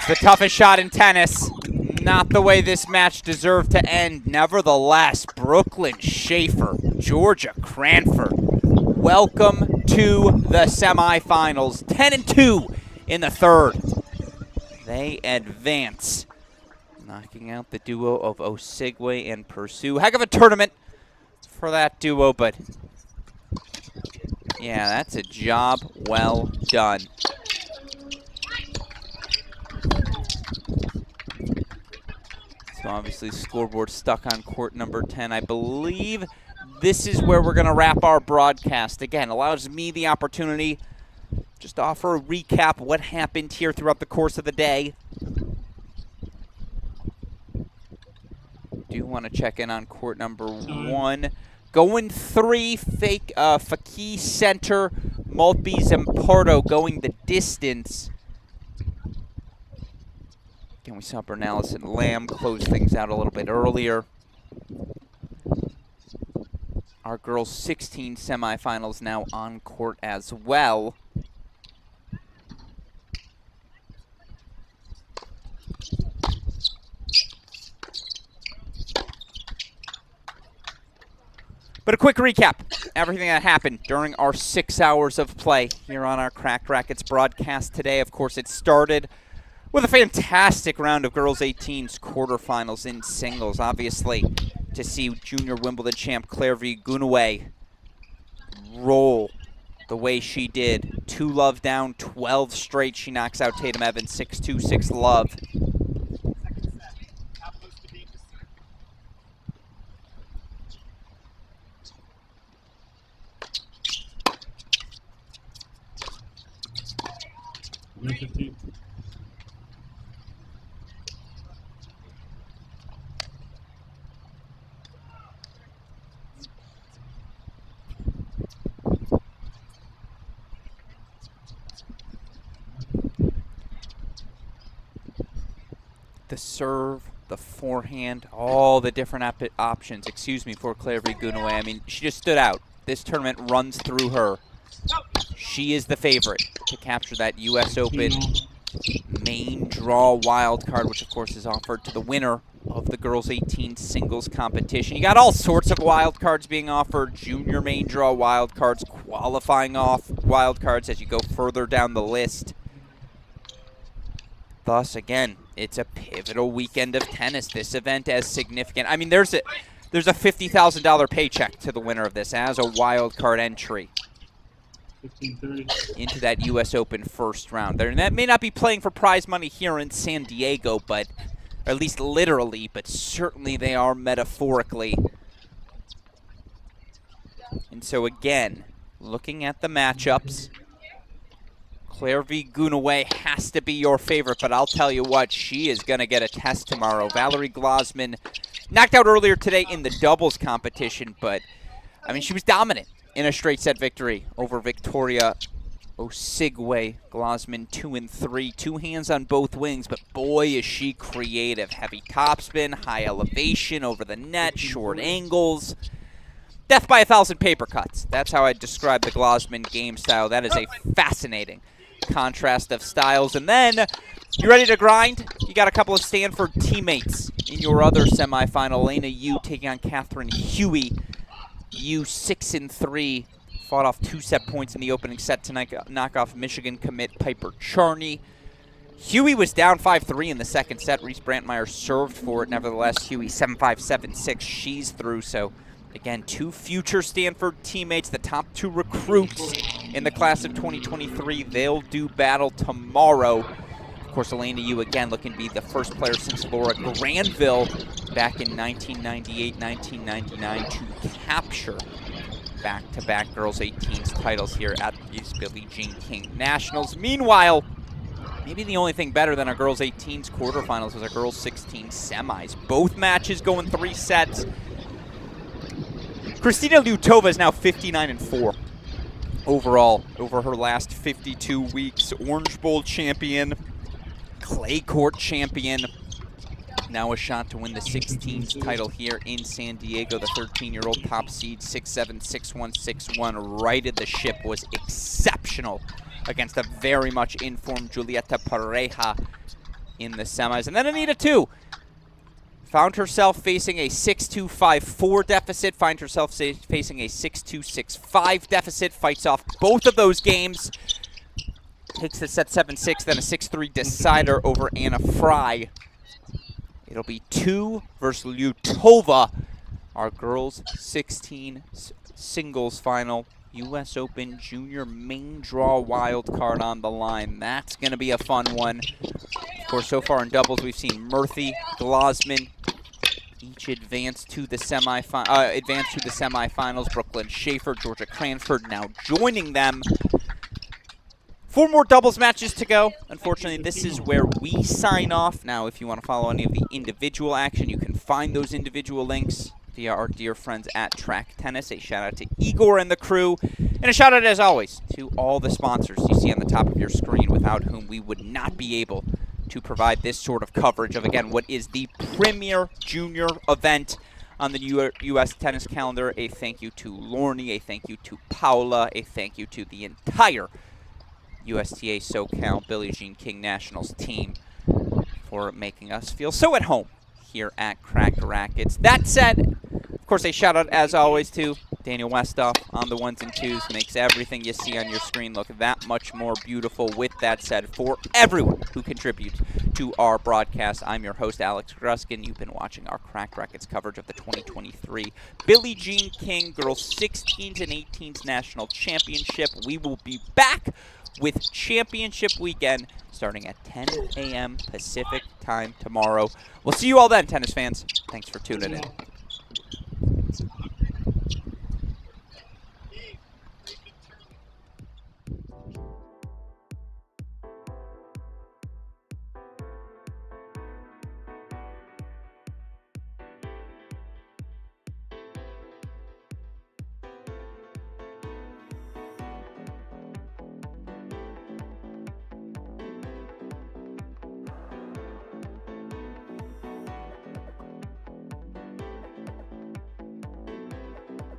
Speaker 1: It's the toughest shot in tennis. Not the way this match deserved to end. Nevertheless, Brooklyn Schaefer, Georgia Cranford, welcome to the semifinals. 10-2 in the third. They advance, knocking out the duo of Osigwe and Pursue. Heck of a tournament for that duo, but yeah, that's a job well done. So obviously scoreboard stuck on court number 10. I believe this is where we're going to wrap our broadcast. Again, allows me the opportunity just to offer a recap of what happened here throughout the course of the day. Do want to check in on court number 1. Going 3, Faki Center, Maltby and Pardo going the distance. Again, we saw Bernalis and Lamb close things out a little bit earlier. Our girls' 16 semifinals now on court as well. But a quick recap, everything that happened during our 6 hours of play here on our Cracked Racquets broadcast today. Of course, it started with a fantastic round of girls 18's quarterfinals in singles. Obviously, to see junior Wimbledon champ Claire V. Gunaway roll the way she did. 2-love down, 12 straight. She knocks out Tatum Evans 6-2, 6-love. The serve, the forehand, all the different options, for Claire V. Gunaway. I mean, she just stood out. This tournament runs through her. She is the favorite to capture that U.S. Open main draw wild card, which of course is offered to the winner of the girls 18 singles competition. You got all sorts of wild cards being offered, junior main draw wild cards, qualifying off wild cards as you go further down the list. Thus, again, it's a pivotal weekend of tennis. This event as significant. I mean, there's a $50,000 paycheck to the winner of this as a wild card entry into that U.S. Open first round. And that may not be playing for prize money here in San Diego, but or at least literally, but certainly they are metaphorically. And so again, looking at the matchups, Claire V. Gunaway has to be your favorite, but I'll tell you what, she is going to get a test tomorrow. Valerie Glosman knocked out earlier today in the doubles competition, but, I mean, she was dominant in a straight set victory over Victoria Osigwe, Glasman 2 and 3. 2 hands on both wings, but boy is she creative. Heavy topspin, high elevation, over the net, short angles. Death by 1,000 paper cuts. That's how I describe the Glasman game style. That is a fascinating contrast of styles. And then, you ready to grind? You got a couple of Stanford teammates in your other semifinal. Elena Yu taking on Catherine Huey. Yu 6 and 3. Fought off 2 set points in the opening set to knock off Michigan commit Piper Charney. Huey was down 5-3 in the second set. Reese Brantmeyer served for it. Nevertheless, Huey 7-5, 7-6. She's through. So, again, 2 future Stanford teammates, the top 2 recruits in the class of 2023. They'll do battle tomorrow. Of course, Elena Yu, again, looking to be the first player since Laura Granville back in 1998, 1999 to capture back-to-back girls 18s titles here at these Billie Jean King Nationals. Meanwhile, maybe the only thing better than our girls 18s quarterfinals is our girls 16 semis. Both matches going 3 sets. Kristina Lyutova is now 59 and 4 overall over her last 52 weeks. Orange Bowl champion, clay court champion. Now a shot to win the 16s title here in San Diego. The 13-year-old top seed, 6'7", 6'1", 6'1", righted the ship, was exceptional against a very much informed Julieta Pareja in the semis. And then Anita, too, found herself facing a 6'2", 5'4" deficit, find herself facing a 6'2", 6'5" deficit, fights off both of those games, takes the set 7-6, then a 6-3 decider over Anna Fry. It'll be 2 versus Lyutova, our girls 16 singles final. U.S. Open Junior main draw wild card on the line. That's going to be a fun one. Of course, so far in doubles, we've seen Murthy, Glasman, each advance to the semifinals. Brooklyn Schaefer, Georgia Cranford now joining them. 4 more doubles matches to go. Unfortunately, this is where we sign off. Now, if you want to follow any of the individual action, you can find those individual links via our dear friends at Track Tennis. A shout out to Igor and the crew. And a shout out, as always, to all the sponsors you see on the top of your screen, without whom we would not be able to provide this sort of coverage of, again, what is the premier junior event on the U.S. tennis calendar. A thank you to Lorne, a thank you to Paula, a thank you to the entire USTA SoCal Billie Jean King Nationals team for making us feel so at home here at Cracked Racquets. That said, of course, a shout out as always to Daniel Westoff on the 1s and 2s. Makes everything you see on your screen look that much more beautiful. With that said, for everyone who contributes to our broadcast, I'm your host, Alex Gruskin. You've been watching our Cracked Racquets coverage of the 2023 Billie Jean King Girls 16s and 18s National Championship. We will be back with Championship Weekend starting at 10 a.m. Pacific time tomorrow. We'll see you all then, tennis fans. Thanks for tuning in.